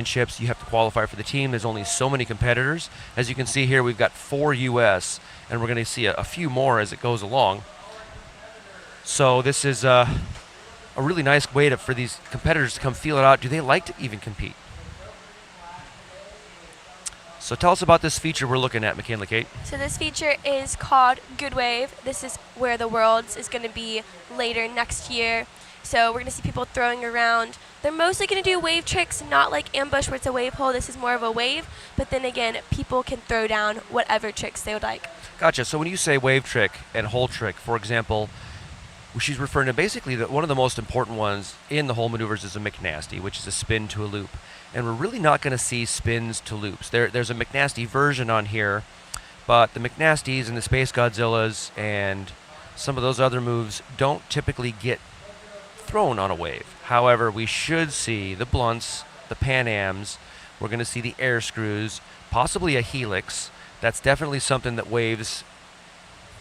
You have to qualify for the team. There's only so many competitors. As you can see here, we've got 4 U.S., and we're going to see a few more as it goes along. So this is a really nice way for these competitors to come feel it out. Do they like to even compete? So tell us about this feature we're looking at, McKinley Kate. So this feature is called Good Wave. This is where the Worlds is going to be later next year. So we're going to see people throwing around. They're mostly going to do wave tricks, not like ambush where it's a wave hole. This is more of a wave. But then again, people can throw down whatever tricks they would like. Gotcha. So when you say wave trick and hole trick, for example, she's referring to basically one of the most important ones in the hole maneuvers is a McNasty, which is a spin to a loop. And we're really not going to see spins to loops. There's a McNasty version on here, but the McNasties and the Space Godzillas and some of those other moves don't typically get thrown on a wave. However, we should see the blunts, the Pan Ams, we're going to see the air screws, possibly a helix. That's definitely something that waves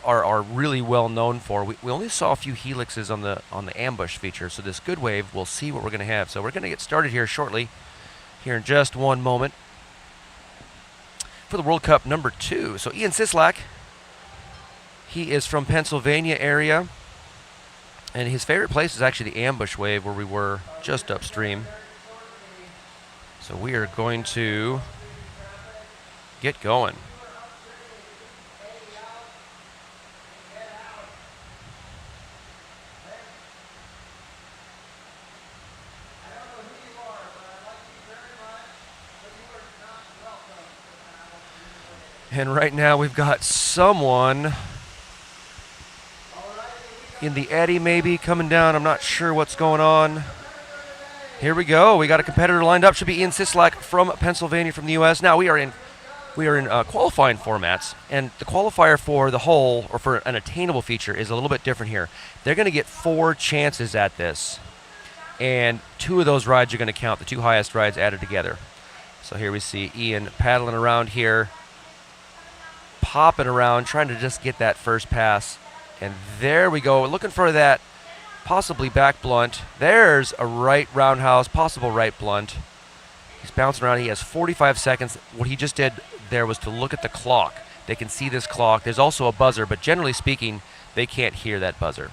are really well known for. We only saw a few helixes on the ambush feature, so this good wave, we'll see what we're going to have. So we're going to get started here shortly, here in just one moment, for the World Cup number 2. So Ian Sislak, he is from Pennsylvania area, and his favorite place is actually the ambush wave where we were just upstream. So we are going to get going. And right now we've got someone in the eddy maybe coming down. I'm not sure what's going on. Here we go. We got a competitor lined up. Should be Ian Sislak from Pennsylvania from the U.S. Now we are in qualifying formats, and the qualifier for the hole or for an attainable feature is a little bit different here. They're going to get 4 chances at this, and 2 of those rides are going to count, the 2 highest rides added together. So here we see Ian paddling around here, popping around, trying to just get that first pass. And there we go, looking for that possibly back blunt. There's a right roundhouse, possible right blunt. He's bouncing around. He has 45 seconds. What he just did there was to look at the clock. They can see this clock. There's also a buzzer, but generally speaking, they can't hear that buzzer.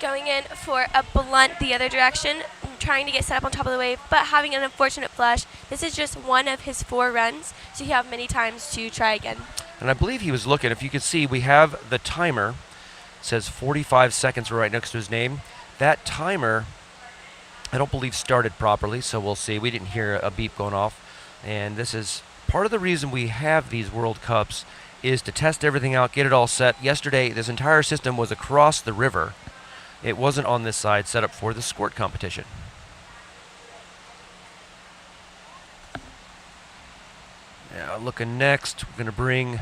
Going in for a blunt the other direction, trying to get set up on top of the wave, but having an unfortunate flush. This is just one of his 4 runs, so you have many times to try again. And I believe he was looking, if you could see, we have the timer. It says 45 seconds right next to his name. That timer, I don't believe started properly, so we'll see. We didn't hear a beep going off. And this is part of the reason we have these World Cups, is to test everything out, get it all set. Yesterday, this entire system was across the river. It wasn't on this side, set up for the squirt competition. Now looking next, we're going to bring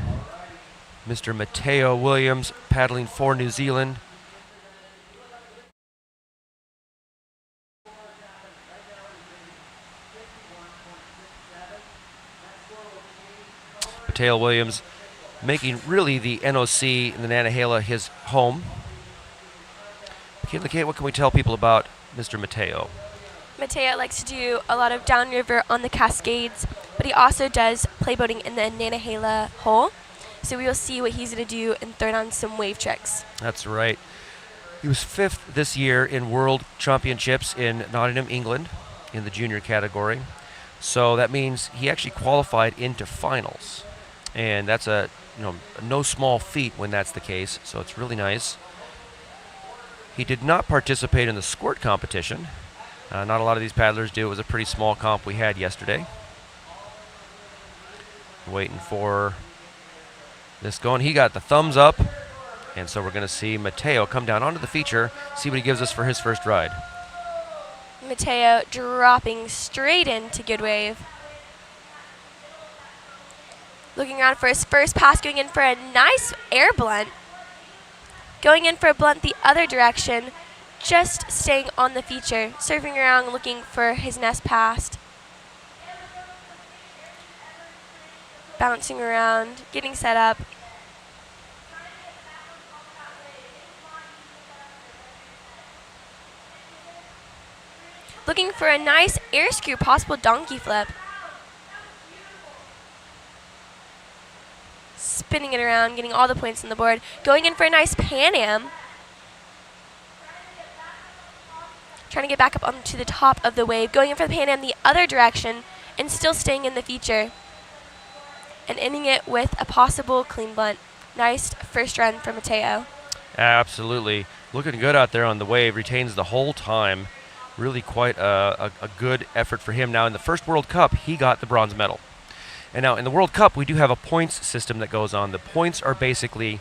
Mr. Mateo Williams paddling for New Zealand. Mateo Williams making really the NOC in the Nantahala his home. Kate, what can we tell people about Mr. Mateo? Mateo likes to do a lot of downriver on the Cascades, but he also does playboating in the Nantahala hole. So we will see what he's going to do and throw down some wave tricks. That's right. He was 5th this year in World Championships in Nottingham, England, in the junior category. So that means he actually qualified into finals. And that's a no small feat when that's the case, so it's really nice. He did not participate in the squirt competition. Not a lot of these paddlers do. It was a pretty small comp we had yesterday. Waiting for this going. He got the thumbs up, and so we're going to see Mateo come down onto the feature, see what he gives us for his first ride. Mateo dropping straight into good wave. Looking around for his first pass, going in for a nice air blunt. Going in for a blunt the other direction, just staying on the feature, surfing around looking for his nest past. Bouncing around, getting set up. looking for a nice air screw, possible donkey flip. Spinning it around, getting all the points on the board. Going in for a nice Pan Am. Trying to get back up onto the top of the wave. Going in for the Pan Am the other direction and still staying in the feature. And ending it with a possible clean blunt. Nice first run for Mateo. Absolutely. Looking good out there on the wave. Retains the whole time. Really quite a good effort for him. Now, in the first World Cup, he got the bronze medal. And now, in the World Cup, we do have a points system that goes on. The points are basically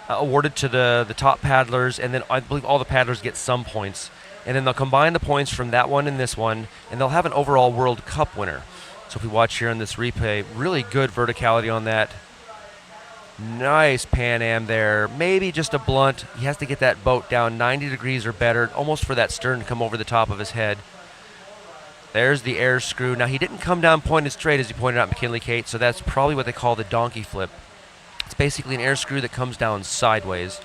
awarded to the top paddlers, and then I believe all the paddlers get some points. And then they'll combine the points from that one and this one, and they'll have an overall World Cup winner. So if we watch here in this replay, really good verticality on that. Nice Pan Am there. Maybe just a blunt. He has to get that boat down 90 degrees or better, almost for that stern to come over the top of his head. There's the air screw. Now, he didn't come down pointed straight, as you pointed out, McKinley Kate, so that's probably what they call the donkey flip. It's basically an air screw that comes down sideways.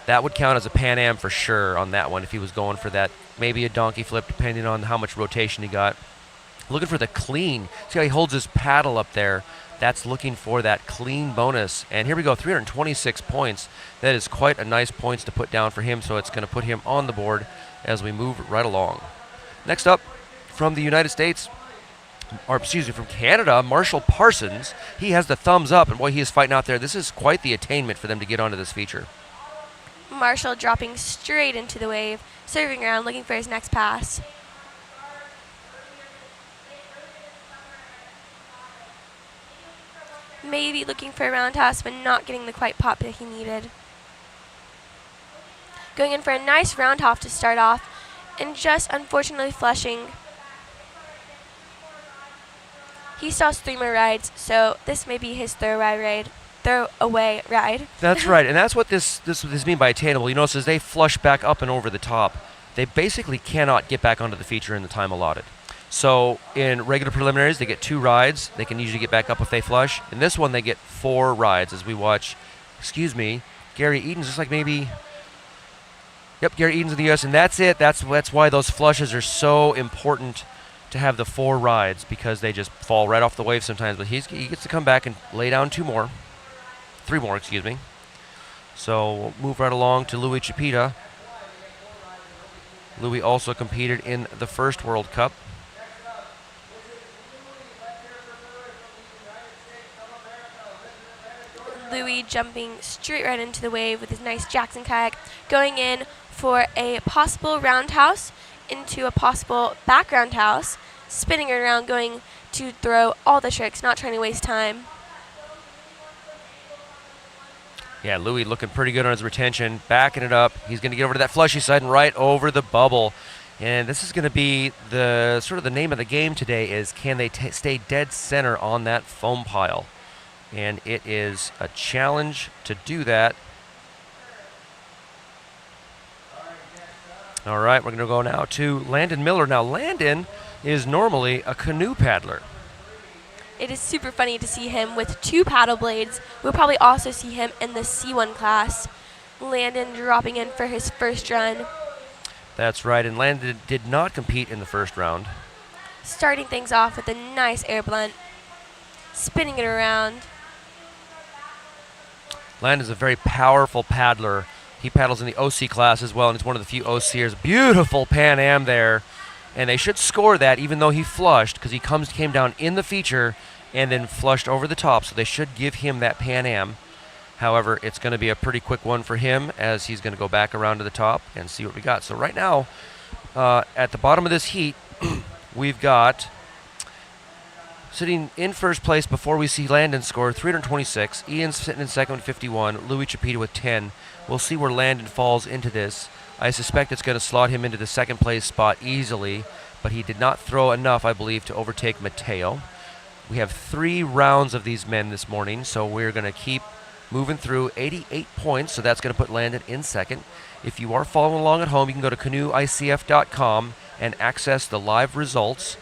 That would count as a Pan Am for sure on that one if he was going for that. Maybe a donkey flip, depending on how much rotation he got. Looking for the clean. See how he holds his paddle up there? That's looking for that clean bonus. And here we go, 326 points. That is quite a nice points to put down for him, so it's going to put him on the board as we move right along. Next up, from the United States, or excuse me, from Canada, Marshall Parsons. He has the thumbs up, and boy, he is fighting out there. This is quite the attainment for them to get onto this feature. Marshall dropping straight into the wave, serving around, looking for his next pass. Maybe looking for a roundhouse, but not getting the quite pop that he needed. Going in for a nice roundhouse to start off, and just unfortunately flushing. He still has 3 more rides, so this may be his throwaway ride. That's right, and that's what this mean by attainable. You notice as they flush back up and over the top, they basically cannot get back onto the feature in the time allotted. So in regular preliminaries, they get 2 rides. They can usually get back up if they flush. In this one, they get 4 rides as we watch, Gary Eden's just like maybe, yep, Gary Eden's in the U.S., and that's it. That's why those flushes are so important to have the 4 rides, because they just fall right off the wave sometimes. But he gets to come back and lay down 3 more, So we'll move right along to Louis Chapita. Louis also competed in the first World Cup. Louis jumping straight right into the wave with his nice Jackson kayak, going in for a possible roundhouse into a possible back roundhouse, spinning it around, going to throw all the tricks, not trying to waste time. Yeah, Louis looking pretty good on his retention, backing it up. He's going to get over to that flushy side and right over the bubble. And this is going to be the sort of the name of the game today is, can they stay dead center on that foam pile? And it is a challenge to do that. All right, we're going to go now to Landon Miller. Now, Landon is normally a canoe paddler. It is super funny to see him with 2 paddle blades. We'll probably also see him in the C1 class. Landon dropping in for his first run. That's right, and Landon did not compete in the first round. Starting things off with a nice air blunt. Spinning it around. Landon's a very powerful paddler. He paddles in the OC class as well, and it's one of the few OCers. Beautiful Pan Am there. And they should score that, even though he flushed, because he came down in the feature and then flushed over the top. So they should give him that Pan Am. However, it's going to be a pretty quick one for him, as he's going to go back around to the top and see what we got. So right now, at the bottom of this heat, we've got, sitting in first place before we see Landon score, 326. Ian's sitting in second with 51. Louis Chapita with 10. We'll see where Landon falls into this. I suspect it's going to slot him into the second place spot easily, but he did not throw enough, I believe, to overtake Mateo. We have 3 rounds of these men this morning, so we're going to keep moving through. 88 points, so that's going to put Landon in second. If you are following along at home, you can go to canoeicf.com and access the live results.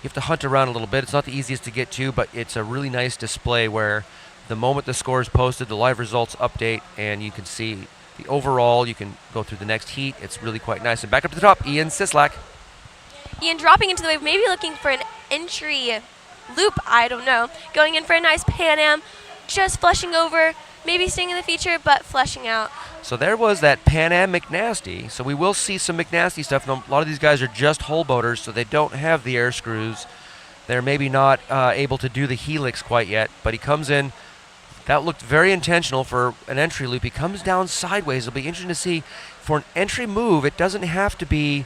You have to hunt around a little bit. It's not the easiest to get to, but it's a really nice display where the moment the score is posted, the live results update, and you can see the overall, you can go through the next heat. It's really quite nice. And back up to the top, Ian Sislak. Ian dropping into the wave, maybe looking for an entry loop, I don't know. Going in for a nice Pan Am, just flushing over, maybe staying in the feature, but flushing out. So there was that Pan Am McNasty. So we will see some McNasty stuff. And a lot of these guys are just hull boaters, so they don't have the air screws. They're maybe not able to do the helix quite yet, but he comes in. That looked very intentional for an entry loop. He comes down sideways. It'll be interesting to see. For an entry move, it doesn't have to be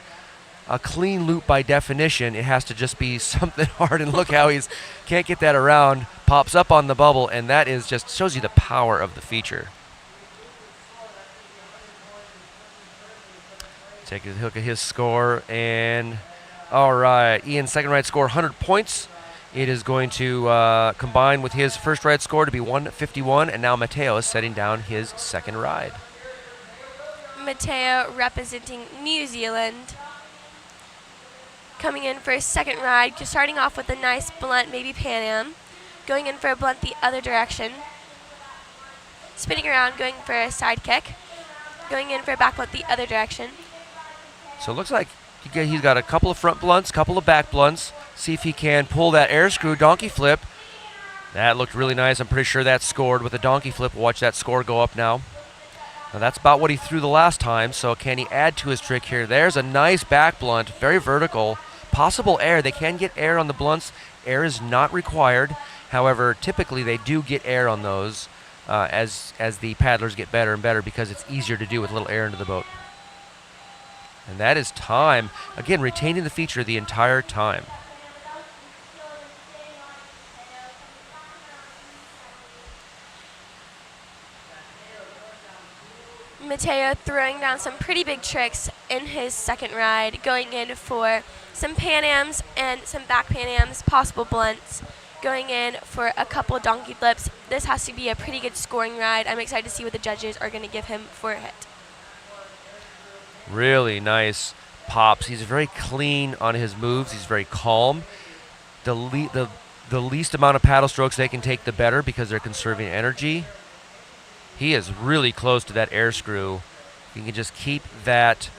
a clean loop by definition. It has to just be something hard, and look how he's can't get that around. Pops up on the bubble, and that is just shows you the power of the feature. Take a look at his score, and all right, Ian's second ride score 100 points. It is going to combine with his first ride score to be 151, and now Mateo is setting down his second ride. Mateo representing New Zealand. Coming in for his second ride, just starting off with a nice blunt, maybe Pan Am. Going in for a blunt the other direction. Spinning around, going for a side kick. Going in for a back blunt the other direction. So it looks like he's got a couple of front blunts, couple of back blunts. See if he can pull that air screw donkey flip. That looked really nice. I'm pretty sure that scored with a donkey flip. Watch that score go up now. Now that's about what he threw the last time, so can he add to his trick here? There's a nice back blunt, very vertical. Possible air. They can get air on the blunts. Air is not required. However, typically they do get air on those as the paddlers get better and better, because it's easier to do with a little air into the boat. And that is time. Again, retaining the feature the entire time. Mateo throwing down some pretty big tricks in his second ride, going in for some Pan Ams and some back Pan Ams, possible blunts, going in for a couple donkey flips. This has to be a pretty good scoring ride. I'm excited to see what the judges are going to give him for a hit. Really nice pops. He's very clean on his moves. He's very calm. The least amount of paddle strokes they can take, the better, because they're conserving energy. He is really close to that air screw. You can just keep that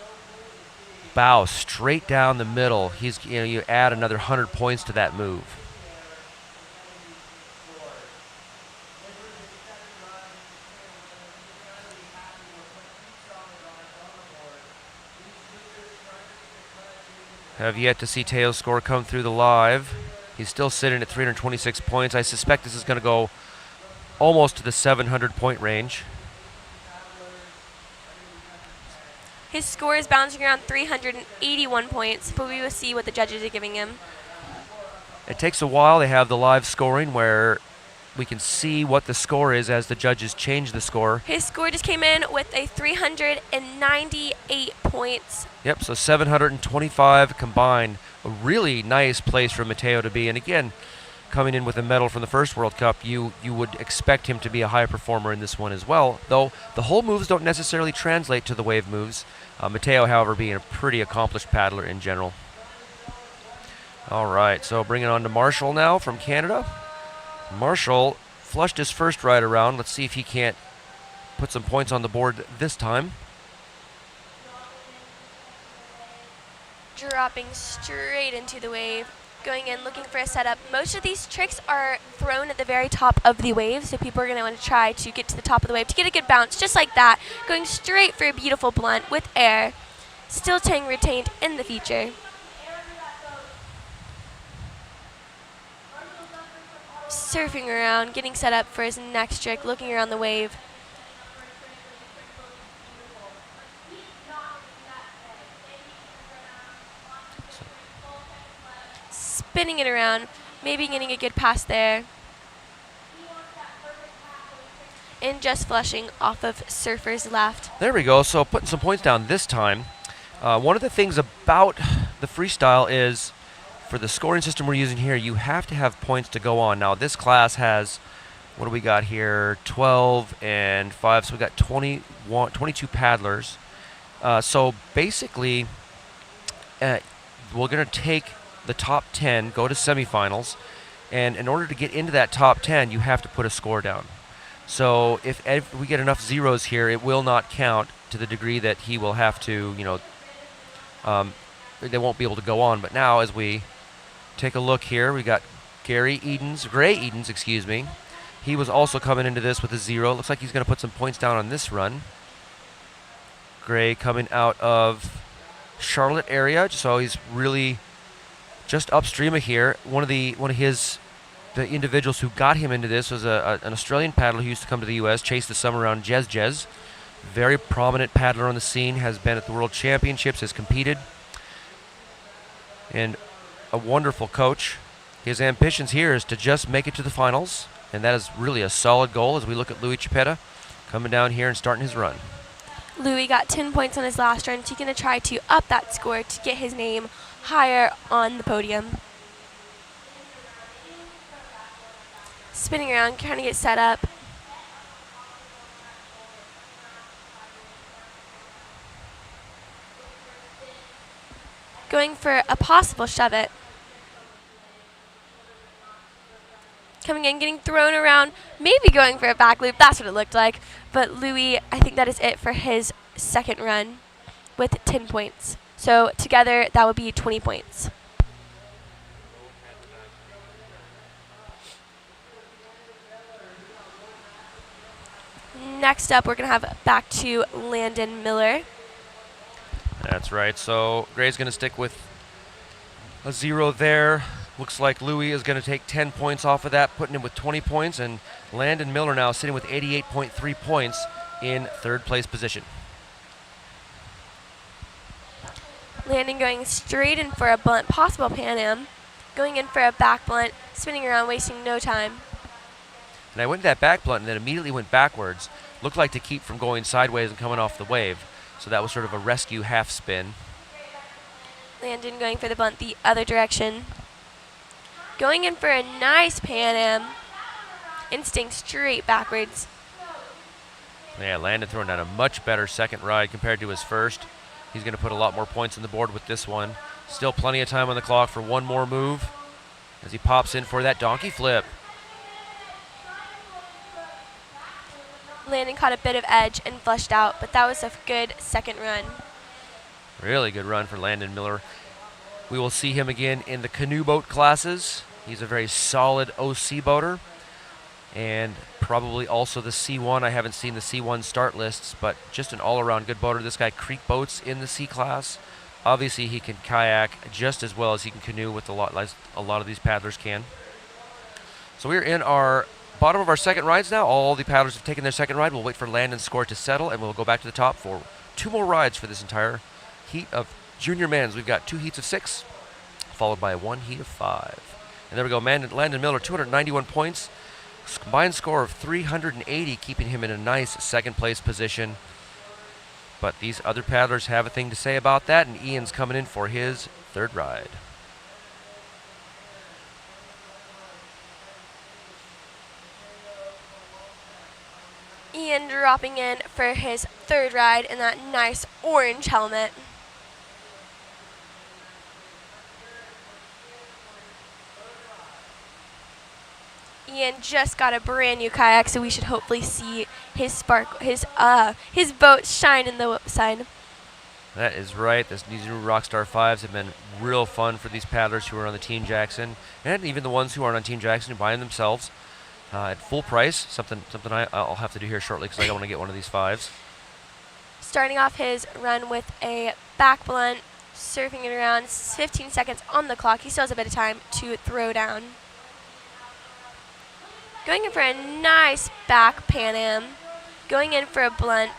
bow straight down the middle. You add another 100 points to that move. Have yet to see Teo's score come through the live. He's still sitting at 326 points. I suspect this is going to go almost to the 700-point range. His score is bouncing around 381 points, but we will see what the judges are giving him. It takes a while. They have the live scoring where we can see what the score is as the judges change the score. His score just came in with a 398 points. Yep, so 725 combined. A really nice place for Mateo to be. And again, coming in with a medal from the first World Cup, you would expect him to be a high performer in this one as well, though the whole moves don't necessarily translate to the wave moves. Mateo, however, being a pretty accomplished paddler in general. All right, so bring it on to Marshall now from Canada. Marshall flushed his first ride around. Let's see if he can't put some points on the board this time. Dropping straight into the wave. Going in, looking for a setup. Most of these tricks are thrown at the very top of the wave, so people are going to want to try to get to the top of the wave to get a good bounce, just like that. Going straight for a beautiful blunt with air. Still staying retained in the feature. Surfing around, getting set up for his next trick, looking around the wave. Spinning it around, maybe getting a good pass there. And just flushing off of surfer's left. There we go. So putting some points down this time. One of the things about the freestyle is, for the scoring system we're using here, you have to have points to go on. Now this class has, what do we got here? 12 and 5, so we got 22 paddlers. So basically, we're going to take the top 10, go to semifinals, and in order to get into that top 10, you have to put a score down. So if we get enough zeros here, it will not count to the degree that he will have to, they won't be able to go on. But now as we take a look here, we got Gray Edens, excuse me. He was also coming into this with a 0. Looks like he's going to put some points down on this run. Gray coming out of Charlotte area, so he's really just upstream of here. One of the individuals who got him into this was an Australian paddler who used to come to the U.S., chase the summer around Jez. Very prominent paddler on the scene, has been at the World Championships, has competed, and a wonderful coach. His ambitions here is to just make it to the finals, and that is really a solid goal as we look at Louis Chipeta coming down here and starting his run. Louis got 10 points on his last run, so he's going to try to up that score to get his name higher on the podium. Spinning around, trying to get set up. Going for a possible shove it. Coming in, getting thrown around, maybe going for a back loop. That's what it looked like. But Louis, I think that is it for his second run with 10 points. So together, that would be 20 points. Next up, we're going to have back to Landon Miller. That's right. So Gray's going to stick with a 0 there. Looks like Louis is going to take 10 points off of that, putting him with 20 points. And Landon Miller now sitting with 88.3 points in third place position. Landon going straight in for a blunt, possible Pan Am. Going in for a back blunt, spinning around, wasting no time. And I went to that back blunt and then immediately went backwards. Looked like to keep from going sideways and coming off the wave. So that was sort of a rescue half spin. Landon going for the blunt the other direction. Going in for a nice Pan Am. Instinct straight backwards. Yeah, Landon throwing down a much better second ride compared to his first. He's going to put a lot more points on the board with this one. Still plenty of time on the clock for one more move as he pops in for that donkey flip. Landon caught a bit of edge and flushed out, but that was a good second run. Really good run for Landon Miller. We will see him again in the canoe boat classes. He's a very solid OC boater, and probably also the C1. I haven't seen the C1 start lists, but just an all-around good boater. This guy creek boats in the C class. Obviously, he can kayak just as well as he can canoe with a lot of these paddlers can. So we're in our bottom of our second rides now. All the paddlers have taken their second ride. We'll wait for Landon's score to settle, and we'll go back to the top for 2 more rides for this entire heat of junior men's. We've got 2 heats of 6, followed by 1 heat of 5. And there we go, Landon Miller, 291 points. Combined score of 380, keeping him in a nice second place position. But these other paddlers have a thing to say about that, and Ian's coming in for his third ride. Ian dropping in for his third ride in that nice orange helmet. Ian just got a brand new kayak, so we should hopefully see his boat shine in the side. That is right. These new Rockstar 5s have been real fun for these paddlers who are on the Team Jackson, and even the ones who aren't on Team Jackson who buy them themselves at full price. Something I'll have to do here shortly because I want to get one of these 5s. Starting off his run with a back blunt, surfing it around, 15 seconds on the clock. He still has a bit of time to throw down. Going in for a nice back Pan Am. Going in for a blunt.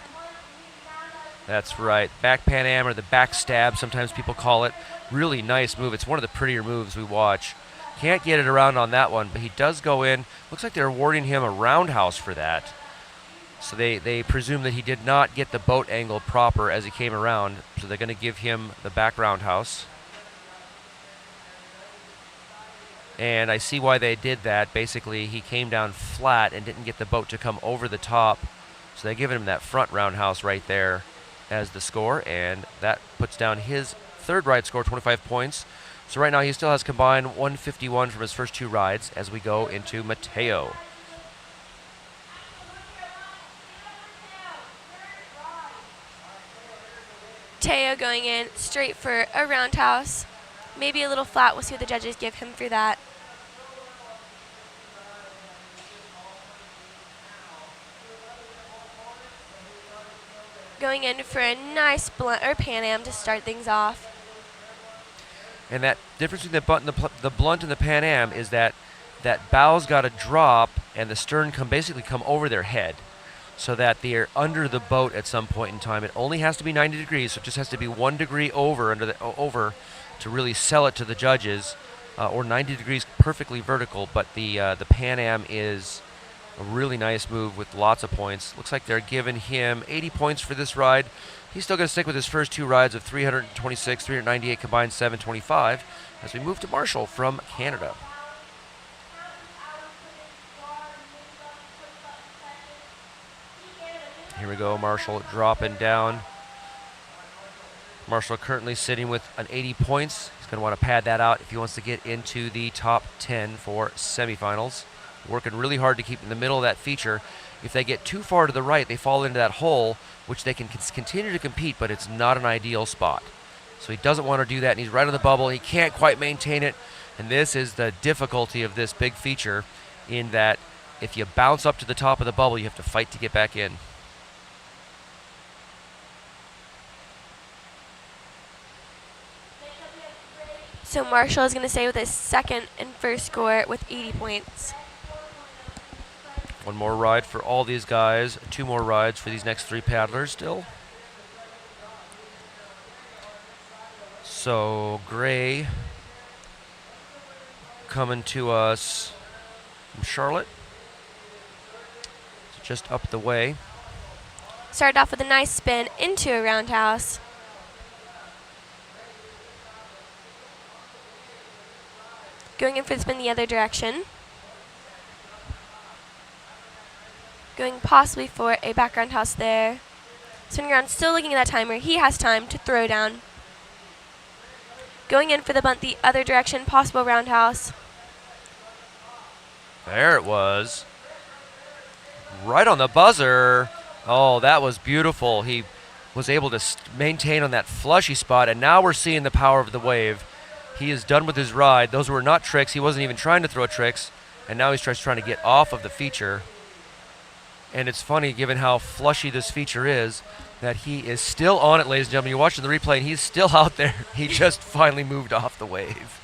That's right. Back Pan Am, or the back stab, sometimes people call it. Really nice move. It's one of the prettier moves we watch. Can't get it around on that one, but he does go in. Looks like they're awarding him a roundhouse for that. So they presume that he did not get the boat angle proper as he came around, so they're going to give him the back roundhouse. And I see why they did that. Basically, he came down flat and didn't get the boat to come over the top. So they give him that front roundhouse right there as the score, and that puts down his third ride score, 25 points. So right now he still has combined 151 from his first 2 rides as we go into Mateo. Mateo going in straight for a roundhouse. Maybe a little flat. We'll see what the judges give him for that. Going in for a nice blunt or Pan Am to start things off. And that difference between the blunt and the Pan Am is that bow's got to drop and the stern basically come over their head, so that they're under the boat at some point in time. It only has to be 90 degrees, so it just has to be 1 degree over over to really sell it to the judges, or 90 degrees perfectly vertical. But the Pan Am is a really nice move with lots of points. Looks like they're giving him 80 points for this ride. He's still going to stick with his first 2 rides of 326, 398 combined, 725, as we move to Marshall from Canada. Here we go, Marshall dropping down. Marshall currently sitting with an 80 points. He's going to want to pad that out if he wants to get into the top 10 for semifinals. Working really hard to keep in the middle of that feature. If they get too far to the right, they fall into that hole, which they can continue to compete, but it's not an ideal spot. So he doesn't want to do that, and he's right on the bubble. He can't quite maintain it, and this is the difficulty of this big feature, in that if you bounce up to the top of the bubble, you have to fight to get back in. So Marshall is going to stay with his second and first score with 80 points. One more ride for all these guys. 2 more rides for these next 3 paddlers still. So Gray coming to us from Charlotte. So just up the way. Started off with a nice spin into a roundhouse. Going in for the spin the other direction. Going possibly for a back roundhouse there. Spinning around, still looking at that timer. He has time to throw down. Going in for the bunt the other direction, possible roundhouse. There it was. Right on the buzzer. Oh, that was beautiful. He was able to maintain on that flushy spot, and now we're seeing the power of the wave. He is done with his ride. Those were not tricks. He wasn't even trying to throw tricks, and now he's trying to get off of the feature. And it's funny, given how flushy this feature is, that he is still on it, ladies and gentlemen. You're watching the replay, and he's still out there. He just finally moved off the wave.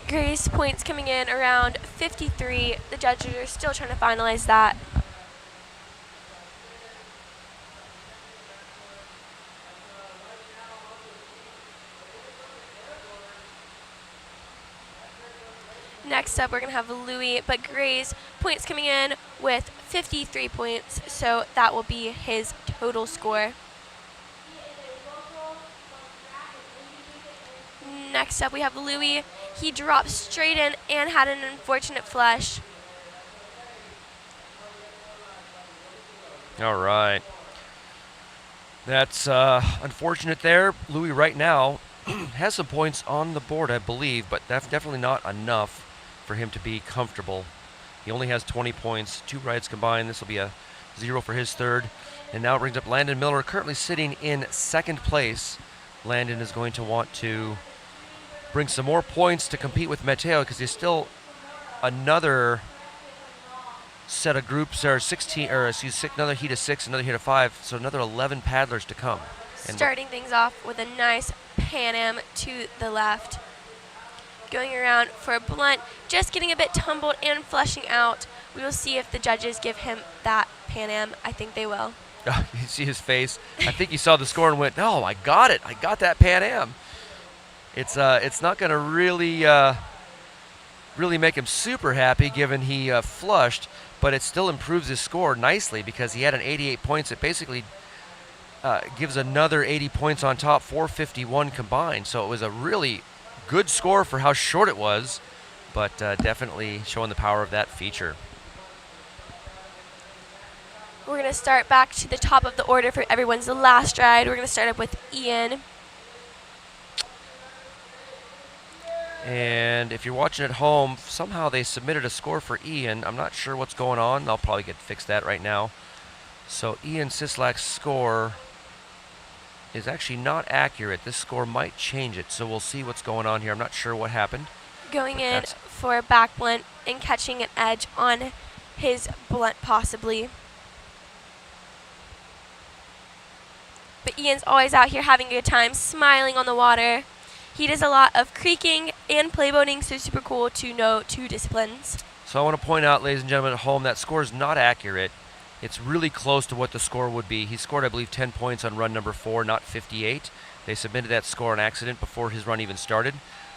Gray's points coming in around 53. The judges are still trying to finalize that. Next up, we're going to have Louis, but Gray's points coming in with 53 points, so that will be his total score. Next up, we have Louis. He dropped straight in and had an unfortunate flush. All right. That's unfortunate there. Louis right now has some points on the board, I believe, but that's definitely not enough for him to be comfortable. He only has 20 points, 2 rides combined. This will be a 0 for his third. And now it brings up Landon Miller, currently sitting in second place. Landon is going to want to bring some more points to compete with Mateo, because there's still another set of groups, or 16, or another heat of 6, another heat of 5, so another 11 paddlers to come. And starting things off with a nice Pan Am to the left. Going around for a blunt, just getting a bit tumbled and flushing out. We will see if the judges give him that Pan Am. I think they will. You see his face. I think he saw the score and went, "Oh, I got it! I got that Pan Am." It's not going to really make him super happy, given he flushed, but it still improves his score nicely, because he had an 88 points. It basically gives another 80 points on top, 451 combined. So it was a really good score for how short it was, but definitely showing the power of that feature. We're going to start back to the top of the order for everyone's last ride. We're going to start up with Ian. And if you're watching at home, somehow they submitted a score for Ian. I'm not sure what's going on. I'll probably fix that right now. So Ian Sislak's score is actually not accurate. This score might change it, so we'll see what's going on here. I'm not sure what happened. Going in for a back blunt and catching an edge on his blunt possibly. But Ian's always out here having a good time, smiling on the water. He does a lot of creeking and playboating, so super cool to know two disciplines. So I want to point out, ladies and gentlemen at home, that score is not accurate. It's really close to what the score would be. He scored, I believe, 10 points on run number 4, not 58. They submitted that score on accident before his run even started.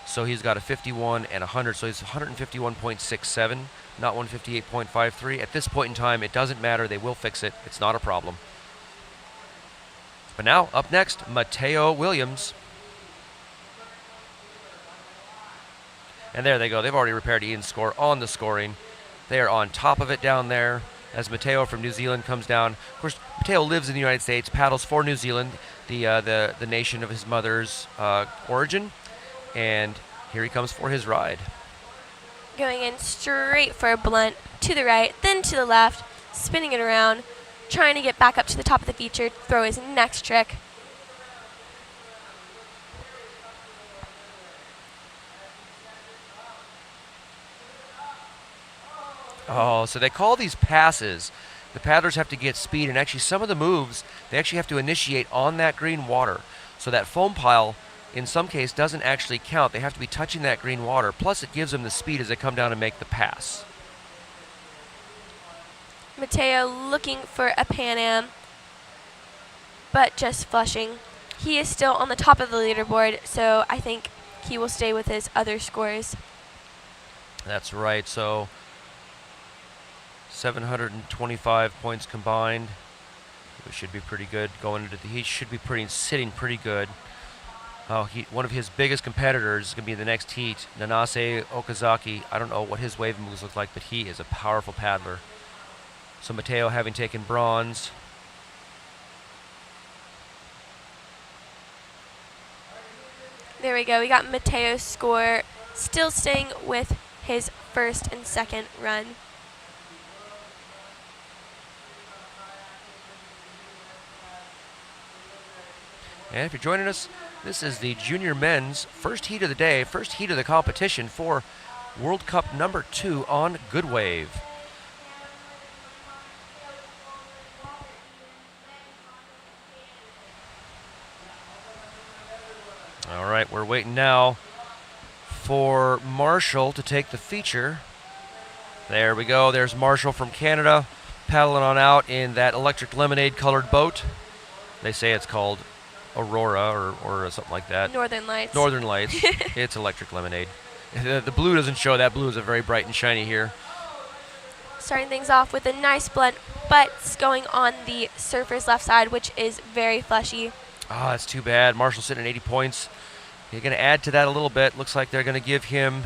So he's got a 51 and 100, so he's 151.67, not 158.53. At this point in time, it doesn't matter. They will fix it. It's not a problem. But now, up next, Mateo Williams. And there they go. They've already repaired Ian's score on the scoring. They are on top of it down there as Mateo from New Zealand comes down. Of course, Mateo lives in the United States, paddles for New Zealand, the nation of his mother's origin. And here he comes for his ride. Going in straight for a blunt, to the right, then to the left, spinning it around, trying to get back up to the top of the feature, throw his next trick. Oh, so they call these passes. The paddlers have to get speed, and actually some of the moves, they actually have to initiate on that green water. So that foam pile, in some case, doesn't actually count. They have to be touching that green water. Plus, it gives them the speed as they come down and make the pass. Mateo looking for a Pan Am, but just flushing. He is still on the top of the leaderboard, so I think he will stay with his other scores. That's right. So 725 points combined. It should be pretty good going into the heat. Should be sitting pretty good. Oh, one of his biggest competitors is going to be in the next heat, Nanase Okazaki. I don't know what his wave moves look like, but he is a powerful paddler. So Mateo having taken bronze. There we go. We got Mateo's score still staying with his first and second run. And if you're joining us, this is the junior men's first heat of the day, first heat of the competition for World Cup number 2 on Good Wave. All right, we're waiting now for Marshall to take the feature. There we go. There's Marshall from Canada paddling on out in that electric lemonade colored boat. They say it's called Aurora or something like that. Northern Lights. Northern Lights. It's electric lemonade. The blue doesn't show. That blue is a very bright and shiny here. Starting things off with a nice blunt, butts going on the surfer's left side, which is very fleshy. Ah, that's too bad. Marshall's sitting at 80 points. You're going to add to that a little bit. Looks like they're going to give him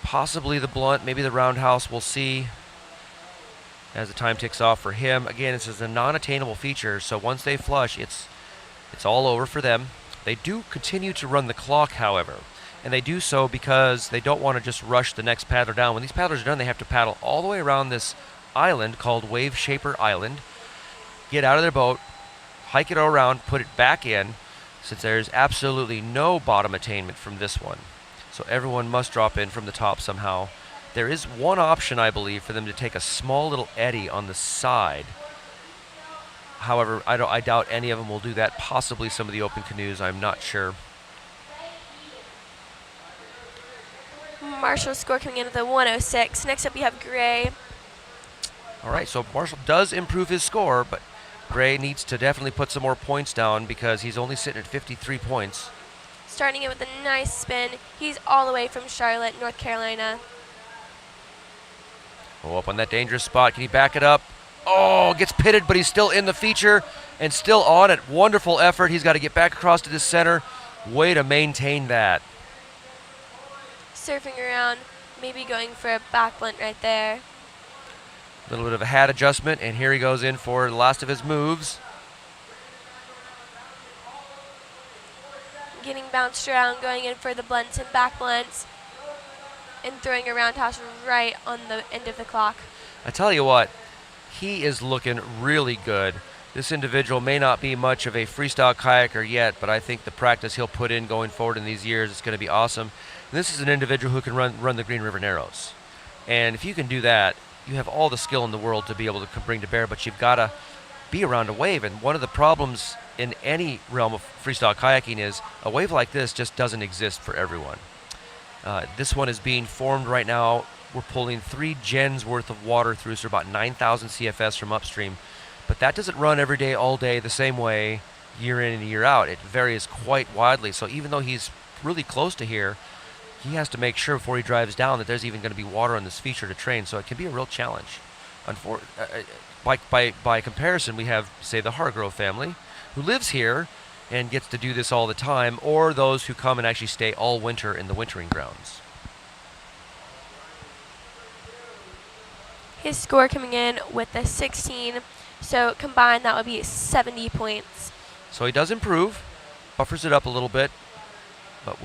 possibly the blunt, maybe the roundhouse. We'll see as the time ticks off for him. Again, this is a non-attainable feature, so once they flush, it's all over for them. They do continue to run the clock, however, and they do so because they don't want to just rush the next paddler down. When these paddlers are done, they have to paddle all the way around this island called Wave Shaper Island, get out of their boat, hike it around, put it back in, since there's absolutely no bottom attainment from this one. So everyone must drop in from the top somehow. There is one option, I believe, for them to take a small little eddy on the side. However, I doubt any of them will do that. Possibly some of the open canoes, I'm not sure. Marshall's score coming in at the 106. Next up, we have Gray. All right, so Marshall does improve his score, but Gray needs to definitely put some more points down because he's only sitting at 53 points. Starting in with a nice spin. He's all the way from Charlotte, North Carolina. Oh, up on that dangerous spot. Can he back it up? Oh, gets pitted, but he's still in the feature and still on it. Wonderful effort. He's got to get back across to the center. Way to maintain that. Surfing around, maybe going for a back blunt right there. A little bit of a hat adjustment, and here he goes in for the last of his moves. Getting bounced around, going in for the blunts and back blunts, and throwing a roundhouse right on the end of the clock. I tell you what, he is looking really good. This individual may not be much of a freestyle kayaker yet, but I think the practice he'll put in going forward in these years is going to be awesome. And this is an individual who can run the Green River Narrows. And if you can do that, you have all the skill in the world to be able to bring to bear, but you've got to be around a wave. And one of the problems in any realm of freestyle kayaking is a wave like this just doesn't exist for everyone. This one is being formed right now. We're pulling 3 gens worth of water through, so about 9,000 CFS from upstream. But that doesn't run every day, all day, the same way, year in and year out. It varies quite widely. So even though he's really close to here, he has to make sure before he drives down that there's even going to be water on this feature to train. So it can be a real challenge. By comparison, we have, say, the Hargrove family, who lives here and gets to do this all the time, or those who come and actually stay all winter in the wintering grounds. His score coming in with a 16. So combined, that would be 70 points. So he does improve, buffers it up a little bit, but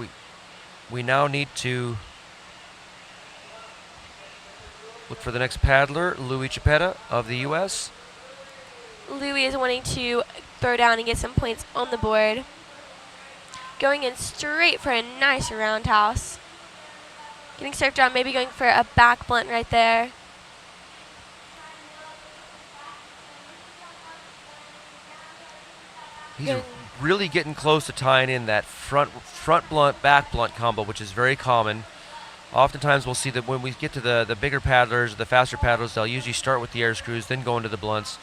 we now need to look for the next paddler, Louis Chipetta of the U.S. Louis is wanting to throw down and get some points on the board. Going in straight for a nice roundhouse. Getting surfed around, maybe going for a back blunt right there. He's really getting close to tying in that front blunt, back blunt combo, which is very common. Oftentimes we'll see that when we get to the bigger paddlers, the faster paddlers, they'll usually start with the air screws, then go into the blunts.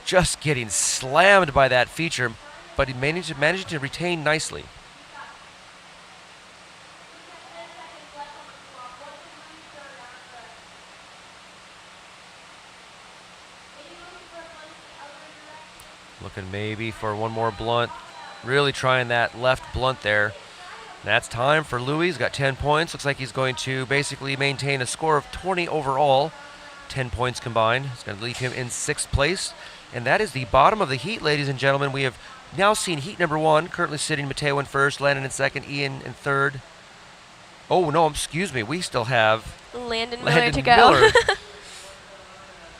Just getting slammed by that feature, but he managed to retain nicely. Looking maybe for one more blunt. Really trying that left blunt there. That's time for Louis. He's got 10 points. Looks like he's going to basically maintain a score of 20 overall. 10 points combined. It's going to leave him in 6th place. And that is the bottom of the heat, ladies and gentlemen. We have now seen heat number 1, currently sitting Mateo in 1st, Landon in 2nd, Ian in 3rd. Oh, no, excuse me. We still have Landon Miller to go.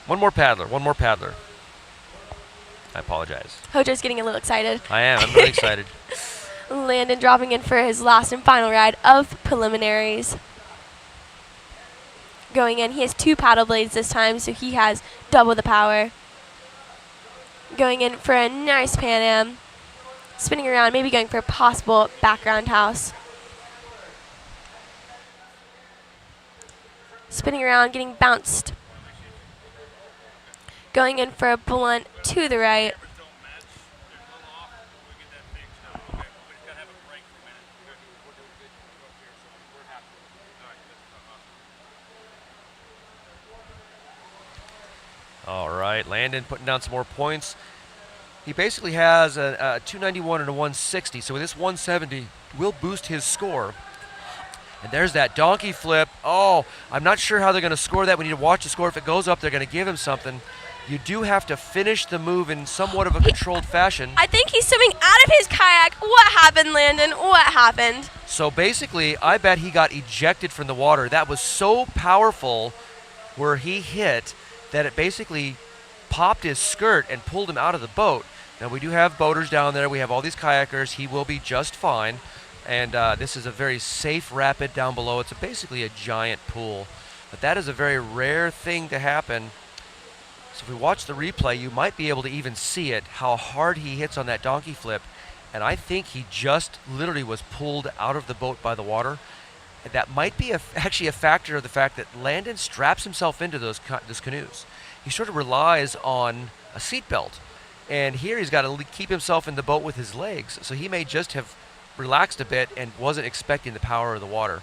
One more paddler. I apologize. Hojo's getting a little excited. I am. I'm really excited. Landon dropping in for his last and final ride of preliminaries. Going in, he has 2 paddle blades this time, so he has double the power. Going in for a nice Pan Am. Spinning around, maybe going for a possible background house. Spinning around, getting bounced. Going in for a blunt to the right. All right, Landon putting down some more points. He basically has a 291 and a 160, so with this 170 will boost his score. And there's that donkey flip. Oh, I'm not sure how they're going to score that. We need to watch the score. If it goes up, they're going to give him something. You do have to finish the move in somewhat of a controlled fashion. I think he's swimming out of his kayak. What happened, Landon? What happened? So basically, I bet he got ejected from the water. That was so powerful where he hit that it basically popped his skirt and pulled him out of the boat. Now, we do have boaters down there. We have all these kayakers. He will be just fine. And this is a very safe rapid down below. It's basically a giant pool. But that is a very rare thing to happen. So if we watch the replay, you might be able to even see it, how hard he hits on that donkey flip. And I think he just literally was pulled out of the boat by the water. And that might be actually a factor of the fact that Landon straps himself into those canoes. He sort of relies on a seatbelt. And here he's got to keep himself in the boat with his legs. So he may just have relaxed a bit and wasn't expecting the power of the water.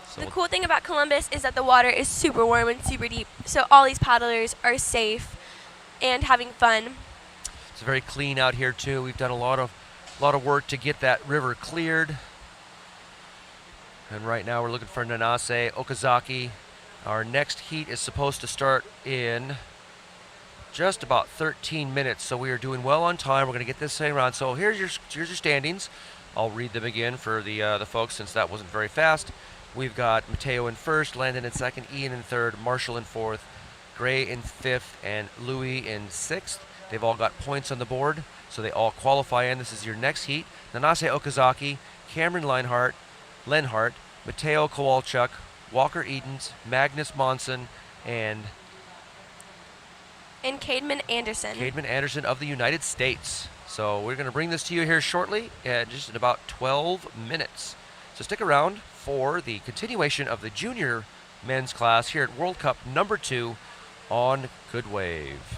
So the cool thing about Columbus is that the water is super warm and super deep. So all these paddlers are safe and having fun. It's very clean out here too. We've done a lot of work to get that river cleared. And right now we're looking for Nanase, Okazaki. Our next heat is supposed to start in just about 13 minutes, so we are doing well on time. We're going to get this thing around. So here's your standings. I'll read them again for the folks since that wasn't very fast. We've got Mateo in 1st, Landon in 2nd, Ian in 3rd, Marshall in 4th, Gray in 5th, and Louis in 6th. They've all got points on the board, so they all qualify in. This is your next heat. Nanase Okazaki, Cameron Lenhart, Mateo Kowalchuk, Walker Edens, Magnus Monson, and Cademan Anderson. Cademan Anderson of the United States. So we're going to bring this to you here shortly, just in about 12 minutes. So stick around for the continuation of the junior men's class here at World Cup number 2 on Good Wave.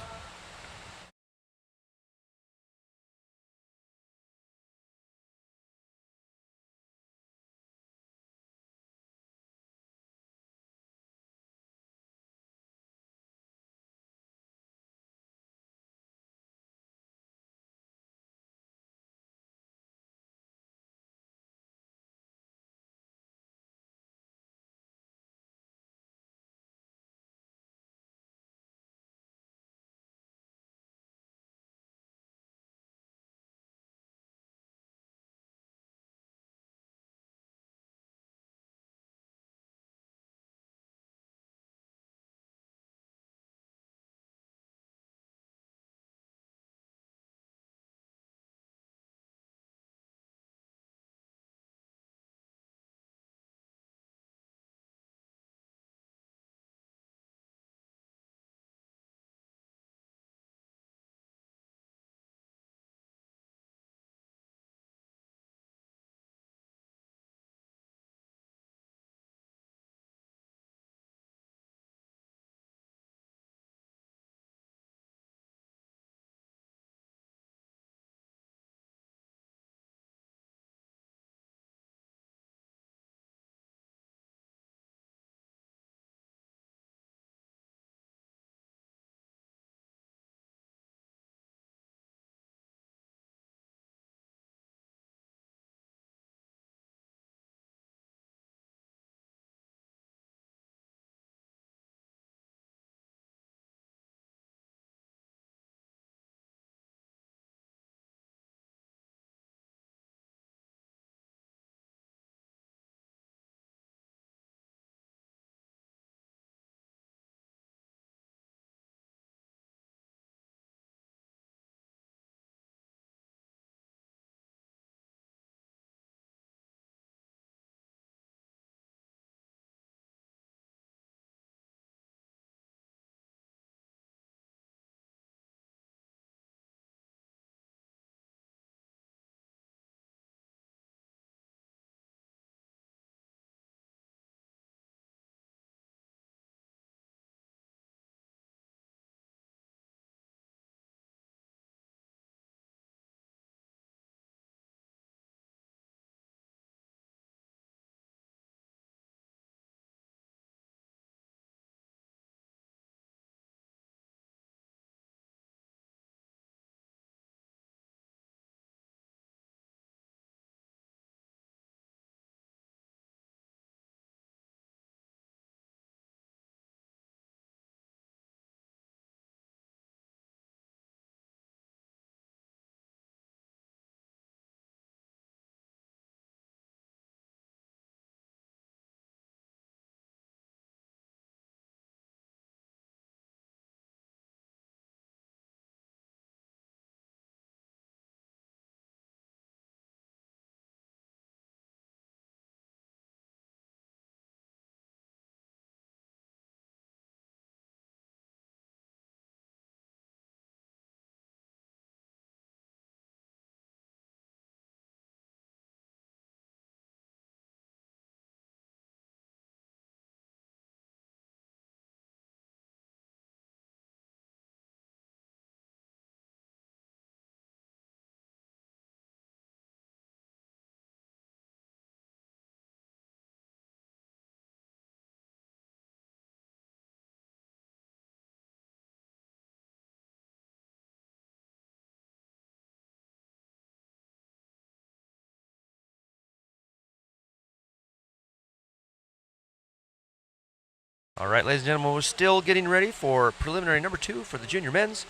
All right, ladies and gentlemen, we're still getting ready for preliminary number 2 for the junior men's.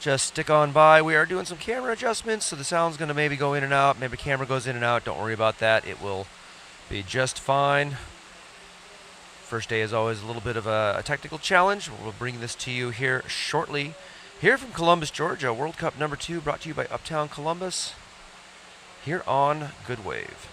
Just stick on by. We are doing some camera adjustments, so the sound's going to maybe go in and out. Maybe the camera goes in and out. Don't worry about that. It will be just fine. First day is always a little bit of a technical challenge. We'll bring this to you here shortly. Here from Columbus, Georgia, World Cup number 2 brought to you by Uptown Columbus here on Good Wave.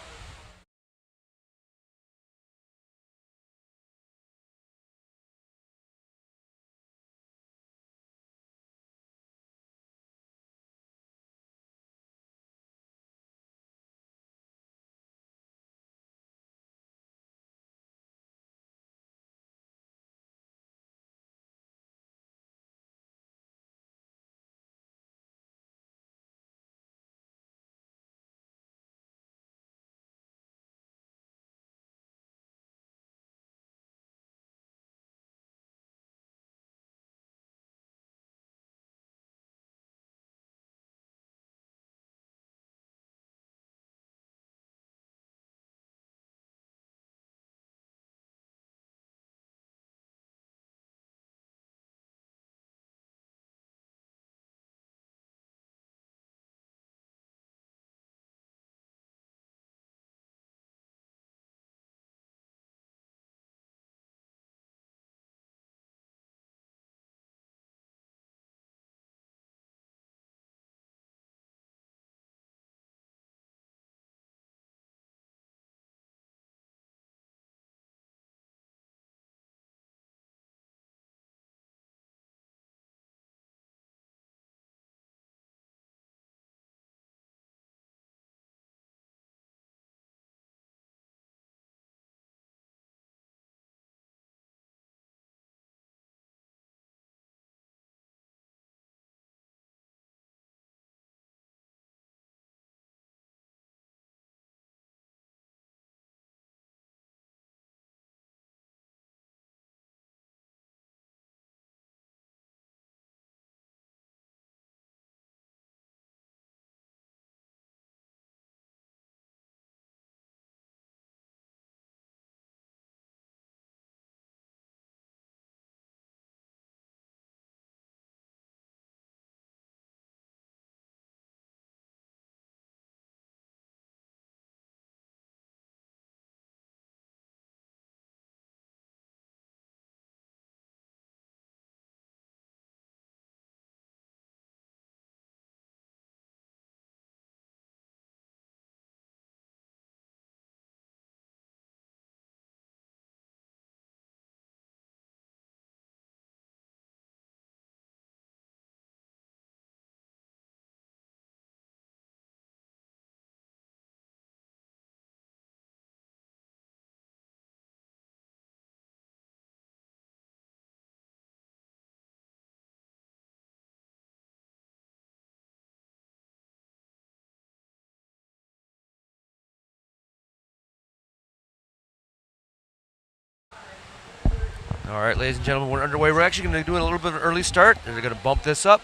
All right, ladies and gentlemen, we're underway. We're actually going to do a little bit of an early start. They're going to bump this up.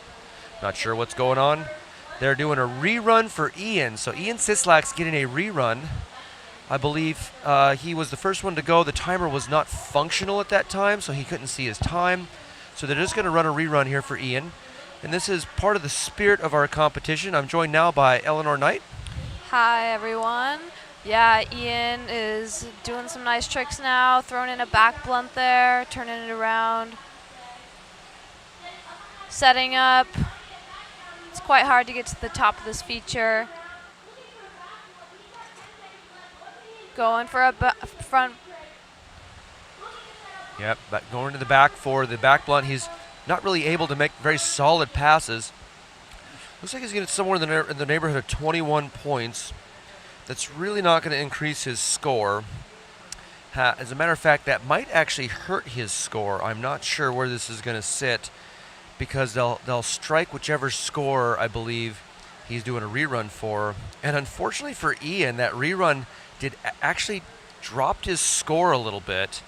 Not sure what's going on. They're doing a rerun for Ian. So Ian Sislak's getting a rerun. I believe he was the first one to go. The timer was not functional at that time, so he couldn't see his time. So they're just going to run a rerun here for Ian. And this is part of the spirit of our competition. I'm joined now by Eleanor Knight. Hi, everyone. Yeah, Ian is doing some nice tricks now, throwing in a back blunt there, turning it around, setting up. It's quite hard to get to the top of this feature. Going for a front. Yep, going to the back for the back blunt. He's not really able to make very solid passes. Looks like he's getting somewhere in the neighborhood of 21 points. That's really not going to increase his score. As a matter of fact, that might actually hurt his score. I'm not sure where this is going to sit because they'll strike whichever score I believe he's doing a rerun for. And unfortunately for Ian, that rerun did actually dropped his score a little bit.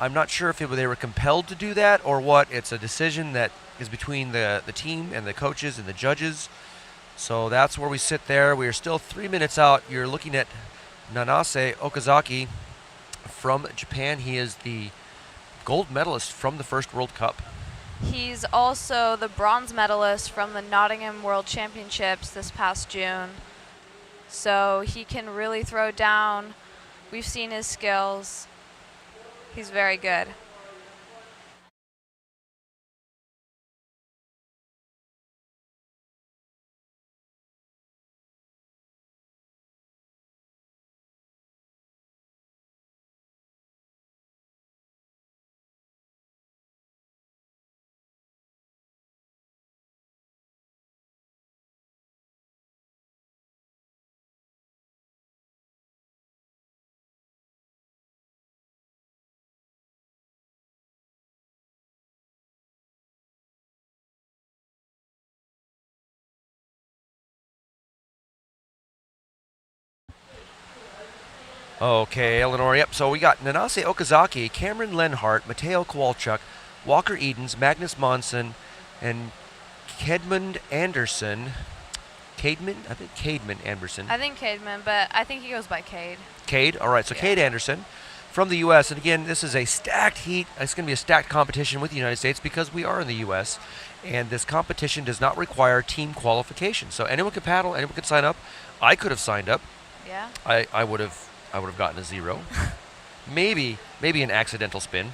I'm not sure if they were compelled to do that or what. It's a decision that is between the team and the coaches and the judges. So that's where we sit there. We are still 3 minutes out. You're looking at Nanase Okazaki from Japan. He is the gold medalist from the first World Cup. He's also the bronze medalist from the Nottingham World Championships this past June. So he can really throw down. We've seen his skills. He's very good. Okay, Eleanor. Yep. So we got Nanase Okazaki, Cameron Lenhart, Mateo Kowalchuk, Walker Edens, Magnus Monson, and Kedmund Anderson. Cademan? I think Cademan Anderson. I think Cademan, but I think he goes by Cade. Cade. All right. So Yeah. Cade Anderson from the U.S. And again, this is a stacked heat. It's going to be a stacked competition with the United States because we are in the U.S. And this competition does not require team qualification. So anyone can paddle. Anyone can sign up. I could have signed up. Yeah. I would have gotten a 0. maybe an accidental spin.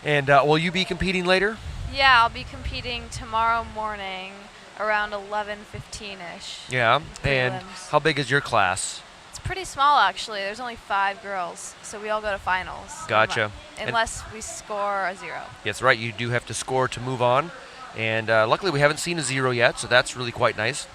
And will you be competing later? Yeah, I'll be competing tomorrow morning around 11:15ish. Yeah. And Prelims. how big is your class? It's pretty small actually. There's only 5 girls, so we all go to finals. Gotcha. Unless we score a 0. That's right. You do have to score to move on. And luckily we haven't seen a 0 yet, so that's really quite nice.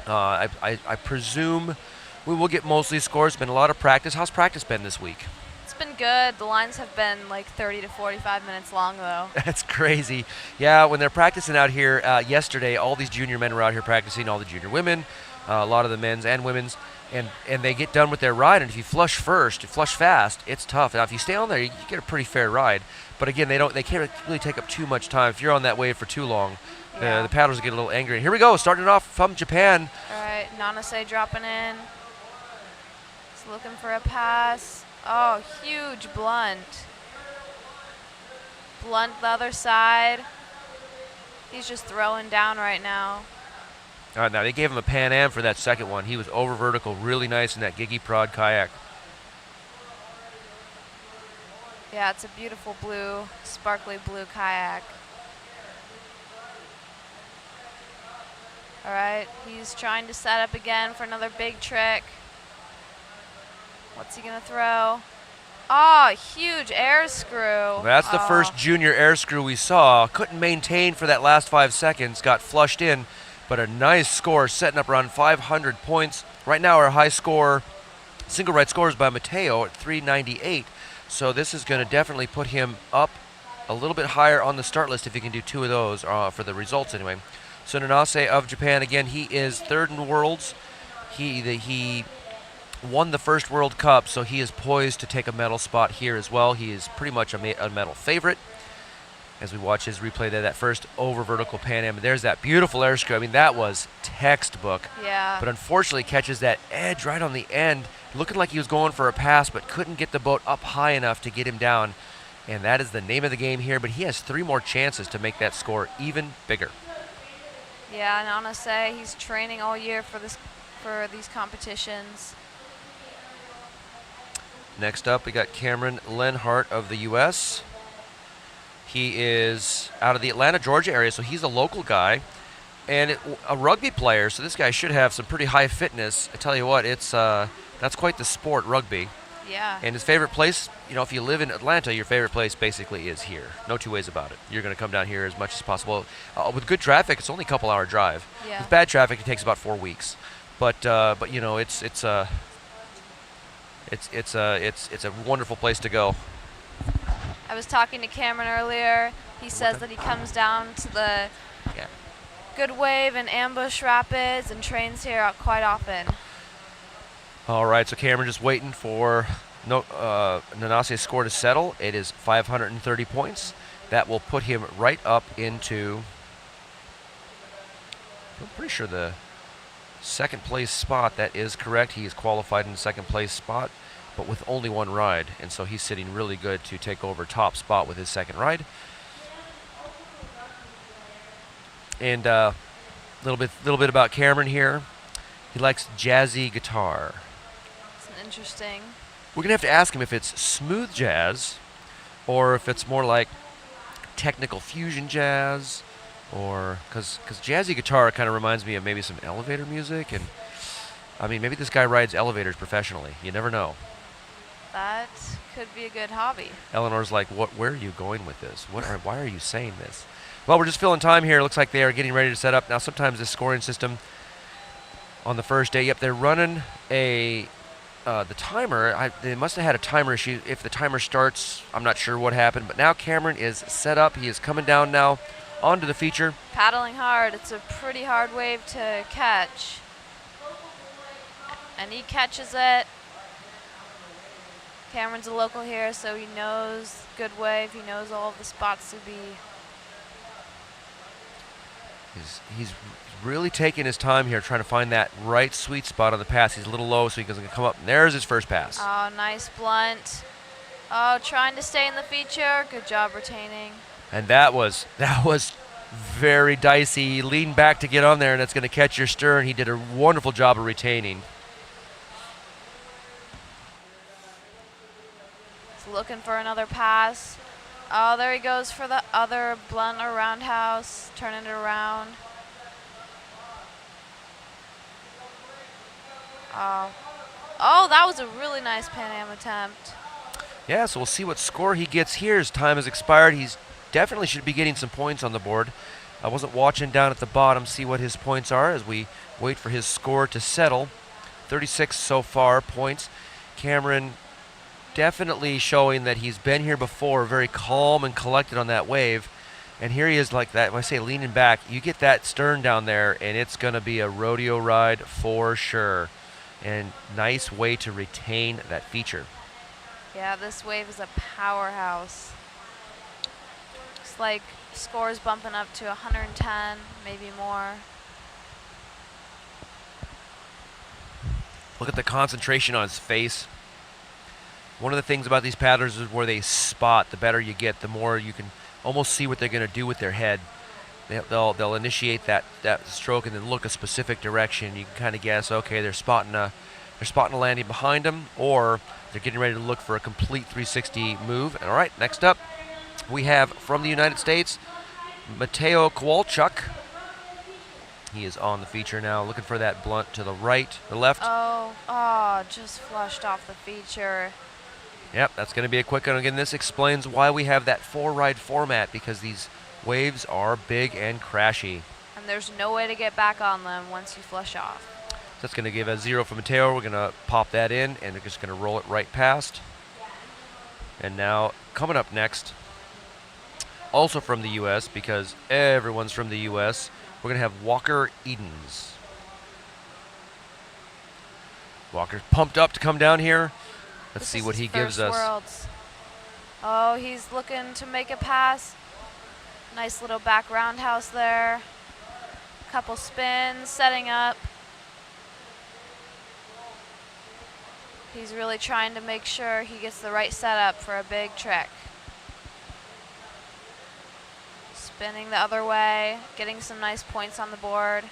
I presume we will get mostly scores. Been a lot of practice. How's practice been this week? It's been good. The lines have been like 30 to 45 minutes long though. That's crazy. Yeah, when they're practicing out here yesterday, all these junior men were out here practicing, all the junior women, a lot of the men's and women's, and they get done with their ride, and if you flush fast, it's tough. Now, if you stay on there, you get a pretty fair ride. But again, they can't really take up too much time. If you're on that wave for too long, Yeah. the paddlers get a little angry. Here we go, starting it off from Japan. All right, Nanase dropping in. He's looking for a pass. Oh, huge blunt. Blunt the other side. He's just throwing down right now. All right, now they gave him a Pan Am for that second one. He was over vertical, really nice in that Gigi Prod kayak. Yeah, it's a beautiful blue, sparkly blue kayak. All right, he's trying to set up again for another big trick. What's he gonna throw? Oh, huge air screw. That's the Oh. first junior air screw we saw. Couldn't maintain for that last 5 seconds, got flushed in, but a nice score, setting up around 500 points. Right now our high score, single right score is by Mateo at 398. So this is going to definitely put him up a little bit higher on the start list if he can do 2 of those for the results anyway. So Nanase of Japan, again, he is 3rd in Worlds. He won the first World Cup, so he is poised to take a medal spot here as well. He is pretty much a medal favorite. As we watch his replay there, that first over vertical Pan Am. There's that beautiful air screw. I mean, that was textbook. Yeah. But unfortunately catches that edge right on the end, looking like he was going for a pass, but couldn't get the boat up high enough to get him down. And that is the name of the game here, but he has 3 more chances to make that score even bigger. Yeah, and I want to say he's training all year for these competitions. Next up, we got Cameron Lenhart of the U.S. He is out of the Atlanta, Georgia area, so he's a local guy and a rugby player. So this guy should have some pretty high fitness. I tell you what, that's quite the sport, rugby. Yeah. And his favorite place, if you live in Atlanta, your favorite place basically is here. No 2 ways about it. You're going to come down here as much as possible. With good traffic, it's only a couple-hour drive. Yeah. With bad traffic, it takes about 4 weeks. But it's a wonderful place to go. I was talking to Cameron earlier. He says that he comes down to the Good Wave and Ambush Rapids and trains here quite often. All right, so Cameron just waiting for Nanase's score to settle. It is 530 points. That will put him right up into, I'm pretty sure the second place spot. That is correct. He is qualified in the second place spot, but with only 1 ride, and so he's sitting really good to take over top spot with his second ride. And little bit about Cameron here. He likes jazzy guitar. It's an interesting. We're going to have to ask him if it's smooth jazz or if it's more like technical fusion jazz, or because jazzy guitar kind of reminds me of maybe some elevator music. And I mean, maybe this guy rides elevators professionally. You never know. That could be a good hobby. Eleanor's like, where are you going with this? Why are you saying this? Well, we're just filling time here. It looks like they are getting ready to set up. Now, sometimes this scoring system on the first day, yep, they're running the timer. They must have had a timer issue. If the timer starts, I'm not sure what happened. But now Cameron is set up. He is coming down now onto the feature. Paddling hard. It's a pretty hard wave to catch. And he catches it. Cameron's a local here, so he knows good wave. He knows all of the spots to be. He's really taking his time here, trying to find that right sweet spot on the pass. He's a little low, so he doesn't come up. And there's his first pass. Oh, nice blunt. Oh, trying to stay in the feature. Good job retaining. And that was very dicey. He leaned back to get on there, and it's going to catch your stern. He did a wonderful job of retaining. He's looking for another pass. Oh, there he goes for the other blunt or roundhouse. Turning it around. Oh, that was a really nice Pan Am attempt. Yeah, so we'll see what score he gets here. His time has expired. He's definitely should be getting some points on the board. I wasn't watching down at the bottom, see what his points are as we wait for his score to settle. 36 so far points. Cameron definitely showing that he's been here before, very calm and collected on that wave. And here he is like that. When I say leaning back, you get that stern down there, and it's going to be a rodeo ride for sure. And nice way to retain that feature. Yeah, this wave is a powerhouse. Looks like scores bumping up to 110, maybe more. Look at the concentration on his face. One of the things about these paddlers is where they spot. The better you get, the more you can almost see what they're going to do with their head. They'll initiate that stroke and then look a specific direction. You can kind of guess, okay, they're spotting a landing behind them, or they're getting ready to look for a complete 360 move. All right, next up, we have from the United States, Mateo Kowalchuk. He is on the feature now, looking for that blunt to the right, the left. Oh, just flushed off the feature. Yep, that's going to be a quick one. Again, this explains why we have that 4-ride format, because these waves are big and crashy. And there's no way to get back on them once you flush off. That's going to give a 0 for Mateo. We're going to pop that in, and we're just going to roll it right past. And now, coming up next, also from the U.S., because everyone's from the U.S., we're going to have Walker Edens. Walker's pumped up to come down here. Let's see what he gives us. Worlds. Oh, he's looking to make a pass. Nice little back roundhouse there. Couple spins, setting up. He's really trying to make sure he gets the right setup for a big trick. Spinning the other way, getting some nice points on the board.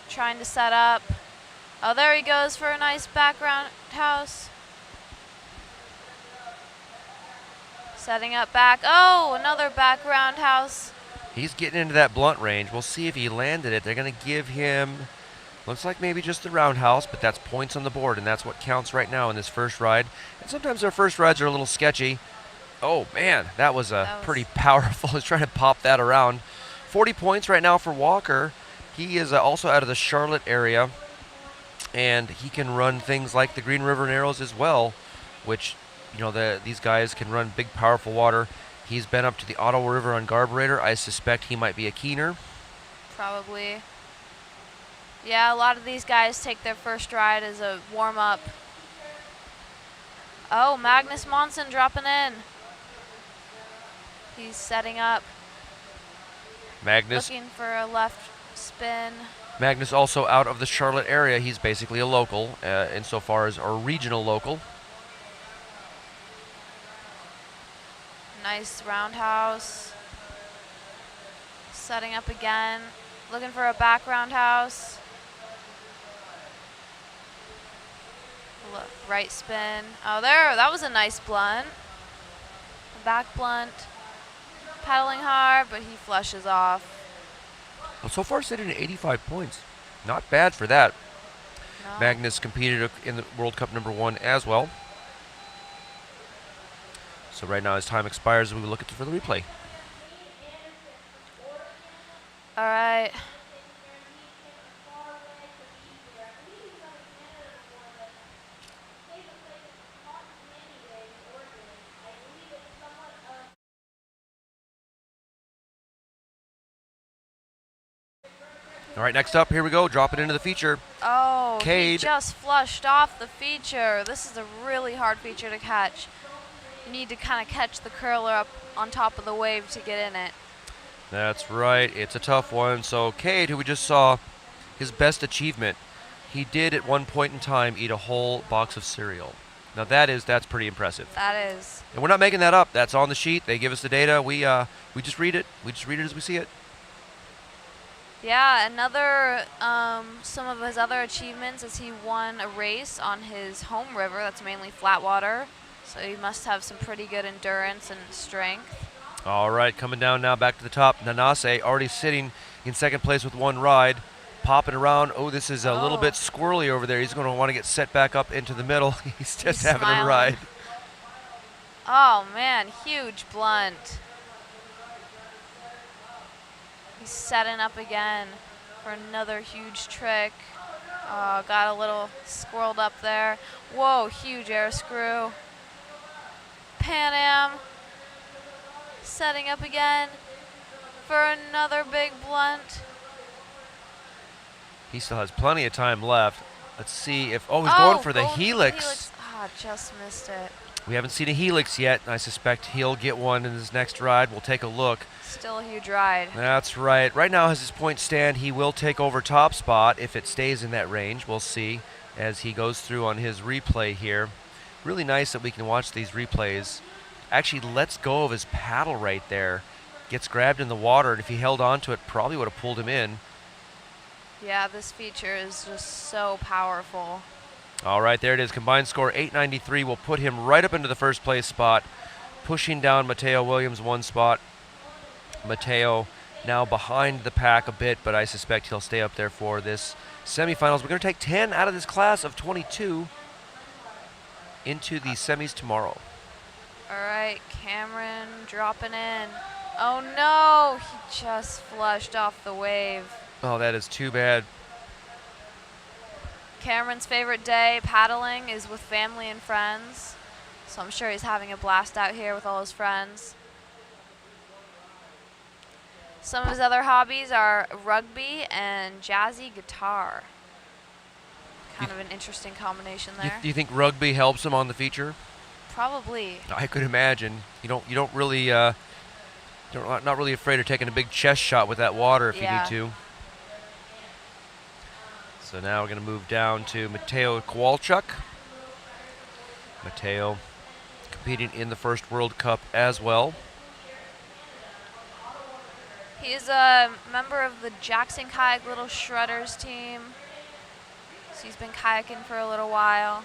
Trying to set up. Oh, there he goes for a nice back roundhouse. Setting up back. Oh, another back roundhouse. He's getting into that blunt range. We'll see if he landed it. They're going to give him, looks like maybe just the roundhouse, but that's points on the board, and that's what counts right now in this first ride. And sometimes our first rides are a little sketchy. Oh, man, that was pretty powerful. He's trying to pop that around. 40 points right now for Walker. He is also out of the Charlotte area, and he can run things like the Green River Narrows as well, which, you know, these guys can run big, powerful water. He's been up to the Ottawa River on Garburator. I suspect he might be a keener. Probably. Yeah, a lot of these guys take their first ride as a warm-up. Oh, Magnus Monson dropping in. He's setting up. Magnus. Looking for a left spin. Magnus also out of the Charlotte area. He's basically a local, insofar as our regional local. Nice roundhouse. Setting up again. Looking for a back roundhouse. Right spin. Oh, there. That was a nice blunt. A back blunt. Paddling hard, but he flushes off. Well, so far sitting at 85 points. Not bad for that. No. Magnus competed in the World Cup #1 as well. So right now, as time expires, we will look for the replay. All right. All right, next up, here we go. Drop it into the feature. Oh, he Cade. just flushed off the feature. This is a really hard feature to catch. You need to kind of catch the curler up on top of the wave to get in it. That's right. It's a tough one. So Cade, who we just saw, his best achievement, he did at one point in time eat a whole box of cereal. Now that's pretty impressive. That is. And we're not making that up. That's on the sheet. They give us the data. We just read it. We just read it as we see it. Yeah, another, some of his other achievements is he won a race on his home river that's mainly flat water. So he must have some pretty good endurance and strength. All right, coming down now back to the top. Nanase already sitting in second place with one ride. Popping around. Oh, this is a little bit squirrely over there. He's going to want to get set back up into the middle. He's just having smiling. a ride. Oh, man, huge blunt. He's setting up again for another huge trick. Oh, got a little squirreled up there. Whoa, huge air screw. Pan Am. Setting up again for another big blunt. He still has plenty of time left. Let's see if... Oh, he's going for the helix. Ah, just missed it. We haven't seen a helix yet. I suspect he'll get one in his next ride. We'll take a look. Still a huge ride. That's right. Right now, as his points stand, he will take over top spot if it stays in that range. We'll see as he goes through on his replay here. Really nice that we can watch these replays. Actually lets go of his paddle right there. Gets grabbed in the water, and if he held on to it, probably would have pulled him in. Yeah, this feature is just so powerful. All right, there it is. Combined score 893 will put him right up into the first place spot, pushing down Mateo Williams one spot. Mateo now behind the pack a bit, but I suspect he'll stay up there for this semifinals. We're going to take 10 out of this class of 22 into the semis tomorrow. All right, Cameron dropping in. Oh no, he just flushed off the wave. Oh, that is too bad. Cameron's favorite day paddling is with family and friends. So I'm sure he's having a blast out here with all his friends. Some of his other hobbies are rugby and jazzy guitar. Kind of an interesting combination there. Do you think rugby helps him on the feature? Probably. I could imagine. You don't really, not really afraid of taking a big chest shot with that water if you need to. So now we're going to move down to Mateo Kowalczuk. Mateo competing in the first World Cup as well. He's a member of the JrMK Little Shredders team. So he's been kayaking for a little while.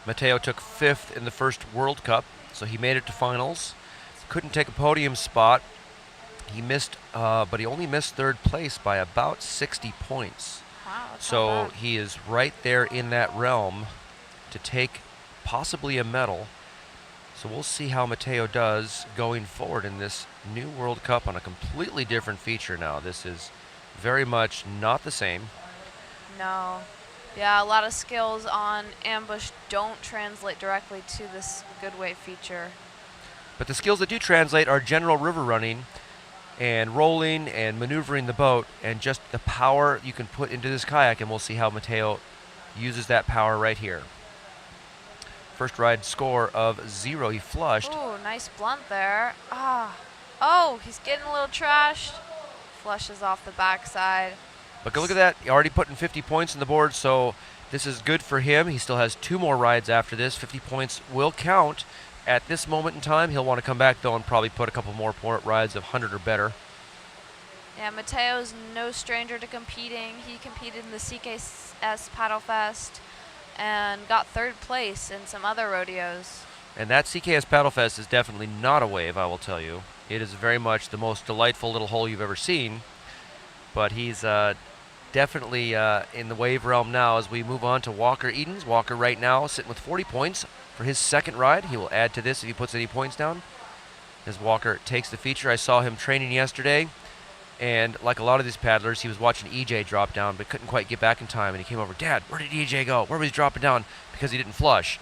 Mateo took 5th in the first World Cup, so he made it to finals. Couldn't take a podium spot. He missed, but he only missed 3rd place by about 60 points. Wow, that's so not bad. he is right there in that realm to take possibly a medal. So we'll see how Mateo does going forward in this new World Cup on a completely different feature now. This is very much not the same. No. Yeah, a lot of skills on ambush don't translate directly to this good wave feature. But the skills that do translate are general river running and rolling and maneuvering the boat and just the power you can put into this kayak, and we'll see how Mateo uses that power right here. First ride score of 0. He flushed. Ooh, nice blunt there. Ah. Oh, he's getting a little trashed. Flushes off the backside. But go look at that. He already putting 50 points on the board, so this is good for him. He still has 2 more rides after this. 50 points will count. At this moment in time, he'll want to come back, though, and probably put a couple more rides of 100 or better. Yeah, Mateo's no stranger to competing. He competed in the CKS Paddle Fest. and got 3rd place in some other rodeos. And that CKS Paddle Fest is definitely not a wave, I will tell you. It is very much the most delightful little hole you've ever seen. But he's definitely in the wave realm now as we move on to Walker Edens. Walker right now sitting with 40 points for his 2nd ride. He will add to this if he puts any points down. As Walker takes the feature, I saw him training yesterday. And like a lot of these paddlers, he was watching EJ drop down but couldn't quite get back in time. And he came over, Dad, where did EJ go? Where was he dropping down? Because he didn't flush.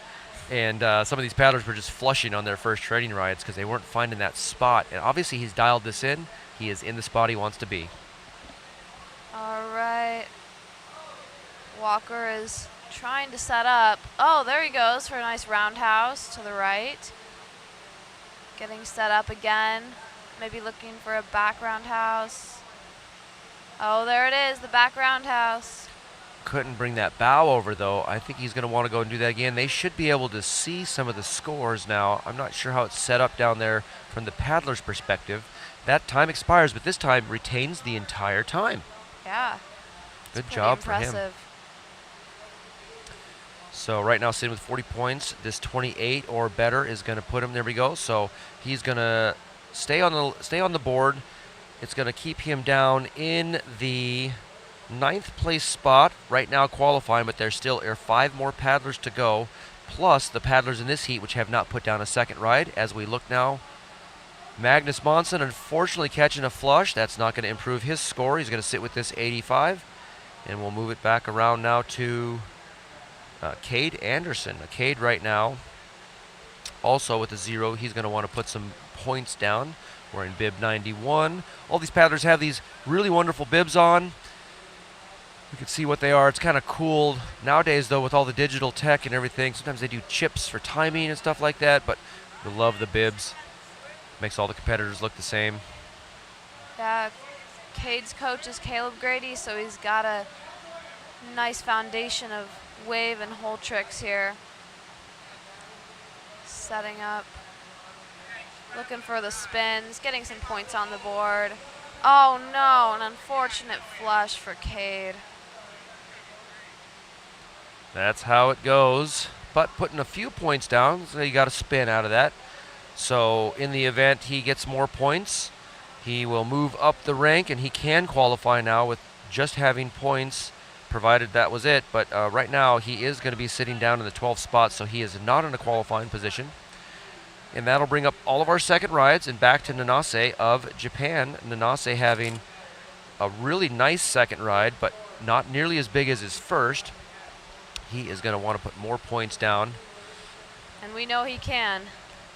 And some of these paddlers were just flushing on their first training rides because they weren't finding that spot. And obviously he's dialed this in. He is in the spot he wants to be. All right. Walker is trying to set up. Oh, there he goes for a nice roundhouse to the right. Getting set up again. Maybe looking for a back roundhouse. Oh, there it is, the back roundhouse. Couldn't bring that bow over, though. I think he's going to want to go and do that again. They should be able to see some of the scores now. I'm not sure how it's set up down there from the paddler's perspective. That time expires, but this time retains the entire time. Yeah. Good job for him. Impressive. So right now sitting with 40 points. This 28 or better is going to put him. There we go. So he's going to stay on the board. It's going to keep him down in the 9th place spot right now qualifying, but there still are 5 more paddlers to go, plus the paddlers in this heat which have not put down a 2nd ride. As we look now, Magnus Monson unfortunately catching a flush. That's not going to improve his score. He's going to sit with this 85, and we'll move it back around now to Cade Anderson. Cade right now also with a 0. He's going to want to put some points down. We're in bib 91. All these paddlers have these really wonderful bibs on. You can see what they are. It's kind of cool nowadays, though, with all the digital tech and everything. Sometimes they do chips for timing and stuff like that, but we love the bibs. Makes all the competitors look the same. Yeah, Cade's coach is Caleb Grady, so he's got a nice foundation of wave and hole tricks here. Setting up, looking for the spins, getting some points on the board. Oh no, an unfortunate flush for Cade. That's how it goes. But putting a few points down, so you got a spin out of that. So in the event he gets more points, he will move up the rank, and he can qualify now with just having points, provided that was it. But right now he is going to be sitting down in the 12th spot, so he is not in a qualifying position. And that'll bring up all of our 2nd rides and back to Nanase of Japan. Nanase having a really nice 2nd ride, but not nearly as big as his first. He is going to want to put more points down. And we know he can.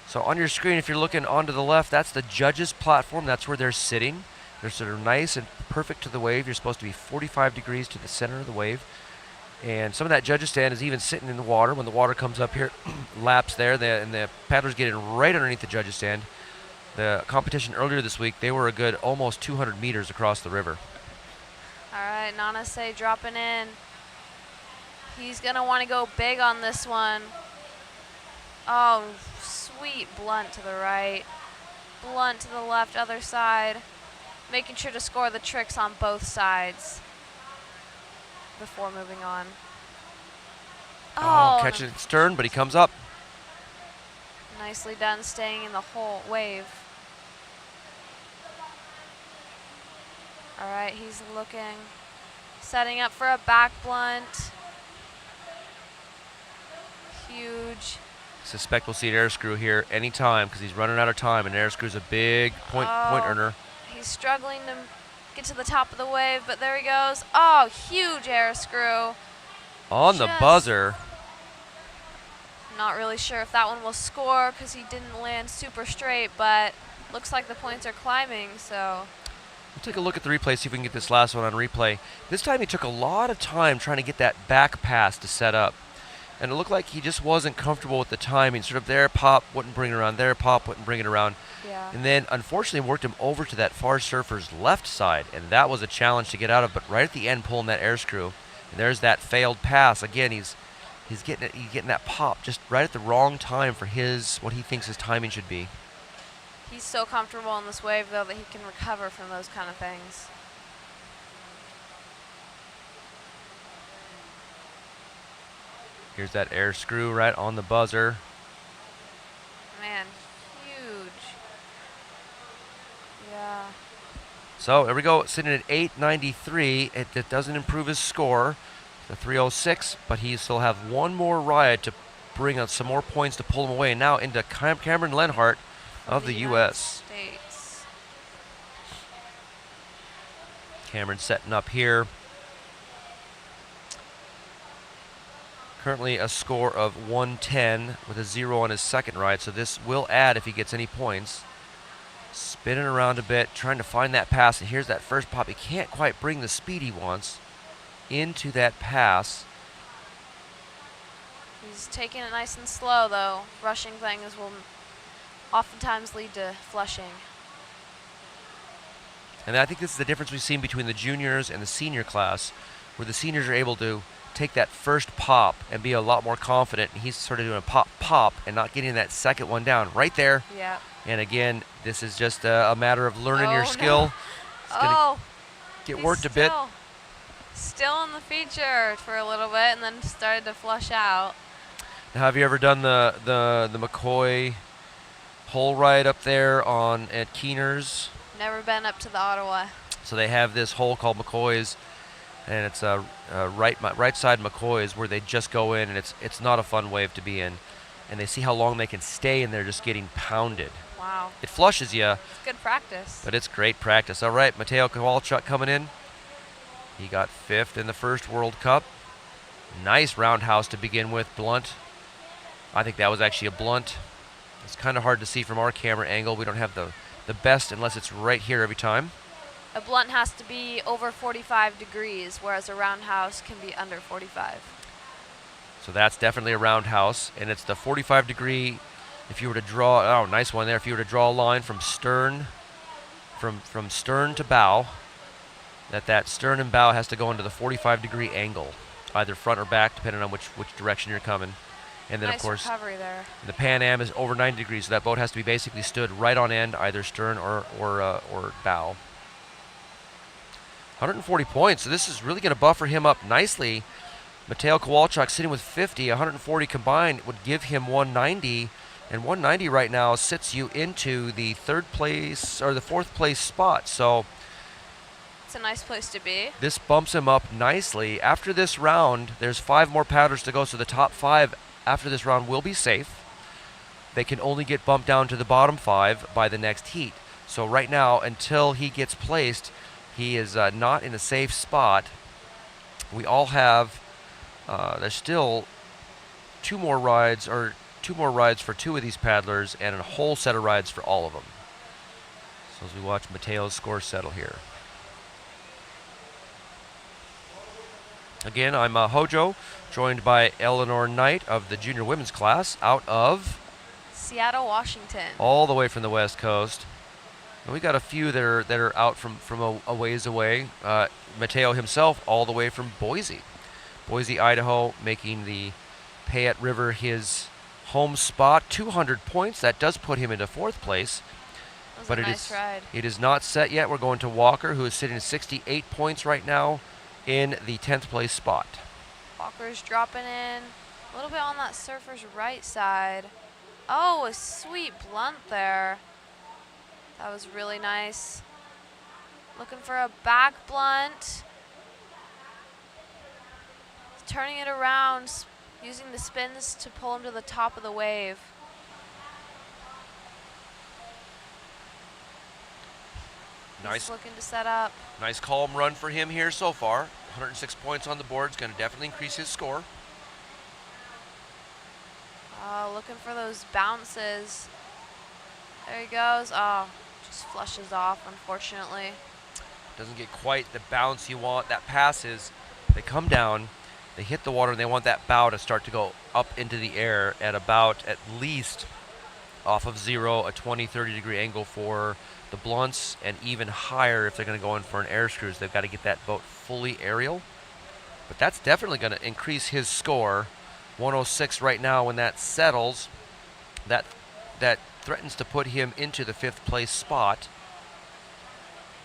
So on your screen, if you're looking onto the left, that's the judges' platform. That's where they're sitting. They're sort of nice and perfect to the wave. You're supposed to be 45 degrees to the center of the wave. And some of that judges' stand is even sitting in the water. When the water comes up here, laps there, and the paddlers get in right underneath the judges' stand. The competition earlier this week, they were a good almost 200 meters across the river. All right, Nanase dropping in. He's going to want to go big on this one. Oh, sweet blunt to the right. Blunt to the left, other side. Making sure to score the tricks on both sides before moving on. Oh, catching it stern, but he comes up. Nicely done, staying in the whole wave. All right, he's looking, setting up for a back blunt. Huge. Suspect we'll see an air screw here anytime because he's running out of time, and air screw's a big point earner. He's struggling to get to the top of the wave, but there he goes. Oh, huge air screw. On the buzzer. Not really sure if that one will score because he didn't land super straight, but looks like the points are climbing, so. We'll take a look at the replay, see if we can get this last one on replay. This time he took a lot of time trying to get that back pass to set up. And it looked like he just wasn't comfortable with the timing. Sort of there, pop, wouldn't bring it around. There, pop, wouldn't bring it around. Yeah. And then, unfortunately, worked him over to that far surfer's left side. And that was a challenge to get out of. But right at the end, pulling that air screw. And there's that failed pass. Again, he's getting that pop just right at the wrong time for what he thinks his timing should be. He's so comfortable in this wave, though, that he can recover from those kind of things. Here's that air screw right on the buzzer. Man, huge. Yeah. So there we go, sitting at 893. It doesn't improve his score, the 306, but he still have one more ride to bring out some more points to pull him away. Now into Cameron Lenhart of the United U.S. States. Cameron setting up here. Currently a score of 110 with a 0 on his second ride, so this will add if he gets any points. Spinning around a bit, trying to find that pass, and here's that first pop. He can't quite bring the speed he wants into that pass. He's taking it nice and slow, though. Rushing things will oftentimes lead to flushing. And I think this is the difference we've seen between the juniors and the senior class, where the seniors are able to take that first pop and be a lot more confident. He's sort of doing a pop and not getting that second one down right there. Yeah. And again, this is just a matter of learning your skill. It's gonna get worked a bit. Still in the feature for a little bit, and then started to flush out. Now, have you ever done the McCoy hole ride up there at Keener's? Never been up to the Ottawa. So they have this hole called McCoy's, and it's right side McCoy's, where they just go in, and it's not a fun wave to be in, and they see how long they can stay in there just getting pounded. Wow. It flushes you. It's good practice. But it's great practice. All right, Mateo Kowalchuk coming in. He got 5th in the first World Cup. Nice roundhouse to begin with, blunt. I think that was actually a blunt. It's kind of hard to see from our camera angle. We don't have the best unless it's right here every time. A blunt has to be over 45 degrees, whereas a roundhouse can be under 45. So that's definitely a roundhouse, and it's the 45 degree. If you were to draw, nice one there. If you were to draw a line from stern, from stern to bow, that stern and bow has to go into the 45 degree angle, either front or back, depending on which direction you're coming. And then nice of course, recovery there. the Pan Am is over 90 degrees, so that boat has to be basically stood right on end, either stern or bow. 140 points, so this is really going to buffer him up nicely. Mateo Kowalchuk sitting with 50, 140 combined would give him 190. And 190 right now sits you into the 3rd place or the 4th place spot. So it's a nice place to be. This bumps him up nicely. After this round, there's 5 more paddlers to go, so the top 5 after this round will be safe. They can only get bumped down to the bottom 5 by the next heat. So right now, until he gets placed, he is not in a safe spot. We all have, there's still 2 more rides for 2 of these paddlers and a whole set of rides for all of them. So as we watch Mateo's score settle here. Again, I'm Hojo, joined by Eleanor Knight of the junior women's class out of Seattle, Washington. All the way from the West Coast. And we got a few that are out from a ways away. Mateo himself all the way from Boise, Idaho, making the Payette River his home spot. 200 points. That does put him into 4th place. That was But a nice ride. it is not set yet. We're going to Walker, who is sitting at 68 points right now in the 10th place spot. Walker's dropping in a little bit on that surfer's right side. Oh, a sweet blunt there. That was really nice. Looking for a back blunt. Turning it around, using the spins to pull him to the top of the wave. Nice. He's looking to set up. Nice calm run for him here so far. 106 points on the board. It's going to definitely increase his score. Looking for those bounces. There he goes. Oh, just flushes off, unfortunately. Doesn't get quite the bounce you want. That pass is, they come down, they hit the water, and they want that bow to start to go up into the air at about, at least, off of 0, a 20, 30 degree angle for the blunts, and even higher if they're going to go in for an air screws. They've got to get that boat fully aerial. But that's definitely going to increase his score. 106 right now. When that settles, that threatens to put him into the 5th place spot.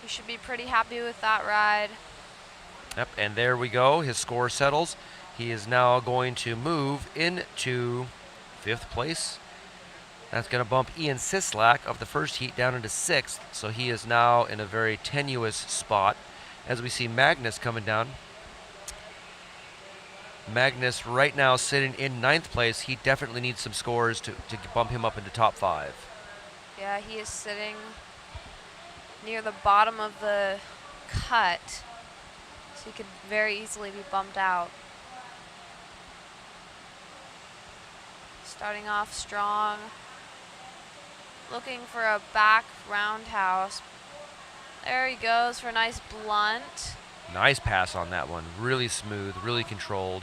You should be pretty happy with that ride. Yep, and there we go. His score settles. He is now going to move into 5th place. That's going to bump Ian Sislak of the first heat down into 6th, so he is now in a very tenuous spot. As we see Magnus coming down. Magnus right now sitting in 9th place. He definitely needs some scores to bump him up into top 5. Yeah, he is sitting near the bottom of the cut, so he could very easily be bumped out. Starting off strong, looking for a back roundhouse. There he goes for a nice blunt. Nice pass on that one. Really smooth, really controlled.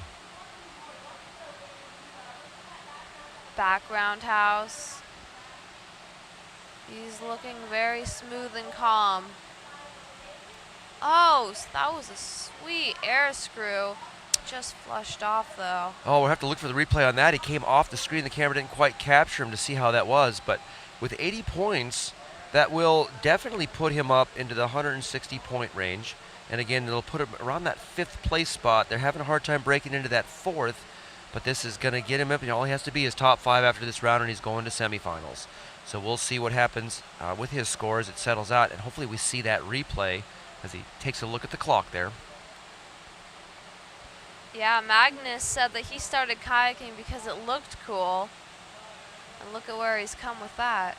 Back roundhouse. He's looking very smooth and calm. Oh, so that was a sweet air screw. Just flushed off though. Oh, we'll have to look for the replay on that. He came off the screen. The camera didn't quite capture him to see how that was. But with 80 points, that will definitely put him up into the 160-point range. And again, it'll put him around that 5th place spot. They're having a hard time breaking into that 4th. But this is going to get him up. And all he has to be is top 5 after this round, and he's going to semifinals. So we'll see what happens with his score as it settles out. And hopefully we see that replay as he takes a look at the clock there. Yeah, Magnus said that he started kayaking because it looked cool. And look at where he's come with that.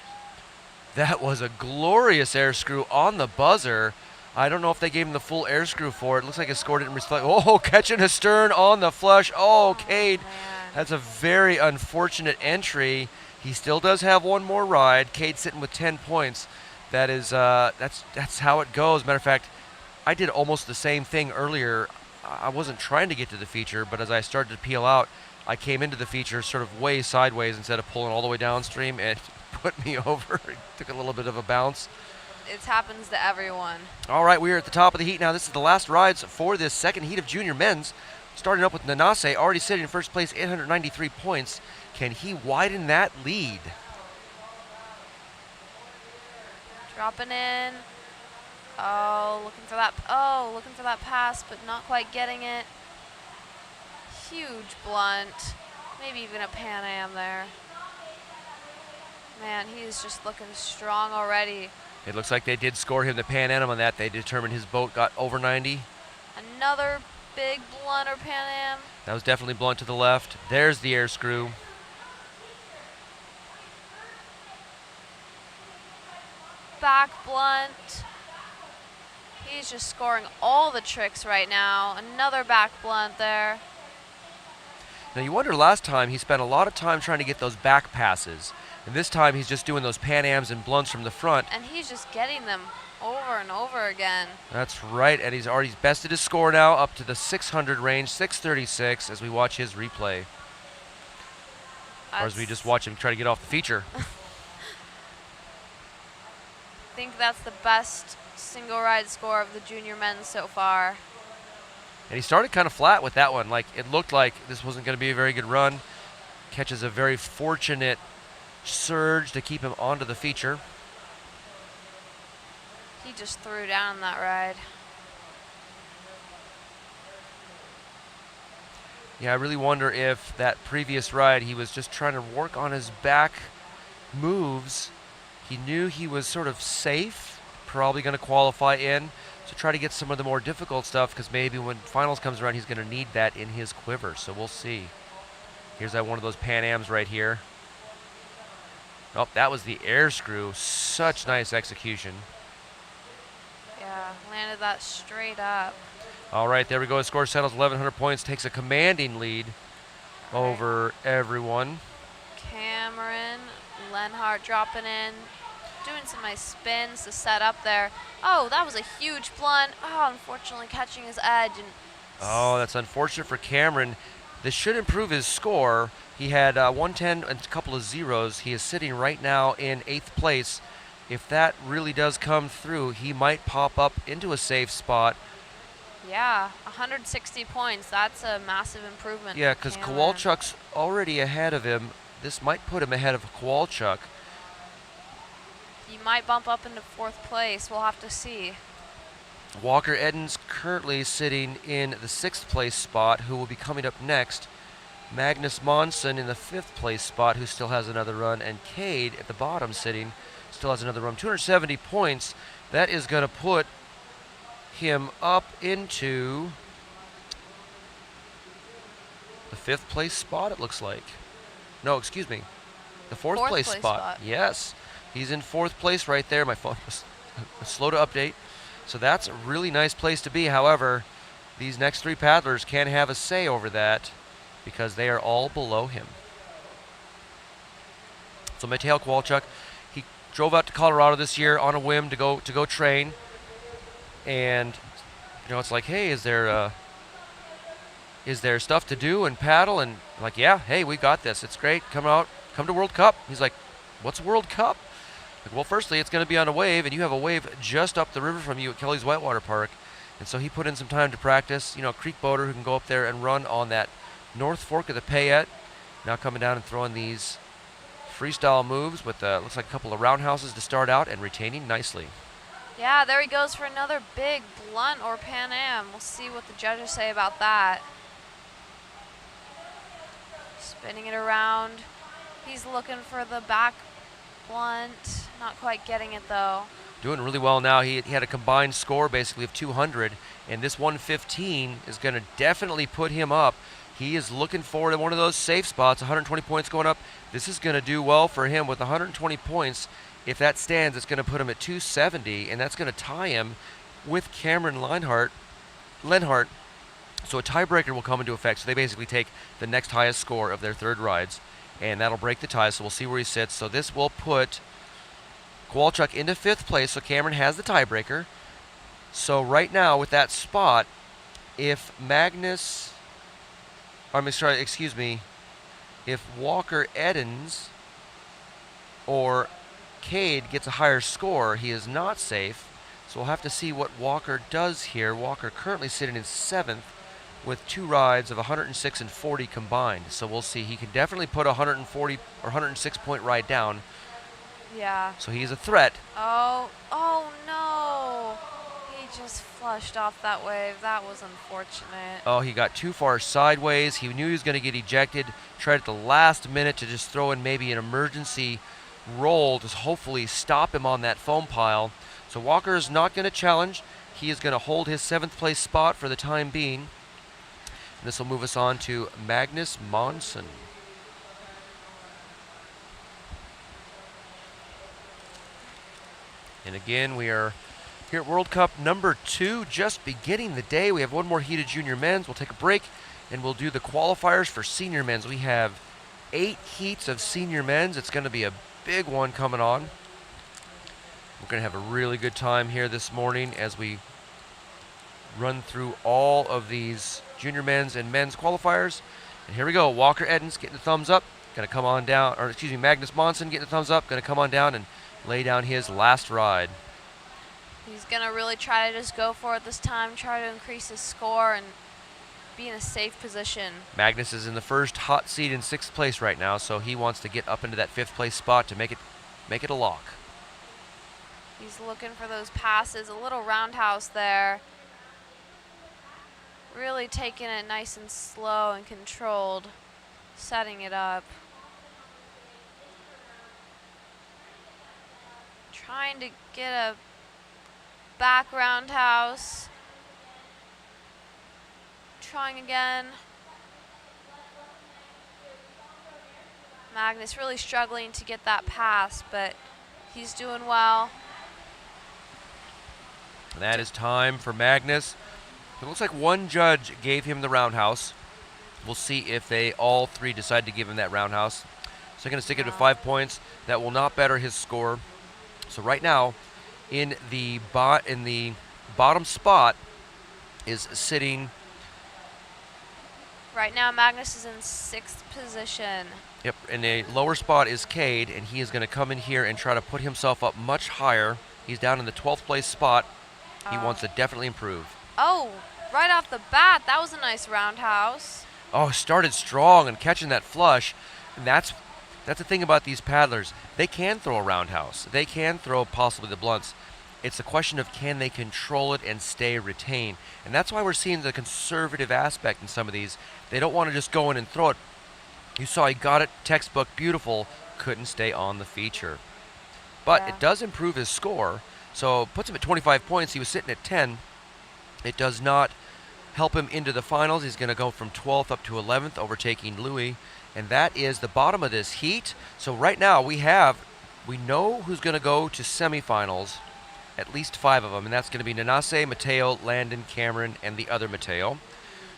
That was a glorious air screw on the buzzer. I don't know if they gave him the full air screw for it. Looks like his score didn't reflect. Oh, catching a stern on the flush. Oh, Cade. Man. That's a very unfortunate entry. He still does have one more ride. Cade sitting with 10 points. That is, that's how it goes. Matter of fact, I did almost the same thing earlier. I wasn't trying to get to the feature, but as I started to peel out, I came into the feature sort of way sideways instead of pulling all the way downstream, and it put me over. It took a little bit of a bounce. It happens to everyone. All right, we are at the top of the heat now. This is the last rides for this second heat of junior men's. Starting up with Nanase, already sitting in first place, 893 points. Can he widen that lead? Dropping in. Oh, looking for that pass, but not quite getting it. Huge blunt. Maybe even a Pan Am there. Man, he is just looking strong already. It looks like they did score him the Pan Am on that. They determined his boat got over 90. Another big blunt or Pan Am. That was definitely blunt to the left. There's the air screw. Back blunt. He's just scoring all the tricks right now. Another back blunt there. Now you wonder, last time he spent a lot of time trying to get those back passes. And this time he's just doing those Pan Ams and blunts from the front. And he's just getting them over and over again. That's right, and he's already bested his score now up to the 600 range, 636, as we watch his replay. Or as we just watch him try to get off the feature. I think that's the best single ride score of the junior men so far. And he started kind of flat with that one. Like, it looked like this wasn't going to be a very good run. Catches a very fortunate surge to keep him onto the feature. He just threw down on that ride. Yeah, I really wonder if that previous ride he was just trying to work on his back moves. He knew he was sort of safe, probably going to qualify in, so try to get some of the more difficult stuff, because maybe when finals comes around he's going to need that in his quiver, so we'll see. Here's that one of those Pan Ams right here. Oh, that was the air screw. Such nice execution. Yeah, landed that straight up. All right, there we go. His score settles 1,100 points, takes a commanding lead over everyone. Cameron, Lenhart dropping in, doing some nice spins to set up there. Oh, that was a huge blunt. Oh, unfortunately catching his edge. And oh, that's unfortunate for Cameron. This should improve his score. He had 110 and a couple of zeros. He is sitting right now in 8th place. If that really does come through, he might pop up into a safe spot. yeah, 160 points. That's a massive improvement. Yeah, for because Cameron. Kowalczuk's already ahead of him. This might put him ahead of Kowalczuk. He might bump up into 4th place. We'll have to see. Walker Edens currently sitting in the 6th place spot, who will be coming up next. Magnus Monson in the 5th place spot, who still has another run, and Cade at the bottom sitting, still has another run. 270 points. That is going to put him up into the 5th place spot, it looks like. No, excuse me. The 4th place spot. Yes. He's in 4th place right there. My phone was slow to update. So that's a really nice place to be. However, these next 3 paddlers can have a say over that because they are all below him. So Mateo Kowalchuk, he drove out to Colorado this year on a whim to go train. And it's like, hey, is there stuff to do and paddle? And I'm like, yeah, hey, we got this. It's great. Come to World Cup. He's like, what's World Cup? Like, well, firstly, it's going to be on a wave, and you have a wave just up the river from you at Kelly's Whitewater Park. And so he put in some time to practice. Creek boater who can go up there and run on that North Fork of the Payette. Now coming down and throwing these freestyle moves with looks like a couple of roundhouses to start out and retaining nicely. Yeah, there he goes for another big blunt or Pan Am. We'll see what the judges say about that. Spinning it around. He's looking for the back blunt. Not quite getting it though. Doing really well now. He had a combined score basically of 200, and this 115 is going to definitely put him up. He is looking forward to one of those safe spots, 120 points going up. This is going to do well for him with 120 points. If that stands, it's going to put him at 270, and that's going to tie him with Cameron Lenhart. So a tiebreaker will come into effect. So they basically take the next highest score of their 3rd rides, and that'll break the tie. So we'll see where he sits. So this will put Kowalchuk into 5th place. So Cameron has the tiebreaker. So right now with that spot, if if Walker Edens or Cade gets a higher score, he is not safe. So we'll have to see what Walker does here. Walker currently sitting in 7th with 2 rides of 106 and 40 combined. So we'll see. He can definitely put a 140 or 106 point ride down. Yeah. So he's a threat. Oh no. He just flushed off that wave. That was unfortunate. Oh, he got too far sideways. He knew he was going to get ejected. Tried at the last minute to just throw in maybe an emergency roll to hopefully stop him on that foam pile. So Walker is not going to challenge. He is going to hold his 7th place spot for the time being. And this will move us on to Magnus Monson. And again, we are here at World Cup number 2, just beginning the day. We have one more heat of junior men's. We'll take a break, and we'll do the qualifiers for senior men's. We have 8 heats of senior men's. It's going to be a big one coming on. We're going to have a really good time here this morning as we run through all of these junior men's and men's qualifiers. And here we go. Walker Edens getting the thumbs up. Going to come on down, or excuse me, Magnus Monson getting the thumbs up. Going to come on down and lay down his last ride. He's going to really try to just go for it this time, try to increase his score and be in a safe position. Magnus is in the first hot seat in 6th place right now, so he wants to get up into that 5th place spot to make it a lock. He's looking for those passes, a little roundhouse there. Really taking it nice and slow and controlled, setting it up. Trying to get a back roundhouse. Trying again. Magnus really struggling to get that pass, but he's doing well. That is time for Magnus. It looks like one judge gave him the roundhouse. We'll see if they all 3 decide to give him that roundhouse. So they're going to stick it to 5 points. That will not better his score. So right now, in the bottom spot is sitting. Right now, Magnus is in 6th position. Yep, in the lower spot is Cade, and he is going to come in here and try to put himself up much higher. He's down in the 12th place spot. He wants to definitely improve. Oh, right off the bat, that was a nice roundhouse. Oh, started strong and catching that flush. And that's the thing about these paddlers. They can throw a roundhouse. They can throw possibly the blunts. It's a question of can they control it and stay retained. And that's why we're seeing the conservative aspect in some of these. They don't want to just go in and throw it. You saw he got it, textbook, beautiful, couldn't stay on the feature. But Yeah. it does improve his score, so puts him at 25 points. He was sitting at 10. It does not help him into the finals. He's going to go from 12th up to 11th, overtaking Louis. And that is the bottom of this heat. So right now we know who's going to go to semifinals, at least 5 of them, and that's going to be Nanase, Mateo, Landon, Cameron, and the other Mateo.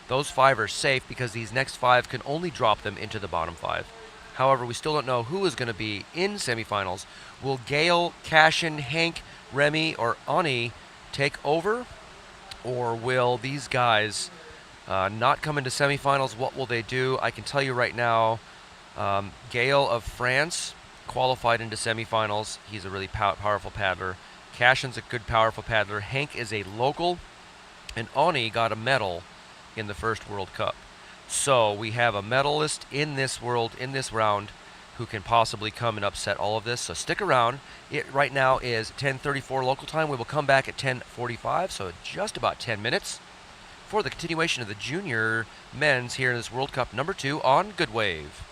Those 5 are safe because these next 5 can only drop them into the bottom 5. However, we still don't know who is going to be in semifinals. Will Gail, Cashin, Hank, Remy, or Ani take over? Or will these guys not come into semifinals? What will they do? I can tell you right now, Gail of France qualified into semifinals. He's a really powerful paddler. Cashin's a good, powerful paddler. Hank is a local, and Ani got a medal in the first World Cup. So we have a medalist in this round, who can possibly come and upset all of this. So stick around. It right now is 10:34 local time. We will come back at 10:45, so just about 10 minutes for the continuation of the junior men's here in this World Cup number 2 on Good Wave.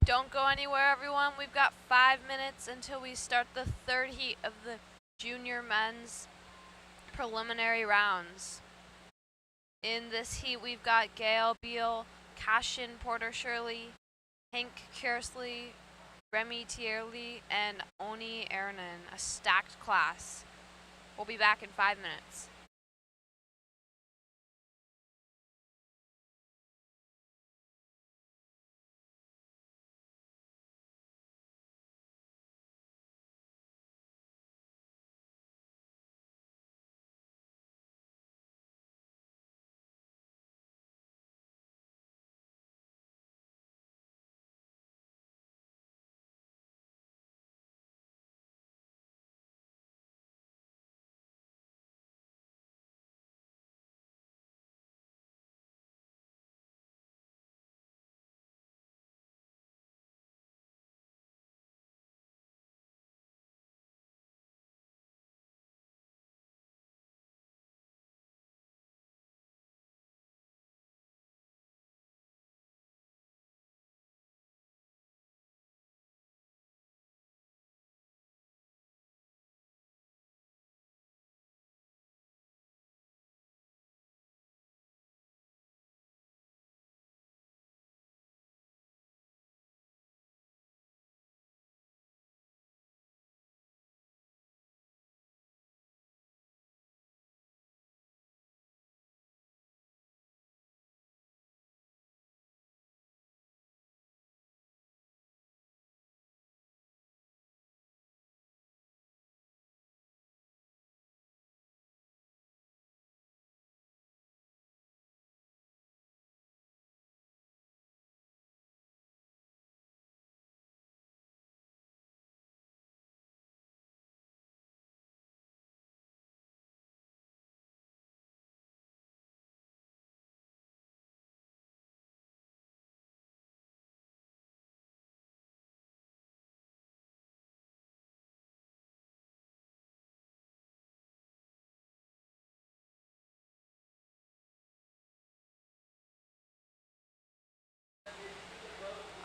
Don't go anywhere, everyone. We've got 5 minutes until we start the third heat of the junior men's preliminary rounds. In this heat, we've got Gail Beal, Cashin Porter Shirley, Hank Kersley, Remy Tierley, and Oni Ernan, a stacked class. We'll be back in 5 minutes.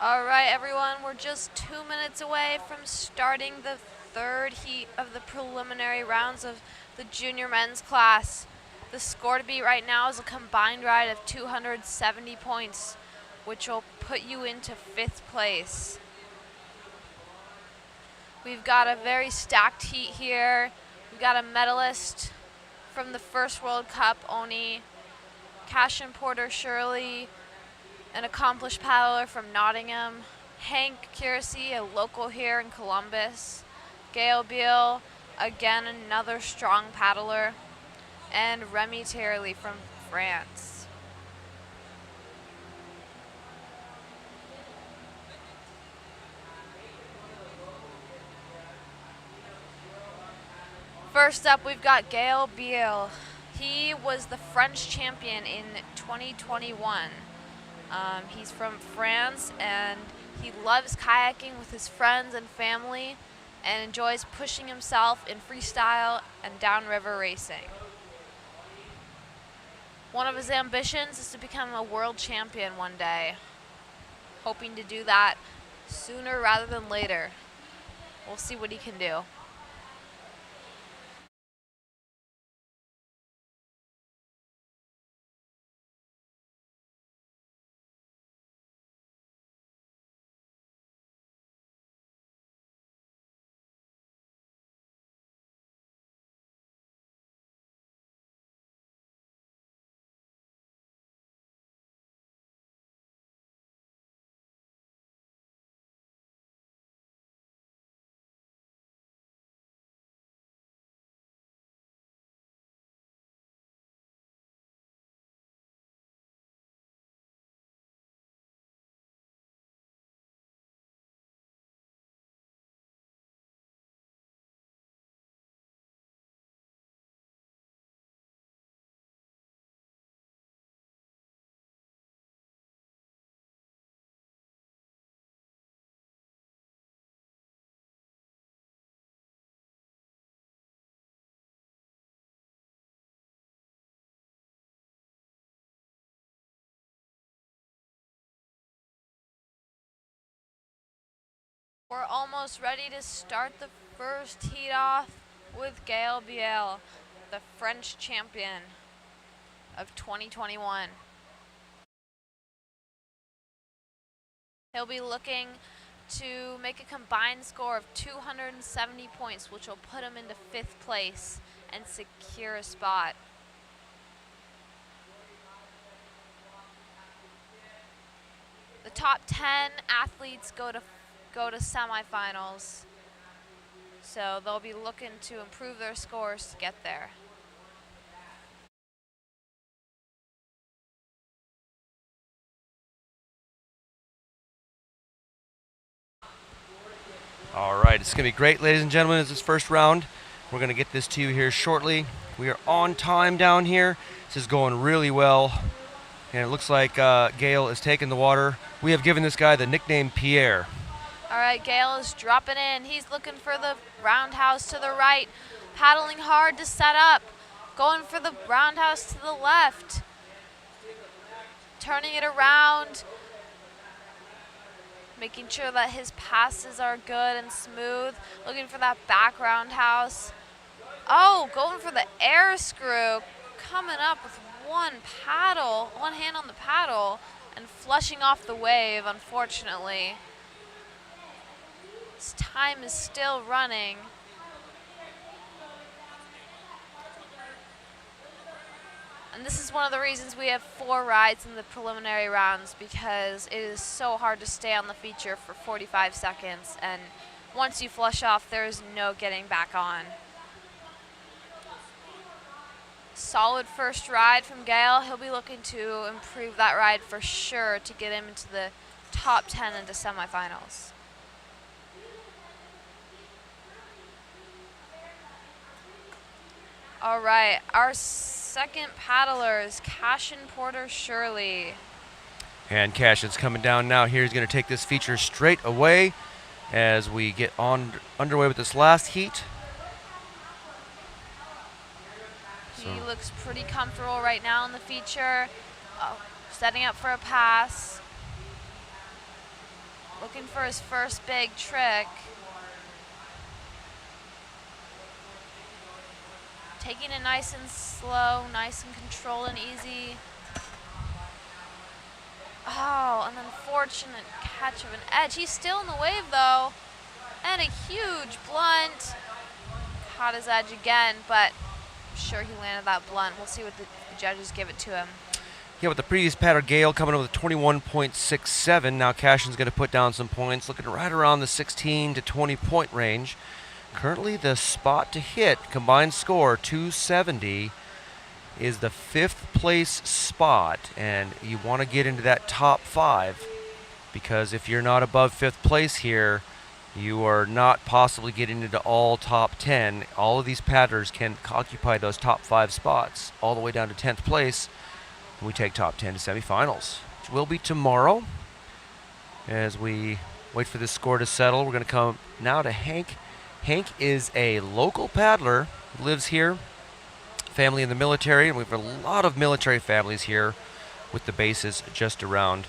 All right, everyone, we're just 2 minutes away from starting the third heat of the preliminary rounds of the junior men's class. The score to beat right now is a combined ride of 270 points, which will put you into 5th place. We've got a very stacked heat here. We've got a medalist from the first World Cup, Oni, Cashin Porter Shirley, an accomplished paddler from Nottingham, Hank Kersey, a local here in Columbus, Gail Beal, again another strong paddler, and Remy Tierley from France. First up, we've got Gail Beal. He was the French champion in 2021. He's from France, and he loves kayaking with his friends and family and enjoys pushing himself in freestyle and downriver racing. One of his ambitions is to become a world champion one day, hoping to do that sooner rather than later. We'll see what he can do. We're almost ready to start the first heat off with Gael Biel, the French champion of 2021. He'll be looking to make a combined score of 270 points, which will put him into 5th place and secure a spot. The top 10 athletes go to semifinals, so they'll be looking to improve their scores to get there. All right, it's going to be great, ladies and gentlemen, as this first round. We're going to get this to you here shortly. We are on time down here. This is going really well. And it looks like Gael is taking the water. We have given this guy the nickname Pierre. All right, Gael is dropping in. He's looking for the roundhouse to the right, paddling hard to set up, going for the roundhouse to the left, turning it around, making sure that his passes are good and smooth, looking for that back roundhouse. Oh, going for the air screw, coming up with one hand on the paddle, and flushing off the wave, unfortunately. His time is still running. And this is one of the reasons we have 4 rides in the preliminary rounds, because it is so hard to stay on the feature for 45 seconds, and once you flush off, there is no getting back on. Solid first ride from Gael. He'll be looking to improve that ride for sure to get him into the top 10 into semifinals. All right, our second paddler is Cashin Porter Shirley. And Cashin's coming down now here. He's going to take this feature straight away as we get underway with this last heat. He looks pretty comfortable right now in the feature. Setting up for a pass. Looking for his first big trick. Taking it nice and slow, nice and controlled and easy. Oh, an unfortunate catch of an edge. He's still in the wave though. And a huge blunt. Caught his edge again, but I'm sure he landed that blunt. We'll see what the judges give it to him. Yeah, with the previous paddler, Gael coming in with a 21.67. Now Cashin's going to put down some points, looking right around the 16 to 20 point range. Currently the spot to hit, combined score 270, is the 5th place spot, and you want to get into that top 5, because if you're not above 5th place here, you are not possibly getting into all top 10. All of these paddlers can occupy those top 5 spots all the way down to 10th place. And we take top 10 to semifinals, which will be tomorrow. As we wait for this score to settle, we're going to come now to Hank. Hank is a local paddler who lives here, family in the military, and we have a lot of military families here with the bases just around.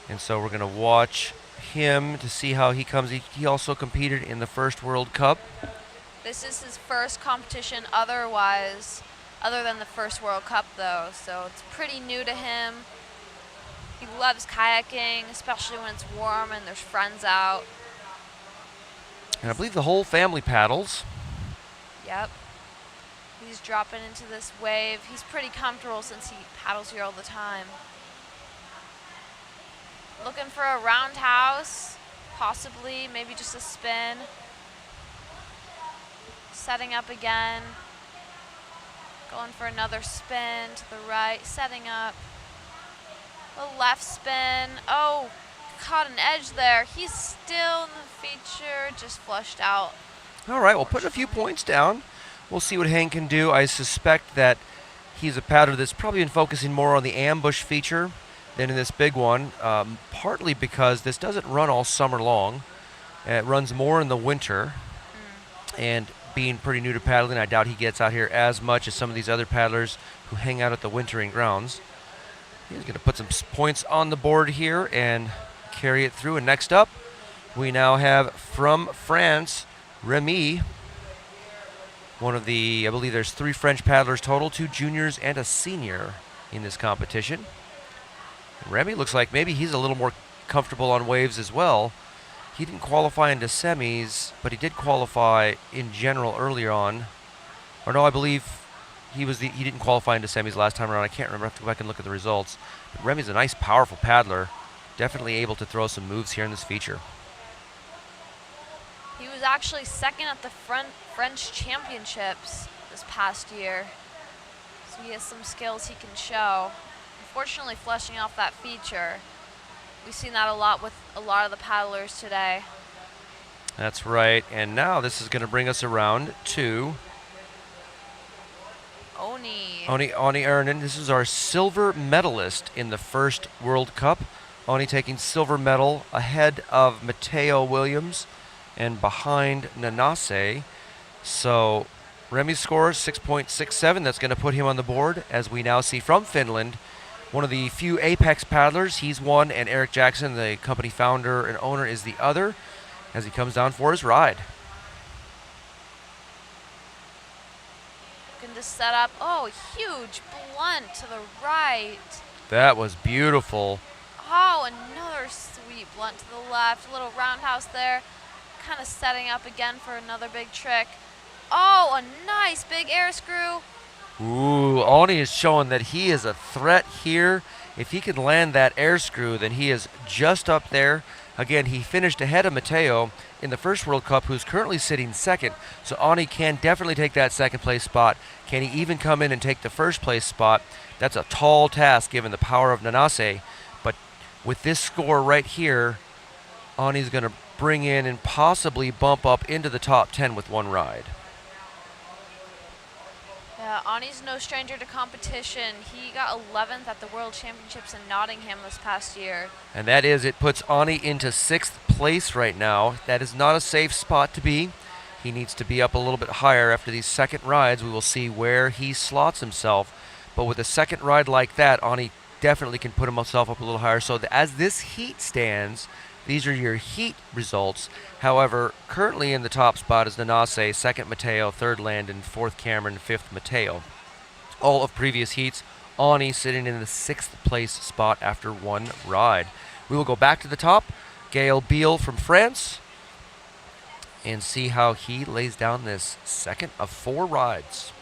And so we're going to watch him to see how he comes. He also competed in the first World Cup. This is his first competition other than the first World Cup though, so it's pretty new to him. He loves kayaking, especially when it's warm and there's friends out. And I believe the whole family paddles. Yep. He's dropping into this wave. He's pretty comfortable since he paddles here all the time. Looking for a roundhouse, possibly, maybe just a spin. Setting up again. Going for another spin to the right, setting up. A left spin. Oh, caught an edge there. He's still in the feature, just flushed out. All right, we'll put a few points down. We'll see what Hank can do. I suspect that he's a paddler that's probably been focusing more on the ambush feature than in this big one, partly because this doesn't run all summer long. It runs more in the winter. And being pretty new to paddling, I doubt he gets out here as much as some of these other paddlers who hang out at the wintering grounds. He's going to put some points on the board here and carry it through. And next up, We now have from France, Remy. One of the, I believe there's 3 French paddlers total, 2 juniors and a senior in this competition. Remy looks like maybe he's a little more comfortable on waves as well. He didn't qualify into semis, but he did qualify in general earlier on. Or no, I believe he didn't qualify into semis last time around. I can't remember. I have to go back and look at the results. But Remy's a nice, powerful paddler. Definitely able to throw some moves here in this feature. He was actually second at the French Championships this past year. So he has some skills he can show. Unfortunately, fleshing off that feature. We've seen that a lot with a lot of the paddlers today. That's right. And now this is going to bring us around to Oni. Oni Ernen. This is our silver medalist in the first World Cup. Oni taking silver medal ahead of Matteo Williams and behind Nanase. So Remy's score is 6.67. That's going to put him on the board, as we now see from Finland. One of the few Apex paddlers. He's one, and Eric Jackson, the company founder and owner, is the other, as he comes down for his ride. Looking to set up. Oh, huge blunt to the right. That was beautiful. Oh, another sweet blunt to the left. A little roundhouse there. Kind of setting up again for another big trick. Oh, a nice big air screw. Ooh, Oni is showing that he is a threat here. If he can land that air screw, then he is just up there. Again, he finished ahead of Matteo in the first World Cup, who's currently sitting second. So Oni can definitely take that second place spot. Can he even come in and take the first place spot? That's a tall task given the power of Nanase. But with this score right here, Oni's going to bring in and possibly bump up into the top 10 with one ride. Yeah, Ani's no stranger to competition. He got 11th at the World Championships in Nottingham this past year. And that is, it puts Ani into 6th place right now. That is not a safe spot to be. He needs to be up a little bit higher after these second rides. We will see where he slots himself. But with a second ride like that, Ani definitely can put himself up a little higher. So as this heat stands, these are your heat results. However, currently in the top spot is Nanase, second Matteo, third Landon, fourth Cameron, fifth Matteo. All of previous heats, Ani sitting in the 6th place spot after one ride. We will go back to the top. Gaël Biel from France, and see how he lays down this second of 4 rides.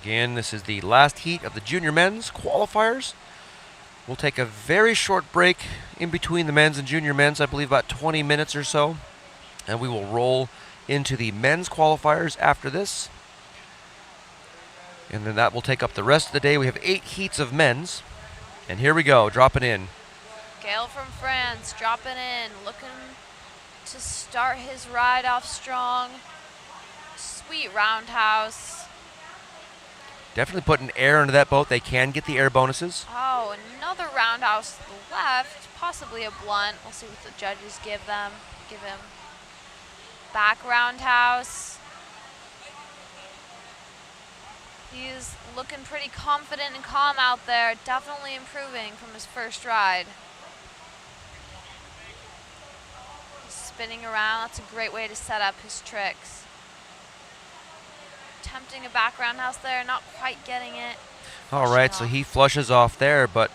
Again, this is the last heat of the junior men's qualifiers. We'll take a very short break in between the men's and junior men's, I believe about 20 minutes or so. And we will roll into the men's qualifiers after this. And then that will take up the rest of the day. We have 8 heats of men's. And here we go, dropping in. Gaël from France dropping in, looking to start his ride off strong. Sweet roundhouse. Definitely putting air into that boat. They can get the air bonuses. Oh, another roundhouse to the left, possibly a blunt. We'll see what the judges give him. Back roundhouse. He's looking pretty confident and calm out there. Definitely improving from his first ride. He's spinning around. That's a great way to set up his tricks. Attempting a back roundhouse there, not quite getting it. All right, so he flushes off there, but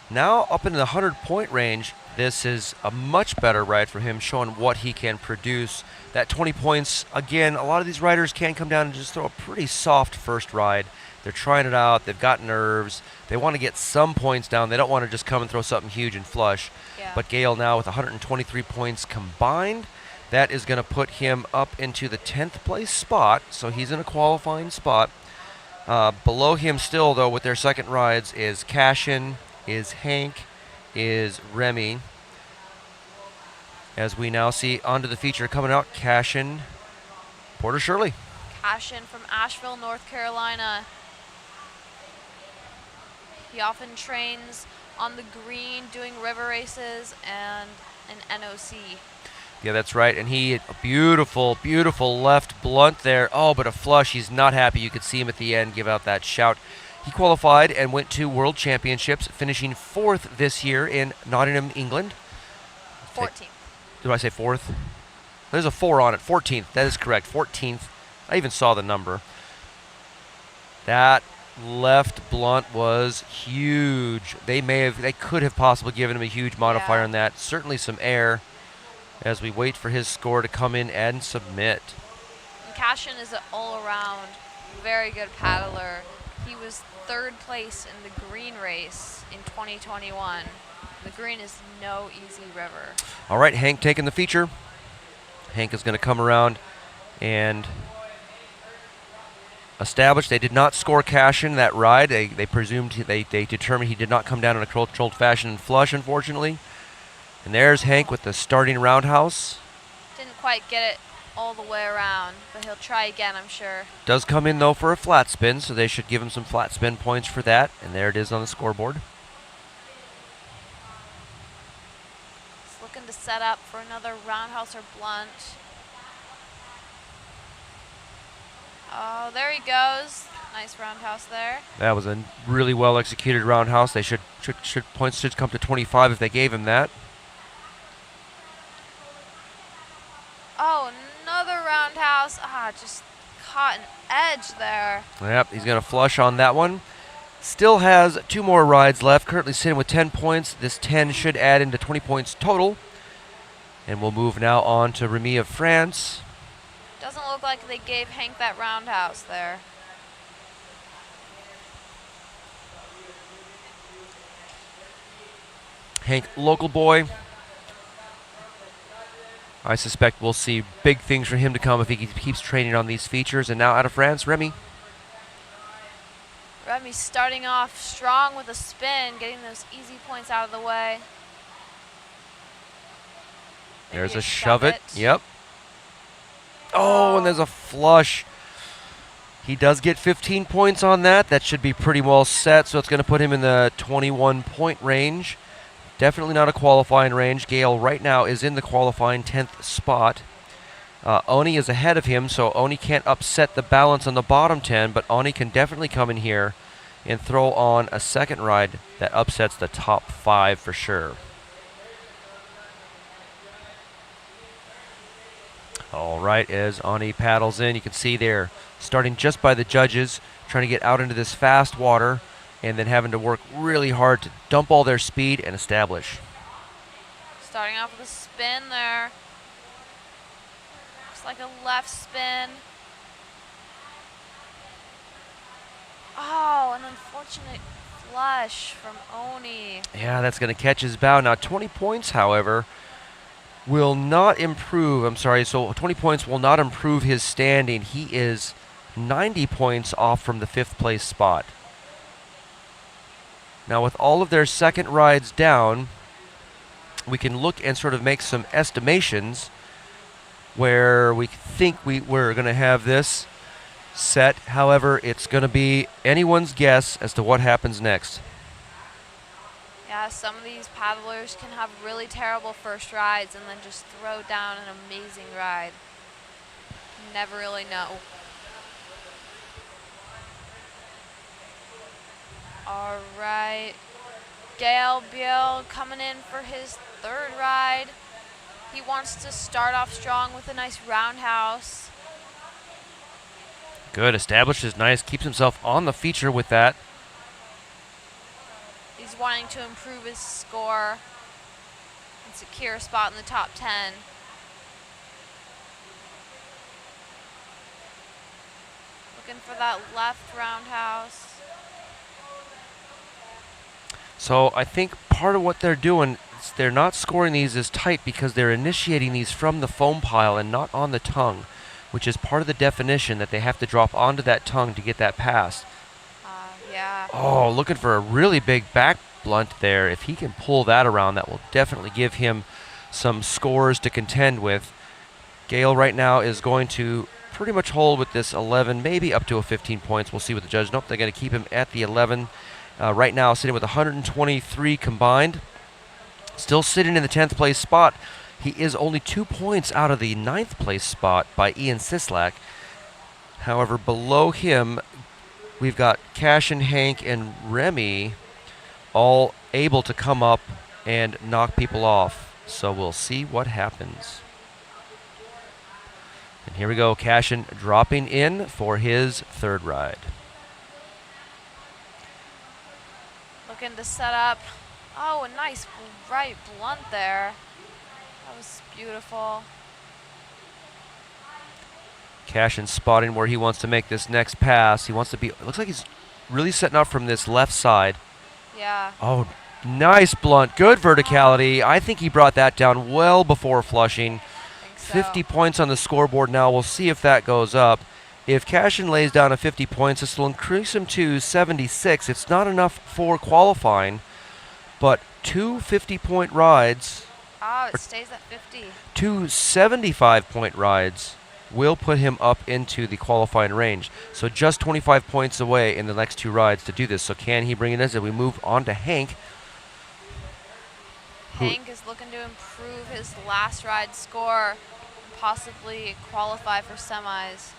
now up in the 100-point range, this is a much better ride for him, showing what he can produce. That 20 points, again, a lot of these riders can come down and just throw a pretty soft first ride. They're trying it out. They've got nerves. They want to get some points down. They don't want to just come and throw something huge and flush. Yeah. But Gaël now with 123 points combined, that is going to put him up into the 10th place spot, so he's in a qualifying spot. Below him still, though, with their second rides is Cashin, is Hank, is Remy. As we now see onto the feature coming out, Cashin, Porter Shirley. Cashin from Asheville, North Carolina. He often trains on the green doing river races and an NOC. Yeah, that's right. And he, a beautiful, beautiful left blunt there. Oh, but a flush. He's not happy. You could see him at the end give out that shout. He qualified and went to World Championships, finishing 4th this year in Nottingham, England. 14th. Did I say 4th? There's a 4 on it. 14th. That is correct. 14th. I even saw the number. That left blunt was huge. They could have possibly given him a huge modifier on that. Certainly some air as we wait for his score to come in and submit. And Cashin is an all-around very good paddler. He was 3rd place in the green race in 2021. The green is no easy river. All right, Hank taking the feature. Hank is going to come around and establish. They did not score Cashin that ride. They presumed, they determined he did not come down in a controlled fashion and flush, unfortunately. And there's Hank with the starting roundhouse. Didn't quite get it all the way around, but he'll try again, I'm sure. Does come in, though, for a flat spin, so they should give him some flat spin points for that. And there it is on the scoreboard. He's looking to set up for another roundhouse or blunt. Oh, there he goes. Nice roundhouse there. That was a really well executed roundhouse. They points should come to 25 if they gave him that. Oh, another roundhouse. Just caught an edge there. Yep, he's going to flush on that one. Still has 2 more rides left. Currently sitting with 10 points. This 10 should add into 20 points total. And we'll move now on to Remy of France. Doesn't look like they gave Hank that roundhouse there. Hank, local boy. I suspect we'll see big things for him to come if he keeps training on these features. And now out of France, Remy. Remy's starting off strong with a spin, getting those easy points out of the way. There's Maybe a shove it. Yep. Oh, Oh. and there's a flush. He does get 15 points on that. That should be pretty well set, so it's going to put him in the 21-point range. Definitely not a qualifying range. Gale right now is in the qualifying 10th spot. Oni is ahead of him, so Oni can't upset the balance on the bottom 10, but Oni can definitely come in here and throw on a second ride that upsets the top 5 for sure. All right, as Ani paddles in, you can see they're starting just by the judges, trying to get out into this fast water, and then having to work really hard to dump all their speed and establish. Starting off with a spin there. Looks like a left spin. Oh, an unfortunate flush from Oni. Yeah, that's going to catch his bow. Now, 20 points, however, will not improve. So 20 points will not improve his standing. He is 90 points off from the 5th place spot. Now, with all of their second rides down, we can look and sort of make some estimations where we think we're going to have this set. However, it's going to be anyone's guess as to what happens next. Yeah, some of these paddlers can have really terrible first rides and then just throw down an amazing ride. You never really know. All right. Gael Biel coming in for his 3rd ride. He wants to start off strong with a nice roundhouse. Good, establishes nice, keeps himself on the feature with that. He's wanting to improve his score and secure a spot in the top 10. Looking for that left roundhouse. So I think part of what they're doing is they're not scoring these as tight because they're initiating these from the foam pile and not on the tongue, which is part of the definition that they have to drop onto that tongue to get that pass. Yeah. Oh, looking for a really big back blunt there. If he can pull that around, that will definitely give him some scores to contend with. Gale right now is going to pretty much hold with this 11, maybe up to a 15 points. We'll see what the judge. Nope, they're going to keep him at the 11. Right now sitting with 123 combined. Still sitting in the 10th place spot. He is only 2 points out of the 9th place spot by Ian Sislak. However, below him, we've got Cash and Hank and Remy all able to come up and knock people off. So we'll see what happens. And here we go, Cashin dropping in for his third ride. Looking to set up. Oh, a nice right blunt there. That was beautiful. Cashin spotting where he wants to make this next pass. He wants to be, it looks like he's really setting up from this left side. Yeah. Oh, nice blunt, good verticality. I think he brought that down well before flushing. I think so. 50 points on the scoreboard now. We'll see if that goes up. If Cashin lays down a 50 points, this will increase him to 76. It's not enough for qualifying, but two 50-point rides, Oh, it stays at 50. two 75-point rides will put him up into the qualifying range. So just 25 points away in the next two rides to do this. So can he bring it in as we move on to Hank? Hank is looking to improve his last ride score and possibly qualify for semis.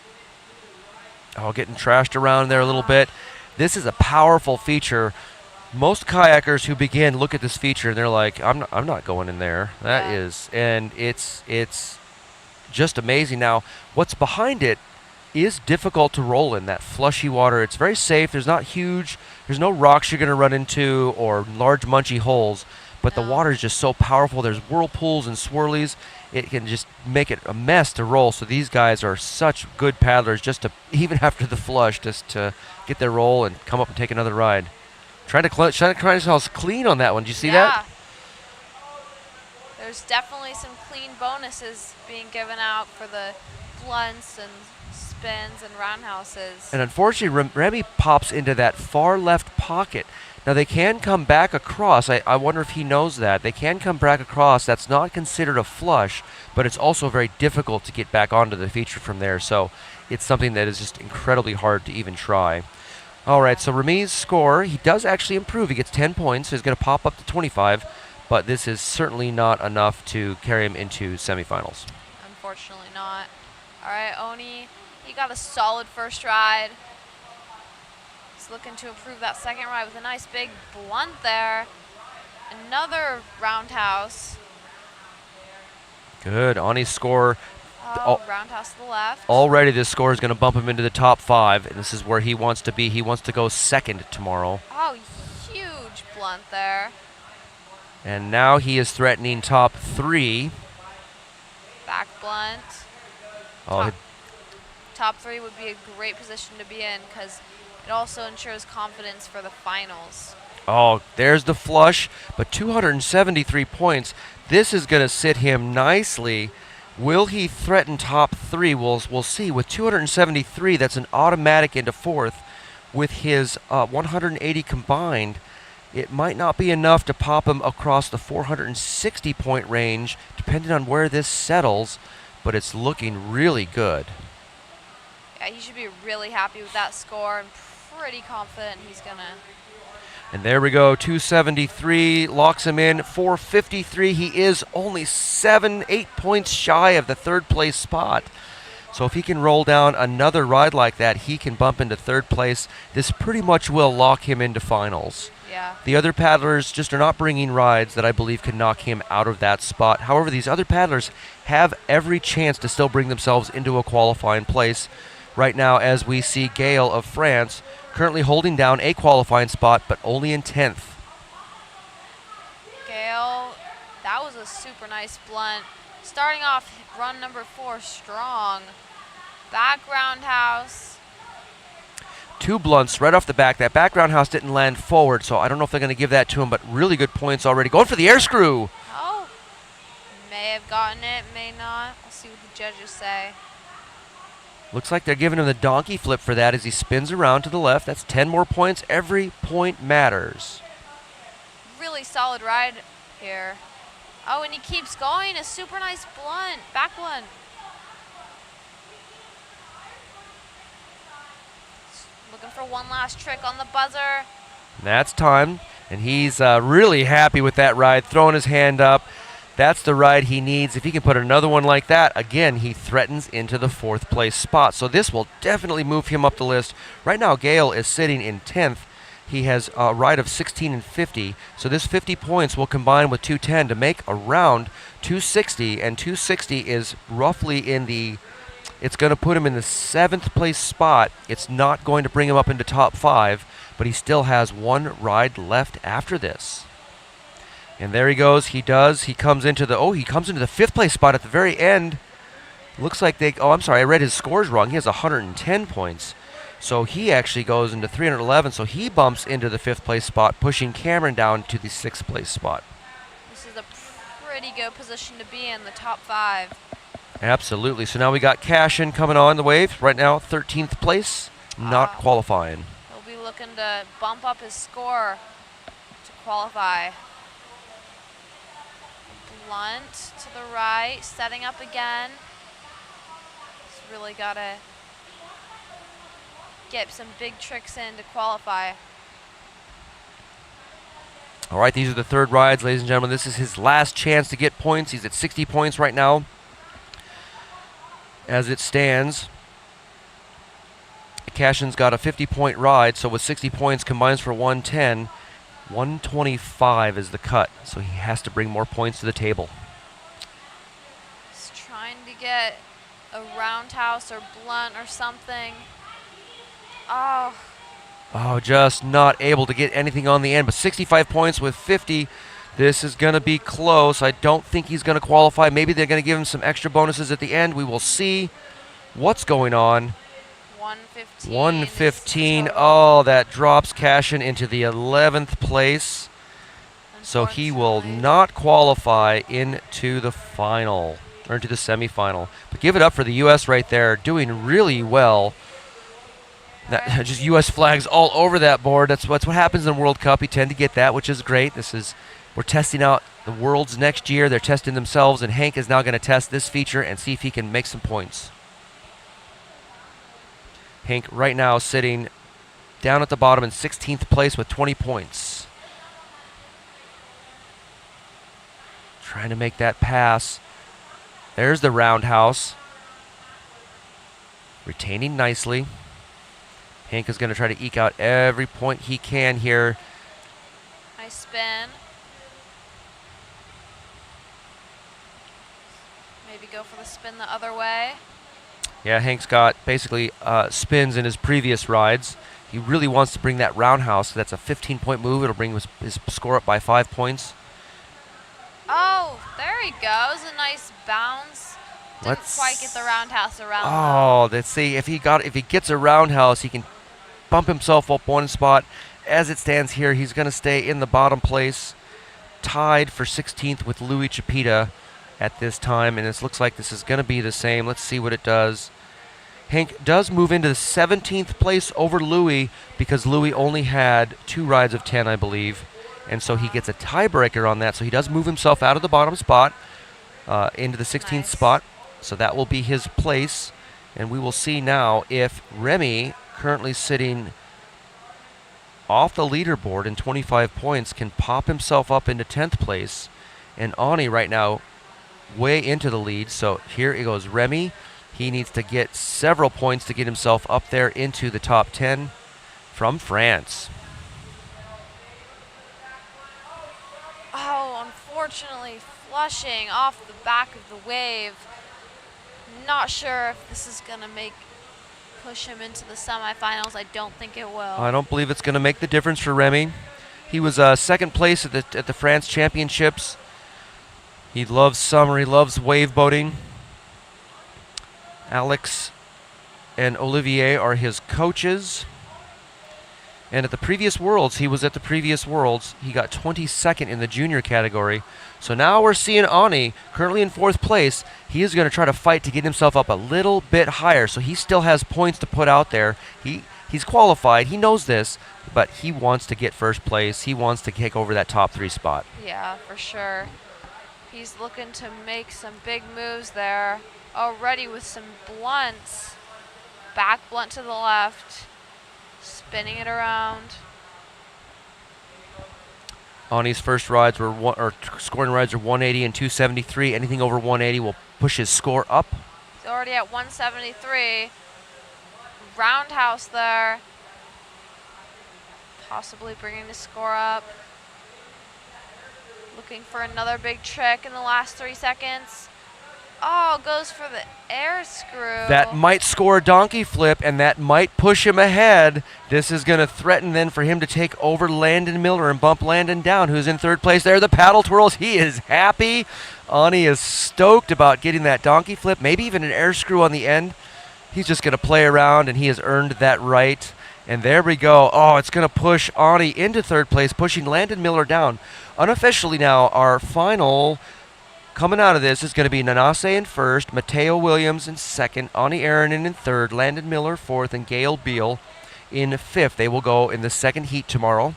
Oh, getting trashed around there a little bit. This is a powerful feature. Most kayakers who begin look at this feature and they're like, I'm not going in there. That Yeah. is, and it's just amazing. Now, what's behind it is difficult to roll in, that flushy water. It's very safe. There's no rocks you're going to run into or large munchy holes, but the No. water is just so powerful. There's whirlpools and swirlies. It can just make it a mess to roll. So these guys are such good paddlers just to, even after the flush, just to get their roll and come up and take another ride. Trying to house clean on that one. Did you see that? There's definitely some clean bonuses being given out for the blunts and spins and roundhouses. And unfortunately, Remy pops into that far left pocket. Now, they can come back across. I wonder if he knows that. They can come back across. That's not considered a flush, but it's also very difficult to get back onto the feature from there. So it's something that is just incredibly hard to even try. All right, so Remy's score, he does actually improve. He gets 10 points, so he's going to pop up to 25, but this is certainly not enough to carry him into semifinals. Unfortunately not. All right, Oni, he got a solid first ride. He's looking to improve that second ride with a nice big blunt there. Another roundhouse. Good. Ani's score, Oh, roundhouse to the left. already this score is going to bump him into the top 5, and this is where he wants to be. He wants to go second tomorrow. Oh, huge blunt there. And now he is threatening top 3. Back blunt. Oh, Top 3 would be a great position to be in because it also ensures confidence for the finals. oh, there's the flush, but 273 points. This is going to sit him nicely. Will he threaten top 3? We'll see. With 273, that's an automatic into 4th. With his 180 combined, it might not be enough to pop him across the 460-point range, depending on where this settles, but it's looking really good. Yeah, he should be really happy with that score and pretty confident he's going to. And there we go, 273 locks him in. 453, he is only 8 points shy of the 3rd place spot. So if he can roll down another ride like that, he can bump into 3rd place. This pretty much will lock him into finals. Yeah. The other paddlers just are not bringing rides that I believe can knock him out of that spot. However, these other paddlers have every chance to still bring themselves into a qualifying place. Right now, as we see Gail of France currently holding down a qualifying spot, but only in 10th. Gail, that was a super nice blunt. Starting off run number 4 strong. Back roundhouse. 2 blunts right off the back. That back roundhouse didn't land forward, so I don't know if they're going to give that to him, but really good points already. Going for the air screw. Oh, may have gotten it, may not. We'll see what the judges say. Looks like they're giving him the donkey flip for that as he spins around to the left. That's 10 more points. Every point matters. Really solid ride here. Oh, and he keeps going. A super nice blunt. Back blunt. Looking for one last trick on the buzzer. And that's time, and he's really happy with that ride, throwing his hand up. That's the ride he needs. If he can put another one like that, again, he threatens into the 4th place spot. So this will definitely move him up the list. Right now, Gale is sitting in 10th. He has a ride of 16 and 50. So this 50 points will combine with 210 to make around 260. And 260 is roughly in the, it's going to put him in the 7th place spot. It's not going to bring him up into top 5, but he still has one ride left after this. And there he goes. He comes into the 5th place spot at the very end. Looks like I'm sorry, I read his scores wrong. He has 110 points. So he actually goes into 311, so he bumps into the 5th place spot, pushing Cameron down to the 6th place spot. This is a pretty good position to be in, the top 5. Absolutely. So now we got Cashin coming on the wave. Right now, 13th place, not qualifying. He'll be looking to bump up his score to qualify. Blunt to the right, setting up again. He's really got to get some big tricks in to qualify. All right, these are the 3rd rides, ladies and gentlemen. This is his last chance to get points. He's at 60 points right now. As it stands, Cashin's got a 50-point ride, so with 60 points combines for 110. 125 is the cut, so he has to bring more points to the table. He's trying to get a roundhouse or blunt or something. Oh, just not able to get anything on the end, but 65 points with 50. This is going to be close. I don't think he's going to qualify. Maybe they're going to give him some extra bonuses at the end. We will see what's going on. 115. 115. Oh, that drops Cashin into the 11th place. So he will not qualify into the final, or into the semifinal. But give it up for the U.S. right there, doing really well. That, just U.S. flags all over that board. That's what happens in World Cup. You tend to get that, which is great. We're testing out the Worlds next year. They're testing themselves, and Hank is now going to test this feature and see if he can make some points. Hank right now sitting down at the bottom in 16th place with 20 points. Trying to make that pass. There's the roundhouse. Retaining nicely. Hank is going to try to eke out every point he can here. Nice spin. Maybe go for the spin the other way. Yeah, Hank's got basically spins in his previous rides. He really wants to bring that roundhouse. So that's a 15-point move. It'll bring his score up by 5 points. Oh, there he goes. A nice bounce. Didn't quite get the roundhouse around. Oh, let's see if he gets a roundhouse, he can bump himself up one spot. As it stands here, he's going to stay in the bottom place, tied for 16th with Louis Chapita at this time, and this looks like this is going to be the same. Let's see what it does. Hank does move into the 17th place over Louis because Louis only had 2 rides of 10, I believe, and so he gets a tiebreaker on that. So he does move himself out of the bottom spot into the 16th spot. So that will be his place, and we will see now if Remy, currently sitting off the leaderboard in 25 points, can pop himself up into 10th place, and Ani right now way into the lead. So here it goes, Remy. He needs to get several points to get himself up there into the top 10 from France. Oh, unfortunately, flushing off the back of the wave. Not sure if this is going to push him into the semifinals. I don't think it will. I don't believe it's going to make the difference for Remy. He was second place at the France Championships. He loves summer. He loves wave boating. Alex and Olivier are his coaches. And at the previous Worlds, he got 22nd in the junior category. So now we're seeing Ani, currently in 4th place. He is going to try to fight to get himself up a little bit higher. So he still has points to put out there. He's qualified. He knows this, but he wants to get first place. He wants to take over that top 3 spot. Yeah, for sure. He's looking to make some big moves there. Already with some blunts. Back blunt to the left. Spinning it around. Ani's first rides were scoring rides are 180 and 273. Anything over 180 will push his score up. He's already at 173. Roundhouse there. Possibly bringing the score up. Looking for another big trick in the last 3 seconds. Oh, goes for the air screw. That might score a donkey flip, and that might push him ahead. This is going to threaten then for him to take over Landon Miller and bump Landon down, who's in third place there. The paddle twirls. He is happy. Ani is stoked about getting that donkey flip, maybe even an air screw on the end. He's just going to play around, and he has earned that right. And there we go. Oh, it's going to push Ani into third place, pushing Landon Miller down. Unofficially now, our final coming out of this is going to be Nanase in first, Mateo Williams in second, Ani Aaronen in third, Landon Miller fourth, and Gail Beal in fifth. They will go in the second heat tomorrow.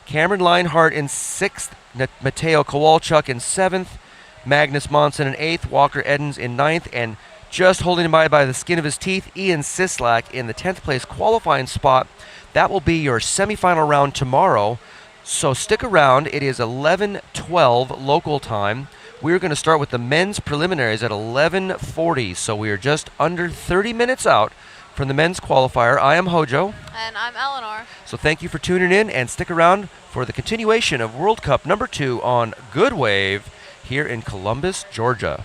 Cameron Leinhardt in sixth, Mateo Kowalchuk in seventh, Magnus Monson in eighth, Walker Edens in ninth, and just holding him by the skin of his teeth, Ian Sislak in the 10th place qualifying spot. That will be your semifinal round tomorrow. So stick around. It is 11:12 local time. We're going to start with the men's preliminaries at 11:40. So we are just under 30 minutes out from the men's qualifier. I am Hojo. And I'm Eleanor. So thank you for tuning in, and stick around for the continuation of World Cup number 2 on Good Wave here in Columbus, Georgia.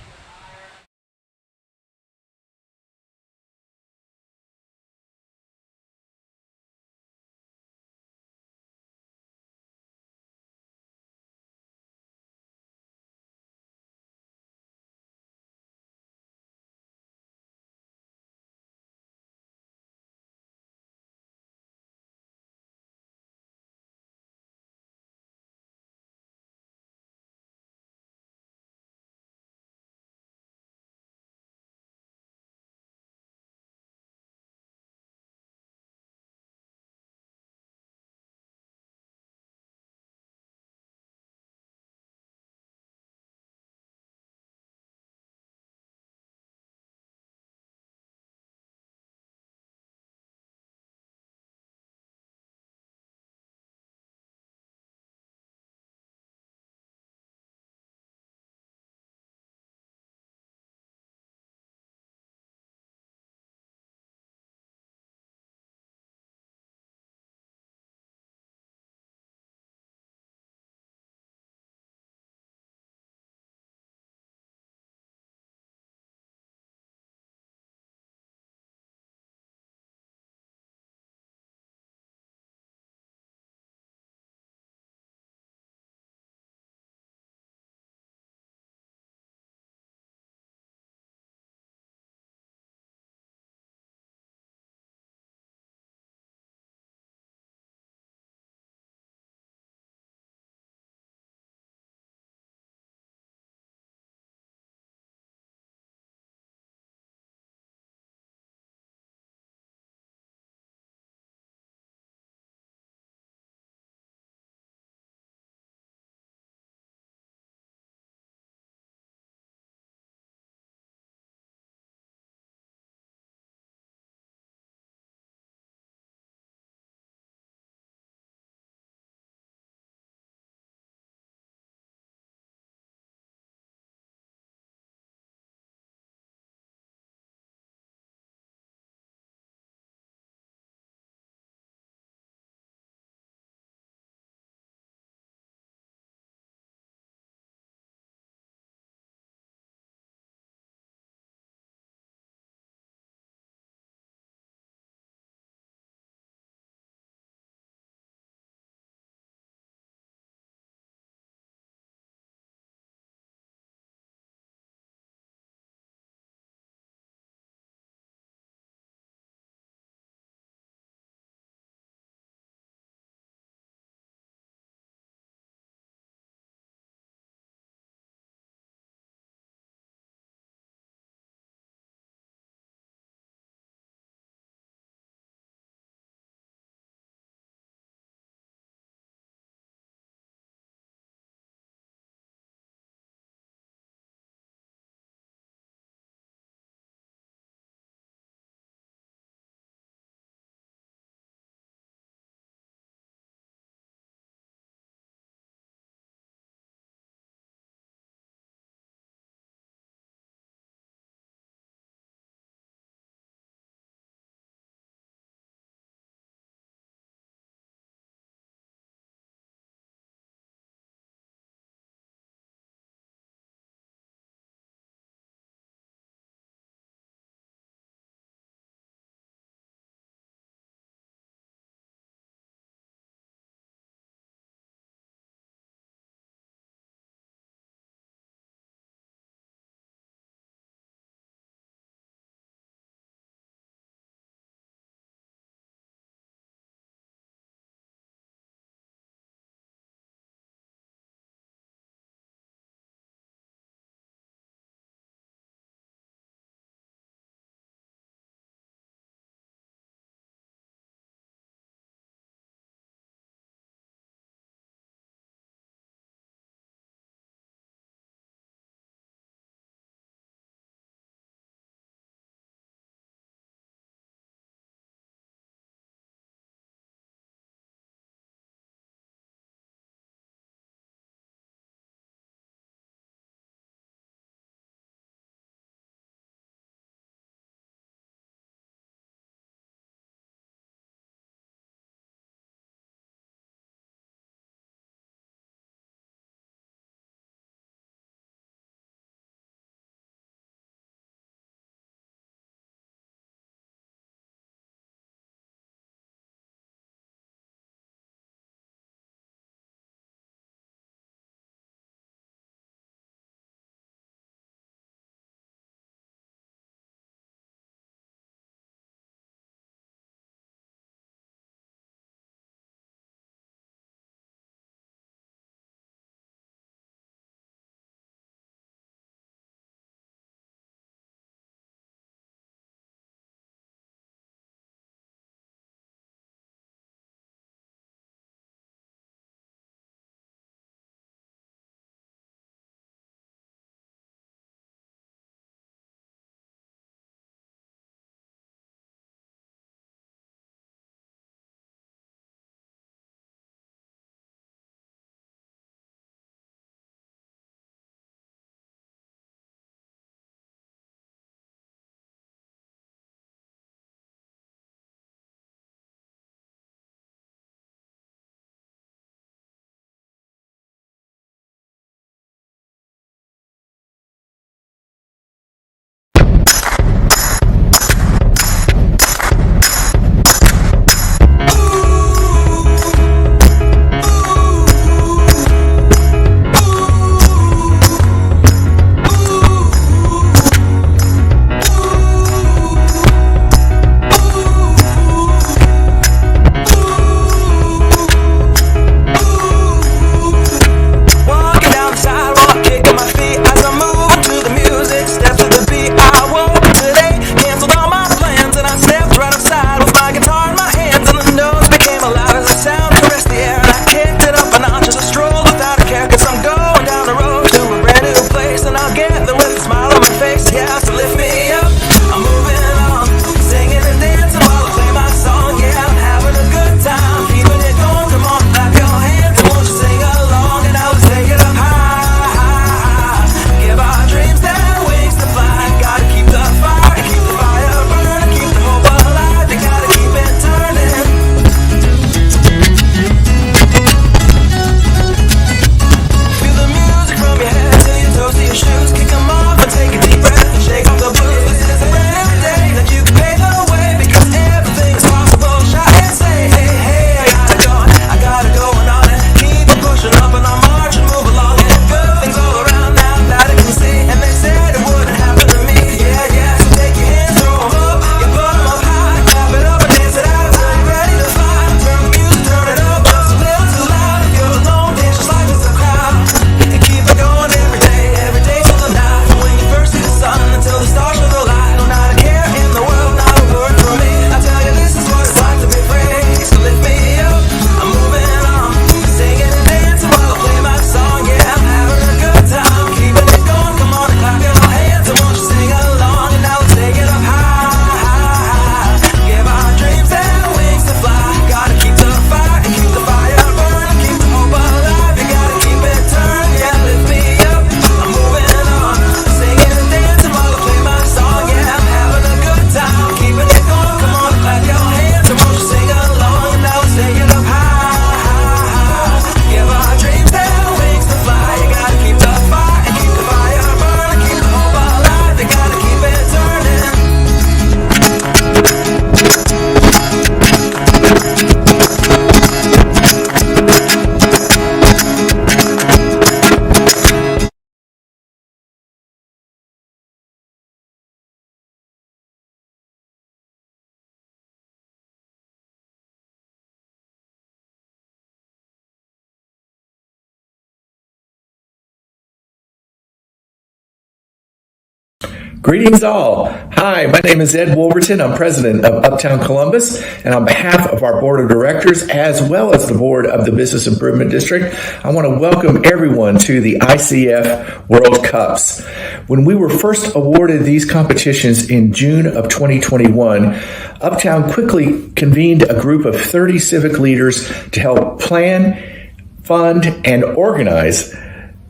Greetings all. Hi, my name is Ed Wolverton. I'm president of Uptown Columbus, and on behalf of our board of directors as well as the board of the Business Improvement District, I want to welcome everyone to the ICF World Cups. When we were first awarded these competitions in June of 2021, Uptown quickly convened a group of 30 civic leaders to help plan, fund, and organize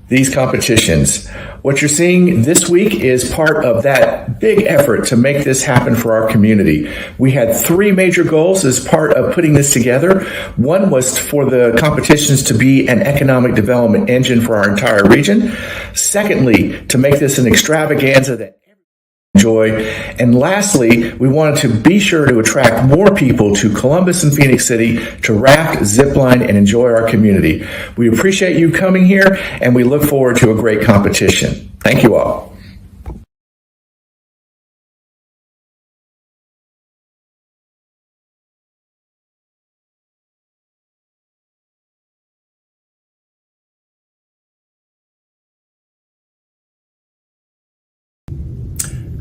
these competitions. What you're seeing this week is part of that big effort to make this happen for our community. We had three major goals as part of putting this together. One was for the competitions to be an economic development engine for our entire region. Secondly, to make this an extravaganza that enjoy. And lastly, we wanted to be sure to attract more people to Columbus and Phoenix City to raft, zipline, and enjoy our community. We appreciate you coming here, and we look forward to a great competition. Thank you all.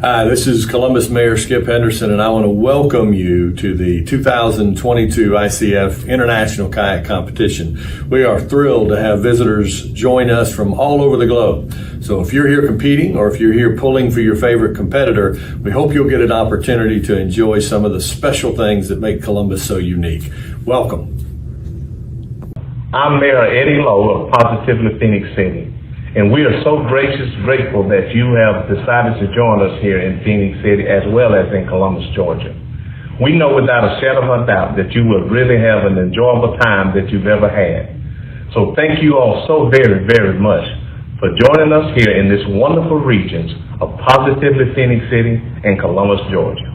Hi, this is Columbus Mayor Skip Henderson, and I want to welcome you to the 2022 ICF International Kayak Competition. We are thrilled to have visitors join us from all over the globe. So if you're here competing or if you're here pulling for your favorite competitor, we hope you'll get an opportunity to enjoy some of the special things that make Columbus so unique. Welcome. I'm Mayor Eddie Lowe of Positively Phoenix City. And we are so grateful that you have decided to join us here in Phoenix City as well as in Columbus, Georgia. We know without a shadow of a doubt that you will really have an enjoyable time that you've ever had. So thank you all so very, very much for joining us here in this wonderful regions of Positively Phoenix City and Columbus, Georgia.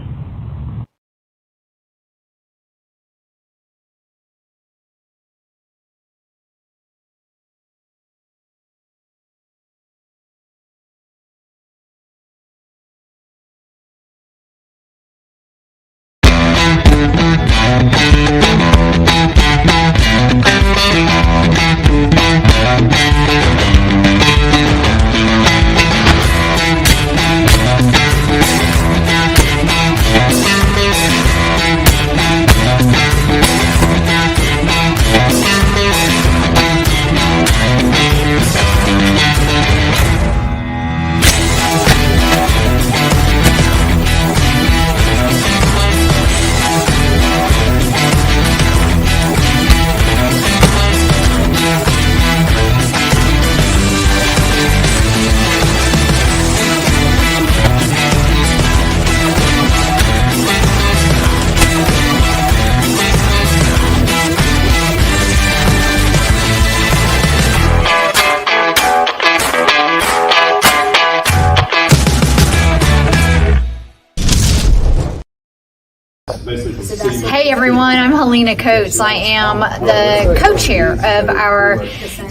Hey everyone, I'm Helena Coates. I am the co-chair of our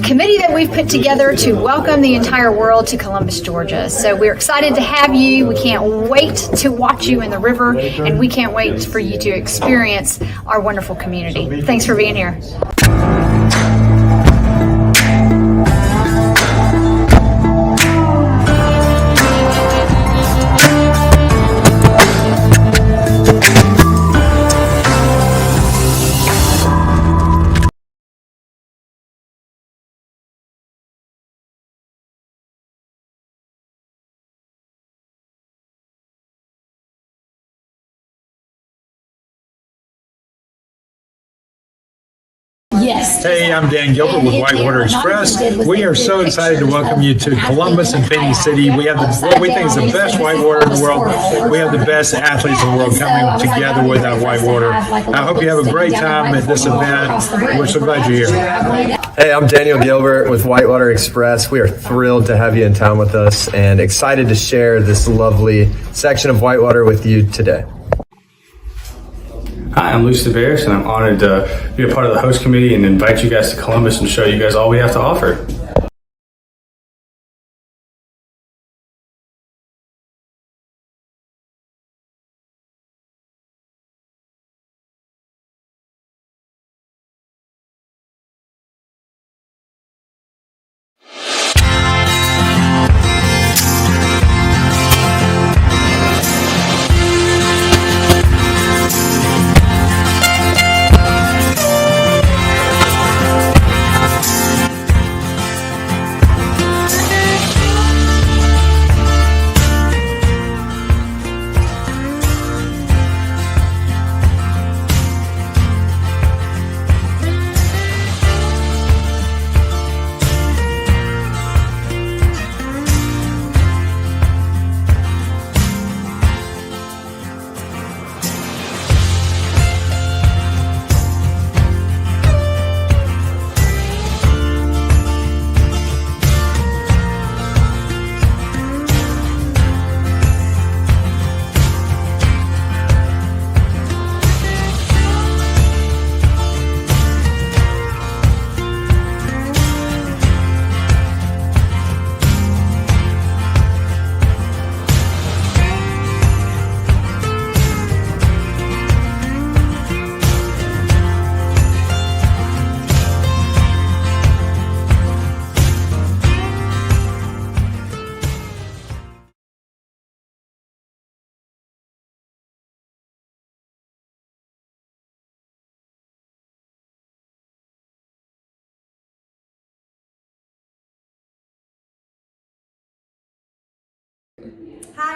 committee that we've put together to welcome the entire world to Columbus, Georgia. So we're excited to have you. We can't wait to watch you in the river, and we can't wait for you to experience our wonderful community. Thanks for being here. Yes. Hey, I'm Dan Gilbert with Whitewater Express. We are so excited to welcome you to Columbus and Phoenix City. We have what we think is the best whitewater in the world. We have the best athletes in the world coming together with our whitewater. I hope you have a great time at this event. We're so glad you're here. Hey, I'm Daniel Gilbert with Whitewater Express. We are thrilled to have you in town with us and excited to share this lovely section of whitewater with you today. Hi, I'm Luis Tavares, and I'm honored to be a part of the host committee and invite you guys to Columbus and show you guys all we have to offer.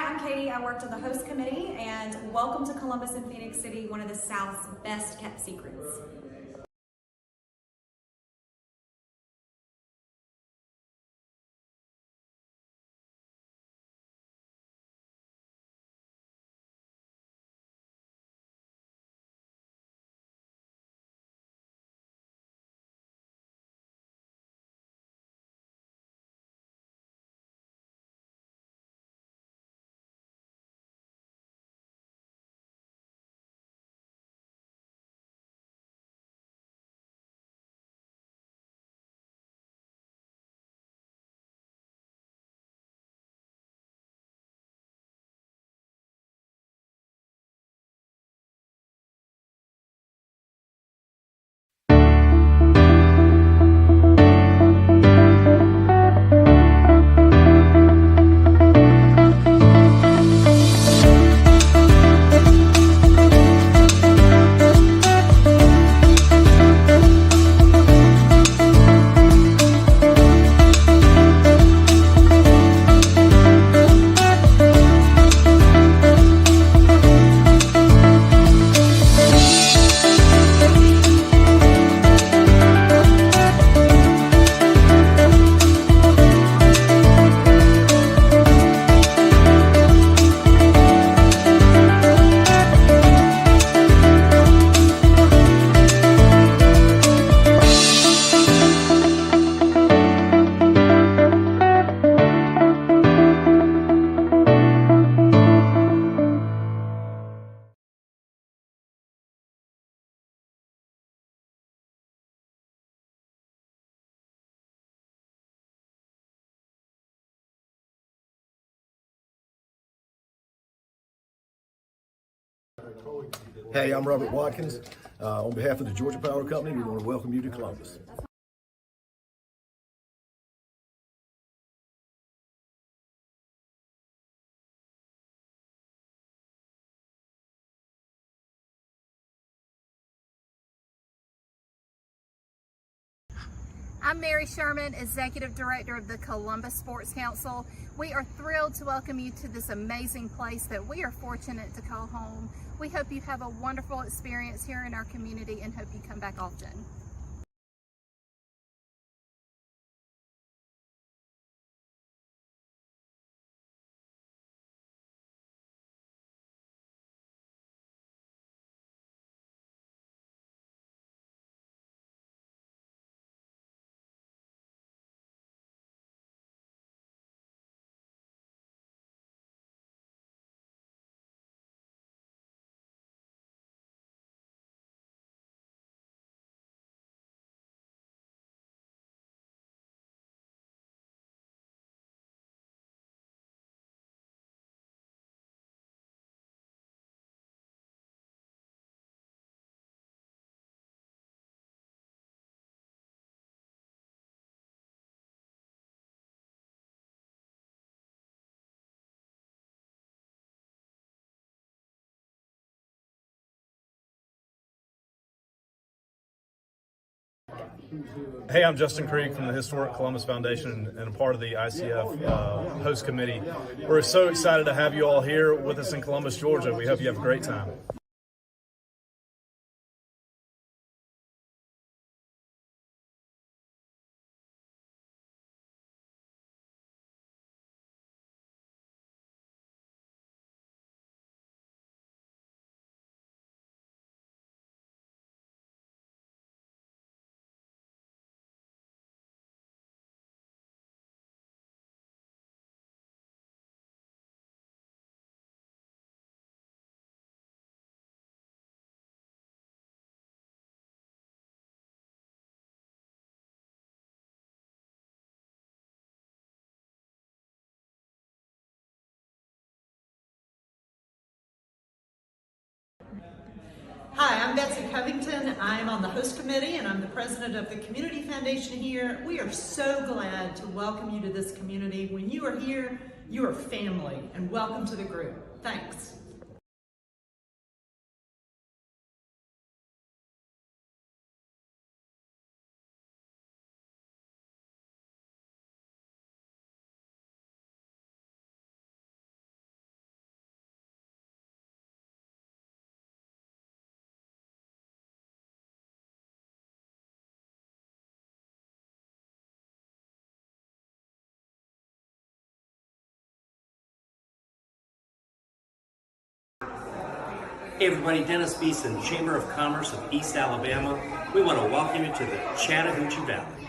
I'm Katie. I worked on the host committee, and welcome to Columbus and Phoenix City, one of the South's best kept secrets. Hey, I'm Robert Watkins. On behalf of the Georgia Power Company, we want to welcome you to Columbus. I'm Mary Sherman, Executive Director of the Columbus Sports Council. We are thrilled to welcome you to this amazing place that we are fortunate to call home. We hope you have a wonderful experience here in our community and hope you come back often. Hey, I'm Justin Krieg from the Historic Columbus Foundation and a part of the ICF host committee. We're so excited to have you all here with us in Columbus, Georgia. We hope you have a great time. Hi, I'm Betsy Covington. I'm on the host committee and I'm the president of the Community Foundation here. We are so glad to welcome you to this community. When you are here, you are family, and welcome to the group. Thanks. Hey everybody, Dennis Beeson, Chamber of Commerce of East Alabama. We want to welcome you to the Chattahoochee Valley.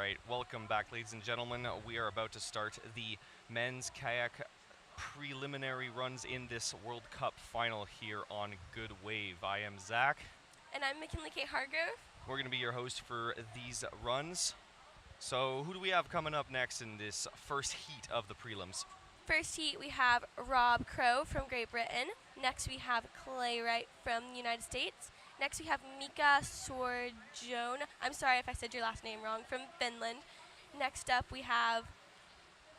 right, welcome back, ladies and gentlemen. We are about to start the men's kayak preliminary runs in this World Cup final here on Good Wave. I am Zach. And I'm McKinley K. Hargrove. We're going to be your host for these runs. So who do we have coming up next in this first heat of the prelims? First heat, we have Rob Crow from Great Britain. Next, we have Clay Wright from the United States. Next, we have Mika Sorjoon. I'm sorry if I said your last name wrong, from Finland. Next up, we have,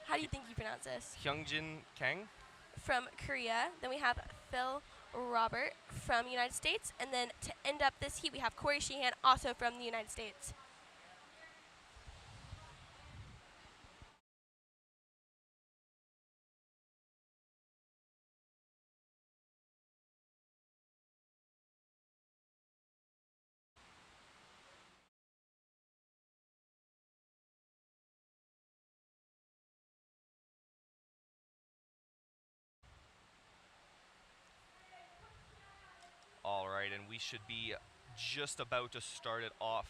how do you think you pronounce this? Hyungjin Kang from Korea. Then we have Phil Robert from the United States. And then to end up this heat, we have Corey Sheehan, also from the United States. All right, and we should be just about to start it off.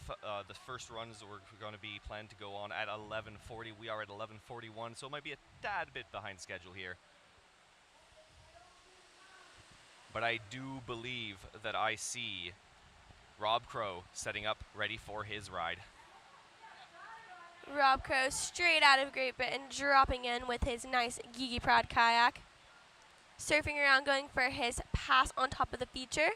The first runs were going to be planned to go on at 11:40. We are at 11:41, so it might be a tad bit behind schedule here. But I do believe that I see Rob Crow setting up, ready for his ride. Rob Crow, straight out of Great Britain, dropping in with his nice Gigi Prod kayak. Surfing around, going for his pass on top of the feature.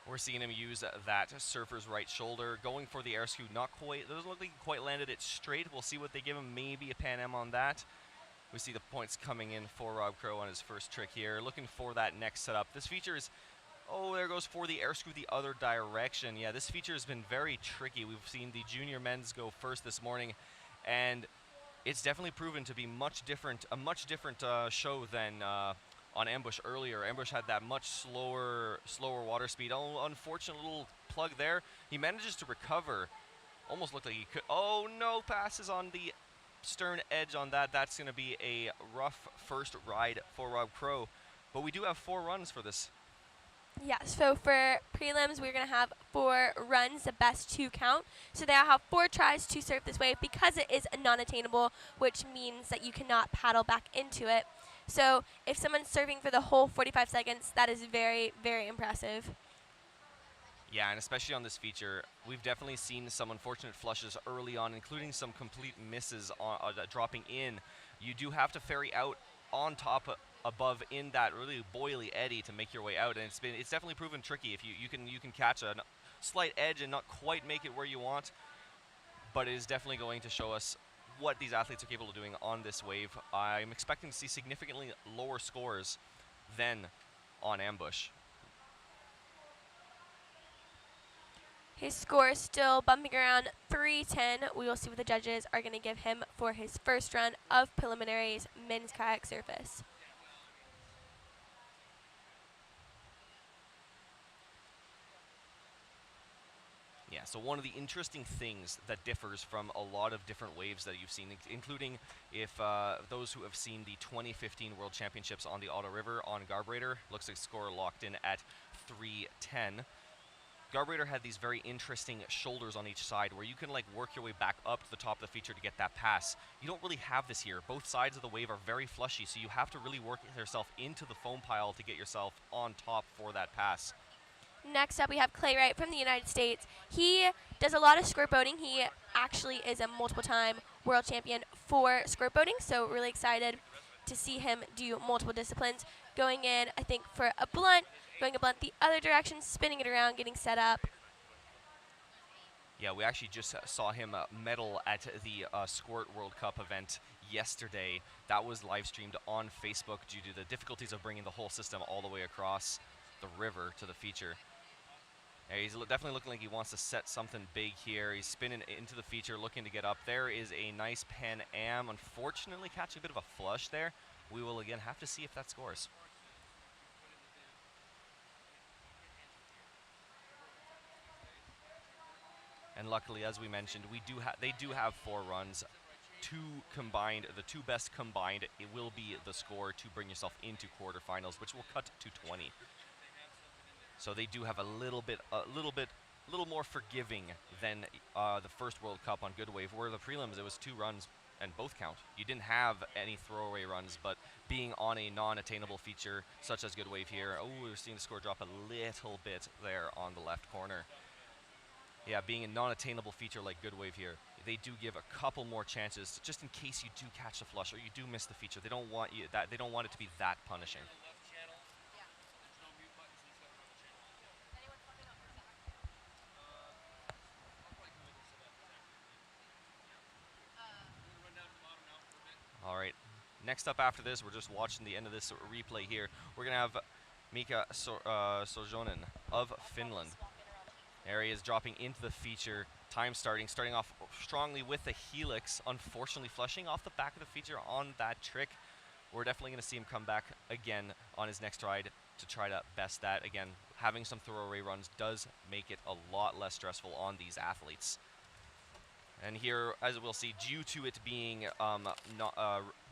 We're seeing him use that surfer's right shoulder, going for the air scoot. Not quite, doesn't look like he quite landed it straight. We'll see what they give him, maybe a Pan Am on that. We see the points coming in for Rob Crow on his first trick here. Looking for that next setup. This feature is, oh, there goes for the air scoot the other direction. Yeah, this feature has been very tricky. We've seen the junior men's go first this morning, and it's definitely proven to be a much different show than on Ambush earlier. Ambush had that much slower water speed. Oh, unfortunate little plug there. He manages to recover. Almost looked like he could. Oh no, passes on the stern edge on that. That's going to be a rough first ride for Rob Crow. But we do have 4 runs for this. Yeah, so for prelims, we're going to have 4 runs, the best 2 count. So they'll have 4 tries to surf this wave because it is non-attainable, which means that you cannot paddle back into it. So if someone's surfing for the whole 45 seconds, that is very, very impressive. Yeah, and especially on this feature, we've definitely seen some unfortunate flushes early on, including some complete misses on, dropping in. You do have to ferry out on top above in that really boily eddy to make your way out, and it's definitely proven tricky. If you can catch a slight edge and not quite make it where you want, but it is definitely going to show us what these athletes are capable of doing on this wave. I'm expecting to see significantly lower scores than on Ambush. His score is still bumping around 310. We will see what the judges are going to give him for his first run of preliminaries men's kayak surface. Yeah, so one of the interesting things that differs from a lot of different waves that you've seen, including if those who have seen the 2015 World Championships on the Otto River on Garburator, looks like score locked in at 310. Garburator had these very interesting shoulders on each side where you can like work your way back up to the top of the feature to get that pass. You don't really have this here. Both sides of the wave are very flushy, so you have to really work yourself into the foam pile to get yourself on top for that pass. Next up, we have Clay Wright from the United States. He does a lot of squirt boating. He actually is a multiple-time world champion for squirt boating, so really excited to see him do multiple disciplines. Going in, I think, for a blunt, going a blunt the other direction, spinning it around, getting set up. Yeah, we actually just saw him medal at the Squirt World Cup event yesterday. That was live streamed on Facebook due to the difficulties of bringing the whole system all the way across the river to the feature. Yeah, he's definitely looking like he wants to set something big here. He's spinning into the feature, looking to get up. There is a nice Pan Am. Unfortunately, catching a bit of a flush there. We will again have to see if that scores. And luckily, as we mentioned, they do have 4 runs. 2 combined, the 2 best combined, it will be the score to bring yourself into quarterfinals, which will cut to 20. So they do have a little more forgiving than the first World Cup on good wave, where the prelims it was 2 runs and both count. You didn't have any throwaway runs, but being on a non-attainable feature such as good wave here, we're seeing the score drop a little bit there on the left corner. Yeah, being a non-attainable feature like good wave here, they do give a couple more chances just in case you do catch the flush or you do miss the feature. They don't want they don't want it to be that punishing. All right, next up after this, we're just watching the end of this replay here. We're going to have Mika Sojonen of Finland. There he is dropping into the feature. Time starting off strongly with the helix, unfortunately flushing off the back of the feature on that trick. We're definitely going to see him come back again on his next ride to try to best that. Again, having some throwaway runs does make it a lot less stressful on these athletes. And here, as we'll see, due to it being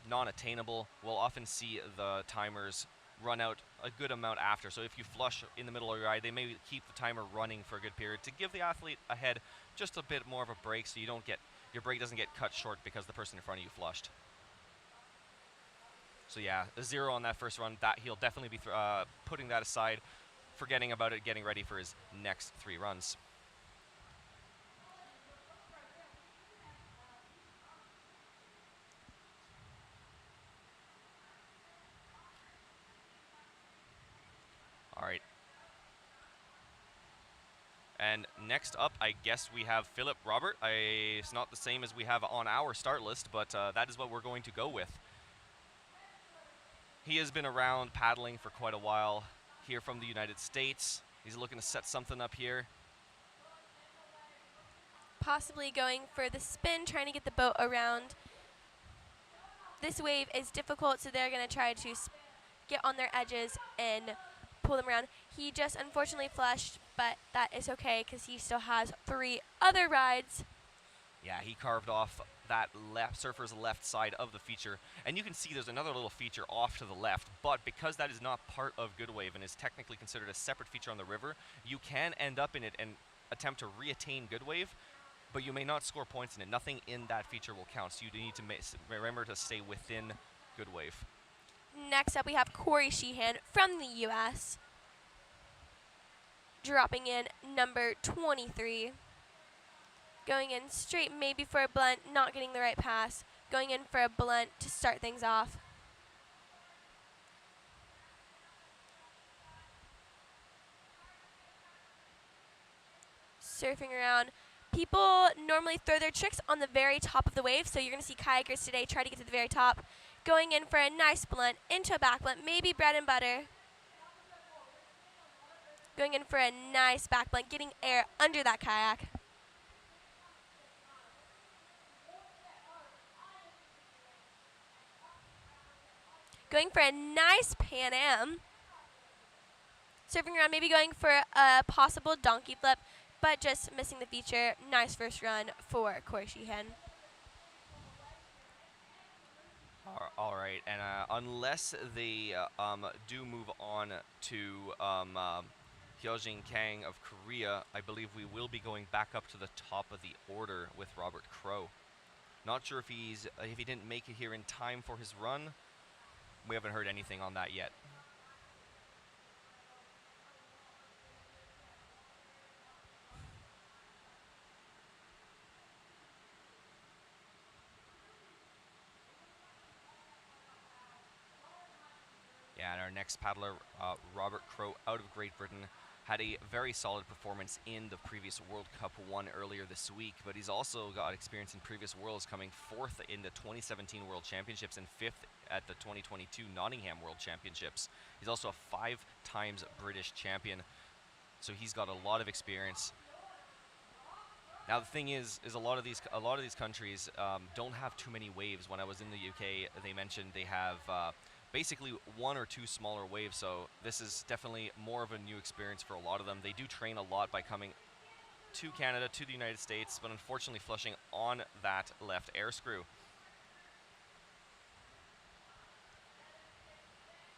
non-attainable, we'll often see the timers run out a good amount after. So if you flush in the middle of your ride, they may keep the timer running for a good period to give the athlete ahead just a bit more of a break, so you don't get your break doesn't get cut short because the person in front of you flushed. So yeah, a 0 on that first run. That he'll definitely be putting that aside, forgetting about it, getting ready for his next 3 runs. All right. And next up, I guess we have Philip Robert. It's not the same as we have on our start list, but that is what we're going to go with. He has been around paddling for quite a while here from the United States. He's looking to set something up here. Possibly going for the spin, trying to get the boat around. This wave is difficult, so they're going to try to get on their edges and pull them around. He just unfortunately flushed, but that is okay because he still has 3 other rides. Yeah, he carved off that surfer's left side of the feature, and you can see there's another little feature off to the left, but because that is not part of good wave and is technically considered a separate feature on the river, you can end up in it and attempt to re-attain good wave, but you may not score points in it. Nothing in that feature will count, so you need to remember to stay within good wave. Next up, we have Corey Sheehan from the U.S. dropping in number 23. Going in straight, maybe for a blunt, not getting the right pass. Going in for a blunt to start things off. Surfing around. People normally throw their tricks on the very top of the wave, so you're going to see kayakers today try to get to the very top. Going in for a nice blunt, into a back blunt, maybe bread and butter. Going in for a nice back blunt, getting air under that kayak. Going for a nice Pan Am. Surfing around, maybe going for a possible donkey flip, but just missing the feature. Nice first run for Corey Sheehan. All right, and unless they do move on to Hyojin Kang of Korea, I believe we will be going back up to the top of the order with Robert Crow. Not sure if he didn't make it here in time for his run. We haven't heard anything on that yet. Yeah, and our next paddler, Robert Crow, out of Great Britain, had a very solid performance in the previous World Cup one earlier this week, but he's also got experience in previous Worlds, coming 4th in the 2017 World Championships and 5th at the 2022 Nottingham World Championships. He's also a 5 times British champion, so he's got a lot of experience. Now the thing is a lot of these countries don't have too many waves. When I was in the UK, they mentioned they have basically 1 or 2 smaller waves, so this is definitely more of a new experience for a lot of them. They do train a lot by coming to Canada, to the United States, but unfortunately flushing on that left air screw.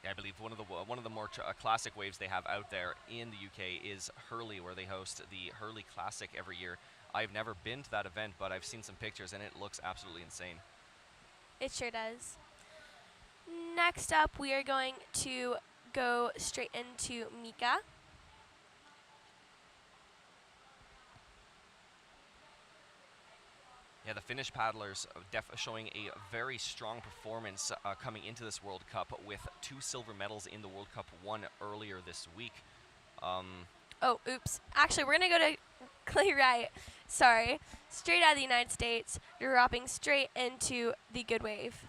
Yeah, I believe one of the more classic waves they have out there in the UK is Hurley, where they host the Hurley Classic every year. I've never been to that event, but I've seen some pictures, and it looks absolutely insane. It sure does. Next up, we are going to go straight into Mika. Yeah, the Finnish paddlers showing a very strong performance coming into this World Cup with 2 silver medals in the World Cup, one earlier this week. Oh, oops. Actually, we're going to go to Clay Wright. Sorry. Straight out of the United States, dropping straight into the good wave.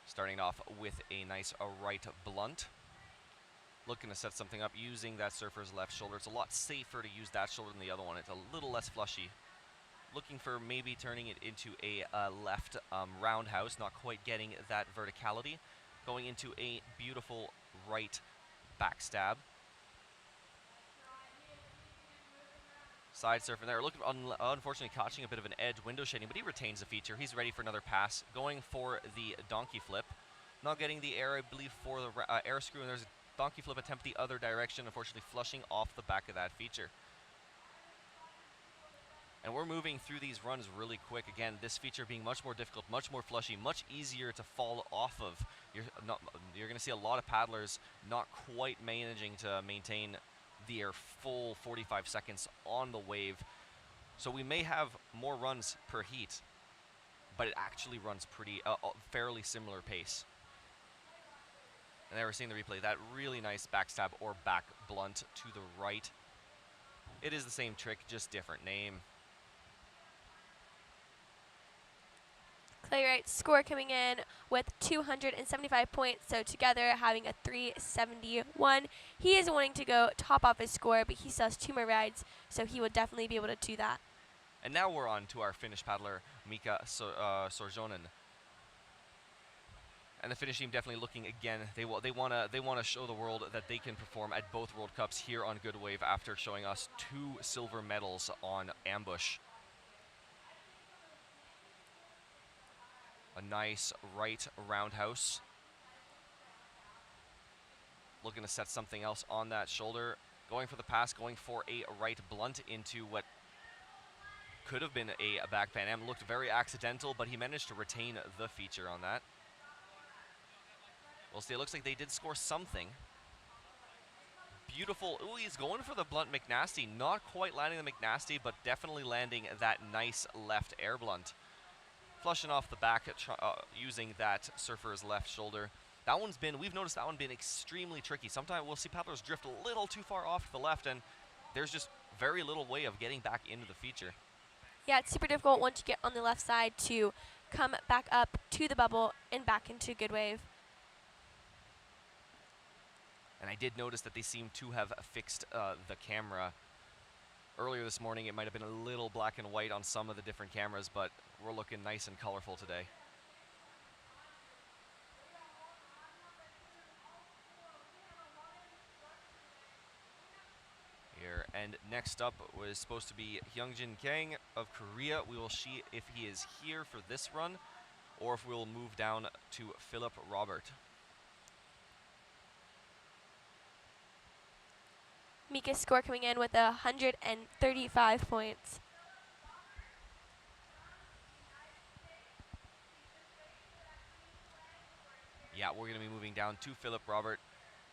Starting off with a nice right blunt. Looking to set something up using that surfer's left shoulder. It's a lot safer to use that shoulder than the other one. It's a little less flushy. Looking for maybe turning it into a left roundhouse, not quite getting that verticality. Going into a beautiful right backstab. Side surfing there. Looking, unfortunately catching a bit of an edge, window shading, but he retains the feature. He's ready for another pass. Going for the donkey flip. Not getting the air, I believe, for the air screw, and there's a donkey flip attempt the other direction, unfortunately flushing off the back of that feature. And we're moving through these runs really quick. Again, this feature being much more difficult, much more flushy, much easier to fall off of. You're going to see a lot of paddlers not quite managing to maintain their full 45 seconds on the wave. So we may have more runs per heat, but it actually runs pretty fairly similar pace. And there we're seeing the replay, that really nice backstab or back blunt to the right. It is the same trick, just different name. Clay Wright's score coming in with 275 points, so together having a 371. He is wanting to go top off his score, but he still has 2 more rides, so he will definitely be able to do that. And now we're on to our Finnish paddler, Mika Sorjonen. And the Finnish team definitely looking again. They want to show the world that they can perform at both World Cups here on Good Wave after showing us 2 silver medals on ambush. A nice right roundhouse. Looking to set something else on that shoulder. Going for the pass, going for a right blunt into what could have been a back Pan Am. Looked very accidental, but he managed to retain the feature on that. We'll see. It looks like they did score something. Beautiful. Ooh, he's going for the blunt McNasty. Not quite landing the McNasty, but definitely landing that nice left air blunt. Flushing off the back, using that surfer's left shoulder. That one's been, we've noticed that one been extremely tricky. Sometimes we'll see paddlers drift a little too far off to the left, and there's just very little way of getting back into the feature. Yeah, it's super difficult once you get on the left side to come back up to the bubble and back into good wave. And I did notice that they seem to have fixed the camera. Earlier this morning, it might have been a little black and white on some of the different cameras, but we're looking nice and colorful today. Here, and next up was supposed to be Hyungjin Kang of Korea. We will see if he is here for this run, or if we'll move down to Philip Robert. Mika's score coming in with 135 points. Yeah, we're going to be moving down to Philip Robert.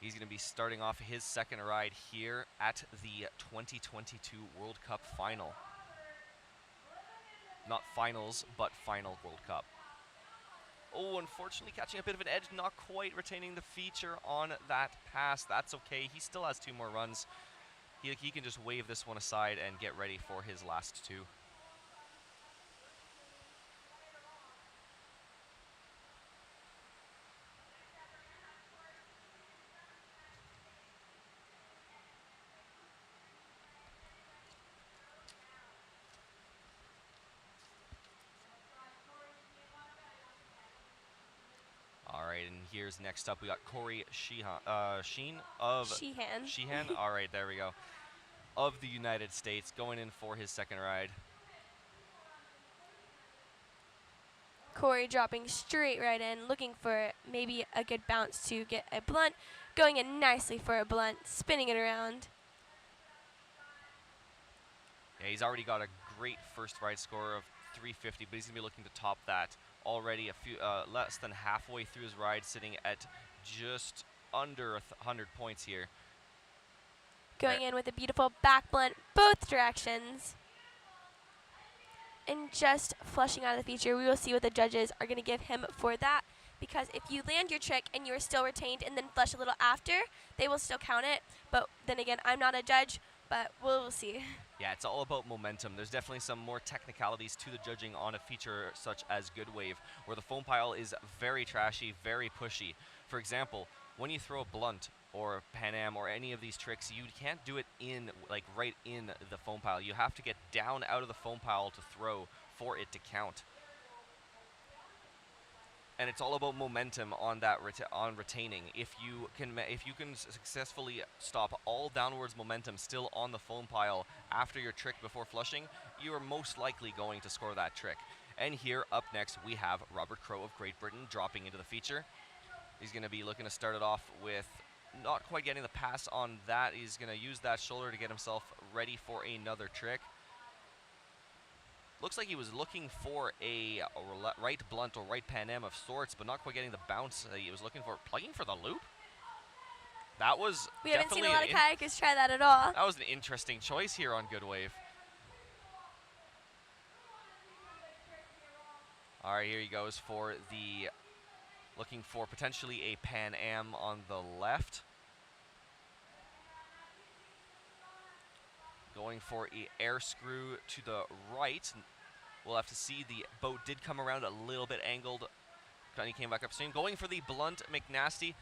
He's going to be starting off his second ride here at the 2022 World Cup final. Not finals, but final World Cup. Oh, unfortunately catching a bit of an edge, not quite retaining the feature on that pass. That's okay. He still has 2 more runs. He can just wave this one aside and get ready for his last 2. All right, and here's next up. We got Corey Sheehan of Sheehan. All right, there we go. Of the United States, going in for his second ride. Corey dropping straight right in, looking for maybe a good bounce to get a blunt. Going in nicely for a blunt, spinning it around. Yeah, he's already got a great first ride score of 350, but he's going to be looking to top that already a few less than halfway through his ride, sitting at just under 100 points here. Going in with a beautiful back blunt both directions. And just flushing out of the feature, we will see what the judges are going to give him for that. Because if you land your trick and you are still retained and then flush a little after, they will still count it. But then again, I'm not a judge, but we'll see. Yeah, it's all about momentum. There's definitely some more technicalities to the judging on a feature such as Good Wave, where the foam pile is very trashy, very pushy. For example, when you throw a blunt or a Pan Am or any of these tricks, you can't do it in like right in the foam pile. You have to get down out of the foam pile to throw for it to count. And it's all about momentum on that on retaining. If you can successfully stop all downwards momentum still on the foam pile after your trick before flushing, you are most likely going to score that trick. And here up next we have Robert Crow of Great Britain dropping into the feature. He's going to be looking to start it off with not quite getting the pass on that. He's going to use that shoulder to get himself ready for another trick. Looks like he was looking for a right blunt or right Pan Am of sorts, but not quite getting the bounce he was looking for. Plugging for the loop? That was We haven't seen a lot of kayakers try that at all. That was an interesting choice here on Good Wave. All right, here he goes for the, looking for potentially a Pan Am on the left. Going for a air screw to the right. We'll have to see. The boat did come around a little bit angled. He came back upstream. Going for the blunt McNasty.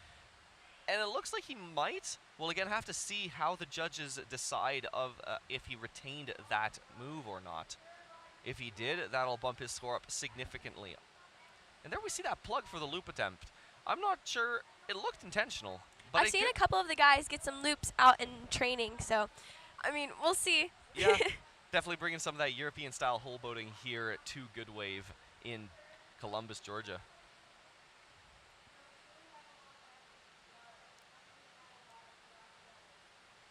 And it looks like he might. We'll again have to see how the judges decide of if he retained that move or not. If he did, that'll bump his score up significantly. And there we see that plug for the loop attempt. I'm not sure. It looked intentional. But I've seen a couple of the guys get some loops out in training, so I mean, we'll see. Yeah, definitely bringing some of that European-style hull boating here to Good Wave in Columbus, Georgia.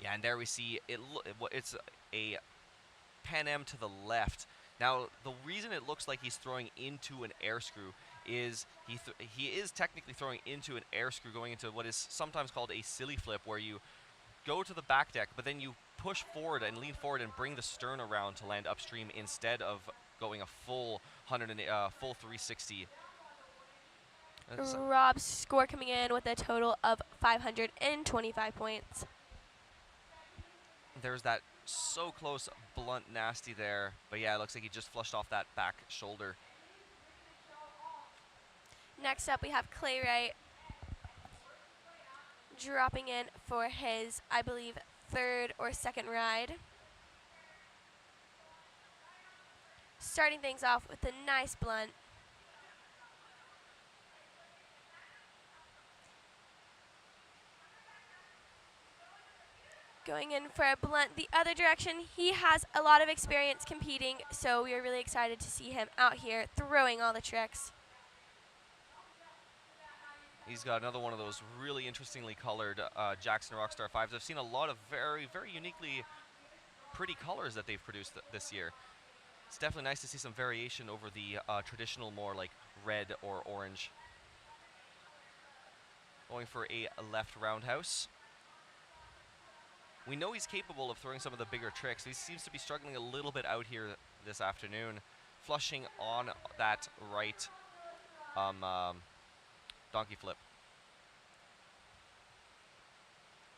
Yeah, and there we see it's a Pan Am to the left. Now, the reason it looks like he's throwing into an air screw is he is technically throwing into an air screw, going into what is sometimes called a silly flip, where you go to the back deck, but then you push forward and lean forward and bring the stern around to land upstream instead of going a full 360. Rob's score coming in with a total of 525 points. There's that so close blunt nasty there, but yeah, it looks like he just flushed off that back shoulder. Next up we have Clay Wright dropping in for his, I believe, third or second ride. Starting things off with a nice blunt. Going in for a blunt the other direction. He has a lot of experience competing, so we are really excited to see him out here throwing all the tricks. He's got another one of those really interestingly colored Jackson Rockstar 5s. I've seen a lot of very, very uniquely pretty colors that they've produced this year. It's definitely nice to see some variation over the traditional, more like red or orange. Going for a left roundhouse. We know he's capable of throwing some of the bigger tricks. He seems to be struggling a little bit out here this afternoon. Flushing on that right donkey flip.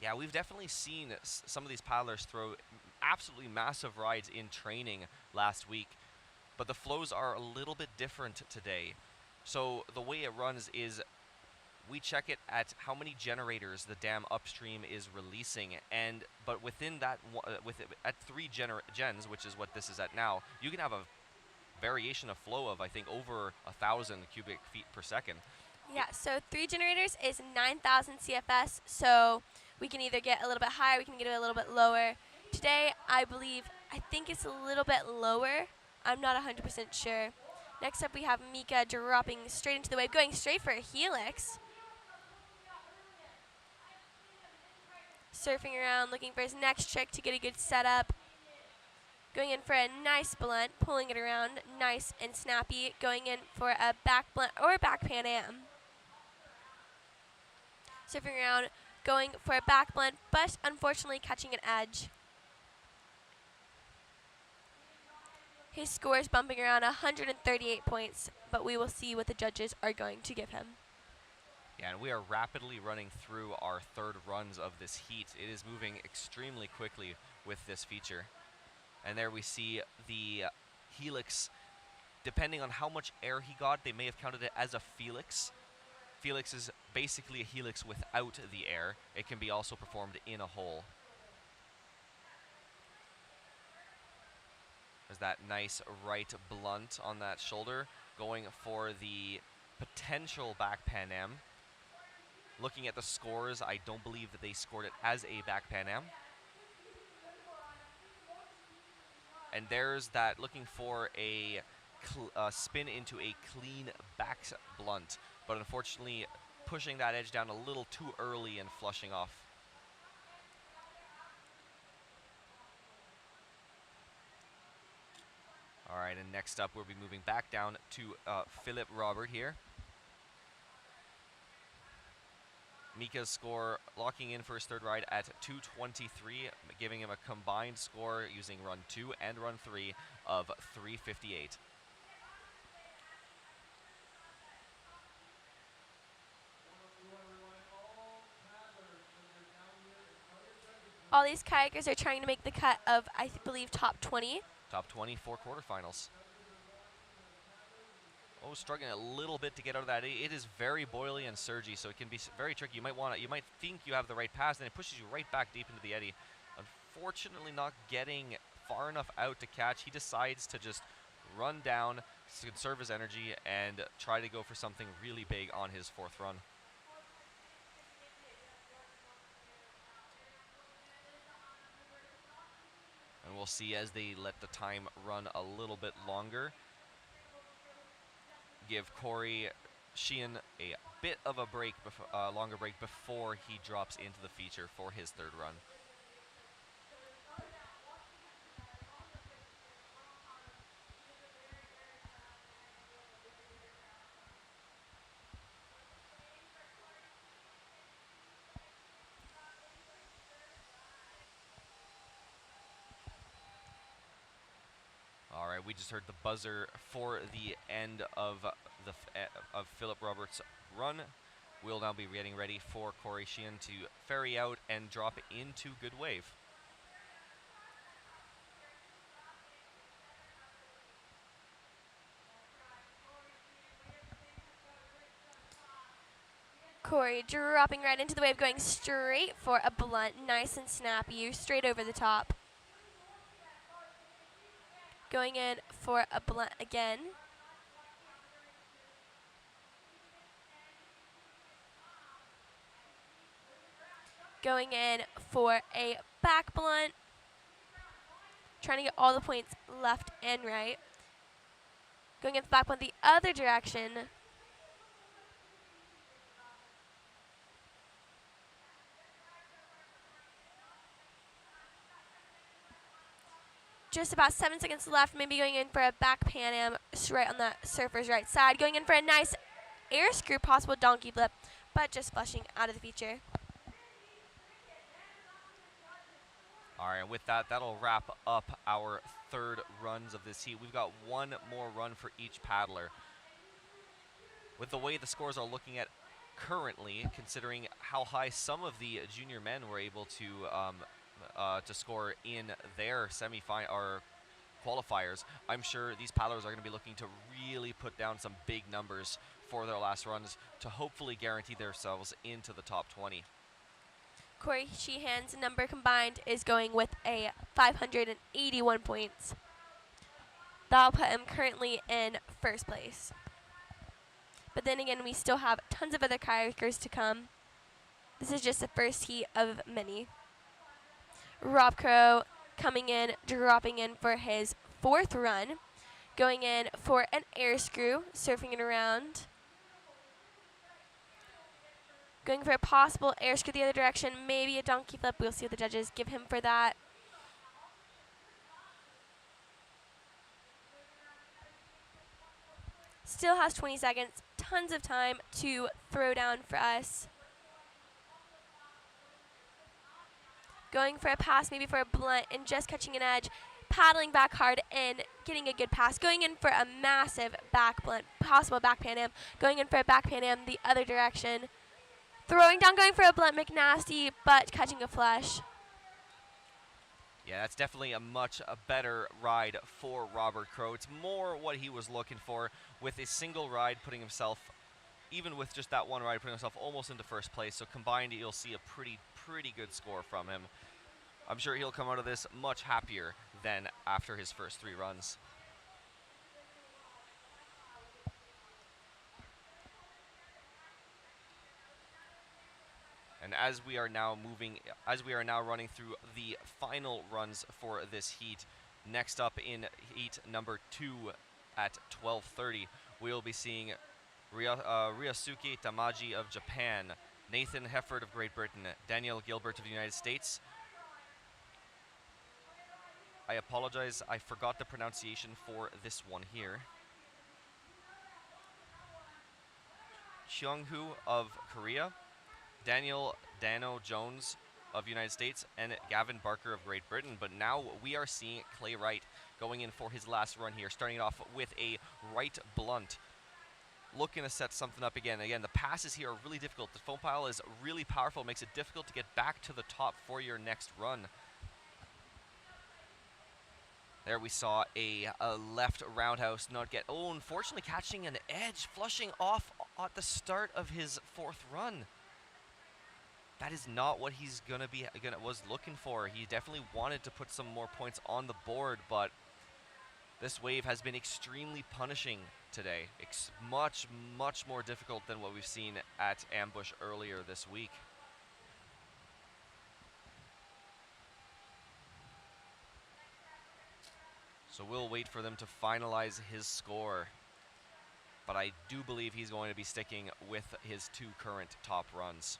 Yeah, we've definitely seen some of these paddlers throw absolutely massive rides in training last week, but the flows are a little bit different today. So the way it runs is we check it at how many generators the dam upstream is releasing, but within that, at 3 gens, which is what this is at now, you can have a variation of flow of, I think, over 1,000 cubic feet per second. Yeah, so 3 generators is 9,000 CFS, so we can either get a little bit higher, we can get it a little bit lower. Today, I think it's a little bit lower. I'm not 100% sure. Next up, we have Mika dropping straight into the wave, going straight for a helix. Surfing around, looking for his next trick to get a good setup. Going in for a nice blunt, pulling it around, nice and snappy. Going in for a back blunt or a back Pan Am. Surfing around, going for a back blunt, but unfortunately catching an edge. His score is bumping around 138 points, but we will see what the judges are going to give him. Yeah, and we are rapidly running through our third runs of this heat. It is moving extremely quickly with this feature. And there we see the helix. Depending on how much air he got, they may have counted it as a felix. Felix is basically a helix without the air. It can be also performed in a hole. There's that nice right blunt on that shoulder, going for the potential back Pan Am. Looking at the scores, I don't believe that they scored it as a back Pan Am. And there's that, looking for a spin into a clean back blunt, but unfortunately pushing that edge down a little too early and flushing off. All right, and next up we'll be moving back down to Philip Robert here. Mika's score locking in for his third ride at 223, giving him a combined score using run 2 and run 3 of 358. All these kayakers are trying to make the cut of, I believe, top 20. Top 20 for quarterfinals. Oh, struggling a little bit to get out of that. It is very boily and surgy, so it can be very tricky. You might think you have the right pass, and it pushes you right back deep into the eddy. Unfortunately, not getting far enough out to catch. He decides to just run down, to conserve his energy, and try to go for something really big on his fourth run. And we'll see as they let the time run a little bit longer. Give Corey Sheehan a bit of a break, longer break before he drops into the feature for his third run. All right, we just heard the buzzer for the end of Philip Roberts' run. We'll now be getting ready for Corey Sheehan to ferry out and drop into Good Wave. Corey dropping right into the wave, going straight for a blunt, nice and snappy, straight over the top. Going in for a blunt again. Going in for a back blunt. Trying to get all the points left and right. Going in for back blunt the other direction. Just about 7 seconds left, maybe going in for a back Pan Am right on the surfer's right side. Going in for a nice air screw, possible donkey flip, but just flushing out of the feature. All right, and with that, that'll wrap up our third runs of this heat. We've got one more run for each paddler. With the way the scores are looking at currently, considering how high some of the junior men were able to score in their semi-final or qualifiers, I'm sure these paddlers are going to be looking to really put down some big numbers for their last runs to hopefully guarantee themselves into the top 20. Corey Sheehan's number combined is going with a 581 points. That'll put him currently in first place. But then again, we still have tons of other kayakers to come. This is just the first heat of many. Rob Crow coming in, dropping in for his fourth run. Going in for an air screw, surfing it around. Going for a possible air screw the other direction, maybe a donkey flip. We'll see what the judges give him for that. Still has 20 seconds, tons of time to throw down for us. Going for a pass, maybe for a blunt, and just catching an edge. Paddling back hard and getting a good pass. Going in for a massive back blunt, possible back Pan Am. Going in for a back Pan Am the other direction. Throwing down, going for a blunt McNasty, but catching a flush. Yeah, that's definitely a much better ride for Robert Crow. It's more what he was looking for with a single ride, putting himself, even with just that one ride, putting himself almost into first place. So combined, you'll see a pretty good score from him. I'm sure he'll come out of this much happier than after his first 3 runs. And as we are now running through the final runs for this heat, next up in heat number 2 at 12:30, we'll be seeing Ryosuke Tamaji of Japan, Nathan Hefford of Great Britain, Daniel Gilbert of the United States. I apologize, I forgot the pronunciation for this one here. Cheonghu of Korea, Daniel Dano Jones of the United States, and Gavin Barker of Great Britain. But now we are seeing Clay Wright going in for his last run here, starting it off with a right blunt. Looking to set something up again. Again, the passes here are really difficult. The foam pile is really powerful, makes it difficult to get back to the top for your next run. There we saw a left roundhouse not get, unfortunately catching an edge, flushing off at the start of his 4th run. That is not what he's was looking for. He definitely wanted to put some more points on the board, but this wave has been extremely punishing today. It's much more difficult than what we've seen at Ambush earlier this week. So we'll wait for them to finalize his score. But I do believe he's going to be sticking with his 2 current top runs.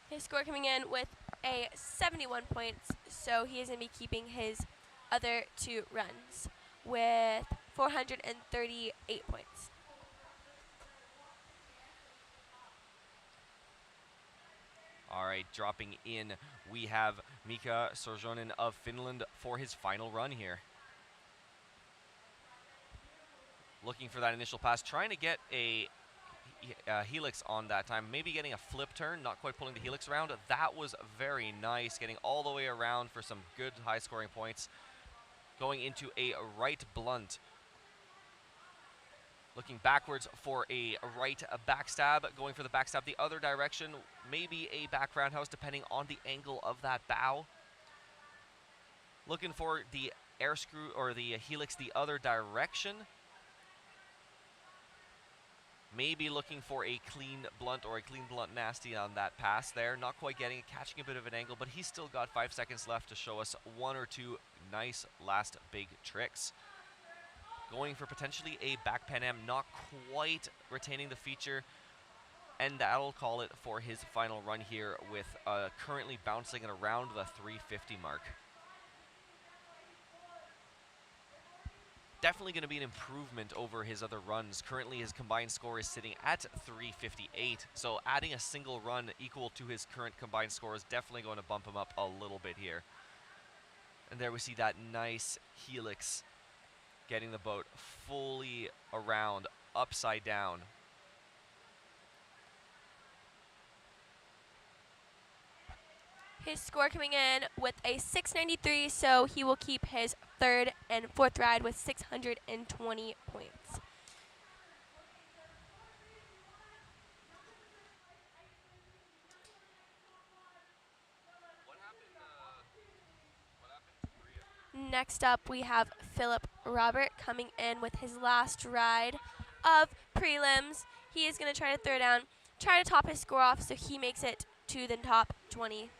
His score coming in with a 71 points, so he is going to be keeping his other 2 runs with 438 points. All right, dropping in, we have Mika Sorjonen of Finland for his final run here. Looking for that initial pass, trying to get a helix on that time, maybe getting a flip turn, not quite pulling the helix around. That was very nice, getting all the way around for some good high-scoring points. Going into a right blunt. Looking backwards for a right backstab, going for the backstab the other direction, maybe a back roundhouse depending on the angle of that bow. Looking for the air screw or the helix the other direction. Maybe looking for a clean blunt or a clean blunt nasty on that pass there. Not quite getting it, catching a bit of an angle, but he's still got 5 seconds left to show us 1 or 2 nice last big tricks. Going for potentially a back Pan Am, not quite retaining the feature, and that'll call it for his final run here with currently bouncing at around the 350 mark. Definitely going to be an improvement over his other runs. Currently his combined score is sitting at 358, so adding a single run equal to his current combined score is definitely going to bump him up a little bit here. And there we see that nice helix getting the boat fully around, upside down. His score coming in with a 693, so he will keep his 3rd and 4th ride with 620 points. Next up, we have Philip Robert coming in with his last ride of prelims. He is going to try to throw down, try to top his score off so he makes it to the top 20.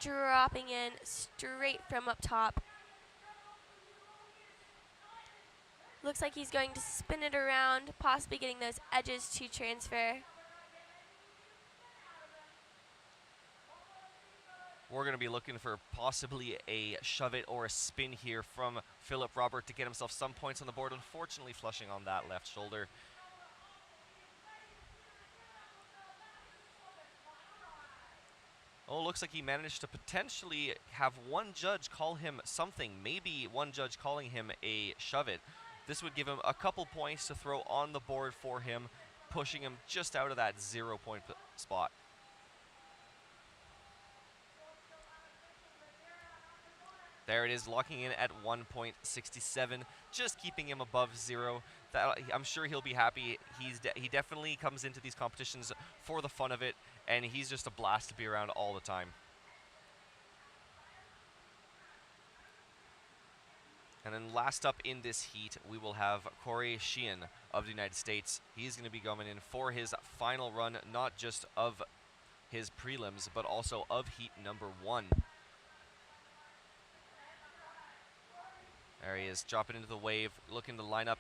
Dropping in straight from up top. Looks like he's going to spin it around, possibly getting those edges to transfer. We're going to be looking for possibly a shove it or a spin here from Philip Robert to get himself some points on the board. Unfortunately, flushing on that left shoulder. Oh, looks like he managed to potentially have one judge call him something. Maybe one judge calling him a shove it. This would give him a couple points to throw on the board for him, pushing him just out of that 0 point spot. There it is, locking in at 1.67, just keeping him above 0. I'm sure he'll be happy. He definitely comes into these competitions for the fun of it, and he's just a blast to be around all the time. And then last up in this heat, we will have Corey Sheehan of the United States. He's going to be going in for his final run, not just of his prelims, but also of heat number 1. There he is, dropping into the wave, looking to line up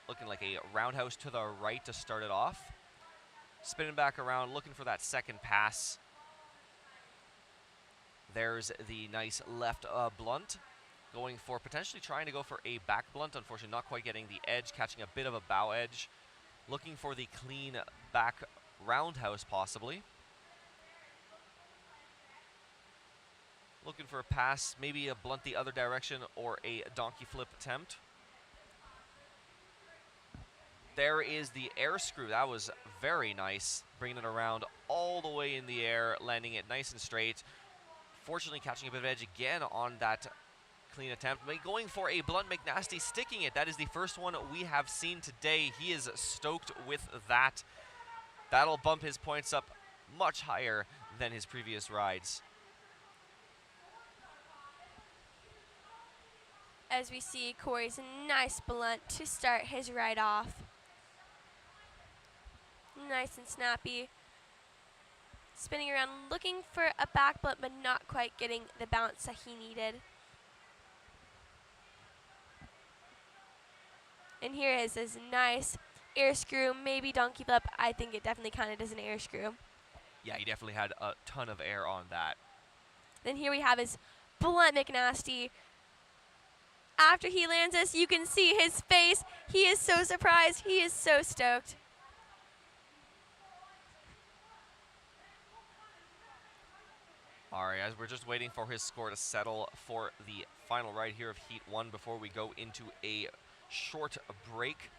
looking like a roundhouse to the right to start it off. Spinning back around, looking for that second pass. There's the nice left blunt, potentially trying to go for a back blunt. Unfortunately, not quite getting the edge, catching a bit of a bow edge. Looking for the clean back roundhouse, possibly. Looking for a pass, maybe a blunt the other direction or a donkey flip attempt. There is the air screw. That was very nice, bringing it around all the way in the air, landing it nice and straight. Fortunately, catching a bit of edge again on that clean attempt. Going for a blunt McNasty, sticking it. That is the first one we have seen today. He is stoked with that. That'll bump his points up much higher than his previous rides. As we see Corey's nice blunt to start his ride off. Nice and snappy. Spinning around, looking for a back blunt, but not quite getting the bounce that he needed. And here is his nice air screw, maybe donkey flip. I think it definitely counted as an air screw. Yeah, he definitely had a ton of air on that. Then here we have his blunt McNasty. After he lands this, you can see his face. He is so surprised. He is so stoked. All right, as we're just waiting for his score to settle for the final ride here of Heat 1 before we go into a short break.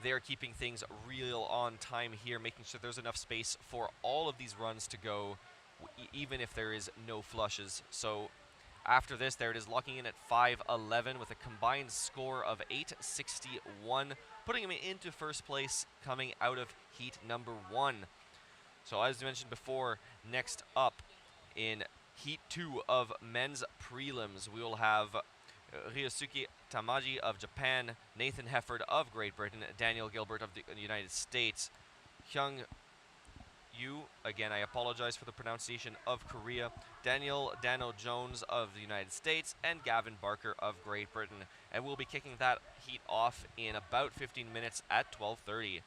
They're keeping things real on time here, making sure there's enough space for all of these runs to go, even if there is no flushes. So after this, there it is, locking in at 5:11 with a combined score of 861, putting him into first place coming out of heat number 1. So as mentioned before, next up in heat 2 of men's prelims, we will have Ryosuke Tamaji of Japan, Nathan Hefford of Great Britain, Daniel Gilbert of the United States, Hyung Yu, again I apologize for the pronunciation, of Korea, Daniel Dano Jones of the United States, and Gavin Barker of Great Britain. And we'll be kicking that heat off in about 15 minutes at 12:30.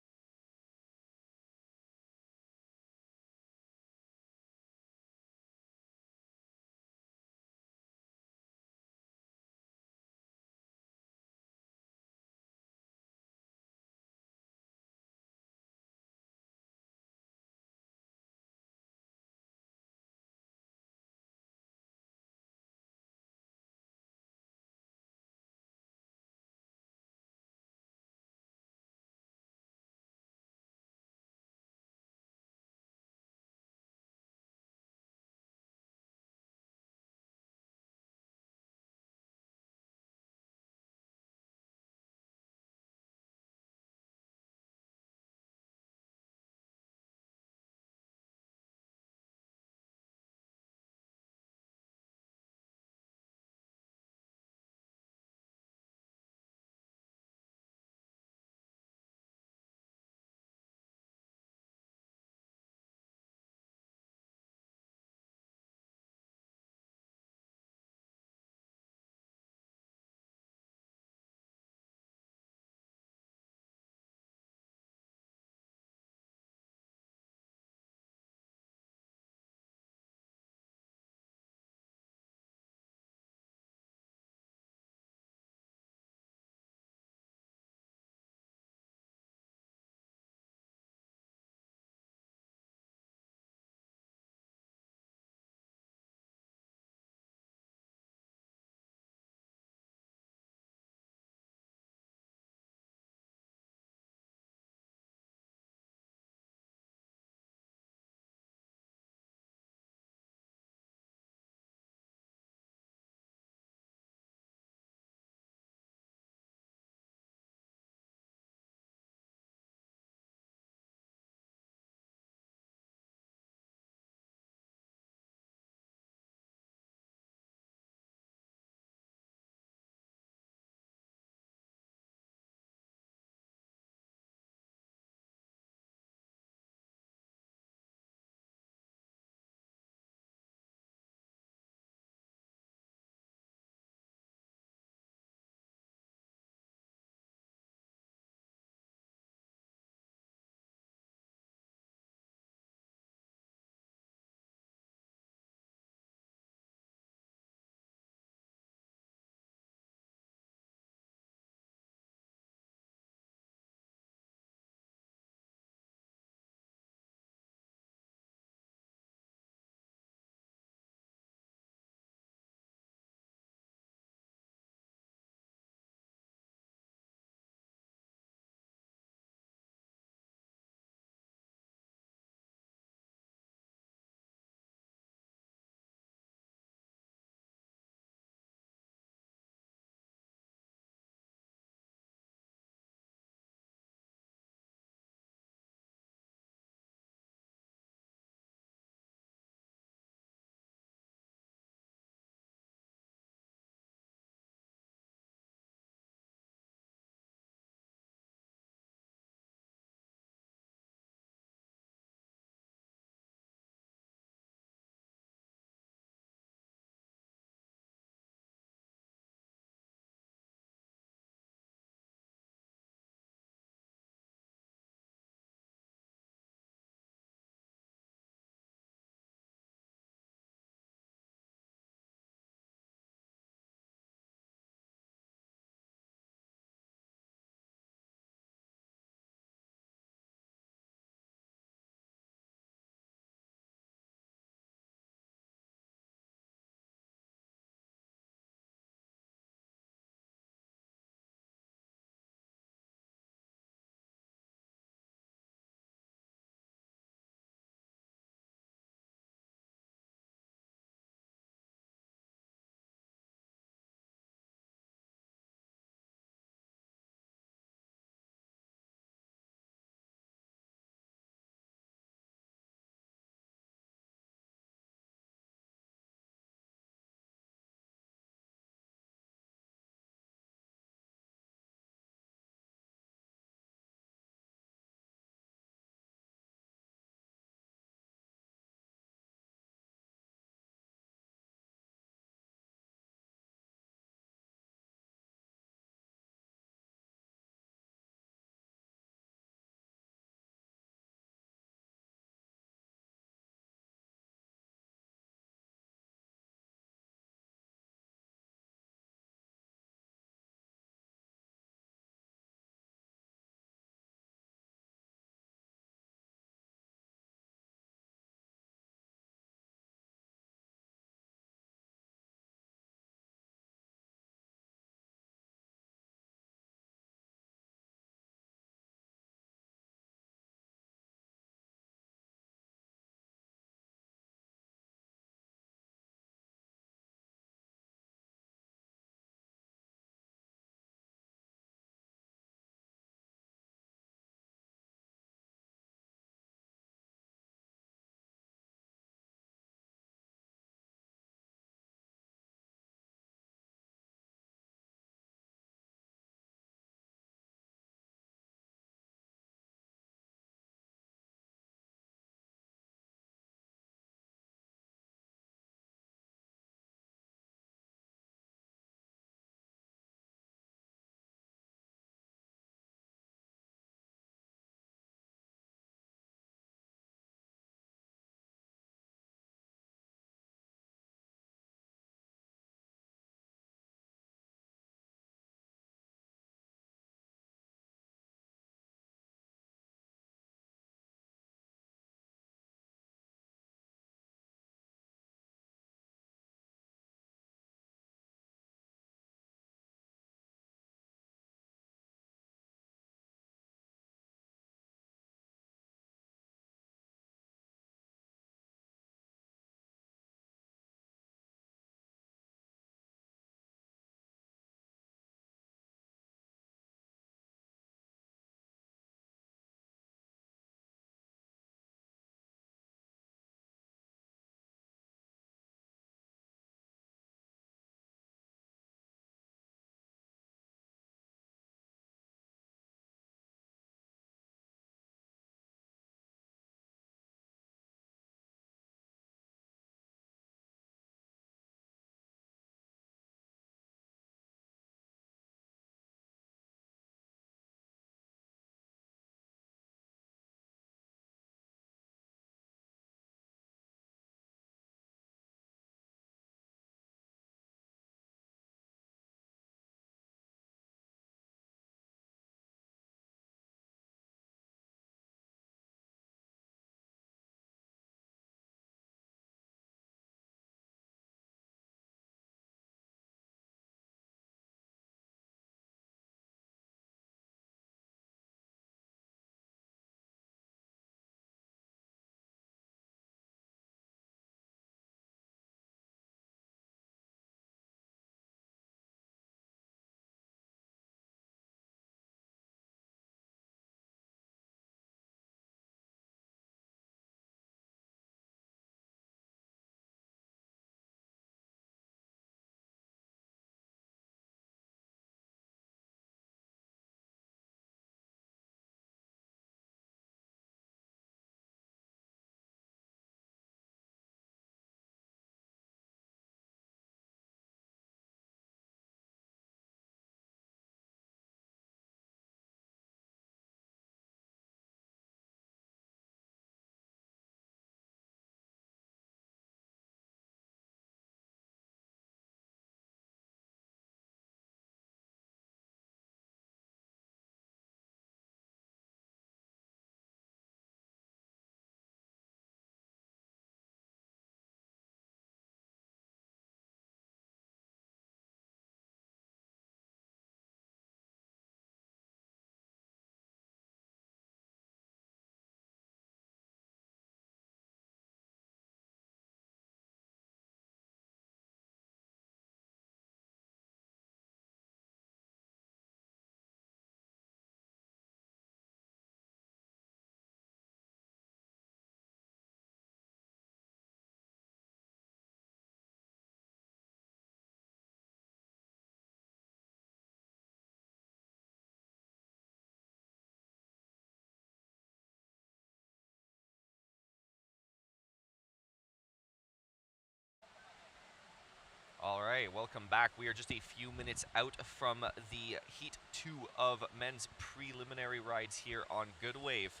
Okay, welcome back. We are just a few minutes out from the Heat 2 of men's preliminary rides here on Good Wave.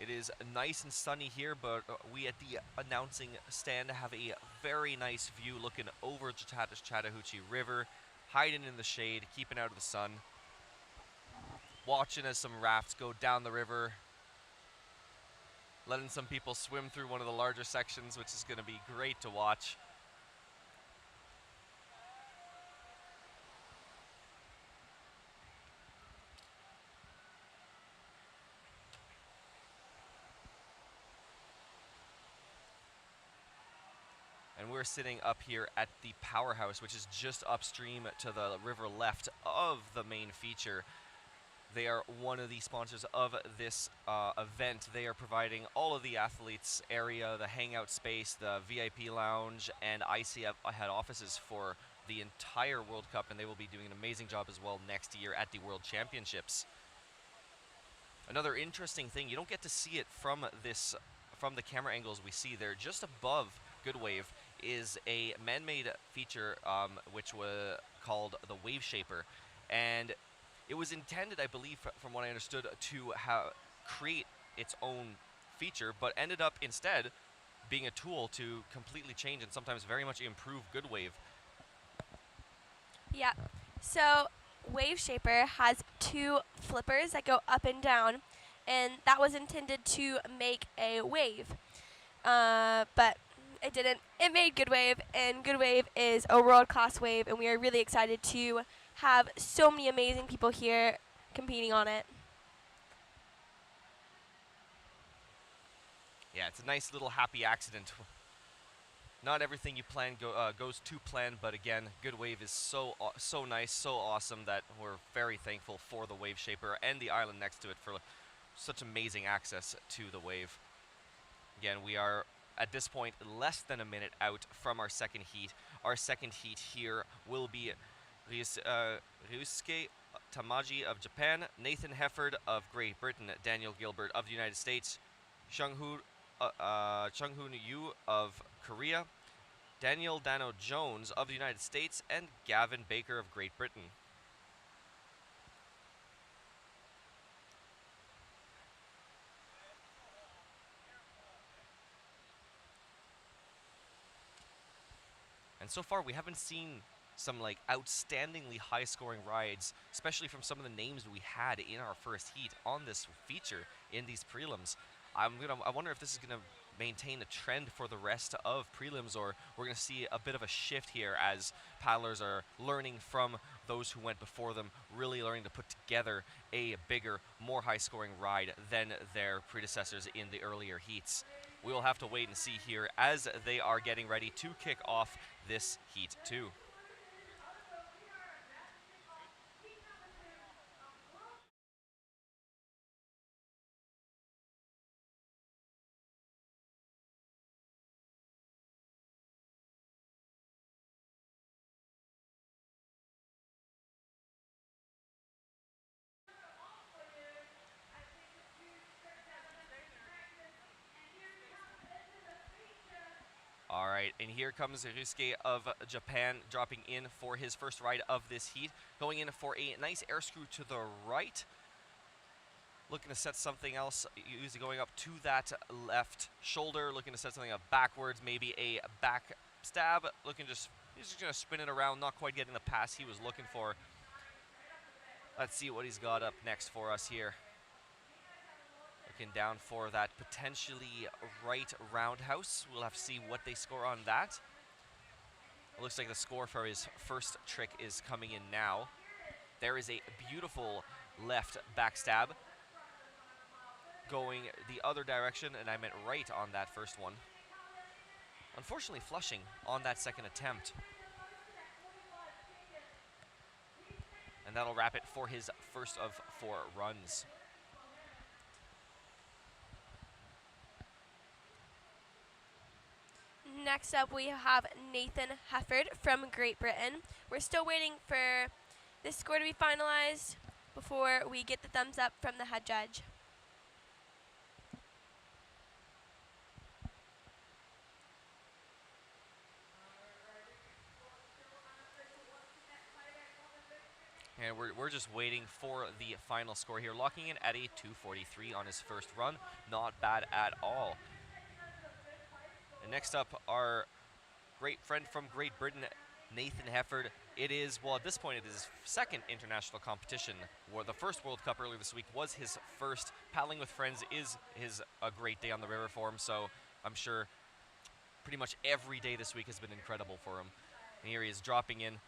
It is nice and sunny here, but we at the announcing stand have a very nice view looking over Chattahoochee River, hiding in the shade, keeping out of the sun, watching as some rafts go down the river, letting some people swim through one of the larger sections, which is going to be great to watch. And we're sitting up here at the powerhouse, which is just upstream to the river left of the main feature. They are one of the sponsors of this event. They are providing all of the athletes area, the hangout space, the VIP lounge, and ICF head offices for the entire World Cup, and they will be doing an amazing job as well next year at the World Championships. Another interesting thing, you don't get to see it from the camera angles we see there. Just above Good Wave is a man-made feature which was called the Wave Shaper, and it was intended, I believe, from what I understood, to create its own feature, but ended up instead being a tool to completely change and sometimes very much improve Good Wave. Yeah, so Wave Shaper has 2 flippers that go up and down, and that was intended to make a wave, but it didn't. It made Good Wave, and Good Wave is a world-class wave, and we are really excited to have so many amazing people here competing on it. Yeah, it's a nice little happy accident. Not everything you plan goes to plan, but again, Good Wave is so nice, so awesome that we're very thankful for the Wave Shaper and the island next to it for such amazing access to the wave. Again, we are at this point less than a minute out from our second heat. Our second heat here will be Ryusuke Tamaji of Japan, Nathan Hefford of Great Britain, Daniel Gilbert of the United States, Chung-Hoon Yu of Korea, Daniel Dano Jones of the United States, and Gavin Baker of Great Britain. And so far, we haven't seen some outstandingly high-scoring rides, especially from some of the names we had in our first heat on this feature in these prelims. I wonder if this is gonna maintain a trend for the rest of prelims, or we're gonna see a bit of a shift here as paddlers are learning from those who went before them, really learning to put together a bigger, more high-scoring ride than their predecessors in the earlier heats. We will have to wait and see here as they are getting ready to kick off this heat 2. All right, and here comes Ryusuke of Japan dropping in for his first ride of this heat, going in for a nice air screw to the right, looking to set something else, usually going up to that left shoulder, looking to set something up backwards, maybe a back stab, he's just going to spin it around, not quite getting the pass he was looking for. Let's see what he's got up next for us here. Looking down for that potentially right roundhouse. We'll have to see what they score on that. It looks like the score for his first trick is coming in now. There is a beautiful left backstab going the other direction, and I meant right on that first one. Unfortunately flushing on that second attempt. And that'll wrap it for his first of 4 runs. Next up, we have Nathan Hefford from Great Britain. We're still waiting for this score to be finalized before we get the thumbs up from the head judge. And we're just waiting for the final score here, locking in at a 2:43 on his first run. Not bad at all. And next up, our great friend from Great Britain, Nathan Hefford. It is, well, at this point, it is his second international competition. Where the first World Cup earlier this week was his first. Paddling with friends is a great day on the river for him, so I'm sure pretty much every day this week has been incredible for him. And here he is dropping in,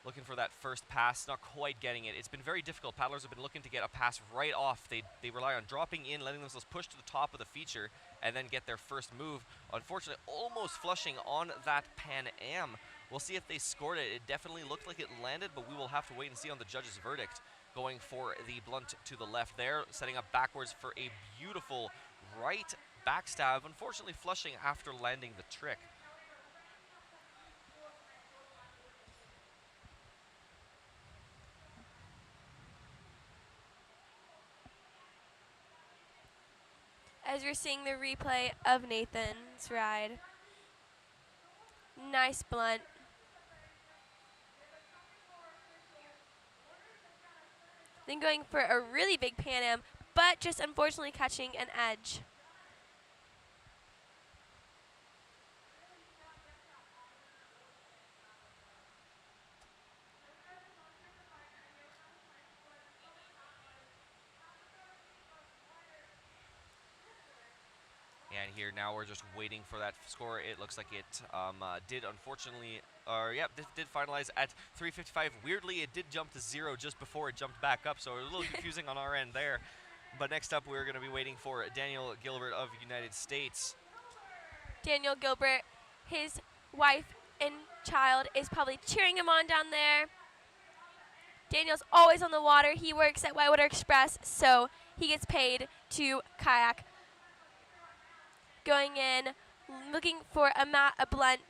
looking for that first pass, not quite getting it. It's been very difficult. Paddlers have been looking to get a pass right off. They rely on dropping in, letting themselves push to the top of the feature, and then get their first move. Unfortunately, almost flushing on that Pan Am. We'll see if they scored it. It definitely looked like it landed, but we will have to wait and see on the judge's verdict. Going for the blunt to the left there, setting up backwards for a beautiful right backstab. Unfortunately, flushing after landing the trick. As you're seeing the replay of Nathan's ride. Nice blunt. Then going for a really big Pan Am, but just unfortunately catching an edge. And here now we're just waiting for that score. It looks like it did unfortunately, did finalize at 3:55. Weirdly, it did jump to 0 just before it jumped back up, so it was a little confusing on our end there. But next up, we're going to be waiting for Daniel Gilbert of United States. Daniel Gilbert, his wife and child is probably cheering him on down there. Daniel's always on the water. He works at Whitewater Express, so he gets paid to kayak. Going in, looking for a blunt.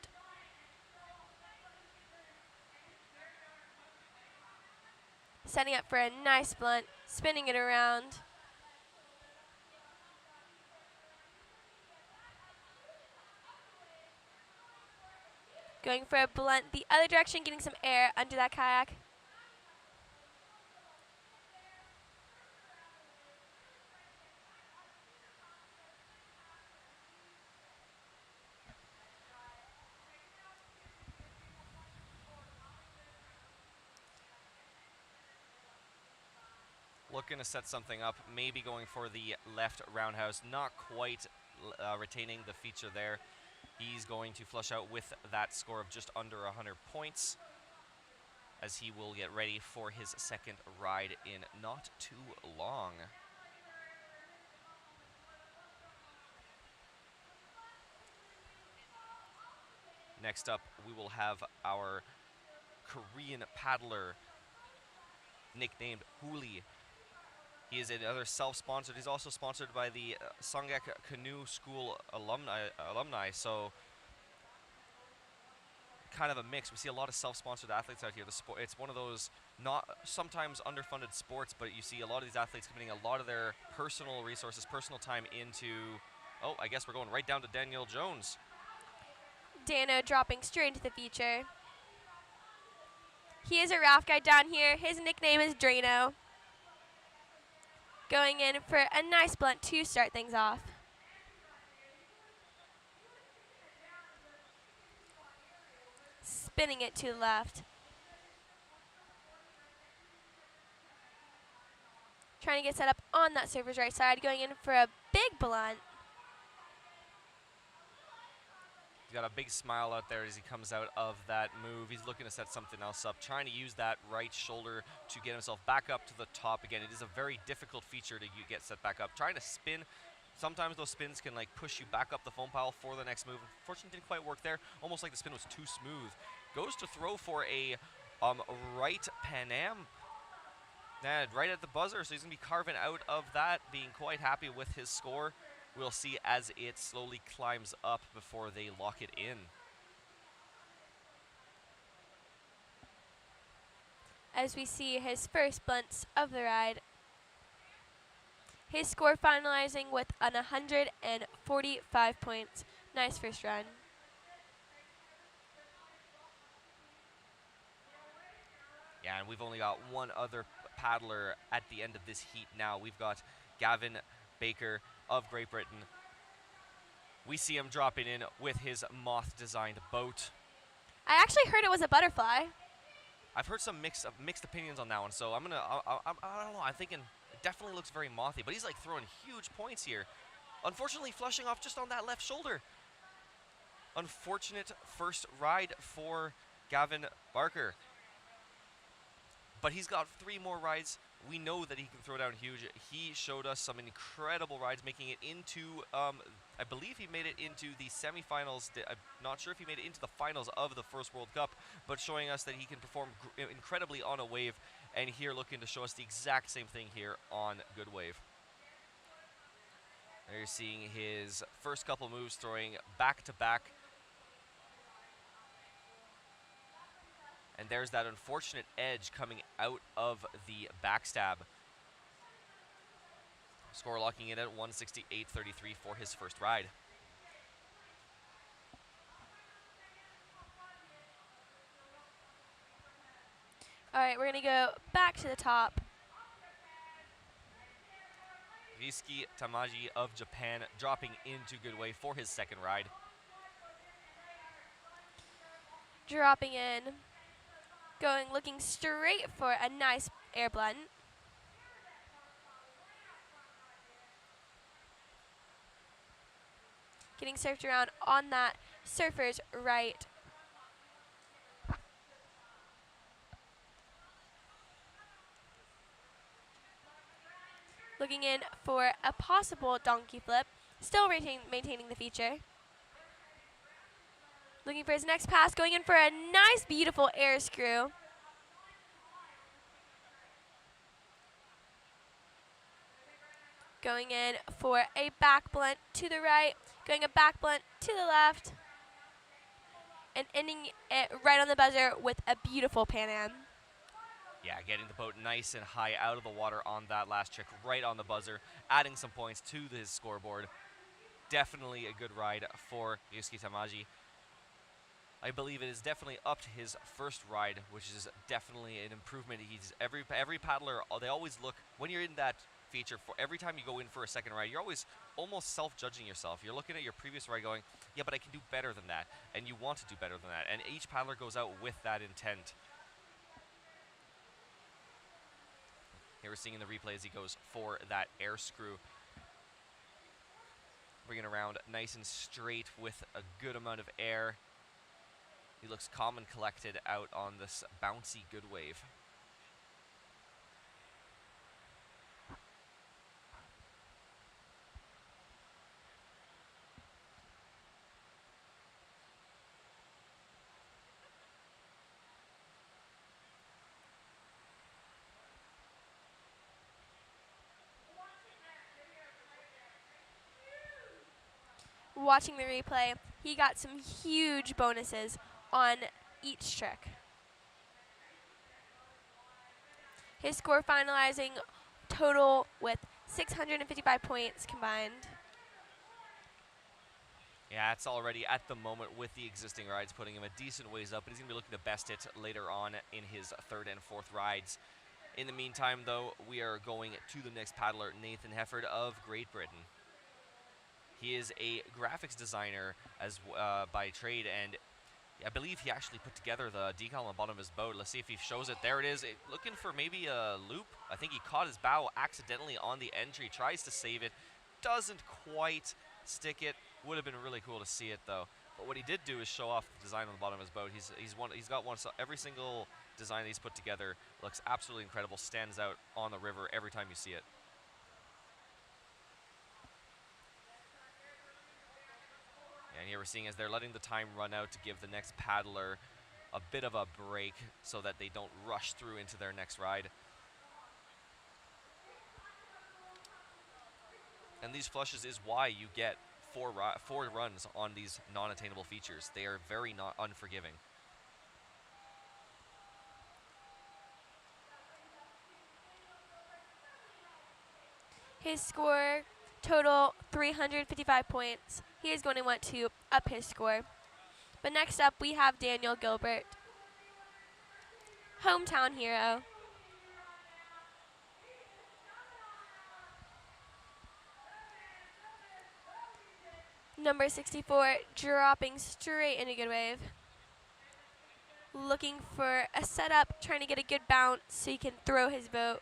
Setting up for a nice blunt, spinning it around. Going for a blunt the other direction, getting some air under that kayak. Looking to set something up, maybe going for the left roundhouse, not quite retaining the feature there. He's going to flush out with that score of just under 100 points as he will get ready for his second ride in not too long. Next up, we will have our Korean paddler nicknamed Huli. He is another self-sponsored. He's also sponsored by the Songak Canoe School alumni, so kind of a mix. We see a lot of self-sponsored athletes out here. It's one of those not sometimes underfunded sports, but you see a lot of these athletes committing a lot of their personal resources, personal time into, oh, I guess we're going right down to Daniel Jones. Dano dropping straight into the feature. He is a raft guy down here. His nickname is Drano. Going in for a nice blunt to start things off. Spinning it to the left. Trying to get set up on that surfer's right side. Going in for a big blunt. He's got a big smile out there as he comes out of that move. He's looking to set something else up, trying to use that right shoulder to get himself back up to the top again. It is a very difficult feature to get set back up. Trying to spin, sometimes those spins can like push you back up the foam pile for the next move. Unfortunately, didn't quite work there. Almost like the spin was too smooth. Goes to throw for a right Pan Am. Right at the buzzer, so he's going to be carving out of that, being quite happy with his score. We'll see as it slowly climbs up before they lock it in. As we see his first blunts of the ride. His score finalizing with an 145 points. Nice first run. Yeah, and we've only got one other paddler at the end of this heat now. We've got Gavin Baker of Great Britain. We see him dropping in with his moth-designed boat. I actually heard it was a butterfly. I've heard some mixed opinions on that one, so I don't know. I'm thinking it definitely looks very mothy, but he's like throwing huge points here. Unfortunately, flushing off just on that left shoulder. Unfortunate first ride for Gavin Barker. But he's got 3 more rides. We know that he can throw down huge. He showed us some incredible rides, making it into, I believe he made it into the semifinals. I'm not sure if he made it into the finals of the first World Cup, but showing us that he can perform incredibly on a wave. And here looking to show us the exact same thing here on Good Wave. There you're seeing his first couple moves, throwing back-to-back. And there's that unfortunate edge coming out of the backstab. Score locking in at 168.33 for his first ride. All right, we're going to go back to the top. Ryusuke Tamaji of Japan dropping into Good Wave for his second ride. Dropping in. Looking straight for a nice air blunt. Getting surfed around on that surfer's right. Looking in for a possible donkey flip. Still maintaining the feature. Looking for his next pass, going in for a nice, beautiful air screw. Going in for a back blunt to the right, going a back blunt to the left, and ending it right on the buzzer with a beautiful Pan Am. Yeah, getting the boat nice and high out of the water on that last trick, right on the buzzer, adding some points to his scoreboard. Definitely a good ride for Ryusuke Tamaji. I believe it is definitely up to his first ride, which is definitely an improvement. Every paddler, they always look, when you're in that feature, for every time you go in for a second ride, you're always almost self-judging yourself. You're looking at your previous ride going, yeah, but I can do better than that. And you want to do better than that. And each paddler goes out with that intent. Here we're seeing in the replay as he goes for that air screw. Bringing around nice and straight with a good amount of air. He looks calm and collected out on this bouncy Good Wave. Watching the replay, he got some huge bonuses on each trick. His score finalizing total with 655 points combined. Yeah, it's already at the moment with the existing rides putting him a decent ways up, but he's going to be looking to best it later on in his third and fourth rides. In the meantime, though, we are going to the next paddler, Nathan Hefford of Great Britain. He is a graphics designer by trade, and I believe he actually put together the decal on the bottom of his boat. Let's see if he shows it. There it is. Looking for maybe a loop. I think he caught his bow accidentally on the entry. Tries to save it. Doesn't quite stick it. Would have been really cool to see it, though. But what he did do is show off the design on the bottom of his boat. He's got one. So every single design that he's put together looks absolutely incredible. Stands out on the river every time you see it. And here we're seeing as they're letting the time run out to give the next paddler a bit of a break so that they don't rush through into their next ride. And these flushes is why you get four runs on these non-attainable features. They are very not unforgiving. His score total 355 points. He is going to want to up his score. But next up we have Daniel Gilbert. hometown hero. Number 64, dropping straight into good wave. Looking for a setup, trying to get a good bounce so he can throw his boat.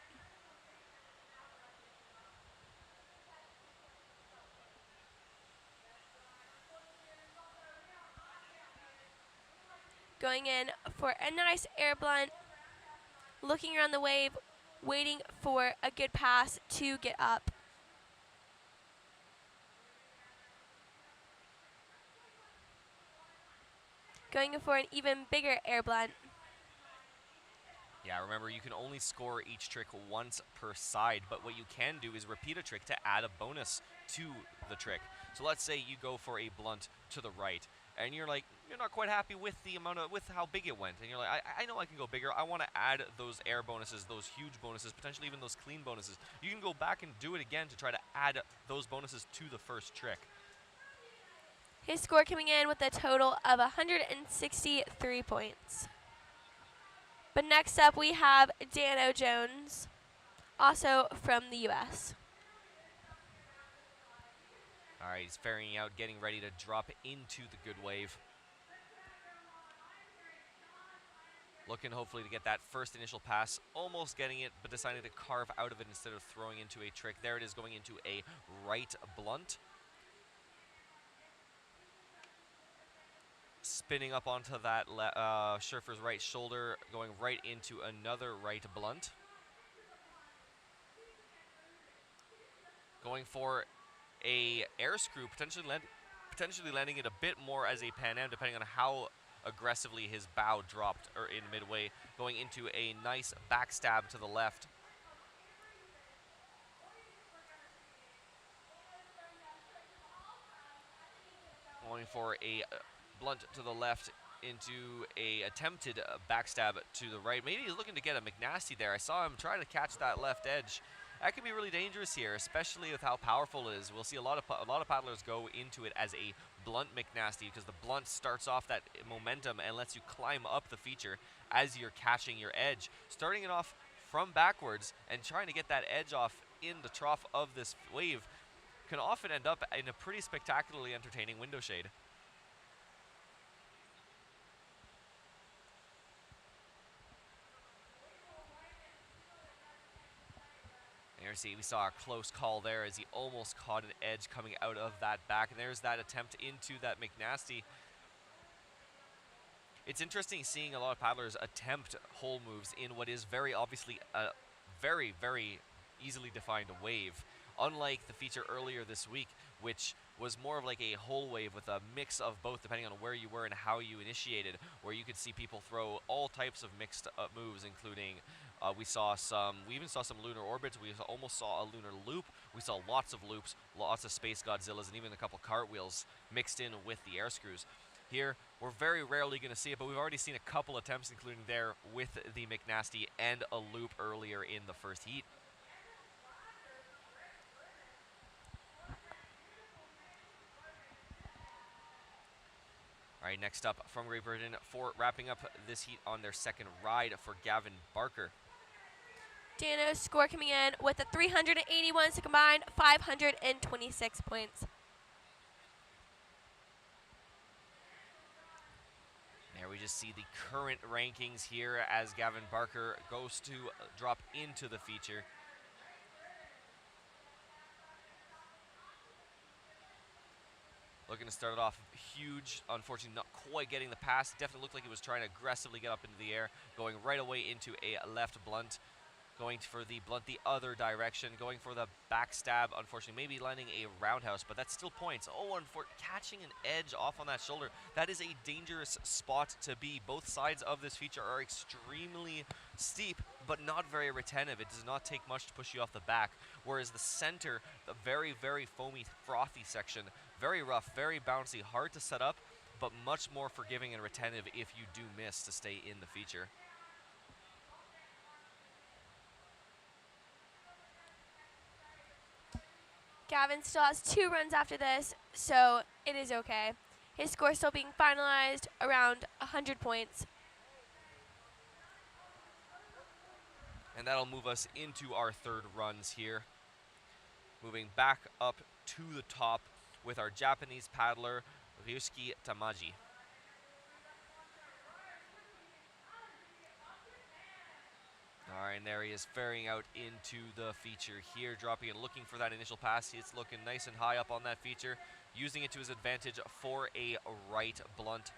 Going in for a nice air blunt. Looking around the wave, waiting for a good pass to get up. Going for an even bigger air blunt. Yeah, remember, you can only score each trick once per side, but what you can do is repeat a trick to add a bonus to the trick. So let's say you go for a blunt to the right, and you're not quite happy with with how big it went, and you're like, I know I can go bigger. I want to add those air bonuses, those huge bonuses, potentially even those clean bonuses. You can go back and do it again to try to add those bonuses to the first trick. His score coming in with a total of 163 points. But next up we have Dano Jones, also from the U.S. All right, he's ferrying out, getting ready to drop into the good wave. Looking hopefully to get that first initial pass, almost getting it, but deciding to carve out of it instead of throwing into a trick. There it is, going into a right blunt. Spinning up onto that surfer's right shoulder, going right into another right blunt. Going for a air screw, potentially landing it a bit more as a Pan Am, depending on how aggressively his bow dropped or in midway. Going into a nice backstab to the left. Going for a blunt to the left into a attempted backstab to the right. Maybe he's looking to get a McNasty there. I saw him try to catch that left edge. That can be really dangerous here, especially with how powerful it is. We'll see a lot of paddlers go into it as a blunt McNasty because the blunt starts off that momentum and lets you climb up the feature as you're catching your edge. Starting it off from backwards and trying to get that edge off in the trough of this wave can often end up in a pretty spectacularly entertaining window shade. There, see, we saw a close call there as he almost caught an edge coming out of that back. And there's that attempt into that McNasty. It's interesting seeing a lot of paddlers attempt hole moves in what is very obviously a very, very easily defined wave. Unlike the feature earlier this week, which was more of like a hole wave with a mix of both depending on where you were and how you initiated, where you could see people throw all types of mixed moves, including we even saw some lunar orbits, we almost saw a lunar loop, we saw lots of loops, lots of Space Godzillas, and even a couple cartwheels mixed in with the air screws. Here, we're very rarely going to see it, but we've already seen a couple attempts, including there with the McNasty and a loop earlier in the first heat. All right, next up from Great Britain for wrapping up this heat on their second ride for Gavin Barker. Dano's score coming in with a 381, so combined 526 points. There we just see the current rankings here as Gavin Barker goes to drop into the feature. Looking to start it off huge. Unfortunately, not quite getting the pass. Definitely looked like he was trying to aggressively get up into the air. Going right away into a left blunt. Going for the blunt the other direction. Going for the backstab. Unfortunately, maybe landing a roundhouse, but that's still points. Oh, and for catching an edge off on that shoulder. That is a dangerous spot to be. Both sides of this feature are extremely steep, but not very retentive. It does not take much to push you off the back. Whereas the center, the very, very foamy, frothy section, very rough, very bouncy, hard to set up, but much more forgiving and retentive if you do miss to stay in the feature. Gavin still has 2 runs after this, so it is okay. His score still being finalized around 100 points. And that'll move us into our third runs here. Moving back up to the top with our Japanese paddler, Ryusuke Tamaji. All right, and there he is ferrying out into the feature here, dropping and looking for that initial pass. It's looking nice and high up on that feature, using it to his advantage for a right blunt.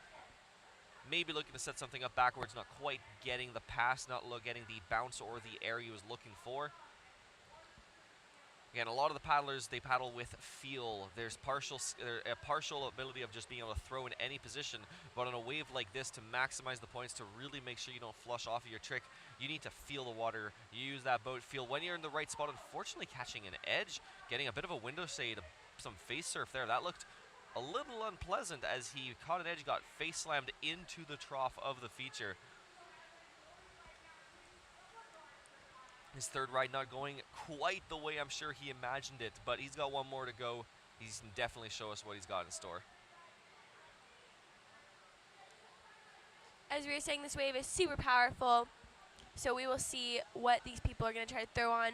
Maybe looking to set something up backwards, not quite getting the pass, not getting the bounce or the air he was looking for. Again, a lot of the paddlers, they paddle with feel. There's a partial ability of just being able to throw in any position, but on a wave like this, to maximize the points, to really make sure you don't flush off of your trick, you need to feel the water. You use that boat feel when you're in the right spot. Unfortunately, catching an edge, getting a bit of a window shade, some face surf there. That looked a little unpleasant as he caught an edge, got face slammed into the trough of the feature. His third ride not going quite the way I'm sure he imagined it, but he's got one more to go. He can definitely show us what he's got in store. As we were saying, this wave is super powerful, so we will see what these people are going to try to throw on.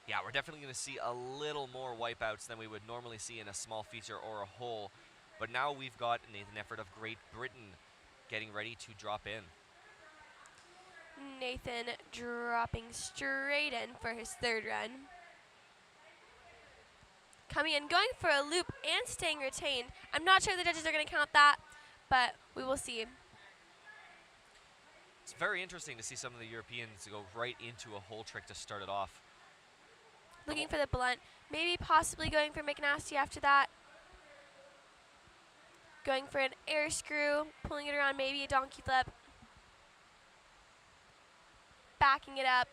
Yeah, we're definitely going to see a little more wipeouts than we would normally see in a small feature or a hole. But now we've got Nathan Effort of Great Britain getting ready to drop in. Nathan dropping straight in for his third run. Coming in, going for a loop and staying retained. I'm not sure the judges are going to count that, but we will see. It's very interesting to see some of the Europeans go right into a hole trick to start it off. Looking for the blunt, maybe possibly going for McNasty after that. Going for an air screw, pulling it around, maybe a donkey flip. Backing it up,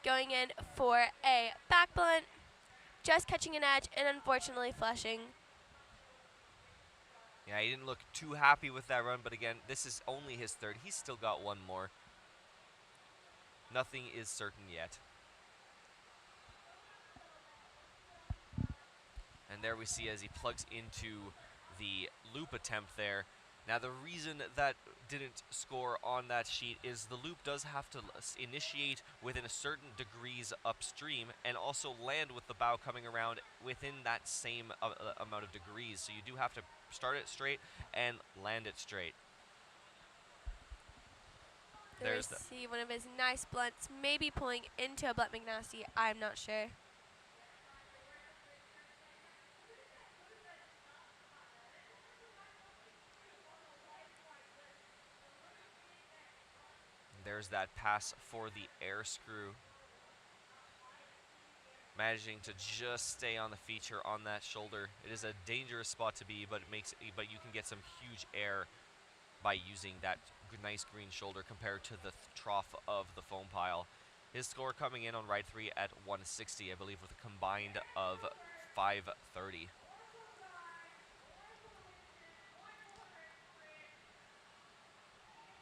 going in for a back blunt, just catching an edge and unfortunately flushing. Yeah, he didn't look too happy with that run, but again, this is only his third. He's still got one more. Nothing is certain yet. And there we see as he plugs into the loop attempt there. Now the reason that didn't score on that sheet is the loop does have to initiate within a certain degrees upstream and also land with the bow coming around within that same amount of degrees. So you do have to start it straight and land it straight. There's see one of his nice blunts, maybe pulling into a blunt McNasty, I'm not sure. There's that pass for the air screw. Managing to just stay on the feature on that shoulder. It is a dangerous spot to be, but you can get some huge air by using that nice green shoulder compared to the trough of the foam pile. His score coming in on ride 3 at 160, I believe, with a combined of 530.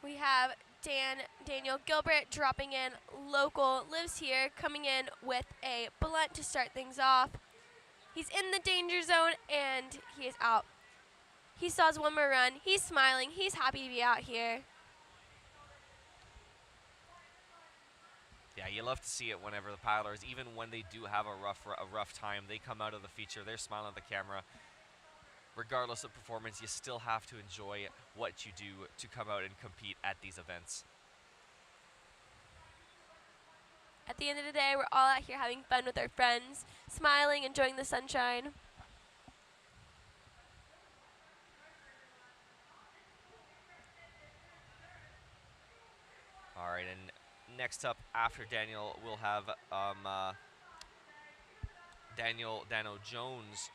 We have Daniel Gilbert dropping in, local, lives here, coming in with a blunt to start things off. He's in the danger zone and he is out. He still has one more run. He's smiling. He's happy to be out here. Yeah, you love to see it whenever the paddlers, even when they do have a rough time, they come out of the feature, they're smiling at the camera. Regardless of performance, you still have to enjoy what you do to come out and compete at these events. At the end of the day, we're all out here having fun with our friends, smiling, enjoying the sunshine. All right, and next up after Daniel, we'll have Dano Jones,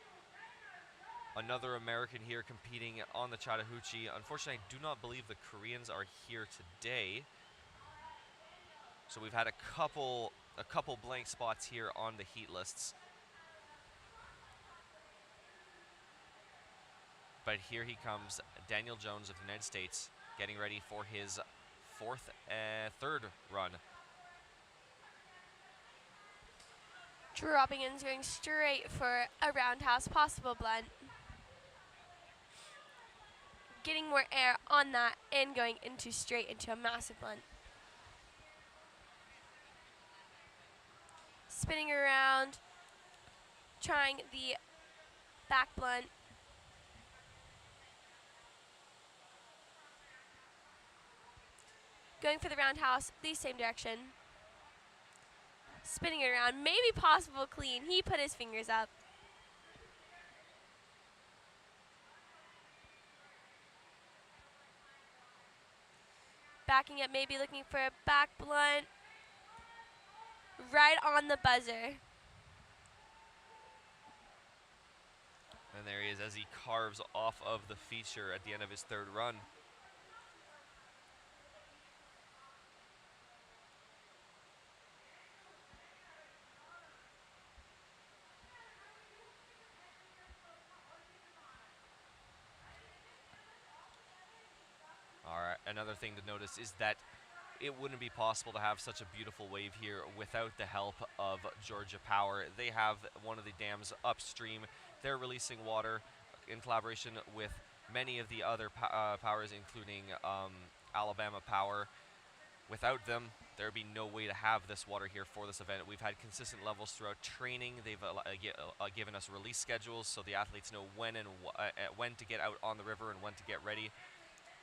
another American here competing on the Chattahoochee. Unfortunately, I do not believe the Koreans are here today. So we've had a couple blank spots here on the heat lists. But here he comes, Daniel Jones of the United States, getting ready for his third run. Dropping in, going straight for a roundhouse, possible blunt. Getting more air on that and going straight into a massive blunt. spinning around, trying the back blunt. Going for the roundhouse, the same direction. Spinning it around, maybe possible clean. He put his fingers up. Backing up, maybe looking for a back blunt. Right on the buzzer. And there he is as he carves off of the feature at the end of his third run. All right, another thing to notice is that it wouldn't be possible to have such a beautiful wave here without the help of Georgia Power. They have one of the dams upstream. They're releasing water in collaboration with many of the other powers, including Alabama Power. Without them, there'd be no way to have this water here for this event. We've had consistent levels throughout training. They've given us release schedules so the athletes know when to get out on the river and when to get ready.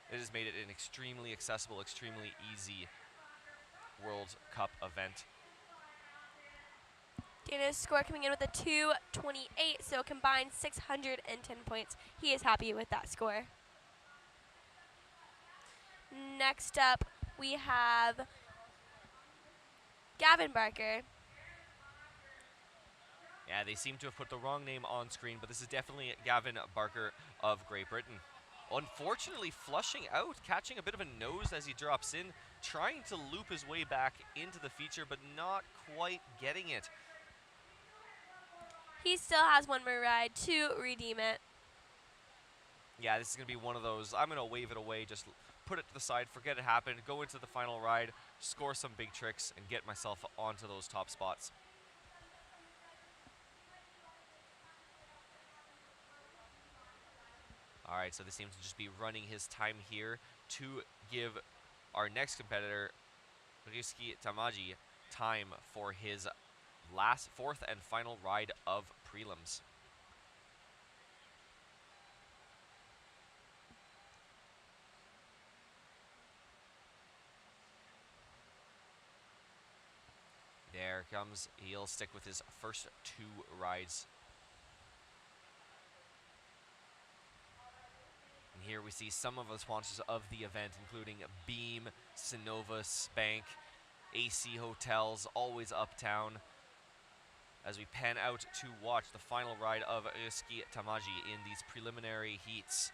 It has made it an extremely accessible, extremely easy World Cup event. Dana's score coming in with a 228, so combined 610 points. He is happy with that score. Next up, we have Gavin Barker. Yeah, they seem to have put the wrong name on screen, but this is definitely Gavin Barker of Great Britain. Unfortunately, flushing out, catching a bit of a nose as he drops in, trying to loop his way back into the feature, but not quite getting it. He still has one more ride to redeem it. Yeah, this is going to be one of those, I'm going to wave it away, just put it to the side, forget it happened, go into the final ride, score some big tricks, and get myself onto those top spots. All right, so they seem to just be running his time here to give our next competitor, Rizki Tamaji, time for his fourth and final ride of prelims. There comes, he'll stick with his first two rides. And here we see some of the sponsors of the event, including Beam, Synovus Bank, AC Hotels, always uptown, as we pan out to watch the final ride of Rizki Tamaji in these preliminary heats.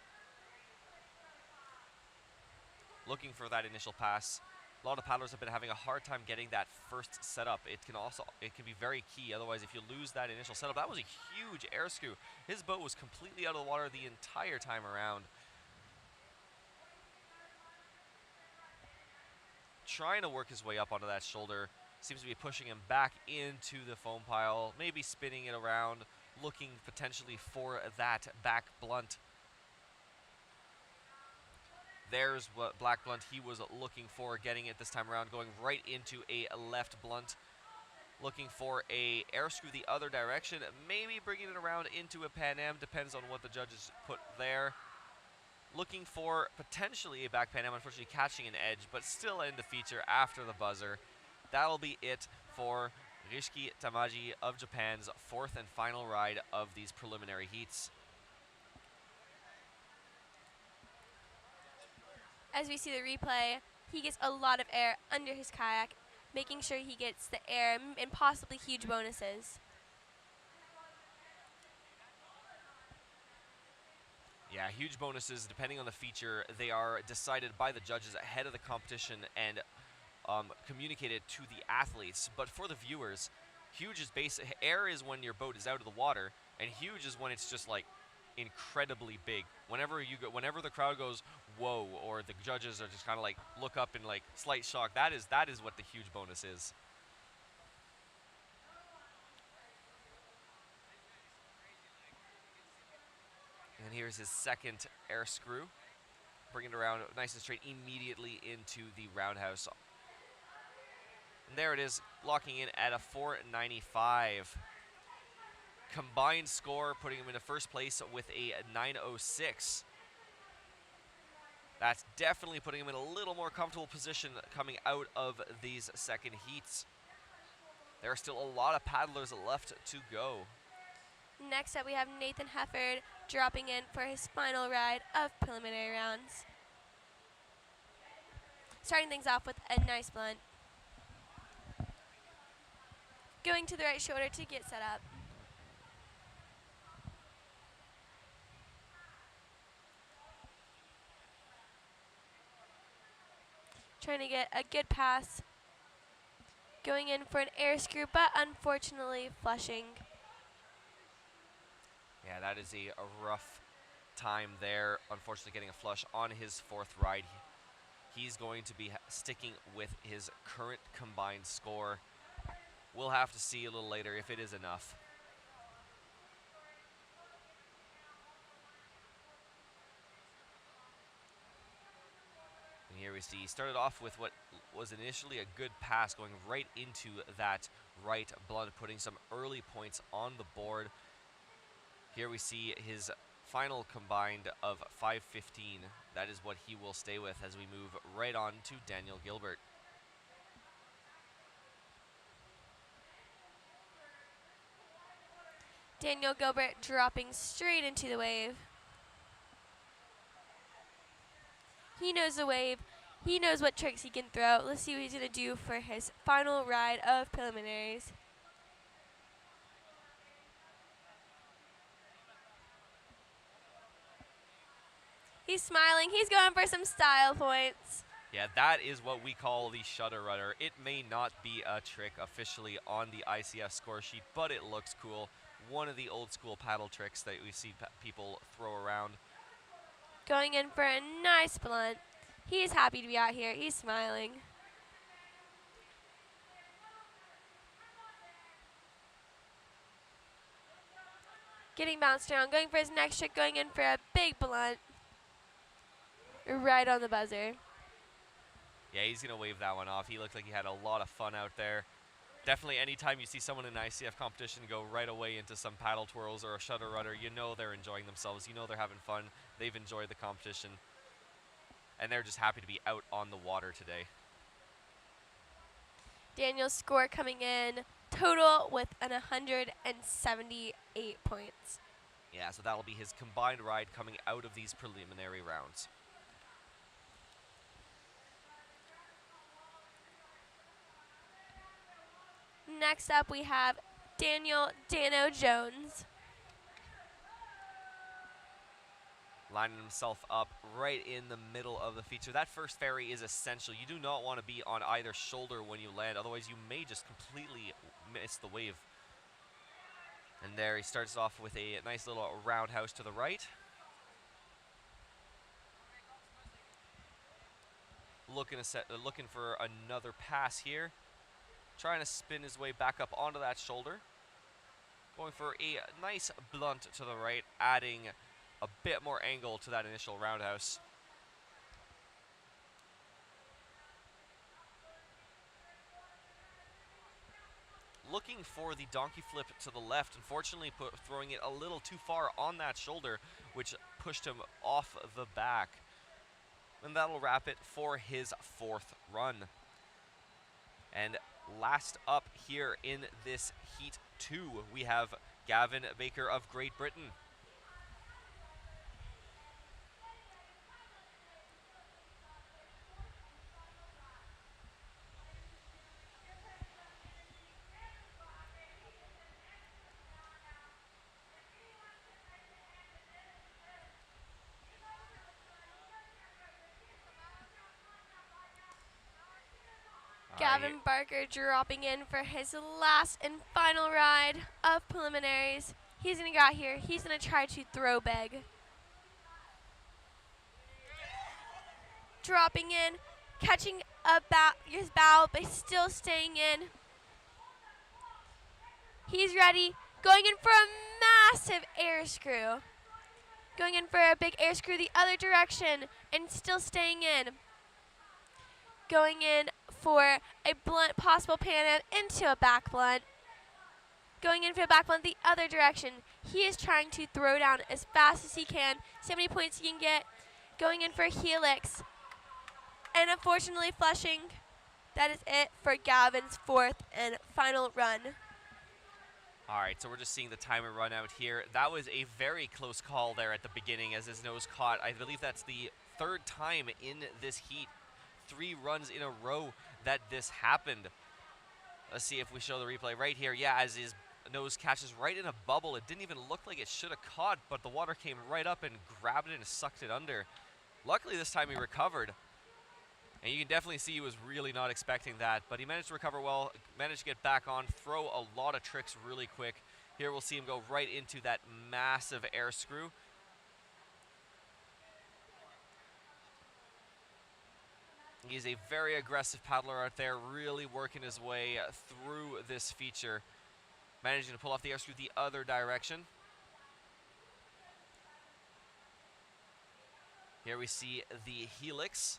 Looking for that initial pass. A lot of paddlers have been having a hard time getting that first setup. It can be very key. Otherwise, if you lose that initial setup, that was a huge air screw. His boat was completely out of the water the entire time around. Trying to work his way up onto that shoulder. Seems to be pushing him back into the foam pile, maybe spinning it around, looking potentially for that back blunt. There's what black blunt he was looking for, getting it this time around, going right into a left blunt. Looking for a air screw the other direction, maybe bringing it around into a Pan Am, depends on what the judges put there. Looking for potentially a back Pan Am, unfortunately catching an edge, but still in the feature after the buzzer. That'll be it for Rizki Tamaji of Japan's fourth and final ride of these preliminary heats. As we see the replay, he gets a lot of air under his kayak, making sure he gets the air and possibly huge bonuses. Yeah, huge bonuses depending on the feature. They are decided by the judges ahead of the competition and communicated to the athletes. But for the viewers, huge is air is when your boat is out of the water, and huge is when it's just like incredibly big. Whenever the crowd goes whoa, or the judges are just kind of like look up in like slight shock, that is what the huge bonus is. And here's his second air screw, bringing it around nice and straight immediately into the roundhouse. And there it is, locking in at a 495. Combined score, putting him into first place with a 906. That's definitely putting him in a little more comfortable position coming out of these second heats. There are still a lot of paddlers left to go. Next up, we have Nathan Hefford dropping in for his final ride of preliminary rounds. Starting things off with a nice blunt. Going to the right shoulder to get set up. Trying to get a good pass. Going in for an air screw, but unfortunately flushing. Yeah, that is a rough time there. Unfortunately getting a flush on his fourth ride. He's going to be sticking with his current combined score. We'll have to see a little later if it is enough. And here we see he started off with what was initially a good pass, going right into that right blunt, putting some early points on the board. Here we see his final combined of 515. That is what he will stay with as we move right on to Daniel Gilbert. Daniel Gilbert dropping straight into the wave. He knows the wave. He knows what tricks he can throw. Let's see what he's going to do for his final ride of preliminaries. He's smiling. He's going for some style points. Yeah, that is what we call the shutter rudder. It may not be a trick officially on the ICF score sheet, but it looks cool. One of the old school paddle tricks that we see people throw around. Going in for a nice blunt. He's happy to be out here. He's smiling. Getting bounced around. Going for his next trick. Going in for a big blunt. Right on the buzzer. Yeah, he's going to wave that one off. He looked like he had a lot of fun out there. Definitely anytime you see someone in an ICF competition go right away into some paddle twirls or a shutter rudder, you know they're enjoying themselves. You know they're having fun. They've enjoyed the competition. And they're just happy to be out on the water today. Daniel's score coming in total with an 178 points. Yeah, so that'll be his combined ride coming out of these preliminary rounds. Next up, we have Daniel Dano Jones. Lining himself up right in the middle of the feature. That first ferry is essential. You do not want to be on either shoulder when you land, otherwise you may just completely miss the wave. And there he starts off with a nice little roundhouse to the right. Looking for another pass here. Trying to spin his way back up onto that shoulder. Going for a nice blunt to the right, adding a bit more angle to that initial roundhouse. Looking for the donkey flip to the left, unfortunately throwing it a little too far on that shoulder, which pushed him off the back. And that'll wrap it for his fourth run. And last up here in this Heat 2, we have Gavin Baker of Great Britain. Gavin Barker dropping in for his last and final ride of preliminaries. He's going to go out here. He's going to try to throw beg. Dropping in, catching his bow, but still staying in. He's ready. Going in for a massive air screw. Going in for a big air screw the other direction and still staying in. Going in for a blunt, possible pan into a back blunt. Going in for a back blunt the other direction. He is trying to throw down as fast as he can. See how many points he can get. Going in for a helix. And unfortunately flushing. That is it for Gavin's fourth and final run. All right, so we're just seeing the timer run out here. That was a very close call there at the beginning as his nose caught. I believe that's the third time in this heat, 3 runs in a row that this happened. Let's see if we show the replay right here. Yeah, as his nose catches right in a bubble. It didn't even look like it should have caught, but the water came right up and grabbed it and sucked it under. Luckily this time he recovered. And you can definitely see he was really not expecting that, but he managed to recover well, managed to get back on, throw a lot of tricks really quick. Here we'll see him go right into that massive air screw. He's a very aggressive paddler out there, really working his way through this feature, managing to pull off the air screw the other direction. Here we see the helix,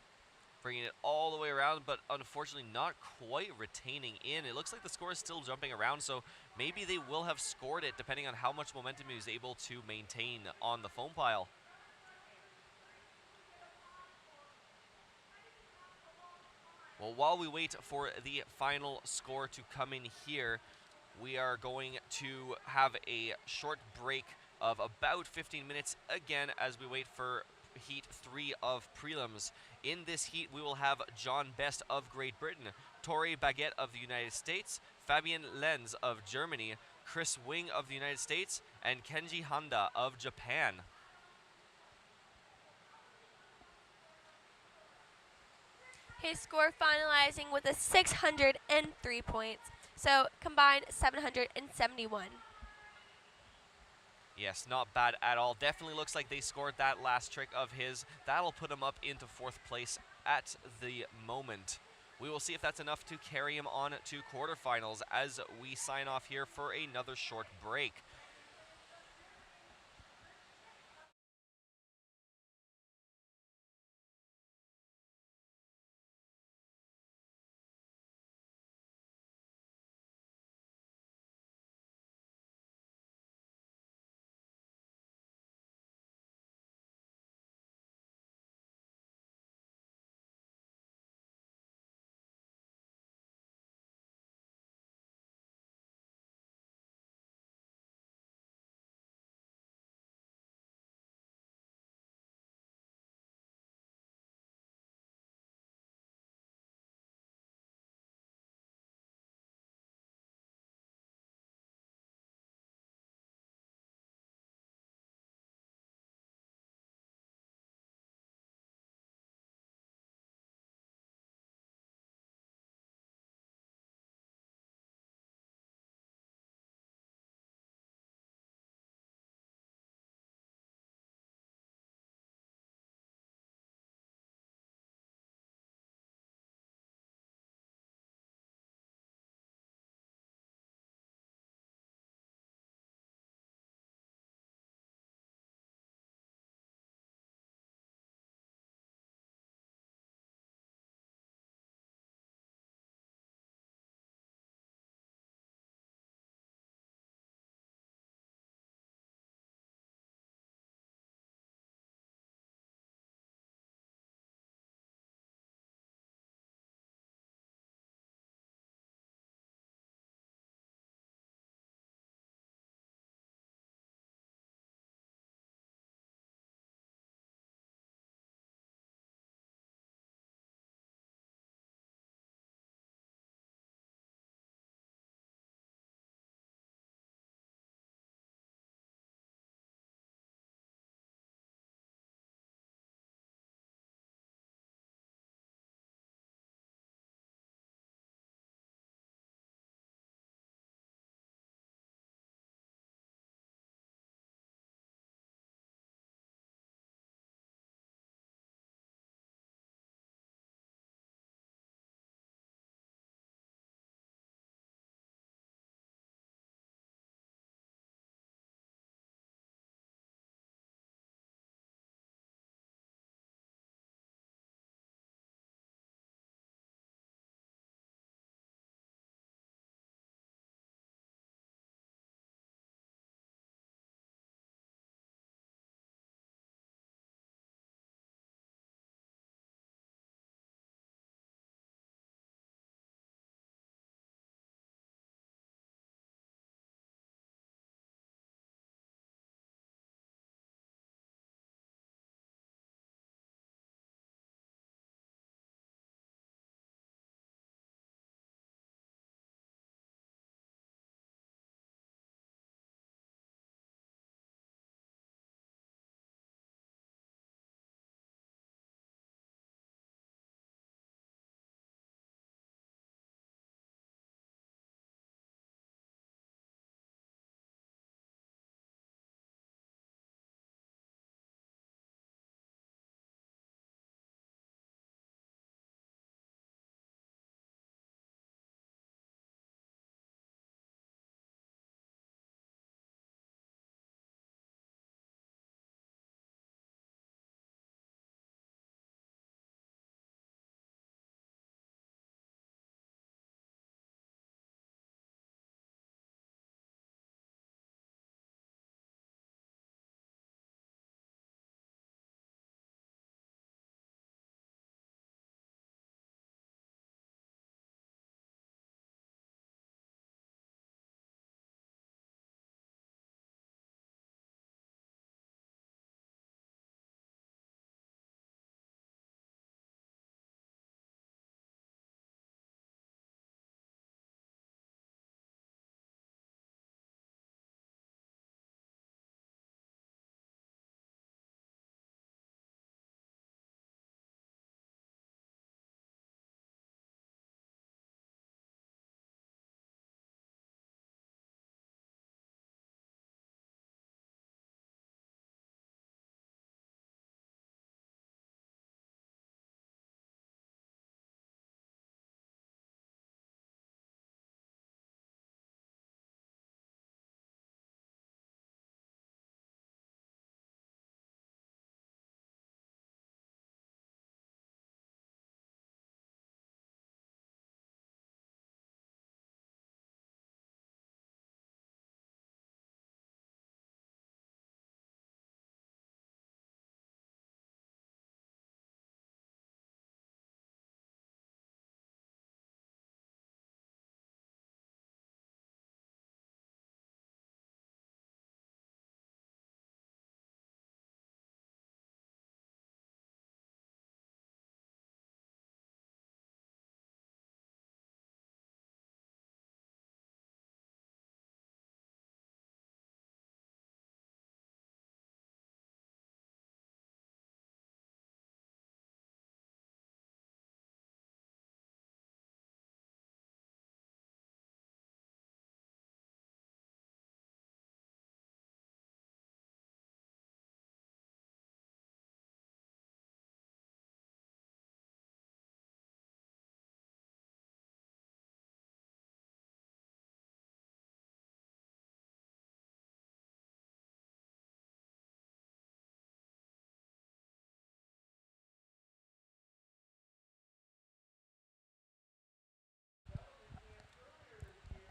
bringing it all the way around, but unfortunately not quite retaining in. It looks like the score is still jumping around, so maybe they will have scored it depending on how much momentum he was able to maintain on the foam pile. Well, while we wait for the final score to come in here, we are going to have a short break of about 15 minutes again as we wait for Heat 3 of Prelims. In this heat, we will have John Best of Great Britain, Tori Baguette of the United States, Fabian Lenz of Germany, Chris Wing of the United States, and Kenji Handa of Japan. His score finalizing with a 603 points, so combined 771. Yes, not bad at all. Definitely looks like they scored that last trick of his. That'll put him up into 4th place at the moment. We will see if that's enough to carry him on to quarterfinals as we sign off here for another short break.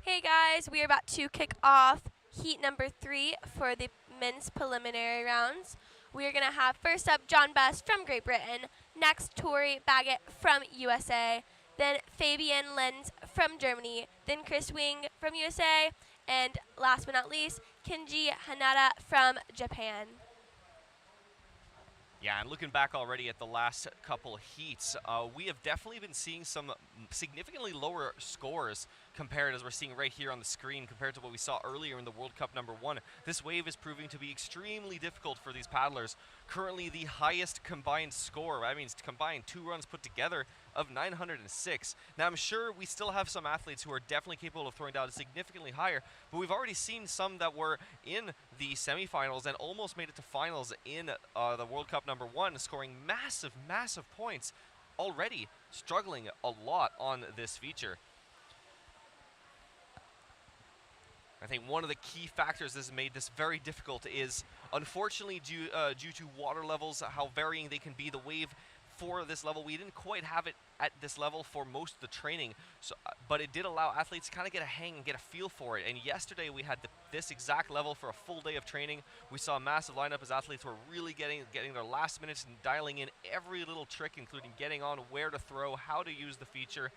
Hey guys, we are about to kick off heat number 3 for the men's preliminary rounds. We are going to have first up John Best from Great Britain, next Tori Baggett from USA, then Fabian Lenz from Germany, then Chris Wing from USA, and last but not least, Kenji Hanada from Japan. Yeah, and looking back already at the last couple heats, we have definitely been seeing some significantly lower scores compared, as we're seeing right here on the screen, compared to what we saw earlier in the World Cup #1. This wave is proving to be extremely difficult for these paddlers. Currently the highest combined score, that means combined 2 runs put together, of 906. Now I'm sure we still have some athletes who are definitely capable of throwing down significantly higher, but we've already seen some that were in the semifinals and almost made it to finals in the World Cup #1, scoring massive points, already struggling a lot on this feature. I think one of the key factors that has made this very difficult is, unfortunately, due to water levels, how varying they can be. The wave for this level, we didn't quite have it at this level for most of the training, so but it did allow athletes to kind of get a hang and get a feel for it. And yesterday we had this exact level for a full day of training. We saw a massive lineup as athletes were really getting their last minutes and dialing in every little trick, including getting on where to throw, how to use the feature.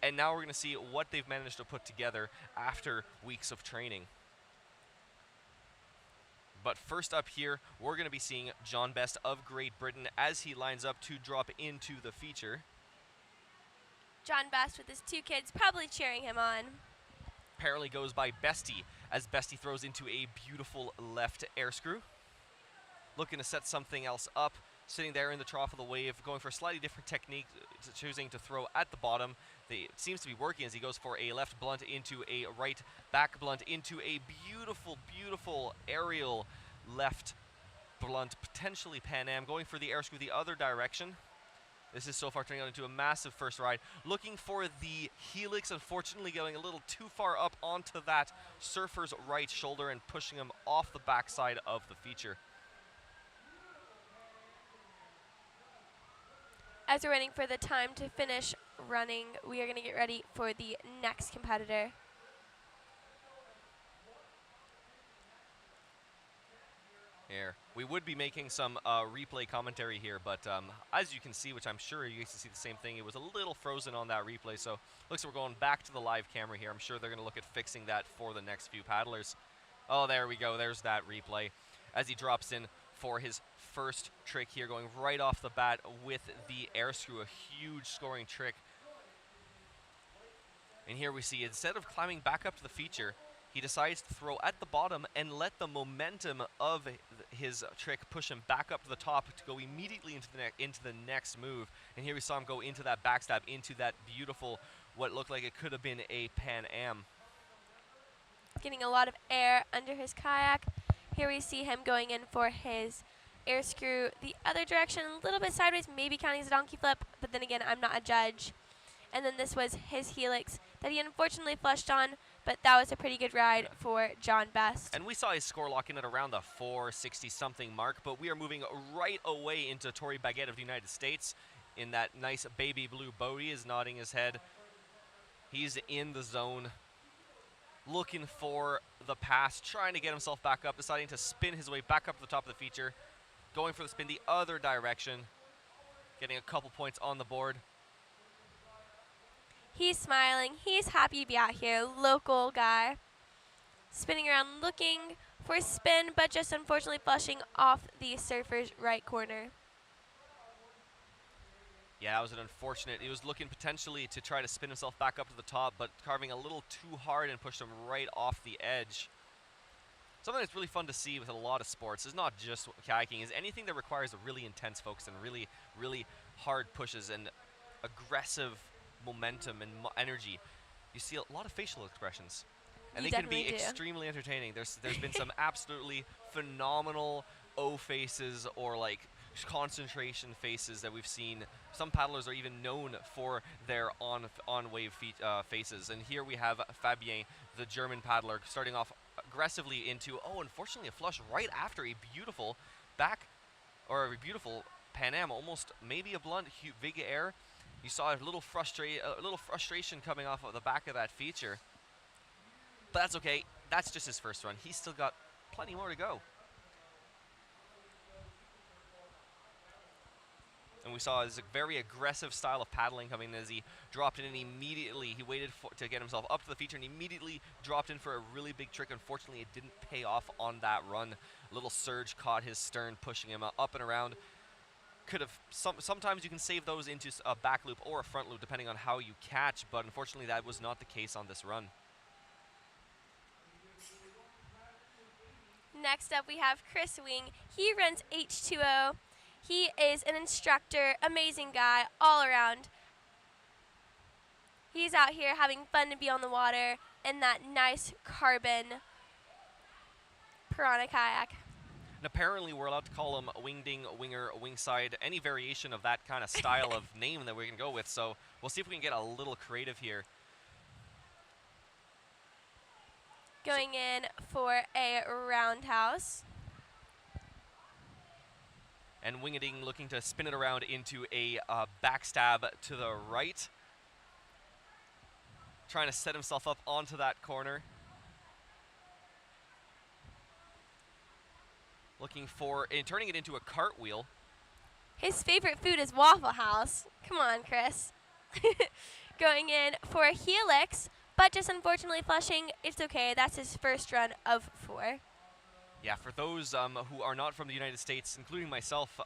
And now we're going to see what they've managed to put together after weeks of training. But first up here, we're going to be seeing John Best of Great Britain as he lines up to drop into the feature. John Best with his 2 kids probably cheering him on. Apparently goes by Bestie, as Bestie throws into a beautiful left air screw. Looking to set something else up, sitting there in the trough of the wave, going for a slightly different technique, choosing to throw at the bottom. It seems to be working as he goes for a left blunt into a right back blunt into a beautiful aerial left blunt, potentially Pan Am, going for the air screw the other direction. This is so far turning out into a massive first ride. Looking for the helix, unfortunately going a little too far up onto that surfer's right shoulder and pushing him off the backside of the feature. As we're waiting for the time to finish running, we are going to get ready for the next competitor. Here, we would be making some replay commentary here, but as you can see, which I'm sure you guys can see the same thing, it was a little frozen on that replay, so looks like we're going back to the live camera here. I'm sure they're going to look at fixing that for the next few paddlers. Oh, there we go. There's that replay as he drops in for his first trick here, going right off the bat with the air screw, a huge scoring trick. And here we see, instead of climbing back up to the feature, he decides to throw at the bottom and let the momentum of his trick push him back up to the top to go immediately into the next move. And here we saw him go into that backstab, into that beautiful, what looked like it could have been a Pan Am. Getting a lot of air under his kayak. Here we see him going in for his air screw the other direction, a little bit sideways, maybe counting as a donkey flip, but then again, I'm not a judge. And then this was his helix that he unfortunately flushed on, but that was a pretty good ride for John Best. And we saw his score lock in at around the 460-something mark, but we are moving right away into Tori Baggett of the United States in that nice baby blue boat. He is nodding his head. He's in the zone, looking for the pass, trying to get himself back up, deciding to spin his way back up to the top of the feature, going for the spin the other direction, getting a couple points on the board. He's smiling. He's happy to be out here. Local guy. Spinning around looking for a spin, but just unfortunately flushing off the surfer's right corner. Yeah, that was an unfortunate. He was looking potentially to try to spin himself back up to the top, but carving a little too hard and pushed him right off the edge. Something that's really fun to see with a lot of sports is not just kayaking, is anything that requires a really intense focus and really hard pushes and aggressive momentum and energy. You see a lot of facial expressions, and they can be extremely entertaining. There's been some absolutely phenomenal O faces or like concentration faces that we've seen. Some paddlers are even known for their on-wave faces, and here we have Fabien, the German paddler, starting off aggressively into, unfortunately a flush right after a beautiful Pan Am, almost maybe a blunt big air. You saw a little frustration coming off of the back of that feature. But that's okay. That's just his first run. He's still got plenty more to go. And we saw his very aggressive style of paddling coming in as he dropped in and immediately he waited to get himself up to the feature and immediately dropped in for a really big trick. Unfortunately, it didn't pay off on that run. A little surge caught his stern, pushing him up and around. Could have sometimes you can save those into a back loop or a front loop depending on how you catch, but unfortunately that was not the case on this run. Next up, we have Chris Wing. He runs H2O. He is an instructor, amazing guy, all around. He's out here having fun to be on the water in that nice carbon piranha kayak. And apparently we're allowed to call him wingding, winger, wingside, any variation of that kind of style of name that we can go with. So we'll see if we can get a little creative here. Going in for a roundhouse. And Wingading looking to spin it around into a backstab to the right. Trying to set himself up onto that corner. Looking for, and turning it into a cartwheel. His favorite food is Waffle House. Come on, Chris. Going in for a helix, but just unfortunately flushing. It's okay, that's his first run of 4. Yeah, for those who are not from the United States, including myself,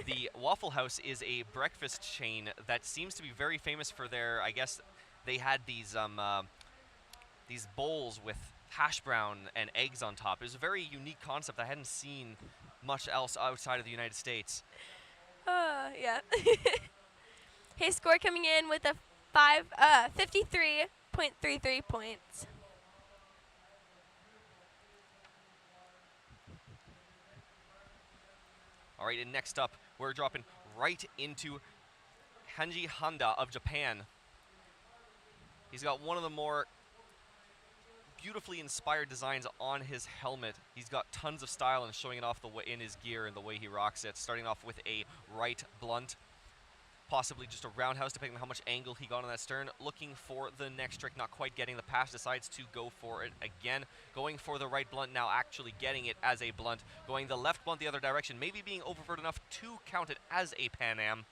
the Waffle House is a breakfast chain that seems to be very famous for their, I guess, they had these bowls with hash brown and eggs on top. It was a very unique concept. I hadn't seen much else outside of the United States. Yeah. His score coming in with a 53.33 points. All right, and next up, we're dropping right into Hanji Handa of Japan. He's got one of the more beautifully inspired designs on his helmet. He's got tons of style and showing it off the way in his gear and the way he rocks it. Starting off with a right blunt, possibly just a roundhouse depending on how much angle he got on that stern. Looking for the next trick, not quite getting the pass, decides to go for it again. Going for the right blunt, now actually getting it as a blunt. Going the left blunt the other direction, maybe being oververt enough to count it as a Pan Am.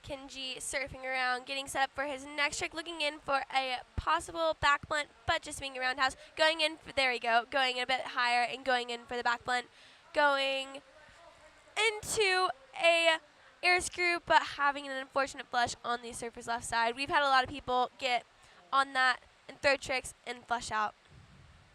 Kenji surfing around, getting set up for his next trick, looking in for a possible back blunt, but just being a roundhouse. Going in, there we go, going a bit higher and going in for the back blunt. Going into a air screw, but having an unfortunate flush on the surfer's left side. We've had a lot of people get on that and throw tricks and flush out.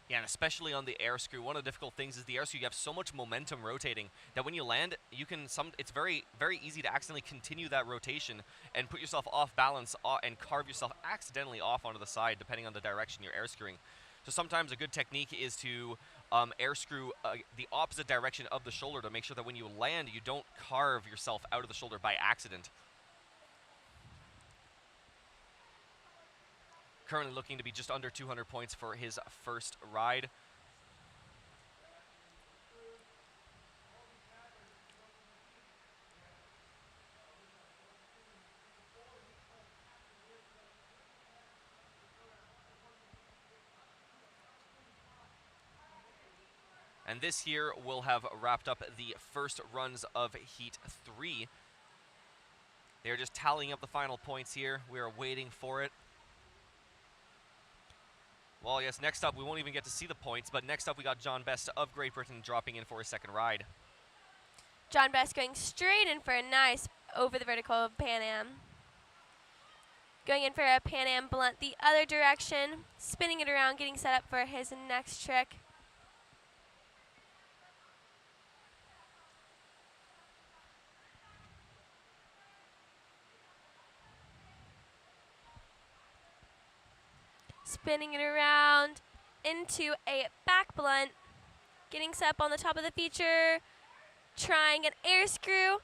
Yeah, and especially on the air screw, one of the difficult things is the air screw. You have so much momentum rotating that when you land, you can it's very, very easy to accidentally continue that rotation and put yourself off balance and carve yourself accidentally off onto the side, depending on the direction you're air screwing. So sometimes a good technique is to air screw the opposite direction of the shoulder to make sure that when you land, you don't carve yourself out of the shoulder by accident. Currently looking to be just under 200 points for his first ride. And this here will have wrapped up the first runs of Heat 3. They're just tallying up the final points here. We are waiting for it. Well, yes, next up, we won't even get to see the points, but next up we got John Best of Great Britain dropping in for his second ride. John Best going straight in for a nice over the vertical Pan Am. Going in for a Pan Am blunt the other direction, spinning it around, getting set up for his next trick. Spinning it around into a back blunt, getting set up on the top of the feature, trying an air screw,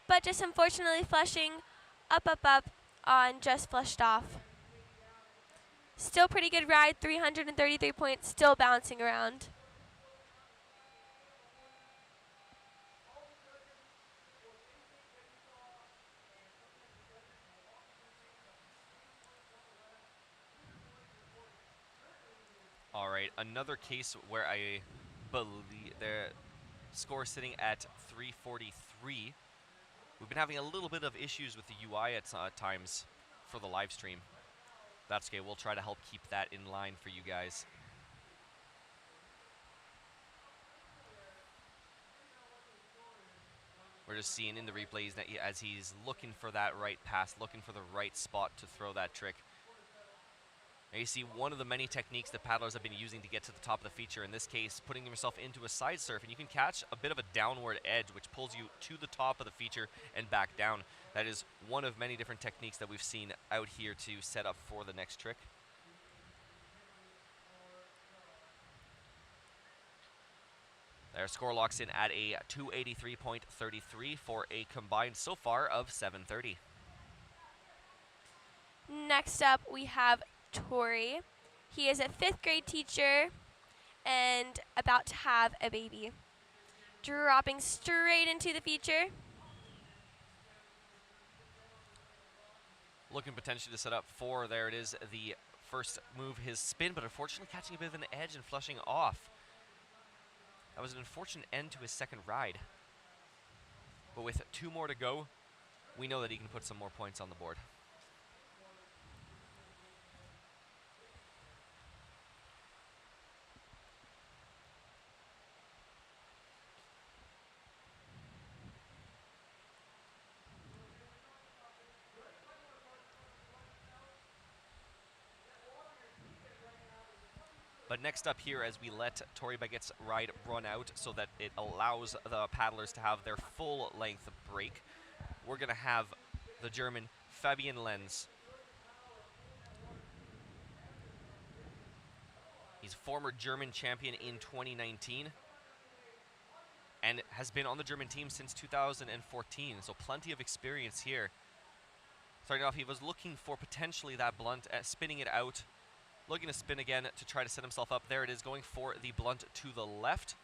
but just unfortunately flushing up on just flushed off. Still pretty good ride, 333 points, still bouncing around. All right, another case where I believe the score sitting at 343. We've been having a little bit of issues with the UI at times for the live stream. That's okay, we'll try to help keep that in line for you guys. We're just seeing in the replays that as he's looking for that right pass, looking for the right spot to throw that trick. Now you see one of the many techniques that paddlers have been using to get to the top of the feature, in this case putting yourself into a side surf, and you can catch a bit of a downward edge which pulls you to the top of the feature and back down. That is one of many different techniques that we've seen out here to set up for the next trick. Their score locks in at a 283.33 for a combined so far of 730. Next up, we have Tori. He is a 5th grade teacher and about to have a baby. Dropping straight into the feature. Looking potentially to set up for, there it is, the first move, his spin, but unfortunately catching a bit of an edge and flushing off. That was an unfortunate end to his second ride. But with 2 more to go, we know that he can put some more points on the board. But next up here, as we let Tori Baggett's ride run out so that it allows the paddlers to have their full length break, we're going to have the German Fabian Lenz. He's former German champion in 2019 and has been on the German team since 2014, so plenty of experience here. Starting off, he was looking for potentially that blunt, spinning it out. Looking to spin again to try to set himself up. There it is, going for the blunt to the left.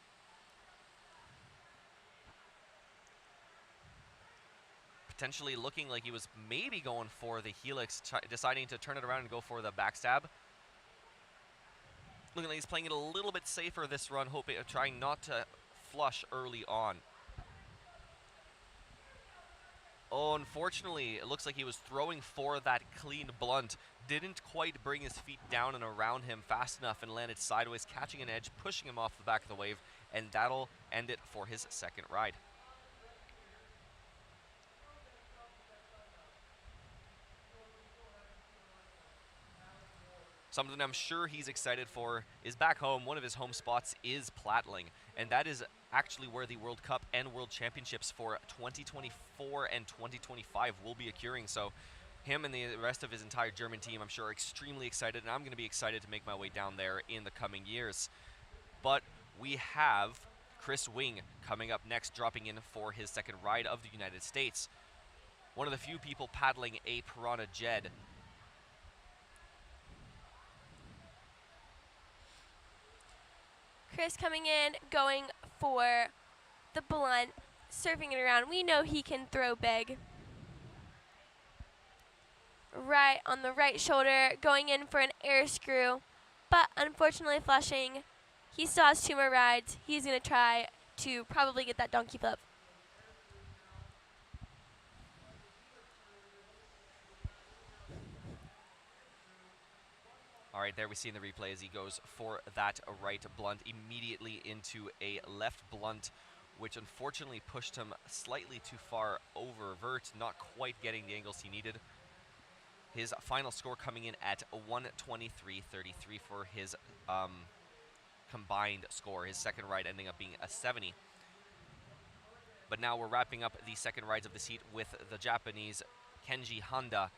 Potentially looking like he was maybe going for the helix, deciding to turn it around and go for the backstab. Looking like he's playing it a little bit safer this run, trying not to flush early on. Oh, unfortunately, it looks like he was throwing for that clean blunt. Didn't quite bring his feet down and around him fast enough and landed sideways, catching an edge, pushing him off the back of the wave, and that'll end it for his second ride. Something I'm sure he's excited for is back home. One of his home spots is Plattling, and that is actually where the World Cup and World Championships for 2024 and 2025 will be occurring. So him and the rest of his entire German team, I'm sure, are extremely excited, and I'm going to be excited to make my way down there in the coming years. But we have Chris Wing coming up next, dropping in for his second ride of the United States. One of the few people paddling a Piranha Jed. Chris coming in, going for the blunt, surfing it around. We know he can throw big. Right on the right shoulder, going in for an air screw, but unfortunately flushing. He still has 2 more rides. He's going to try to probably get that donkey flip. All right, there we see in the replay as he goes for that right blunt immediately into a left blunt, which unfortunately pushed him slightly too far over vert, not quite getting the angles he needed. His final score coming in at 123.33 for his combined score. His second ride ending up being a 70. But now we're wrapping up the second rides of this heat with the Japanese Kenji Honda.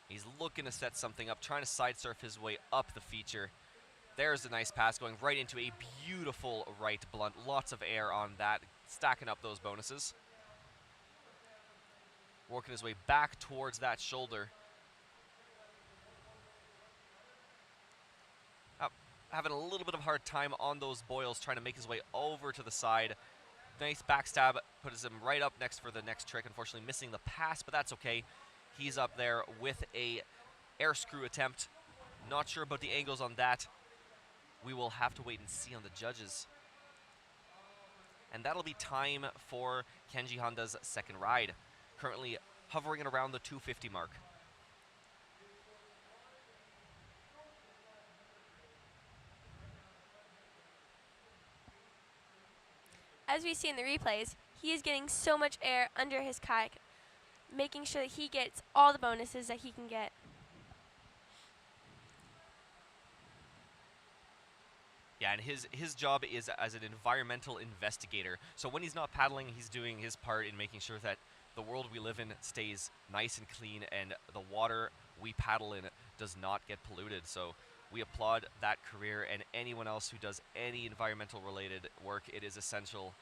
He's looking to set something up, trying to side surf his way up the feature. There's a nice pass going right into a beautiful right blunt. Lots of air on that, stacking up those bonuses. Working his way back towards that shoulder. Having a little bit of a hard time on those boils, trying to make his way over to the side. Nice backstab, puts him right up next for the next trick. Unfortunately missing the pass, but that's okay. He's up there with a air screw attempt. Not sure about the angles on that. We will have to wait and see on the judges. And that'll be time for Kenji Honda's second ride, currently hovering at around the 250 mark. As we see in the replays, he is getting so much air under his kayak, making sure that he gets all the bonuses that he can get. Yeah, and his job is as an environmental investigator. So when he's not paddling, he's doing his part in making sure that the world we live in stays nice and clean and the water we paddle in does not get polluted. So we applaud that career, and anyone else who does any environmental related work. It is essential,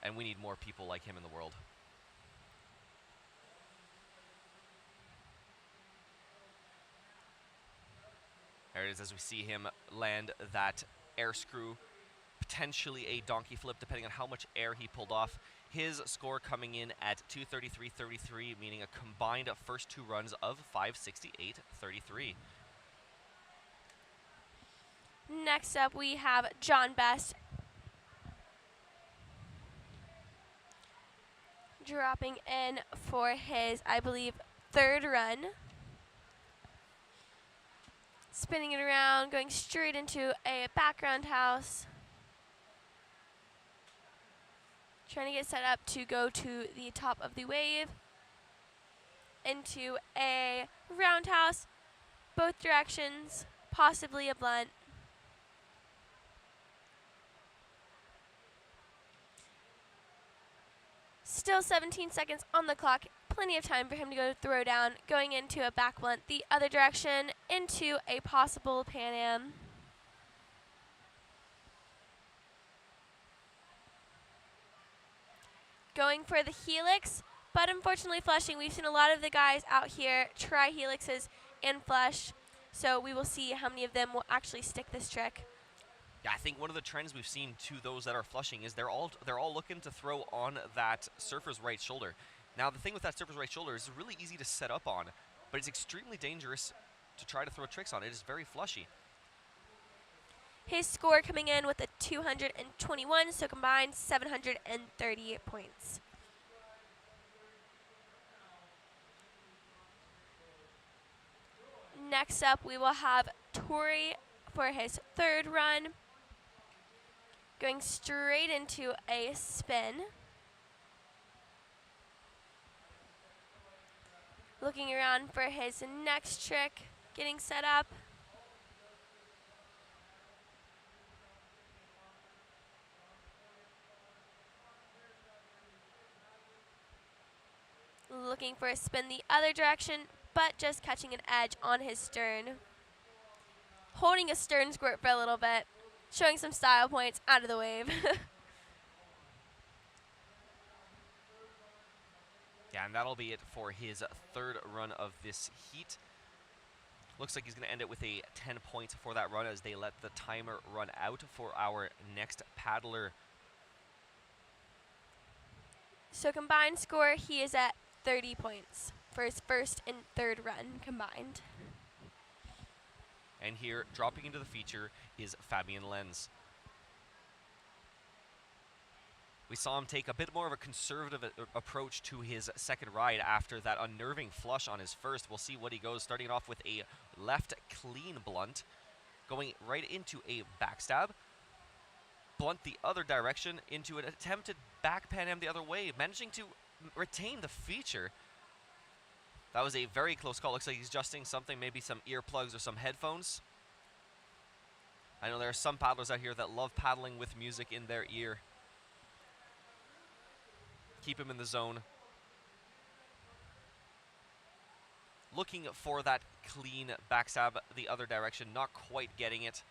and we need more people like him in the world. There it is as we see him land that air screw, potentially a donkey flip depending on how much air he pulled off. His score coming in at 233.33, meaning a combined first two runs of 568.33. Next up, we have John Best dropping in for his, I believe, third run. Spinning it around, going straight into a background house. Trying to get set up to go to the top of the wave. Into a roundhouse, both directions, possibly a blunt. Still 17 seconds on the clock. Plenty of time for him to go throw down, going into a back blunt the other direction, into a possible Pan Am. Going for the helix, but unfortunately flushing. We've seen a lot of the guys out here try helixes and flush, so we will see how many of them will actually stick this trick. Yeah, I think one of the trends we've seen to those that are flushing is they're all looking to throw on that surfer's right shoulder. Now, the thing with that surfer's right shoulder is it's really easy to set up on, but it's extremely dangerous to try to throw tricks on. It is very flushy. His score coming in with a 221, so combined 730 points. Next up, we will have Tori for his third run, going straight into a spin. Looking around for his next trick, getting set up. Looking for a spin the other direction, but just catching an edge on his stern. Holding a stern squirt for a little bit, showing some style points out of the wave. Yeah, and that'll be it for his third run of this heat. Looks like he's going to end it with a 10 points for that run as they let the timer run out for our next paddler. So combined score, he is at 30 points for his first and third run combined. And here, dropping into the feature, is Fabian Lenz. We saw him take a bit more of a conservative approach to his second ride after that unnerving flush on his first. We'll see what he goes, starting off with a left clean blunt, going right into a backstab. Blunt the other direction into an attempted back Pan Am the other way, managing to retain the feature. That was a very close call. Looks like he's adjusting something, maybe some earplugs or some headphones. I know there are some paddlers out here that love paddling with music in their ear. Keep him in the zone. Looking for that clean backstab the other direction, not quite getting it.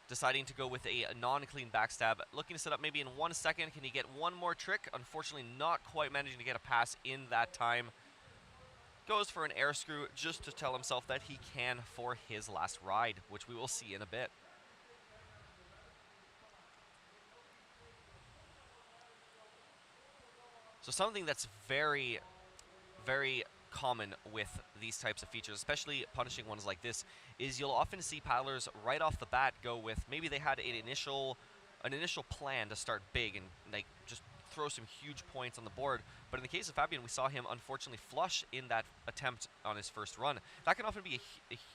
Deciding to go with a non-clean backstab. Looking to set up maybe in 1 second. Can he get one more trick? Unfortunately, not quite managing to get a pass in that time. Goes for an air screw just to tell himself that he can for his last ride, which we will see in a bit. So something that's very, very common with these types of features, especially punishing ones like this, is you'll often see paddlers right off the bat go with, maybe they had an initial plan to start big and like just throw some huge points on the board. But in the case of Fabian, we saw him unfortunately flush in that attempt on his first run. That can often be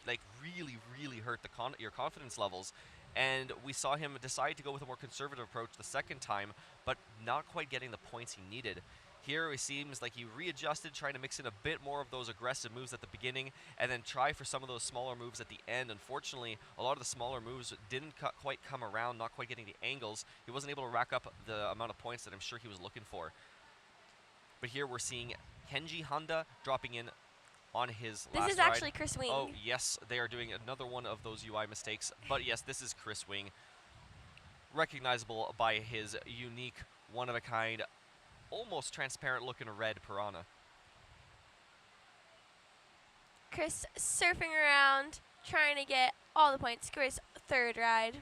like really hurt your confidence levels. And we saw him decide to go with a more conservative approach the second time, but not quite getting the points he needed. Here it seems like he readjusted, trying to mix in a bit more of those aggressive moves at the beginning, and then try for some of those smaller moves at the end. Unfortunately, a lot of the smaller moves didn't quite come around, not quite getting the angles. He wasn't able to rack up the amount of points that I'm sure he was looking for. But here we're seeing Kenji Honda dropping in on his last ride. This is actually Chris Wing. Oh, yes, they are doing another one of those UI mistakes. But yes, this is Chris Wing. Recognizable by his unique, one-of-a-kind, almost transparent looking red piranha. Chris surfing around, trying to get all the points. Chris' third ride.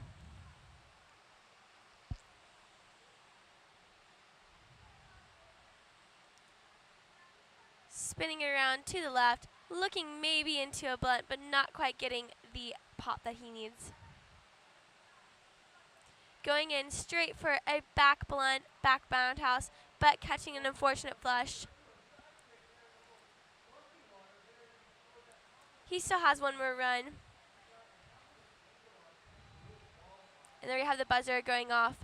Spinning it around to the left, looking maybe into a blunt, but not quite getting the pop that he needs. Going in straight for a back blunt, back roundhouse, but catching an unfortunate flush. He still has one more run. And there we have the buzzer going off.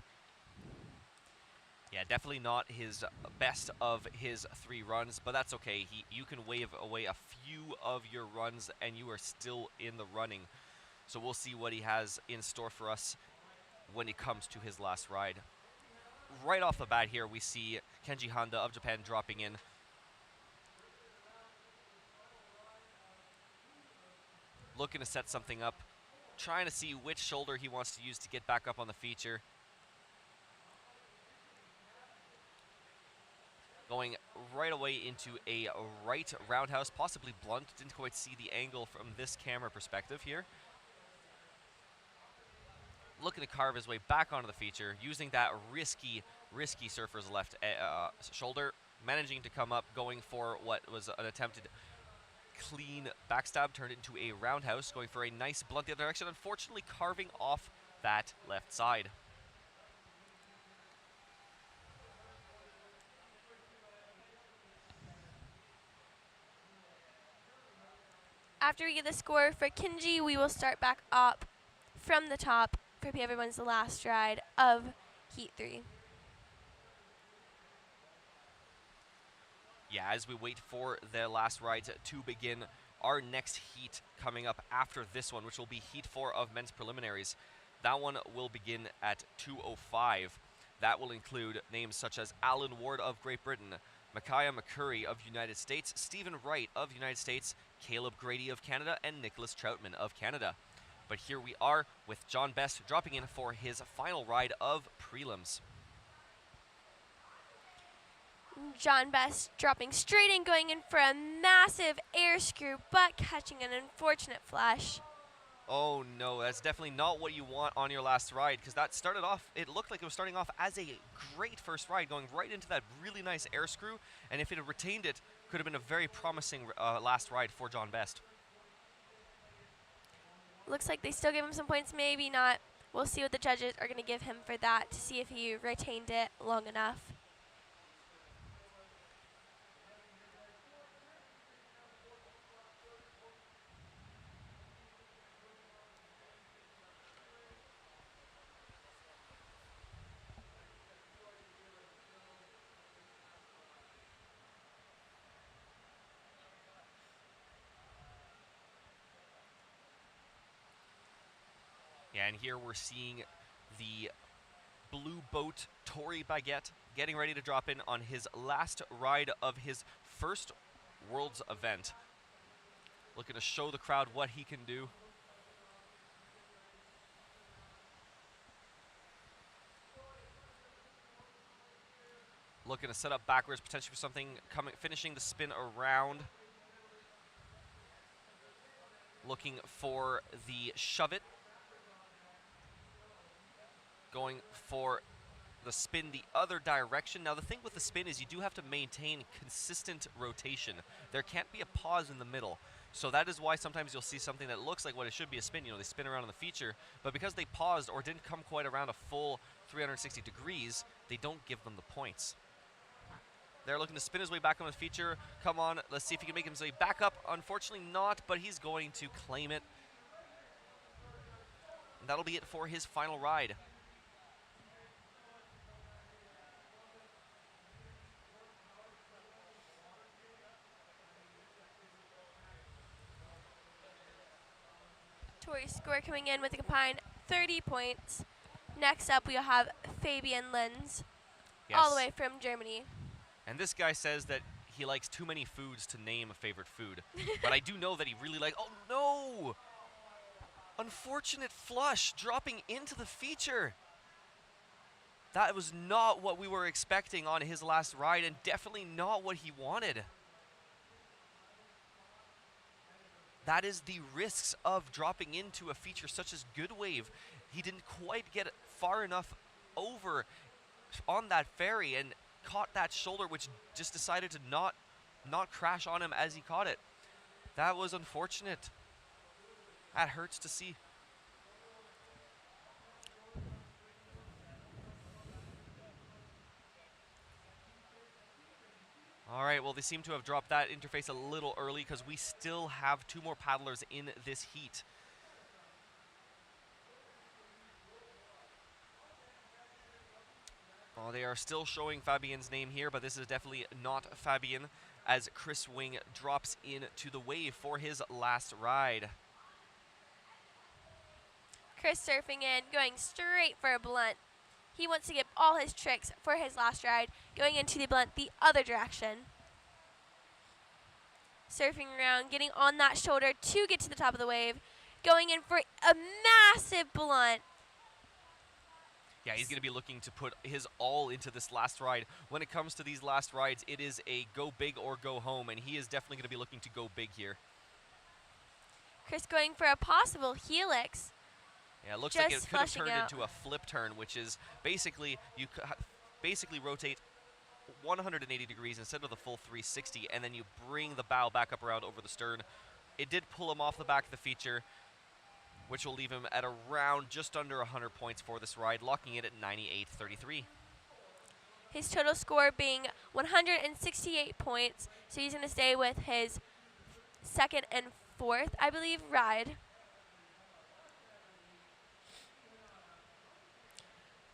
Yeah, definitely not his best of his 3 runs, but that's okay. You can wave away a few of your runs and you are still in the running. So we'll see what he has in store for us when it comes to his last ride. Right off the bat here, we see Kenji Honda of Japan dropping in. Looking to set something up, trying to see which shoulder he wants to use to get back up on the feature. Going right away into a right roundhouse, possibly blunt. Didn't quite see the angle from this camera perspective here. Looking to carve his way back onto the feature, using that risky surfer's left shoulder, managing to come up, going for what was an attempted clean backstab, turned into a roundhouse, going for a nice blunt the other direction, unfortunately carving off that left side. After we get the score for Kenji, we will start back up from the top for everyone's last ride of Heat 3. Yeah, as we wait for the last ride to begin, our next heat coming up after this one, which will be Heat 4 of men's preliminaries. That one will begin at 2:05. That will include names such as Alan Ward of Great Britain, Micaiah McCurry of United States, Stephen Wright of United States, Caleb Grady of Canada, and Nicholas Troutman of Canada. But here we are with John Best dropping in for his final ride of prelims. John Best dropping straight in, going in for a massive air screw, but catching an unfortunate flush. Oh no, that's definitely not what you want on your last ride, because that started off, it looked like it was starting off as a great first ride, going right into that really nice air screw, and if it had retained it, could have been a very promising last ride for John Best. Looks like they still give him some points, maybe not. We'll see what the judges are going to give him for that to see if he retained it long enough. Yeah, and here we're seeing the blue boat Tori Baguette getting ready to drop in on his last ride of his first Worlds event. Looking to show the crowd what he can do. Looking to set up backwards, potentially for something finishing the spin around. Looking for the shove it. Going for the spin the other direction. Now, the thing with the spin is you do have to maintain consistent rotation. There can't be a pause in the middle. So that is why sometimes you'll see something that looks like what it should be a spin. You know, they spin around on the feature, but because they paused or didn't come quite around a full 360 degrees, they don't give them the points. They're looking to spin his way back on the feature. Come on, let's see if he can make his way back up. Unfortunately not, but he's going to claim it. And that'll be it for his final ride. Tori's score coming in with a combined 30 points. Next up, we'll have Fabian Lenz, all the way from Germany. And this guy says that he likes too many foods to name a favorite food. But I do know that he really likes... Oh, no! Unfortunate flush, dropping into the feature. That was not what we were expecting on his last ride, and definitely not what he wanted. That is the risks of dropping into a feature such as Good Wave. He didn't quite get far enough over on that ferry and caught that shoulder, which just decided to not crash on him as he caught it. That was unfortunate. That hurts to see. All right, well, they seem to have dropped that interface a little early because we still have 2 more paddlers in this heat. Oh, they are still showing Fabian's name here, but this is definitely not Fabian as Chris Wing drops into the wave for his last ride. Chris surfing in, going straight for a blunt. He wants to get all his tricks for his last ride, going into the blunt the other direction. Surfing around, getting on that shoulder to get to the top of the wave, going in for a massive blunt. Yeah, he's going to be looking to put his all into this last ride. When it comes to these last rides, it is a go big or go home, and he is definitely going to be looking to go big here. Chris going for a possible helix. Yeah, it looks like it could have turned into a flip turn, which is basically you basically rotate 180 degrees instead of the full 360, and then you bring the bow back up around over the stern. It did pull him off the back of the feature, which will leave him at around just under 100 points for this ride, locking it at 98.33. His total score being 168 points, so he's going to stay with his second and fourth, I believe, ride.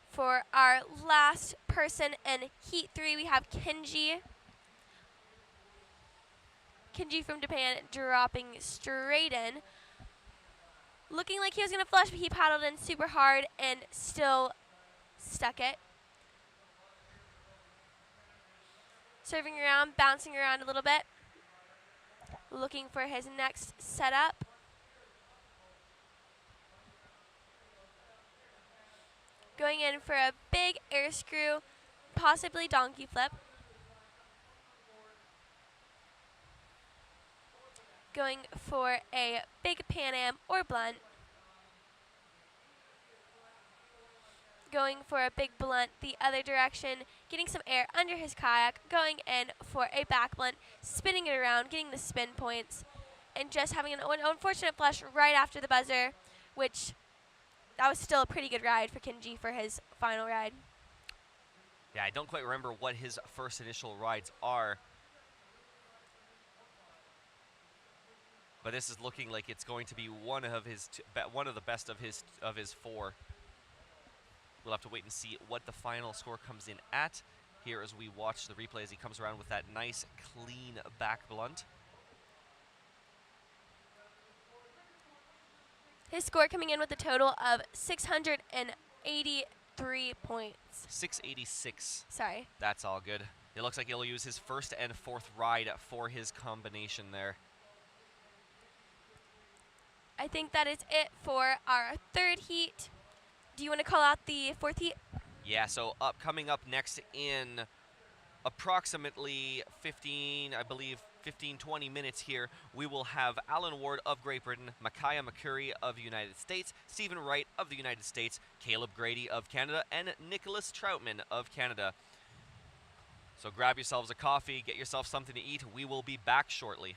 For our last person in Heat 3, we have Kenji. Kenji from Japan dropping straight in. Looking like he was going to flush, but he paddled in super hard and still stuck it. Surfing around, bouncing around a little bit. Looking for his next setup. Going in for a big air screw, possibly donkey flip. Going for a big Pan Am or blunt. Going for a big blunt the other direction, getting some air under his kayak, going in for a back blunt, spinning it around, getting the spin points, and just having an unfortunate flush right after the buzzer, which that was still a pretty good ride for Kenji for his final ride. Yeah, I don't quite remember what his first initial rides are, but this is looking like it's going to be one of the best of his 4. We'll have to wait and see what the final score comes in at here as we watch the replay as he comes around with that nice, clean back blunt. His score coming in with a total of 683 points. 686. Sorry. That's all good. It looks like he'll use his first and fourth ride for his combination there. I think that is it for our third heat. Do you want to call out the fourth heat? Yeah, so coming up next in approximately 15, I believe 15-20 minutes here, we will have Alan Ward of Great Britain, Micaiah McCurry of the United States, Stephen Wright of the United States, Caleb Grady of Canada, and Nicholas Troutman of Canada. So grab yourselves a coffee, get yourself something to eat. We will be back shortly.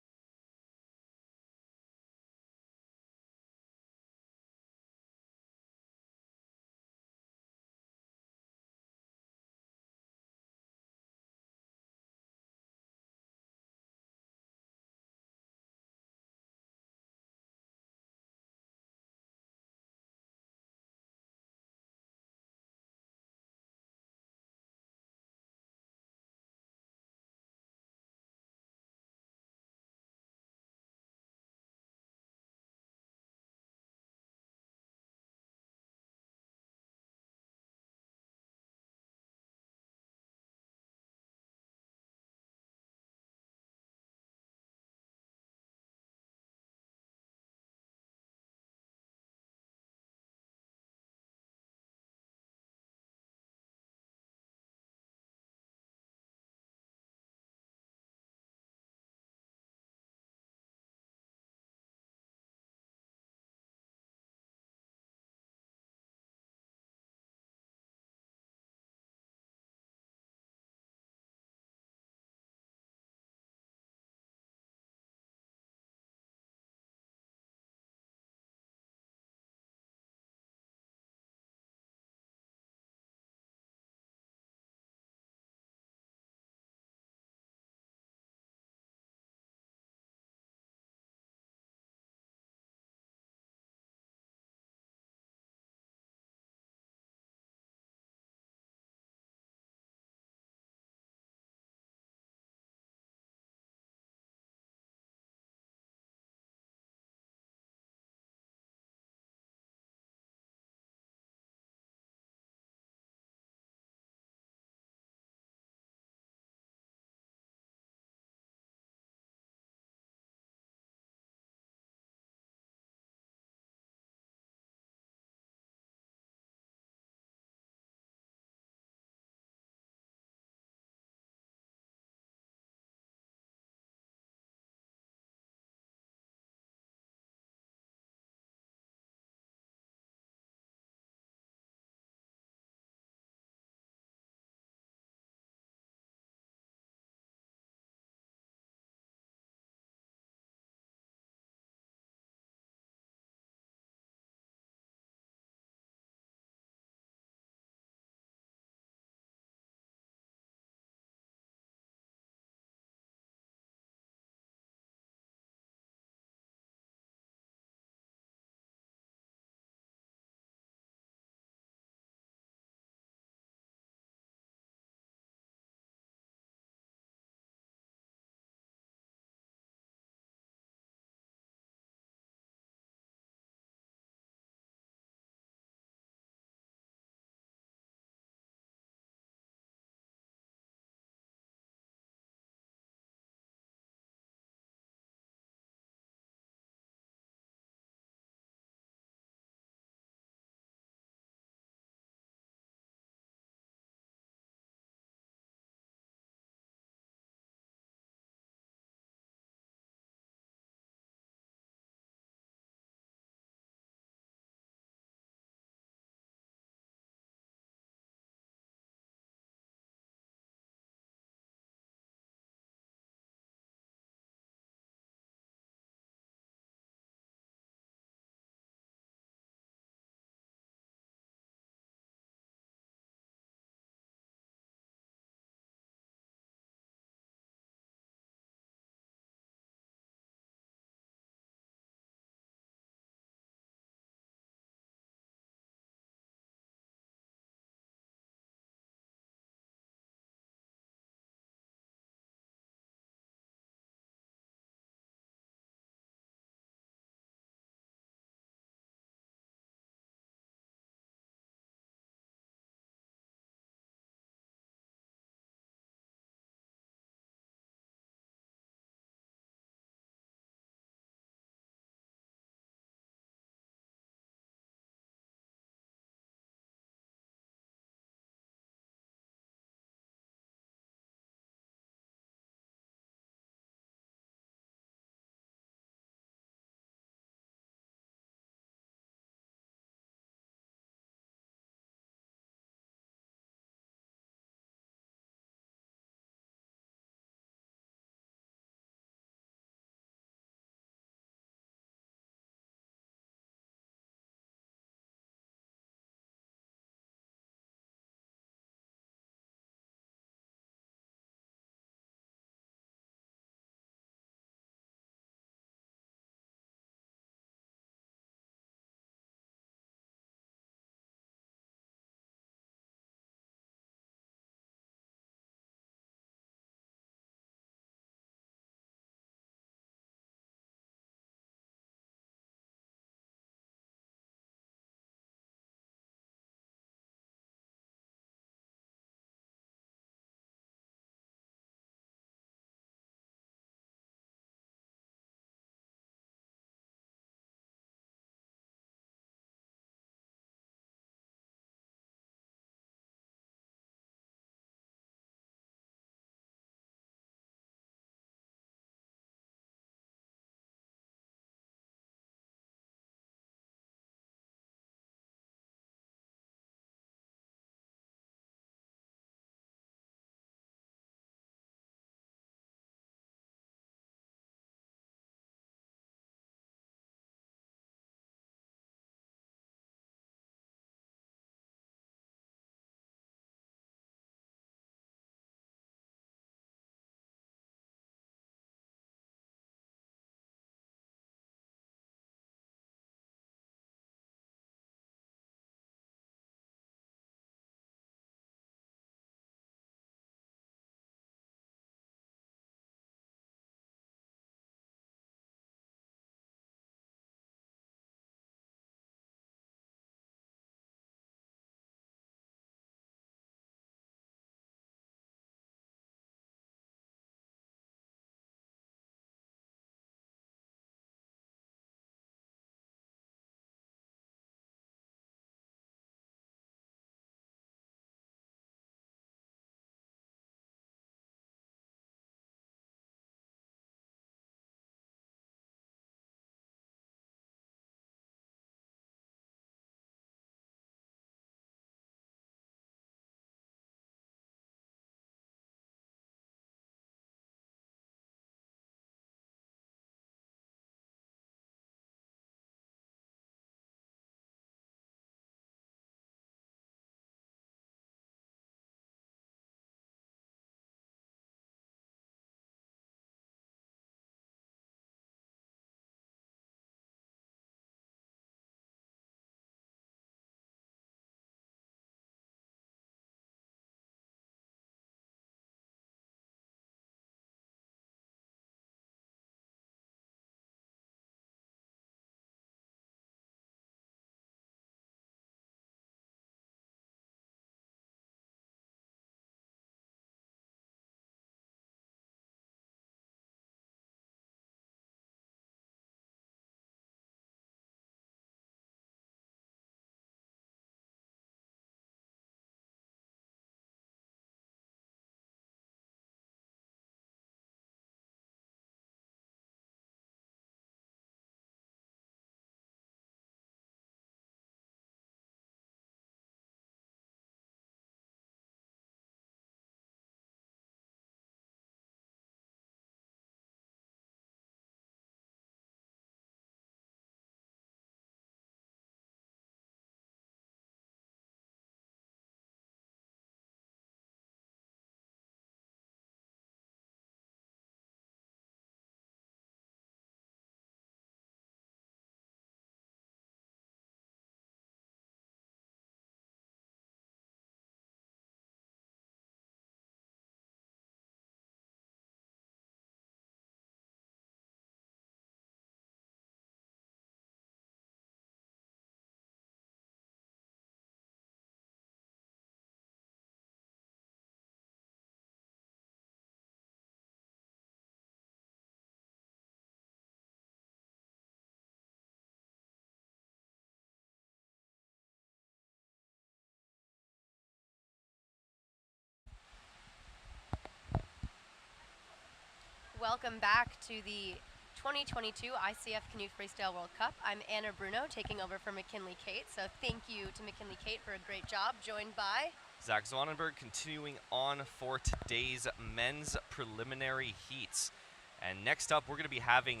welcome back to the 2022 ICF Canoe Freestyle World Cup. I'm Anna Bruno, taking over for McKinley Kate, so thank you to McKinley Kate for a great job, joined by Zach Zwannenberg continuing on for today's men's preliminary heats. And next up, we're going to be having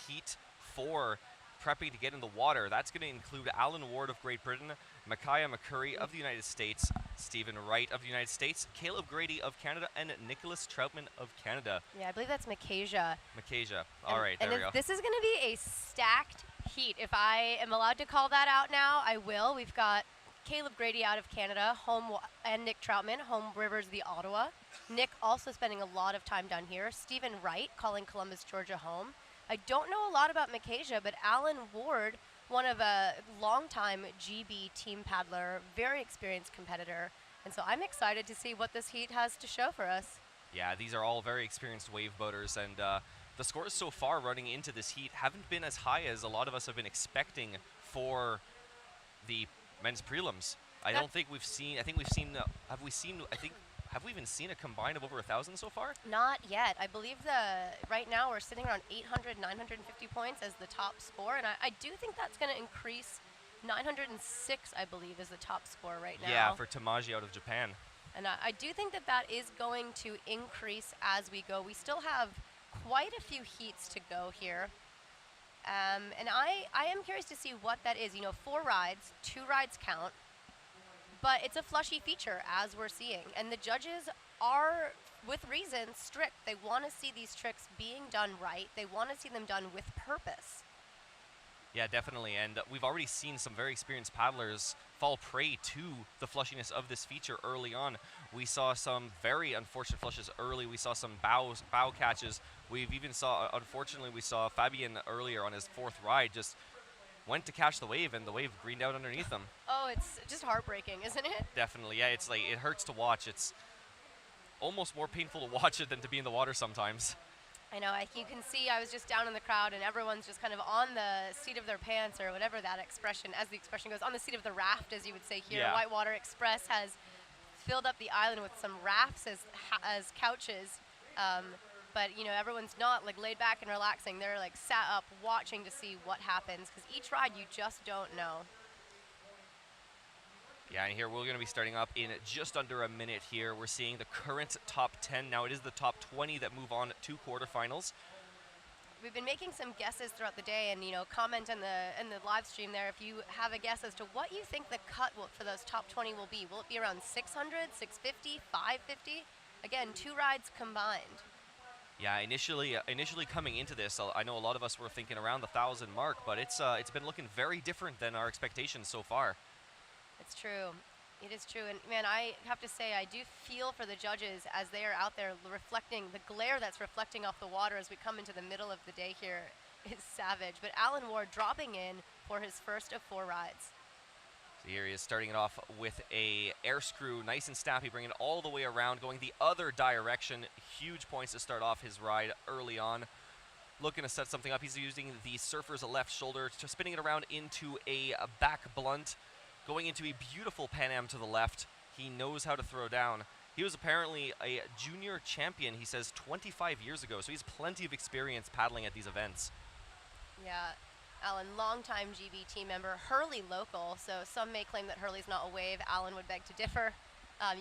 Heat 4 prepping to get in the water. That's going to include Alan Ward of Great Britain, Micaiah McCurry of the United States, Stephen Wright of the United States, Caleb Grady of Canada, and Nicholas Troutman of Canada. Yeah, I believe that's Micaiah. Micaiah. All right, there we go. This is going to be a stacked heat. If I am allowed to call that out now, I will. We've got Caleb Grady out of Canada, and Nick Troutman, home Rivers, the Ottawa. Nick also spending a lot of time down here. Stephen Wright calling Columbus, Georgia home. I don't know a lot about Micaiah, but Alan Ward, one of a longtime GB team paddler, very experienced competitor. And so I'm excited to see what this heat has to show for us. Yeah, these are all very experienced wave boaters, and the scores so far running into this heat haven't been as high as a lot of us have been expecting for the men's prelims. Have we even seen a combine of over 1,000 so far? Not yet. I believe right now we're sitting around 800, 950 points as the top score, and I do think that's going to increase. 906, I believe, is the top score right now. Yeah, for Tamaji out of Japan. And I do think that is going to increase as we go. We still have quite a few heats to go here. And I am curious to see what that is. 4 rides, 2 rides count. But it's a flushy feature, as we're seeing. And the judges are, with reason, strict. They want to see these tricks being done right. They want to see them done with purpose. Yeah, definitely. And we've already seen some very experienced paddlers fall prey to the flushiness of this feature early on. We saw some very unfortunate flushes early. We saw some bow catches. Unfortunately, we saw Fabian earlier on his 4th ride just went to catch the wave, and the wave greened out underneath him. Oh, it's just heartbreaking, isn't it? Definitely, yeah. It's like, it hurts to watch. It's almost more painful to watch it than to be in the water sometimes. I know. You can see I was just down in the crowd, and everyone's just kind of on the seat of their pants, or whatever that expression, as the expression goes, on the seat of the raft, as you would say here. Yeah. Whitewater Express has filled up the island with some rafts as couches. But, everyone's not, laid back and relaxing. They're, sat up watching to see what happens, because each ride you just don't know. Yeah, and here we're going to be starting up in just under a minute here. We're seeing the current top 10. Now it is the top 20 that move on to quarterfinals. We've been making some guesses throughout the day, and, comment in the live stream there if you have a guess as to what you think the cut for those top 20 will be. Will it be around 600, 650, 550? Again, 2 rides combined. Yeah, initially coming into this, I know a lot of us were thinking around the 1,000 mark, but it's been looking very different than our expectations so far. It's true. It is true. And, man, I have to say, I do feel for the judges as they are out there reflecting, the glare that's reflecting off the water as we come into the middle of the day here is savage. But Alan Ward dropping in for his first of 4 rides. So here he is starting it off with a air screw, nice and snappy, bringing it all the way around, going the other direction. Huge points to start off his ride early on. Looking to set something up. He's using the surfer's left shoulder, to spinning it around into a back blunt, going into a beautiful Pan Am to the left. He knows how to throw down. He was apparently a junior champion, he says, 25 years ago, so he's plenty of experience paddling at these events. Yeah. Alan, longtime GB team member, Hurley local, so some may claim that Hurley's not a wave. Alan would beg to differ.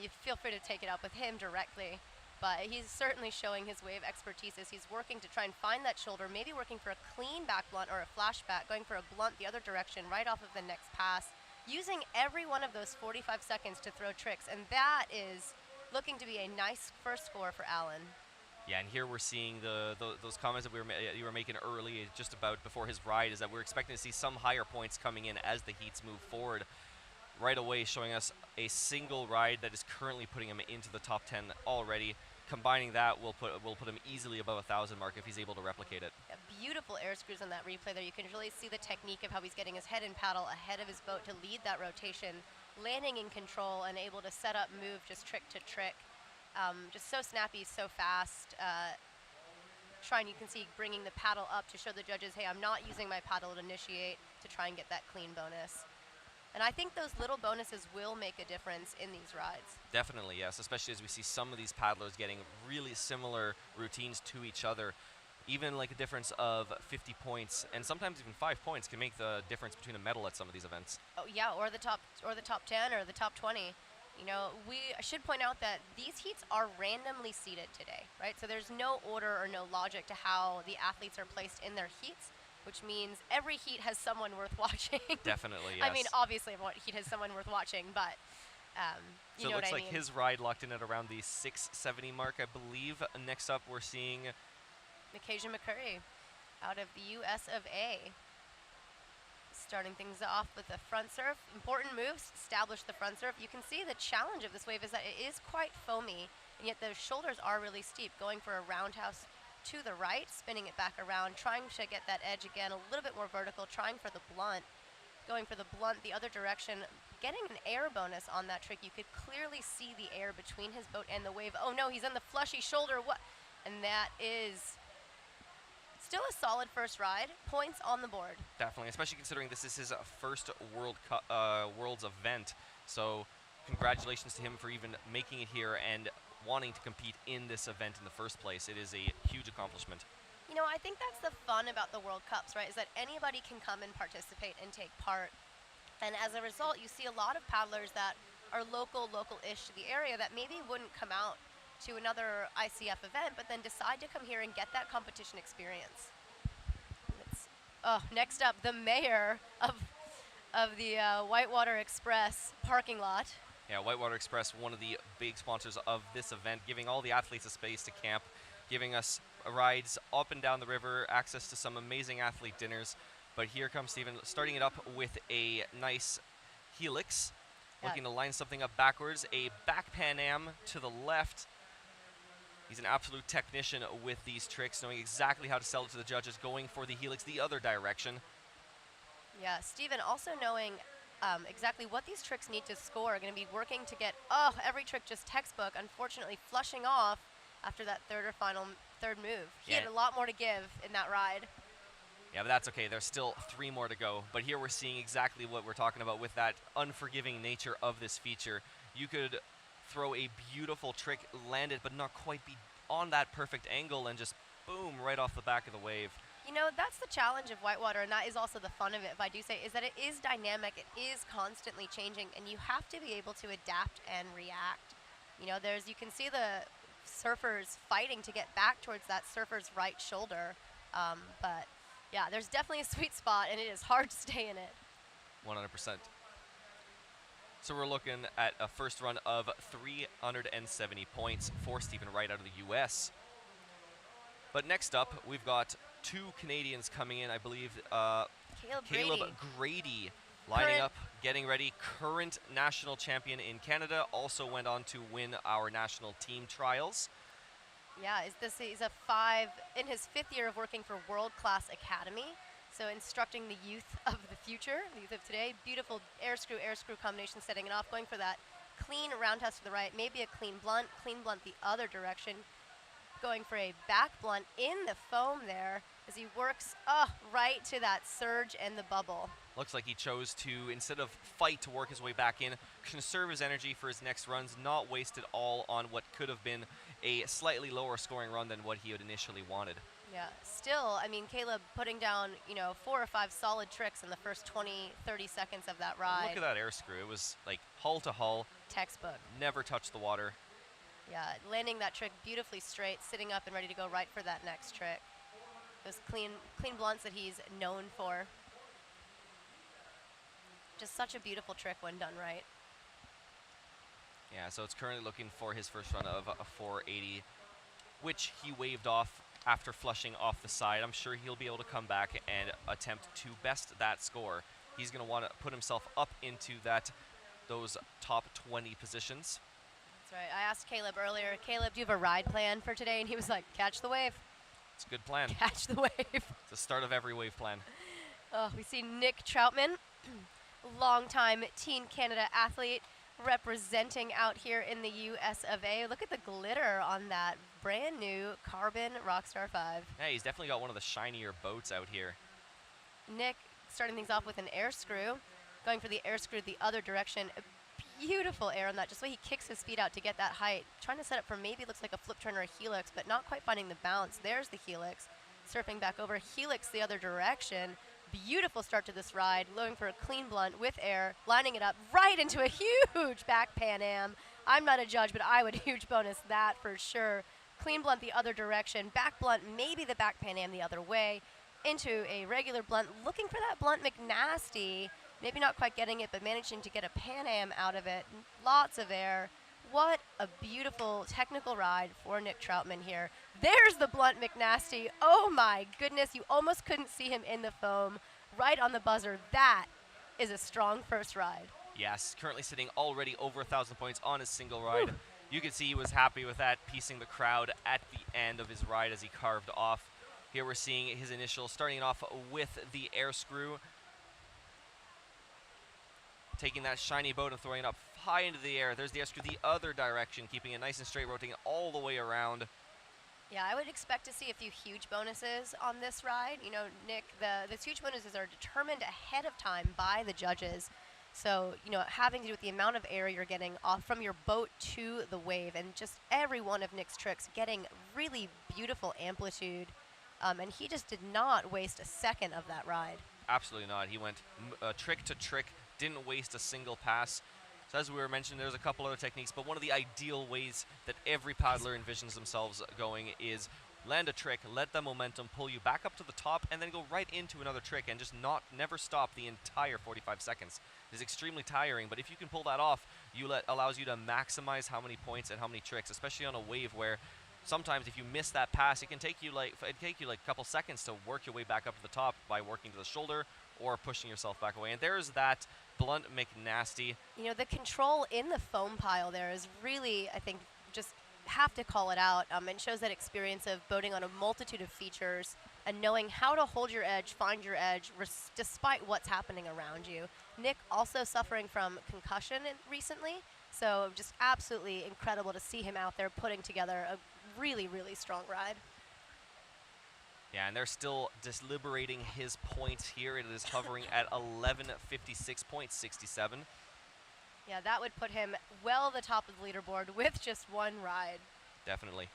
You feel free to take it up with him directly, but he's certainly showing his wave expertise as he's working to try and find that shoulder, maybe working for a clean back blunt or a flashback, going for a blunt the other direction right off of the next pass, using every one of those 45 seconds to throw tricks, and that is looking to be a nice first score for Alan. Yeah, and here we're seeing those comments that you were making early, just about before his ride, is that we're expecting to see some higher points coming in as the heats move forward. Right away, showing us a single ride that is currently putting him into the top 10 already. Combining that, we'll put him easily above 1,000 mark if he's able to replicate it. Yeah, beautiful air screws on that replay there. You can really see the technique of how he's getting his head and paddle ahead of his boat to lead that rotation, landing in control and able to set up, move just trick to trick. Just so snappy, so fast. You can see bringing the paddle up to show the judges, hey, I'm not using my paddle to initiate, to try and get that clean bonus. And I think those little bonuses will make a difference in these rides. Definitely, yes, especially as we see some of these paddlers getting really similar routines to each other. Even like a difference of 50 points, and sometimes even 5 points, can make the difference between a medal at some of these events. Oh yeah, or the top 10 or the top 20. You know, I should point out that these heats are randomly seeded today, right? So there's no order or no logic to how the athletes are placed in their heats, which means every heat has someone worth watching. Definitely, yes. I mean, obviously every heat has someone worth watching, but you know what I mean. So it looks like his ride locked in at around the 670 mark, I believe. Next up, we're seeing JrMK out of the US of A. Starting things off with the front surf. Important moves, establish the front surf. You can see the challenge of this wave is that it is quite foamy, and yet the shoulders are really steep, going for a roundhouse to the right, spinning it back around, trying to get that edge again, a little bit more vertical, trying for the blunt, going for the blunt the other direction, getting an air bonus on that trick. You could clearly see the air between his boat and the wave. Oh no, he's on the flushy shoulder. What? And that is still a solid first ride. Points on the board. Definitely, especially considering this is his first Worlds event. So congratulations to him for even making it here and wanting to compete in this event in the first place. It is a huge accomplishment. You know, I think that's the fun about the World Cups, right, is that anybody can come and participate and take part. And as a result, you see a lot of paddlers that are local-ish to the area that maybe wouldn't come out to another ICF event, but then decide to come here and get that competition experience. Next up, the mayor of the Whitewater Express parking lot. Yeah, Whitewater Express, one of the big sponsors of this event, giving all the athletes a space to camp, giving us rides up and down the river, access to some amazing athlete dinners. But here comes Steven, starting it up with a nice helix, looking to line something up backwards, a back Pan Am to the left. He's an absolute technician with these tricks, knowing exactly how to sell it to the judges, going for the helix the other direction. Yeah, Steven also knowing exactly what these tricks need to score, going to be working to get, every trick just textbook, unfortunately flushing off after that third move. He had a lot more to give in that ride. Yeah, but that's okay. There's still 3 more to go. But here we're seeing exactly what we're talking about with that unforgiving nature of this feature. You could throw a beautiful trick, land it, but not quite be on that perfect angle, and just boom, right off the back of the wave. You know, that's the challenge of Whitewater, and that is also the fun of it, if I do say, is that it is dynamic, it is constantly changing, and you have to be able to adapt and react. You know, you can see the surfers fighting to get back towards that surfer's right shoulder, but yeah, there's definitely a sweet spot, and it is hard to stay in it. 100%. So we're looking at a first run of 370 points for Stephen Wright out of the U.S. But next up, we've got 2 Canadians coming in, I believe. Caleb Grady lining up, getting ready. Current national champion in Canada, also went on to win our national team trials. Yeah, he's in his 5th year of working for World Class Academy. So instructing the youth of the future, the youth of today. Beautiful air screw combination, setting it off, going for that clean roundhouse to the right, maybe a clean blunt the other direction. Going for a back blunt in the foam there as he works right to that surge and the bubble. Looks like he chose to, instead of fight to work his way back in, conserve his energy for his next runs, not waste it all on what could have been a slightly lower scoring run than what he had initially wanted. Yeah, still, I mean, Caleb putting down, 4 or 5 solid tricks in the first 20, 30 seconds of that ride. Look at that air screw. It was like hull to hull. Textbook. Never touched the water. Yeah, landing that trick beautifully straight, sitting up and ready to go right for that next trick. Those clean blunts that he's known for. Just such a beautiful trick when done right. Yeah, so it's currently looking for his first run of a 480, which he waved off after flushing off the side. I'm sure he'll be able to come back and attempt to best that score. He's going to want to put himself up into those top 20 positions. That's right. I asked Caleb earlier, Caleb, do you have a ride plan for today? And he was like, catch the wave. It's a good plan. Catch the wave. It's the start of every wave plan. We see Nick Troutman, longtime Team Canada athlete, representing out here in the US of A. Look at the glitter on that brand new Carbon Rockstar 5. Yeah, he's definitely got one of the shinier boats out here. Nick starting things off with an air screw. going for the air screw the other direction. A beautiful air on that, just the way he kicks his feet out to get that height. Trying to set up for maybe looks like a flip turn or a helix, but not quite finding the balance. There's the helix. Surfing back over, helix the other direction. Beautiful start to this ride, going for a clean blunt with air, lining it up right into a huge back Pan Am. I'm not a judge, but I would huge bonus that for sure. Clean blunt the other direction, back blunt maybe the back Pan Am the other way, into a regular blunt, looking for that blunt McNasty, maybe not quite getting it, but managing to get a Pan Am out of it. Lots of air. What a beautiful technical ride for Nick Troutman here. There's the blunt McNasty. Oh my goodness, you almost couldn't see him in the foam. Right on the buzzer. That is a strong first ride. Yes, currently sitting already over 1,000 points on his single ride. You can see he was happy with that, piecing the crowd at the end of his ride as he carved off. Here we're seeing his initial, starting off with the air screw. Taking that shiny boat and throwing it up high into the air. There's the air screw the other direction, keeping it nice and straight, rotating all the way around. Yeah, I would expect to see a few huge bonuses on this ride. You know, Nick, those huge bonuses are determined ahead of time by the judges. So, you know, having to do with the amount of air you're getting off from your boat to the wave, and just every one of Nick's tricks getting really beautiful amplitude. And he just did not waste a second of that ride. Absolutely not. He went trick to trick, didn't waste a single pass. So as we were mentioning, there's a couple other techniques, but one of the ideal ways that every paddler envisions themselves going is land a trick, let the momentum pull you back up to the top, and then go right into another trick and just never stop the entire 45 seconds. It is extremely tiring, but if you can pull that off, allows you to maximize how many points and how many tricks, especially on a wave where sometimes if you miss that pass, it can take you like a couple seconds to work your way back up to the top by working to the shoulder or pushing yourself back away. And there's that blunt McNasty. You know, the control in the foam pile there is really, I think, just have to call it out. It shows that experience of boating on a multitude of features and knowing how to hold your edge, find your edge, despite what's happening around you. Nick also suffering from concussion recently, so just absolutely incredible to see him out there putting together a really, really strong ride. Yeah, and they're still just liberating his points here. It is hovering at 1156.67. Yeah, that would put him well the top of the leaderboard with just one ride. Definitely.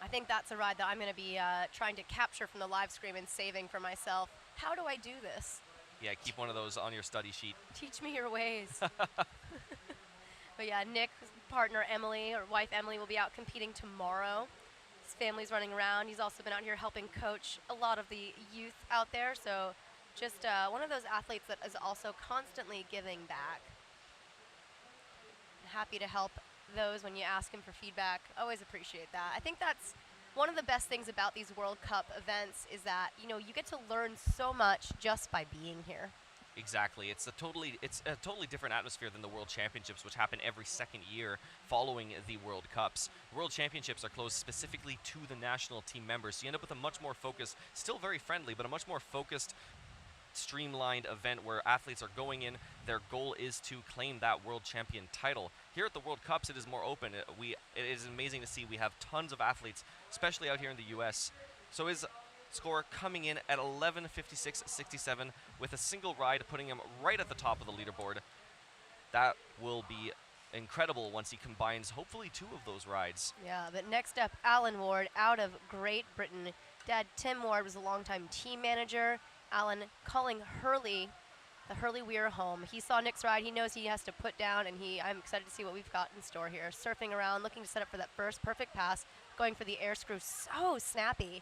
I think that's a ride that I'm going to be trying to capture from the live stream and saving for myself. How do I do this? Yeah, keep one of those on your study sheet. Teach me your ways. But yeah, Nick's partner Emily, or wife Emily, will be out competing tomorrow. His family's running around. He's also been out here helping coach a lot of the youth out there. So just one of those athletes that is also constantly giving back. Happy to help those when you ask him for feedback. Always appreciate that. I think that's one of the best things about these World Cup events is that, you know, you get to learn so much just by being here. Exactly. It's a totally different atmosphere than the World Championships, which happen every second year following the World Cups. World Championships are closed specifically to the national team members, so you end up with a much more focused, still very friendly, but a much more focused, streamlined event where athletes are going in. Their goal is to claim that world champion title. Here at the World Cups, it is more open. It is amazing to see. We have tons of athletes, especially out here in the U.S. So his score coming in at 1156.67 with a single ride, putting him right at the top of the leaderboard. That will be incredible once he combines hopefully two of those rides. Yeah, but next up, Alan Ward out of Great Britain. Dad Tim Ward was a longtime team manager. Alan calling Hurley, the Hurley Weir home. He saw Nick's ride. He knows he has to put down, and I'm excited to see what we've got in store here. Surfing around, looking to set up for that first perfect pass, going for the air screw. So snappy.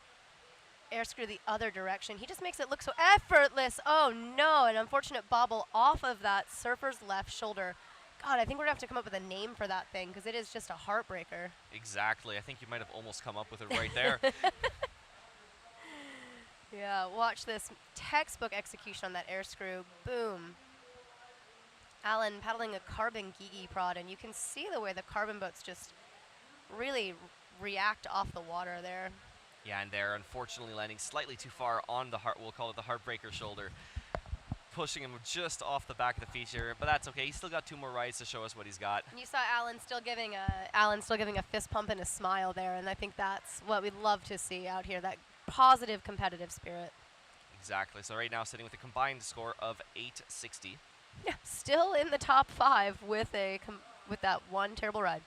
Air screw the other direction. He just makes it look so effortless. Oh no, an unfortunate bobble off of that surfer's left shoulder. God, I think we're going to have to come up with a name for that thing because it is just a heartbreaker. Exactly. I think you might have almost come up with it right there. Yeah, watch this textbook execution on that air screw. Boom. Alan paddling a carbon Gigi prod, and you can see the way the carbon boats just really react off the water there. Yeah, and they're unfortunately landing slightly too far on the we'll call it the heartbreaker shoulder, pushing him just off the back of the feature, but that's okay. He's still got two more rides to show us what he's got. And you saw Alan still giving a fist pump and a smile there, and I think that's what we'd love to see out here, that positive competitive spirit. Exactly. So right now sitting with a combined score of 860. Yeah, still in the top 5 with with that one terrible ride.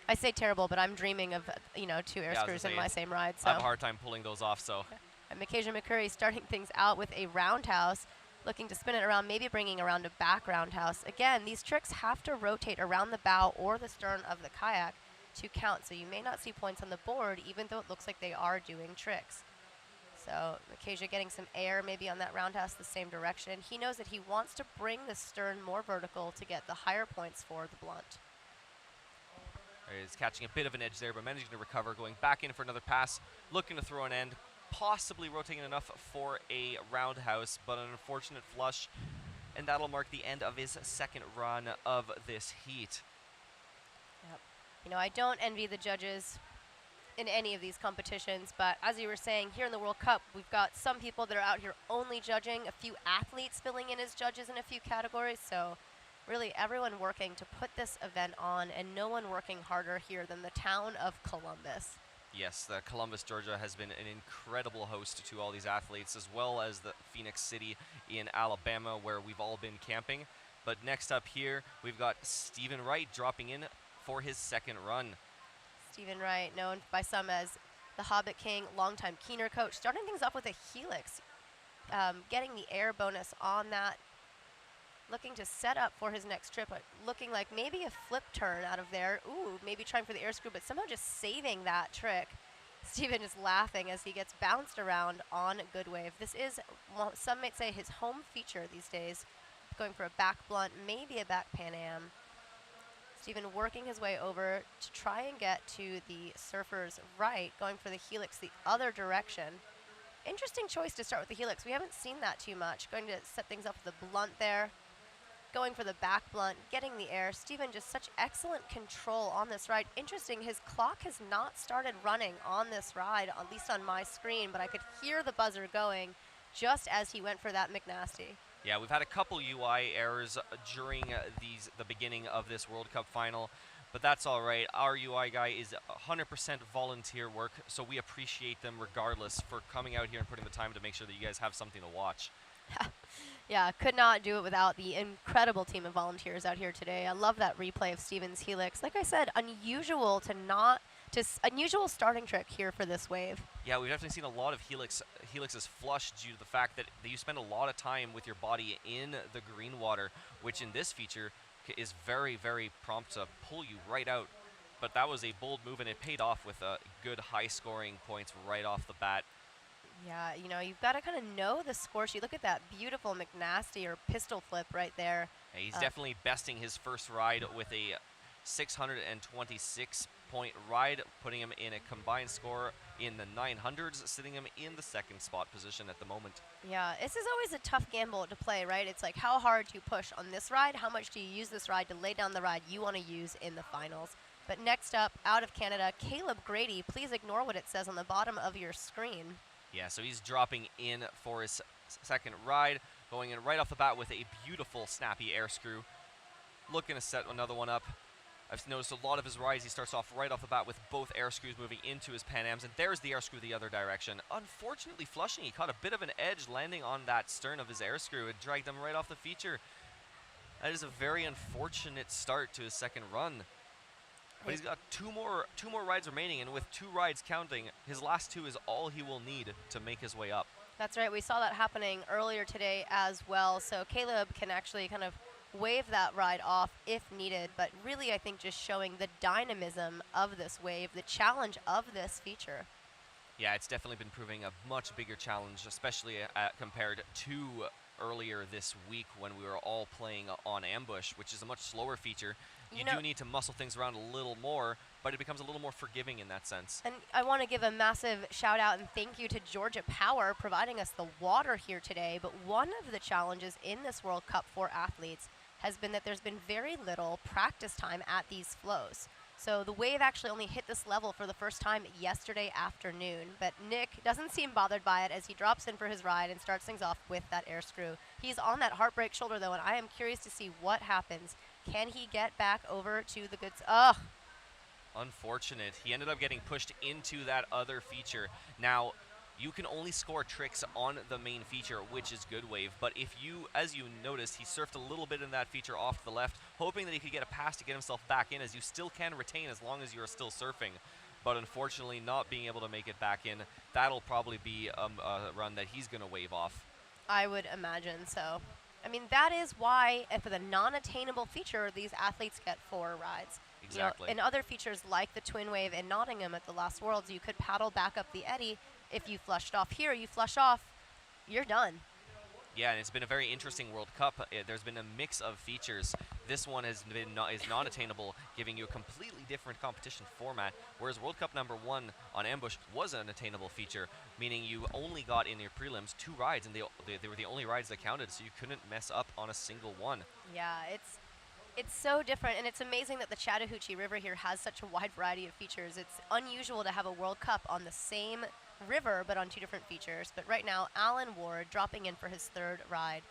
I say terrible, but I'm dreaming of 2 air screws in my same ride. So I have a hard time pulling those off. So. And JrMK starting things out with a roundhouse, looking to spin it around, maybe bringing around a back roundhouse. Again, these tricks have to rotate around the bow or the stern of the kayak to count, so you may not see points on the board, even though it looks like they are doing tricks. So JrMK getting some air maybe on that roundhouse the same direction. He knows that he wants to bring the stern more vertical to get the higher points for the blunt. He's catching a bit of an edge there, but managing to recover, going back in for another pass, looking to throw an end, possibly rotating enough for a roundhouse, but an unfortunate flush, and that'll mark the end of his second run of this heat. Yep. I don't envy the judges in any of these competitions, but as you were saying, here in the World Cup, we've got some people that are out here only judging, a few athletes filling in as judges in a few categories, so really everyone working to put this event on, and no one working harder here than the town of Columbus. Yes, Columbus, Georgia has been an incredible host to all these athletes, as well as the Phoenix City in Alabama, where we've all been camping. But next up here, we've got Stephen Wright dropping in for his second run. Stephen Wright, known by some as the Hobbit King, longtime Keener coach, starting things off with a helix, getting the air bonus on that, looking to set up for his next trip, looking like maybe a flip turn out of there. Ooh, maybe trying for the air screw, but somehow just saving that trick. Stephen is laughing as he gets bounced around on Good Wave. This is, well, some might say, his home feature these days, going for a back blunt, maybe a back Pan Am. Stephen working his way over to try and get to the surfer's right, going for the helix the other direction. Interesting choice to start with the helix. We haven't seen that too much. Going to set things up with the blunt there. Going for the back blunt, getting the air. Stephen just such excellent control on this ride. Interesting, his clock has not started running on this ride, at least on my screen, but I could hear the buzzer going just as he went for that McNasty. Yeah, we've had a couple UI errors during the beginning of this World Cup final, but that's all right. Our UI guy is 100% volunteer work, so we appreciate them regardless for coming out here and putting the time to make sure that you guys have something to watch. Yeah, could not do it without the incredible team of volunteers out here today. I love that replay of Stephen's helix. Like I said, unusual unusual starting trick here for this wave. Yeah, we've definitely seen a lot of helixes flush due to the fact that you spend a lot of time with your body in the green water, which in this feature is very, very prompt to pull you right out. But that was a bold move, and it paid off with good high-scoring points right off the bat. Yeah, you've got to kind of know the score sheet. Look at that beautiful McNasty or pistol flip right there. Yeah, he's definitely besting his first ride with a 626-point ride, putting him in a combined score in the 900s, sitting him in the second spot position at the moment. Yeah, this is always a tough gamble to play, right? It's like, how hard do you push on this ride? How much do you use this ride to lay down the ride you want to use in the finals? But next up, out of Canada, Caleb Grady. Please ignore what it says on the bottom of your screen. Yeah, so he's dropping in for his second ride, going in right off the bat with a beautiful snappy air screw. Looking to set another one up. I've noticed a lot of his rides, he starts off right off the bat with both air screws moving into his Pan Ams, and there's the air screw the other direction. Unfortunately flushing, he caught a bit of an edge landing on that stern of his air screw. It dragged him right off the feature. That is a very unfortunate start to his second run. But he's got two more rides remaining, and with 2 rides counting, his last 2 is all he will need to make his way up. That's right. We saw that happening earlier today as well. So Caleb can actually kind of wave that ride off if needed, but really I think just showing the dynamism of this wave, the challenge of this feature. Yeah, it's definitely been proving a much bigger challenge, especially compared to earlier this week when we were all playing on Ambush, which is a much slower feature. You do need to muscle things around a little more, but it becomes a little more forgiving in that sense. And I want to give a massive shout out and thank you to Georgia Power providing us the water here today. But one of the challenges in this World Cup for athletes has been that there's been very little practice time at these flows. So the wave actually only hit this level for the first time yesterday afternoon, but Nick doesn't seem bothered by it as he drops in for his ride and starts things off with that air screw. He's on that heartbreak shoulder though, and I am curious to see what happens. Can he get back over to the goods? Ugh. Unfortunate. He ended up getting pushed into that other feature. Now, you can only score tricks on the main feature, which is good wave. But if you, as you noticed, he surfed a little bit in that feature off to the left, hoping that he could get a pass to get himself back in, as you still can retain as long as you're still surfing. But unfortunately, not being able to make it back in, that'll probably be a run that he's going to wave off. I would imagine so. I mean, that is why, for the non-attainable feature, these athletes get 4 rides. Exactly. You know, in other features like the twin wave in Nottingham at the last Worlds, you could paddle back up the eddy. If you flushed off here, you flush off, you're done. Yeah, and it's been a very interesting World Cup. There's been a mix of features. This one has been is non-attainable, giving you a completely different competition format, whereas World Cup number 1 on Ambush was an attainable feature, meaning you only got in your prelims 2 rides, and they were the only rides that counted, so you couldn't mess up on a single one. Yeah, it's so different, and it's amazing that the Chattahoochee River here has such a wide variety of features. It's unusual to have a World Cup on the same river, but on 2 different features. But right now, Alan Ward dropping in for his 3rd ride.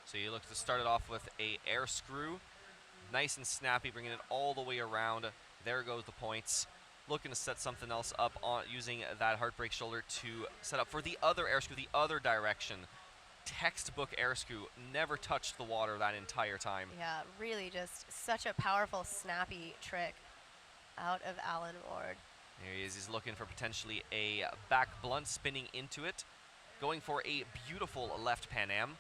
So you look to start it off with a air screw, nice and snappy, bringing it all the way around. There goes the points. Looking to set something else up on using that heartbreak shoulder to set up for the other air screw, the other direction. Textbook air screw, never touched the water that entire time. Yeah, really just such a powerful, snappy trick out of Alan Ward. There he is. He's looking for potentially a back blunt, spinning into it. Going for a beautiful left Pan Am.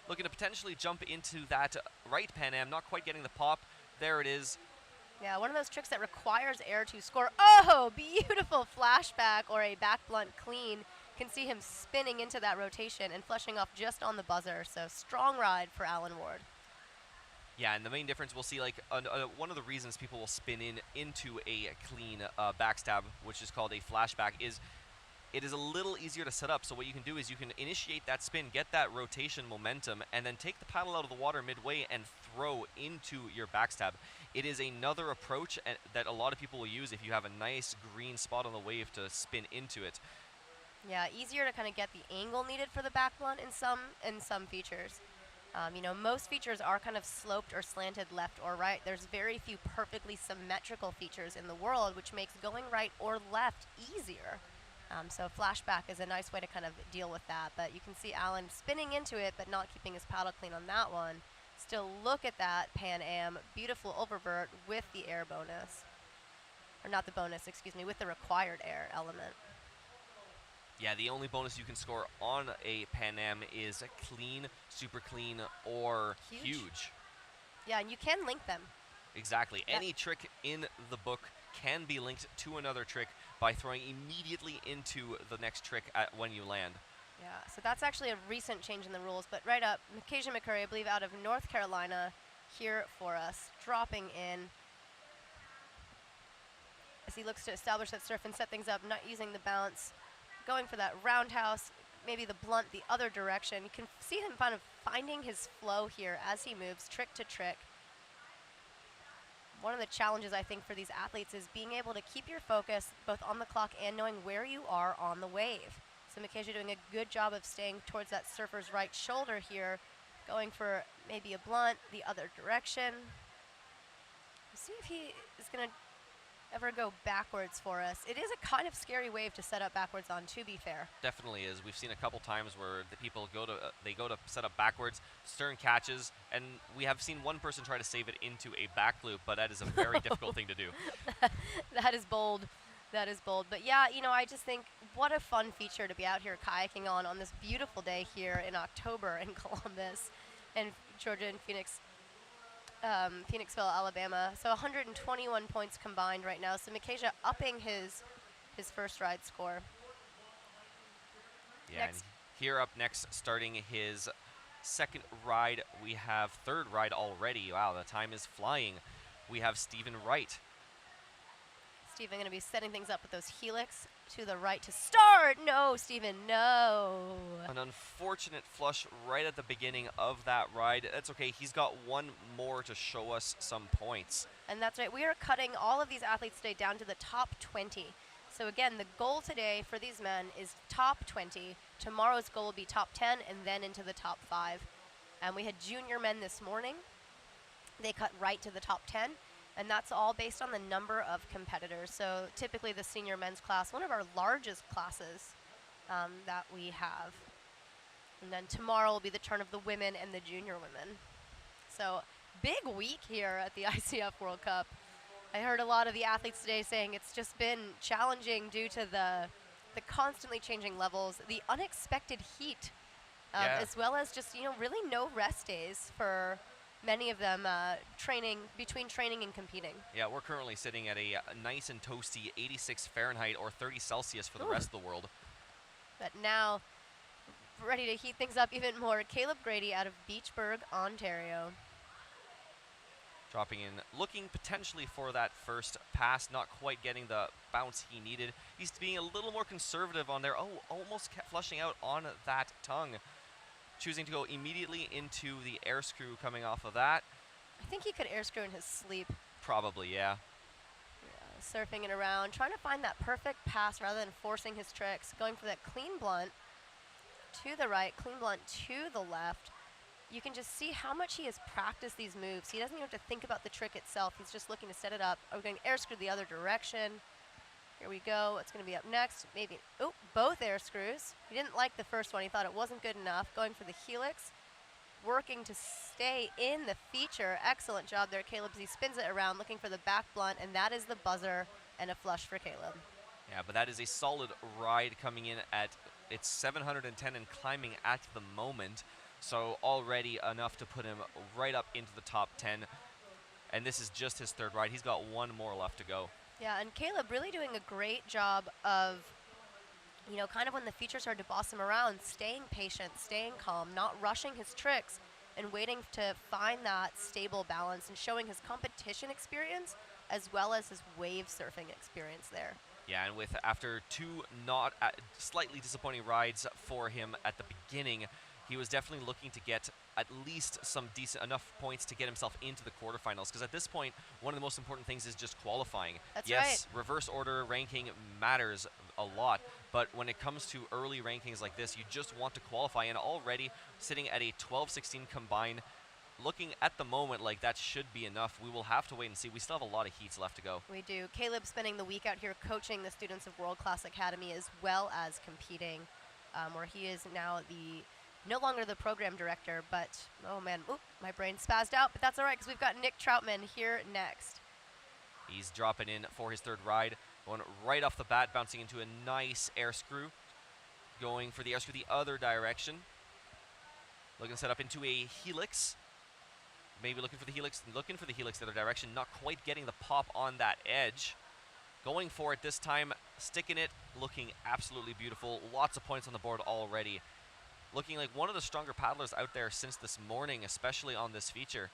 Looking to potentially jump into that right Pan Am, not quite getting the pop. There it is. Yeah, one of those tricks that requires air to score. Oh, beautiful flashback or a back blunt clean. Can see him spinning into that rotation and flushing off just on the buzzer. So strong ride for Alan Ward. Yeah, and the main difference we'll see, like one of the reasons people will spin into a clean backstab, which is called a flashback, is it is a little easier to set up. So what you can do is you can initiate that spin, get that rotation momentum, and then take the paddle out of the water midway and throw into your backstab. It is another approach that a lot of people will use if you have a nice green spot on the wave to spin into it. Yeah, easier to kind of get the angle needed for the back blunt in some features. You know, most features are kind of sloped or slanted left or right. There's very few perfectly symmetrical features in the world, which makes going right or left easier. So flashback is a nice way to kind of deal with that. But you can see Alan spinning into it, but not keeping his paddle clean on that one. Still look at that Pan Am, beautiful oververt with the air bonus. Or not the bonus, excuse me, with the required air element. Yeah, the only bonus you can score on a Pan Am is a clean, super clean, or huge. Yeah, and you can link them. Exactly. Yeah. Any trick in the book can be linked to another trick by throwing immediately into the next trick when you land. Yeah, so that's actually a recent change in the rules. But right up, JrMK, I believe, out of North Carolina here for us, dropping in as he looks to establish that surf and set things up, not using the bounce. Going for that roundhouse, maybe the blunt the other direction. You can see him kind of finding his flow here as he moves trick to trick. One of the challenges, I think, for these athletes is being able to keep your focus both on the clock and knowing where you are on the wave. So JrMK doing a good job of staying towards that surfer's right shoulder here, going for maybe a blunt the other direction. Let's see if he is going to ever go backwards for us. It is a kind of scary wave to set up backwards on, to be fair. Definitely is. We've seen a couple times where the people go to set up backwards, stern catches, and we have seen one person try to save it into a back loop, but that is a very difficult thing to do. That is bold. That is bold. But yeah, you know, I just think what a fun feature to be out here kayaking on this beautiful day here in October in Columbus and Georgia and Phoenixville, Alabama. So 121 points combined right now. So JrMK upping his first ride score. Yeah, and here up next, starting his second ride, we have third ride already. Wow, the time is flying. We have Stephen Wright. Stephen going to be setting things up with those helix to the right to start. No, Stephen, no. An unfortunate flush right at the beginning of that ride. That's okay. He's got one more to show us some points. And that's right. We are cutting all of these athletes today down to the top 20. So again, the goal today for these men is top 20. Tomorrow's goal will be top 10 and then into the top 5. And we had junior men this morning. They cut right to the top 10. And that's all based on the number of competitors. So typically the senior men's class, one of our largest classes that we have. And then tomorrow will be the turn of the women and the junior women. So big week here at the ICF World Cup. I heard a lot of the athletes today saying it's just been challenging due to the constantly changing levels, the unexpected heat, as well as just, really no rest days for many of them between training and competing. Yeah, we're currently sitting at a nice and toasty 86 Fahrenheit or 30 Celsius for the rest of the world. But now, ready to heat things up even more, Caleb Grady out of Beachburg, Ontario. Dropping in, looking potentially for that first pass, not quite getting the bounce he needed. He's being a little more conservative on there. Oh, almost kept flushing out on that tongue. Choosing to go immediately into the air screw coming off of that. I think he could air screw in his sleep. Probably, yeah. Surfing it around, trying to find that perfect pass rather than forcing his tricks. Going for that clean blunt to the right, clean blunt to the left. You can just see how much he has practiced these moves. He doesn't even have to think about the trick itself. He's just looking to set it up. Oh, we're going air screw the other direction. Here we go. What's going to be up next? Maybe, both air screws. He didn't like the first one. He thought it wasn't good enough. Going for the helix. Working to stay in the feature. Excellent job there, Caleb. He spins it around, looking for the back blunt, and that is the buzzer and a flush for Caleb. Yeah, but that is a solid ride coming in at it's 710 and climbing at the moment. So already enough to put him right up into the top 10. And this is just his third ride. He's got one more left to go. Yeah, and Caleb really doing a great job of, kind of when the feature started to boss him around, staying patient, staying calm, not rushing his tricks, and waiting to find that stable balance and showing his competition experience as well as his wave surfing experience there. Yeah, and after two slightly disappointing rides for him at the beginning, he was definitely looking to get at least some decent enough points to get himself into the quarterfinals. Because at this point, one of the most important things is just qualifying. That's yes, right. Reverse order ranking matters a lot, but when it comes to early rankings like this, you just want to qualify. And already sitting at a 12-16 combined, looking at the moment like that should be enough. We will have to wait and see. We still have a lot of heats left to go. We do. Caleb spending the week out here coaching the students of World Class Academy as well as competing, where he is now no longer the program director, but, oh man, my brain spazzed out, but that's all right because we've got Nick Troutman here next. He's dropping in for his third ride, going right off the bat, bouncing into a nice air screw, going for the air screw the other direction, looking to set up into a helix, maybe looking for the helix the other direction, not quite getting the pop on that edge, going for it this time, sticking it, looking absolutely beautiful, lots of points on the board already. Looking like one of the stronger paddlers out there since this morning, especially on this feature.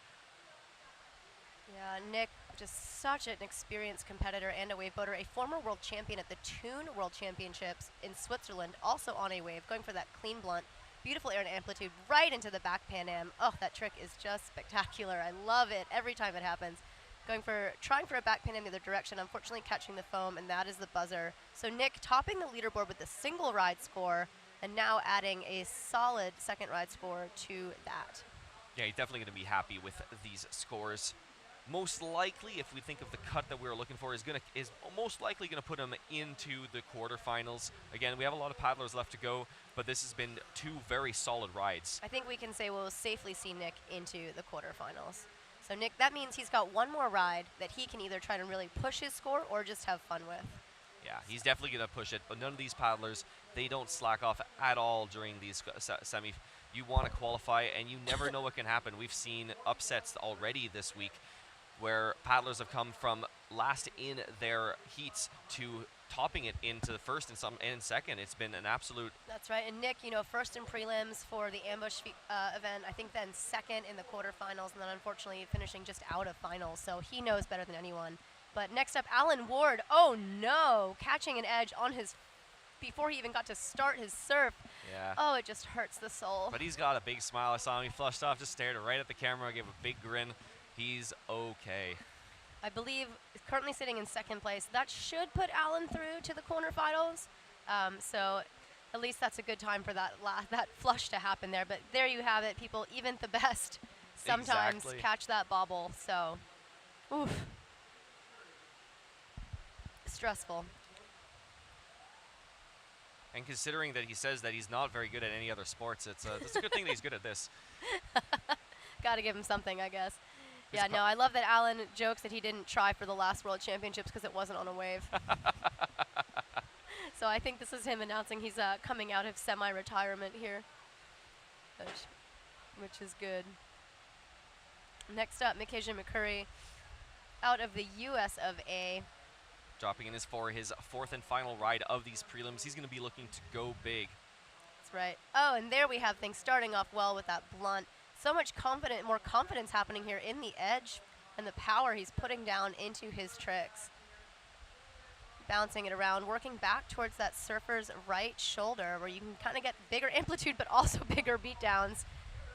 Yeah, Nick, just such an experienced competitor and a wave boater, a former world champion at the Toon World Championships in Switzerland, also on a wave, going for that clean blunt. Beautiful air and amplitude right into the back Pan Am. Oh, that trick is just spectacular. I love it every time it happens. Trying for a back Pan Am the other direction, unfortunately catching the foam, and that is the buzzer. So Nick topping the leaderboard with the single ride score, and now adding a solid second ride score to that. Yeah, he's definitely going to be happy with these scores. Most likely, if we think of the cut that we were looking for, is most likely going to put him into the quarterfinals. Again, we have a lot of paddlers left to go, but this has been two very solid rides. I think we can say we'll safely see Nick into the quarterfinals. So Nick, that means he's got one more ride that he can either try to really push his score or just have fun with. Yeah, he's definitely going to push it, but none of these paddlers, they don't slack off at all during these semi. You want to qualify, and you never know what can happen. We've seen upsets already this week where paddlers have come from last in their heats to topping it into first and second. It's been an absolute... That's right, and Nick, first in prelims for the ambush event, I think then second in the quarterfinals, and then unfortunately finishing just out of finals, so he knows better than anyone. But next up, Alan Ward. Oh no, catching an edge on before he even got to start his surf. Yeah. Oh, it just hurts the soul. But he's got a big smile. I saw him. He flushed off, just stared right at the camera, gave a big grin. He's okay. I believe currently sitting in second place. That should put Alan through to the quarterfinals. So at least that's a good time for that flush to happen there. But there you have it, people. Even the best sometimes catch that bobble. So, oof. Stressful. And considering that he says that he's not very good at any other sports, it's a good thing that he's good at this. Got to give him something, I guess. Yeah, no, I love that Alan jokes that he didn't try for the last World Championships because it wasn't on a wave. So I think this is him announcing he's coming out of semi-retirement here, which is good. Next up, JrMK out of the US of A. Dropping in for his fourth and final ride of these prelims. He's going to be looking to go big. That's right. Oh, and there we have things starting off well with that blunt. So much more confidence happening here in the edge and the power he's putting down into his tricks. Bouncing it around, working back towards that surfer's right shoulder where you can kind of get bigger amplitude but also bigger beatdowns.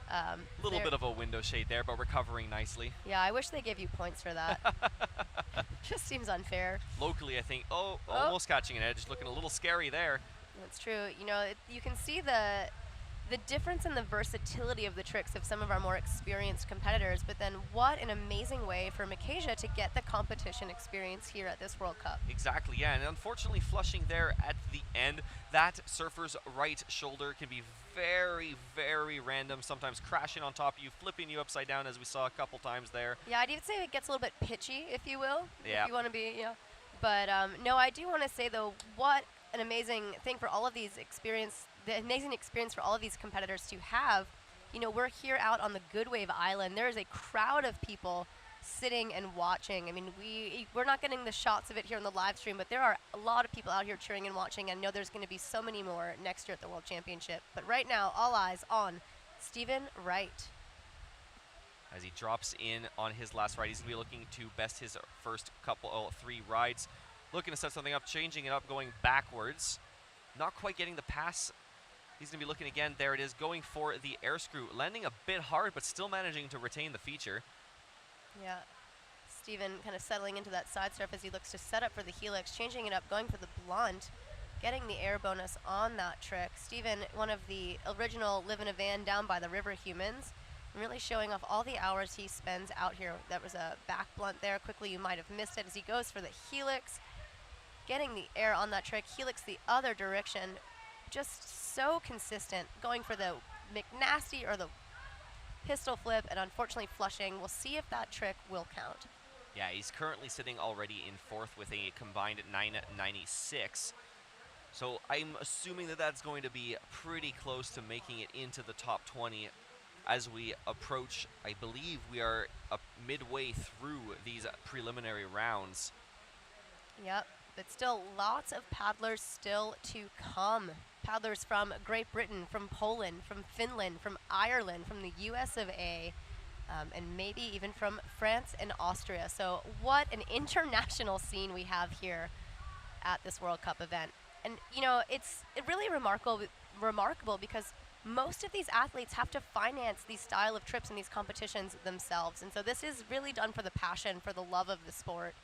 A little bit of a window shade there, but recovering nicely. Yeah, I wish they gave you points for that. Just seems unfair. Locally, I think, almost catching an edge, looking a little scary there. That's true. You know, you can see the difference in the versatility of the tricks of some of our more experienced competitors, but then what an amazing way for MK to get the competition experience here at this World Cup. Exactly, yeah, and unfortunately flushing there at the end, that surfer's right shoulder can be very, very random, sometimes crashing on top of you, flipping you upside down as we saw a couple times there. Yeah, I'd even say it gets a little bit pitchy, if you will, yeah. If you want to be, yeah. But no, I do want to say though, what an amazing thing for all of these the amazing experience for all of these competitors to have. You know, we're here out on the Good Wave Island. There is a crowd of people sitting and watching. I mean, we're not getting the shots of it here on the live stream, but there are a lot of people out here cheering and watching. I know there's going to be so many more next year at the World Championship. But right now, all eyes on Stephen Wright. As he drops in on his last ride, he's going to be looking to best his first three rides. Looking to set something up, changing it up, going backwards. Not quite getting the pass. He's going to be looking again. There it is, going for the air screw. Landing a bit hard, but still managing to retain the feature. Yeah. Steven kind of settling into that side surf as he looks to set up for the helix, changing it up, going for the blunt, getting the air bonus on that trick. Steven, one of the original live in a van down by the river humans, really showing off all the hours he spends out here. That was a back blunt there. Quickly, you might have missed it as he goes for the helix, getting the air on that trick. Helix the other direction. Just so consistent, going for the McNasty or the pistol flip, and unfortunately flushing. We'll see if that trick will count. Yeah, he's currently sitting already in fourth with a combined 996. So I'm assuming that that's going to be pretty close to making it into the top 20 as we approach. I believe we are midway through these preliminary rounds. Yep, but still lots of paddlers still to come. Paddlers from Great Britain, from Poland, from Finland, from Ireland, from the US of A, and maybe even from France and Austria. So what an international scene we have here at this World Cup event. And you know, it's really remarkable because most of these athletes have to finance these style of trips and these competitions themselves. And so this is really done for the passion, for the love of the sport,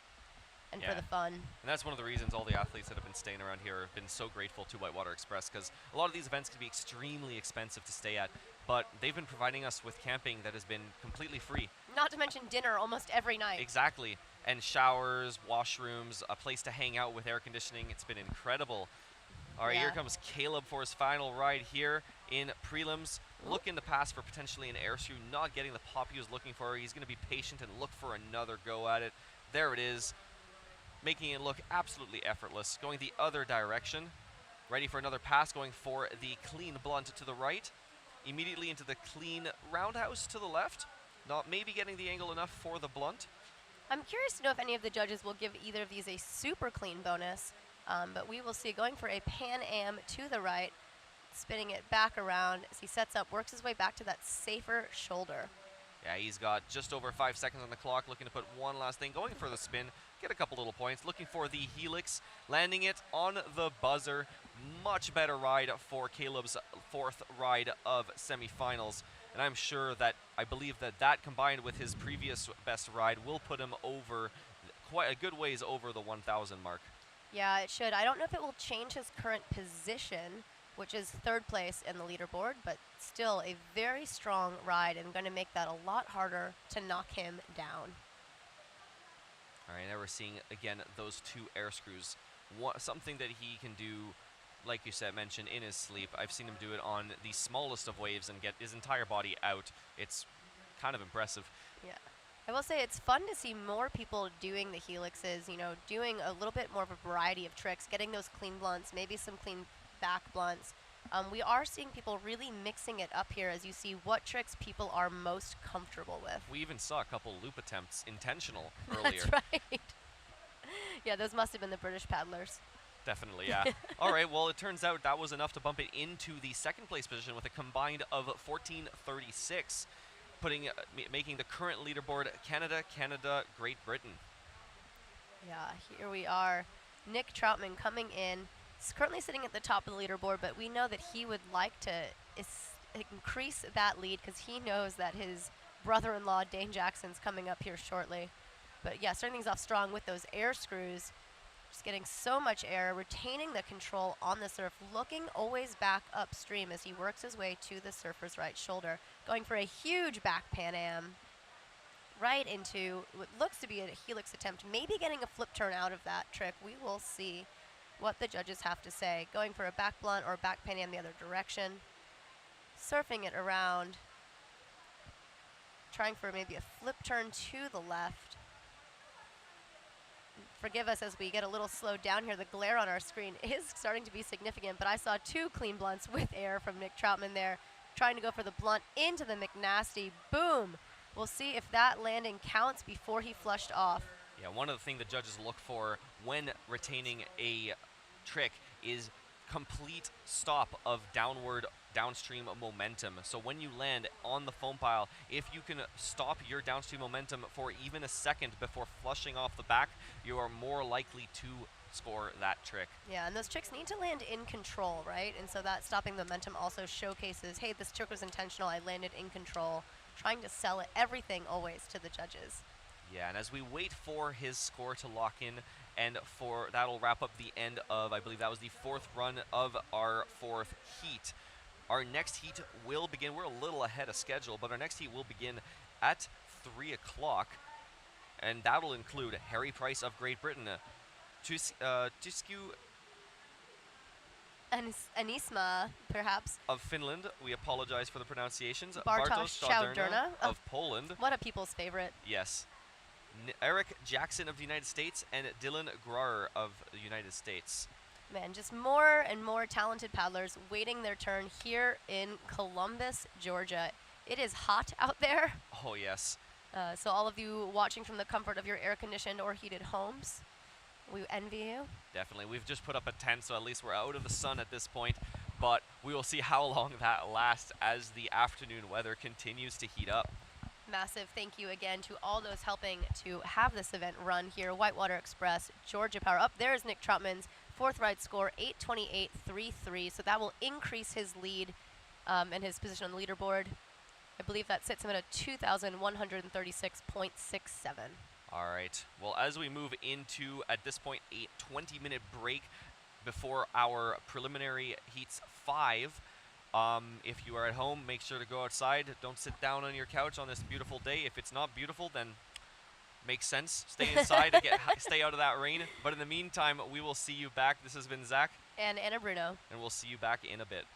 and for the fun. And that's one of the reasons all the athletes that have been staying around here have been so grateful to Whitewater Express, because a lot of these events can be extremely expensive to stay at, but they've been providing us with camping that has been completely free. Not to mention dinner almost every night. Exactly. And showers, washrooms, a place to hang out with air conditioning. It's been incredible. All right, here comes Caleb for his final ride here in prelims. Looking to pass for potentially an air screw, not getting the pop he was looking for. He's going to be patient and look for another go at it. There it is, making it look absolutely effortless. Going the other direction, ready for another pass, going for the clean blunt to the right. Immediately into the clean roundhouse to the left. Not maybe getting the angle enough for the blunt. I'm curious to know if any of the judges will give either of these a super clean bonus. But we will see. Going for a Pan Am to the right, spinning it back around as he sets up, works his way back to that safer shoulder. Yeah, he's got just over 5 seconds on the clock, looking to put one last thing, going for the spin, get a couple little points, looking for the helix, landing it on the buzzer. Much better ride for Caleb's fourth ride of semifinals. And I'm sure that, I believe that combined with his previous best ride will put him over, quite a good ways over the 1,000 mark. Yeah, it should. I don't know if it will change his current position, which is third place in the leaderboard, but still a very strong ride and going to make that a lot harder to knock him down. All right, now we're seeing, again, those two air screws. Something that he can do like you said, mentioned, in his sleep. I've seen him do it on the smallest of waves and get his entire body out. It's kind of impressive. Yeah. I will say it's fun to see more people doing the helixes, you know, doing a little bit more of a variety of tricks, getting those clean blunts, maybe some clean back blunts. We are seeing people really mixing it up here as you see what tricks people are most comfortable with. We even saw a couple loop attempts intentional earlier. That's right. Yeah, those must have been the British paddlers. Definitely, yeah. All right, well, it turns out that was enough to bump it into the second place position with a combined of 14:36, making the current leaderboard Canada, Great Britain. Yeah, here we are. Nick Troutman coming in. He's currently sitting at the top of the leaderboard, but we know that he would like to increase that lead because he knows that his brother-in-law, Dane Jackson's, coming up here shortly. But yeah, starting things off strong with those air screws. Just getting so much air, retaining the control on the surf, looking always back upstream as he works his way to the surfer's right shoulder. Going for a huge back Pan Am right into what looks to be a helix attempt, maybe getting a flip turn out of that trick. We will see what the judges have to say. Going for a back blunt or back Pan Am the other direction. Surfing it around. Trying for maybe a flip turn to the left. Forgive us as we get a little slowed down here. The glare on our screen is starting to be significant, but I saw two clean blunts with air from Nick Troutman there, trying to go for the blunt into the McNasty. Boom! We'll see if that landing counts before he flushed off. Yeah, one of the things the judges look for when retaining a trick is complete stop of downstream momentum. So when you land on the foam pile, if you can stop your downstream momentum for even a second before flushing off the back, you are more likely to score that trick. Yeah, and those tricks need to land in control, right? And so that stopping momentum also showcases, hey, this trick was intentional, I landed in control, trying to sell it, everything always to the judges. Yeah, and as we wait for his score to lock in, and that'll wrap up the end of, I believe that was the fourth run of our fourth heat. Our next heat will begin, we're a little ahead of schedule, but our next heat will begin at 3 o'clock, and that'll include Harry Price of Great Britain, Tusku Anisma, perhaps. of Finland, we apologize for the pronunciations, Bartosz Czauderna of Poland. What a people's favorite. Yes. Eric Jackson of the United States and Dylan Grarer of the United States. Man, just more and more talented paddlers waiting their turn here in Columbus, Georgia. It is hot out there. Oh, yes. So all of you watching from the comfort of your air-conditioned or heated homes, we envy you. Definitely. We've just put up a tent, so at least we're out of the sun at this point. But we will see how long that lasts as the afternoon weather continues to heat up. Massive thank you again to all those helping to have this event run here. Whitewater Express, Georgia Power. Up there is Nick Troutman's fourth ride score, 8:28.33. So that will increase his lead and his position on the leaderboard. I believe that sits him at a 2,136.67. All right. Well, as we move into, at this point, a 20-minute break before our preliminary heats 5. If you are at home, make sure to go outside. Don't sit down on your couch on this beautiful day. If it's not beautiful, then makes sense. Stay inside to stay out of that rain. But in the meantime, we will see you back. This has been Zach. And Anna Bruno. And we'll see you back in a bit.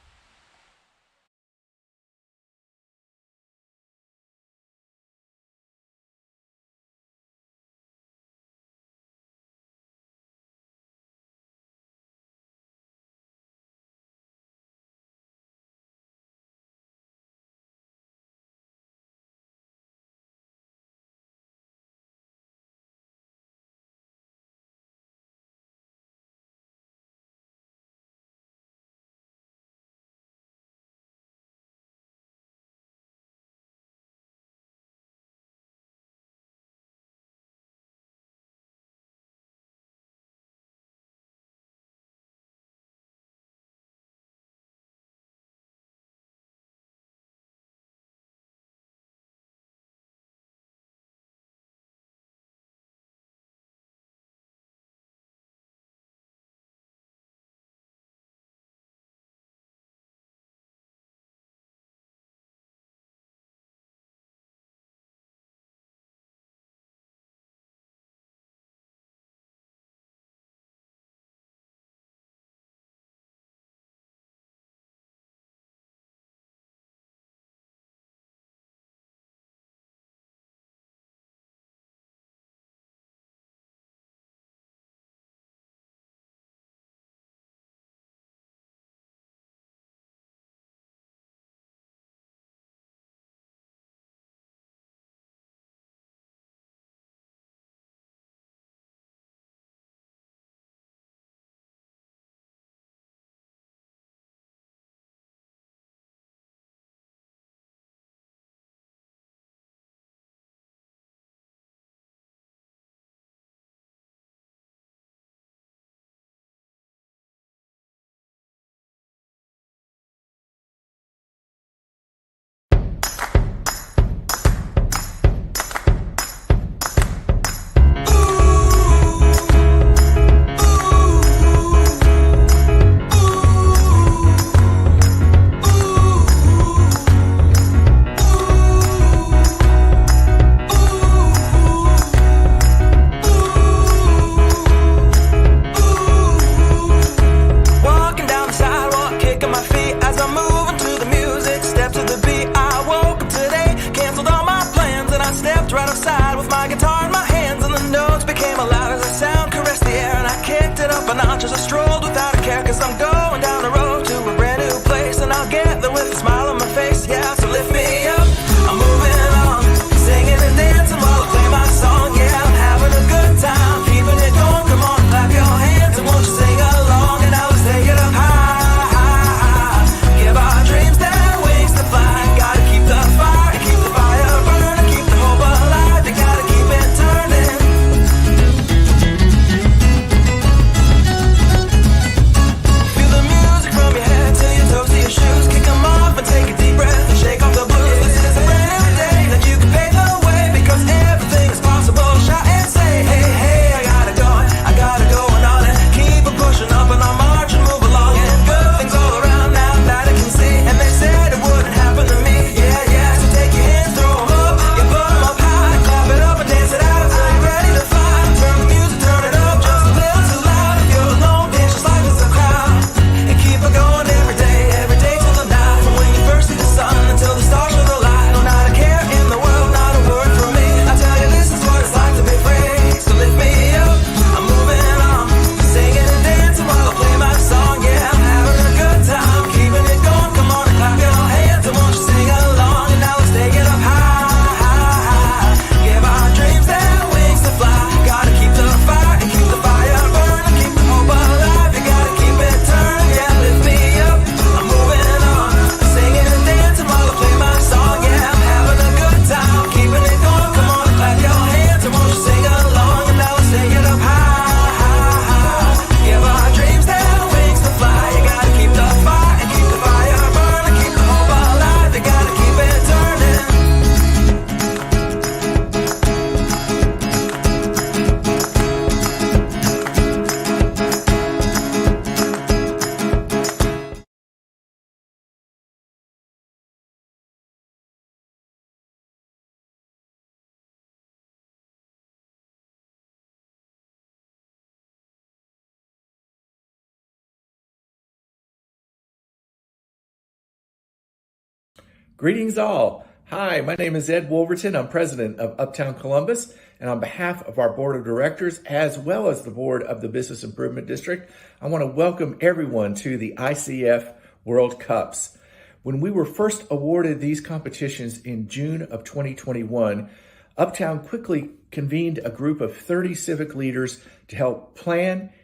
Greetings all. Hi, my name is Ed Wolverton. I'm president of Uptown Columbus, and on behalf of our board of directors, as well as the board of the Business Improvement District, I want to welcome everyone to the ICF World Cups. When we were first awarded these competitions in June of 2021, Uptown quickly convened a group of 30 civic leaders to help plan,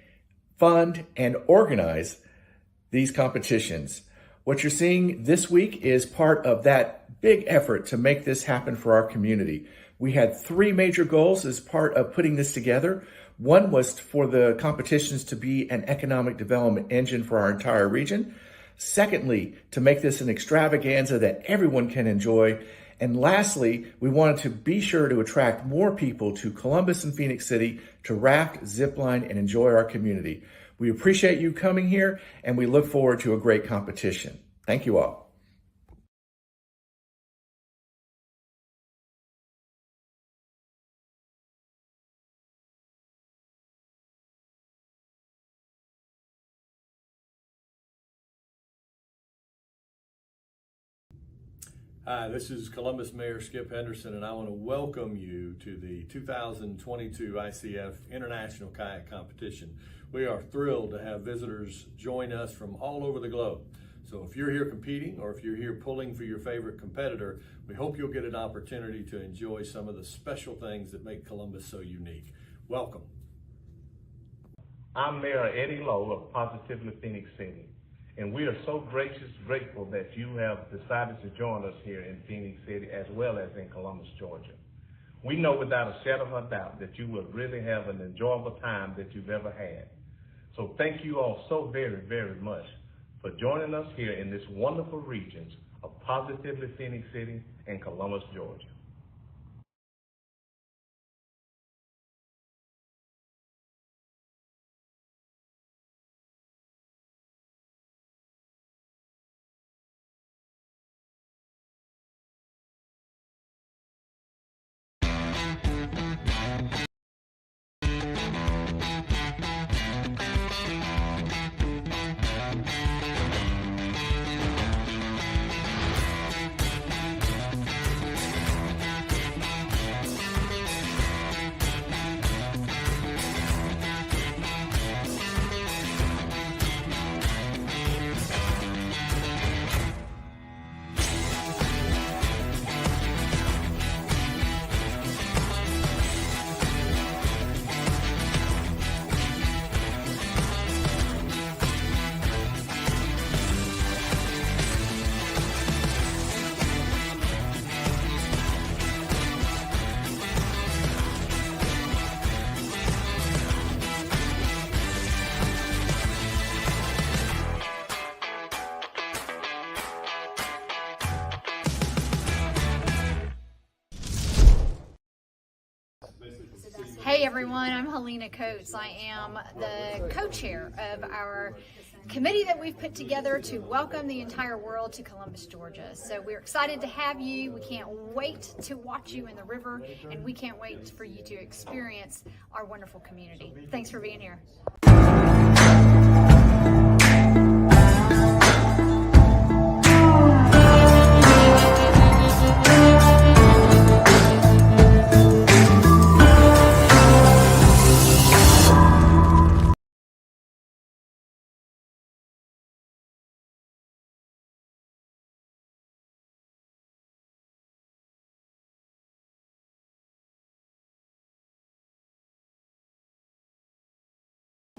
fund, and organize these competitions. What you're seeing this week is part of that big effort to make this happen for our community. We had three major goals as part of putting this together. One was for the competitions to be an economic development engine for our entire region. Secondly, to make this an extravaganza that everyone can enjoy. And lastly, we wanted to be sure to attract more people to Columbus and Phoenix City to raft, zipline, and enjoy our community. We appreciate you coming here, and we look forward to a great competition. Thank you all. Hi, this is Columbus Mayor Skip Henderson, and I want to welcome you to the 2022 ICF International Kayak Competition. We are thrilled to have visitors join us from all over the globe. So if you're here competing or if you're here pulling for your favorite competitor, we hope you'll get an opportunity to enjoy some of the special things that make Columbus so unique. Welcome. I'm Mayor Eddie Lowe of Positively Phoenix City, and we are so grateful that you have decided to join us here in Phoenix City as well as in Columbus, Georgia. We know without a shadow of a doubt that you will really have an enjoyable time that you've ever had. So thank you all so very, very much for joining us here in this wonderful regions of Positively Phoenix City and Columbus, Georgia. Hey everyone, I'm Helena Coates. I am the co-chair of our committee that we've put together to welcome the entire world to Columbus, Georgia. So we're excited to have you. We can't wait to watch you in the river, and we can't wait for you to experience our wonderful community. Thanks for being here.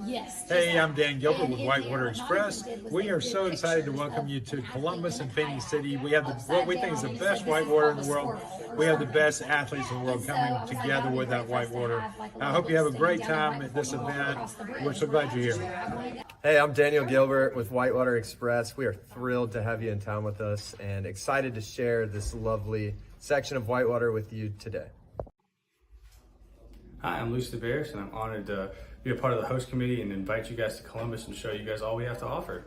Yes. Hey, I'm Dan Gilbert with Whitewater Express. We are so excited to welcome you to Columbus and Phoenix City. We have what we think is the best whitewater in the world. We have the best athletes in the world coming together with that whitewater. I hope you have a great time at this event. We're so glad you're here. Hey, I'm Daniel Gilbert with Whitewater Express. We are thrilled to have you in town with us and excited to share this lovely section of whitewater with you today. Hi, I'm Lucy Barris, and I'm honored to be a part of the host committee and invite you guys to Columbus and show you guys all we have to offer.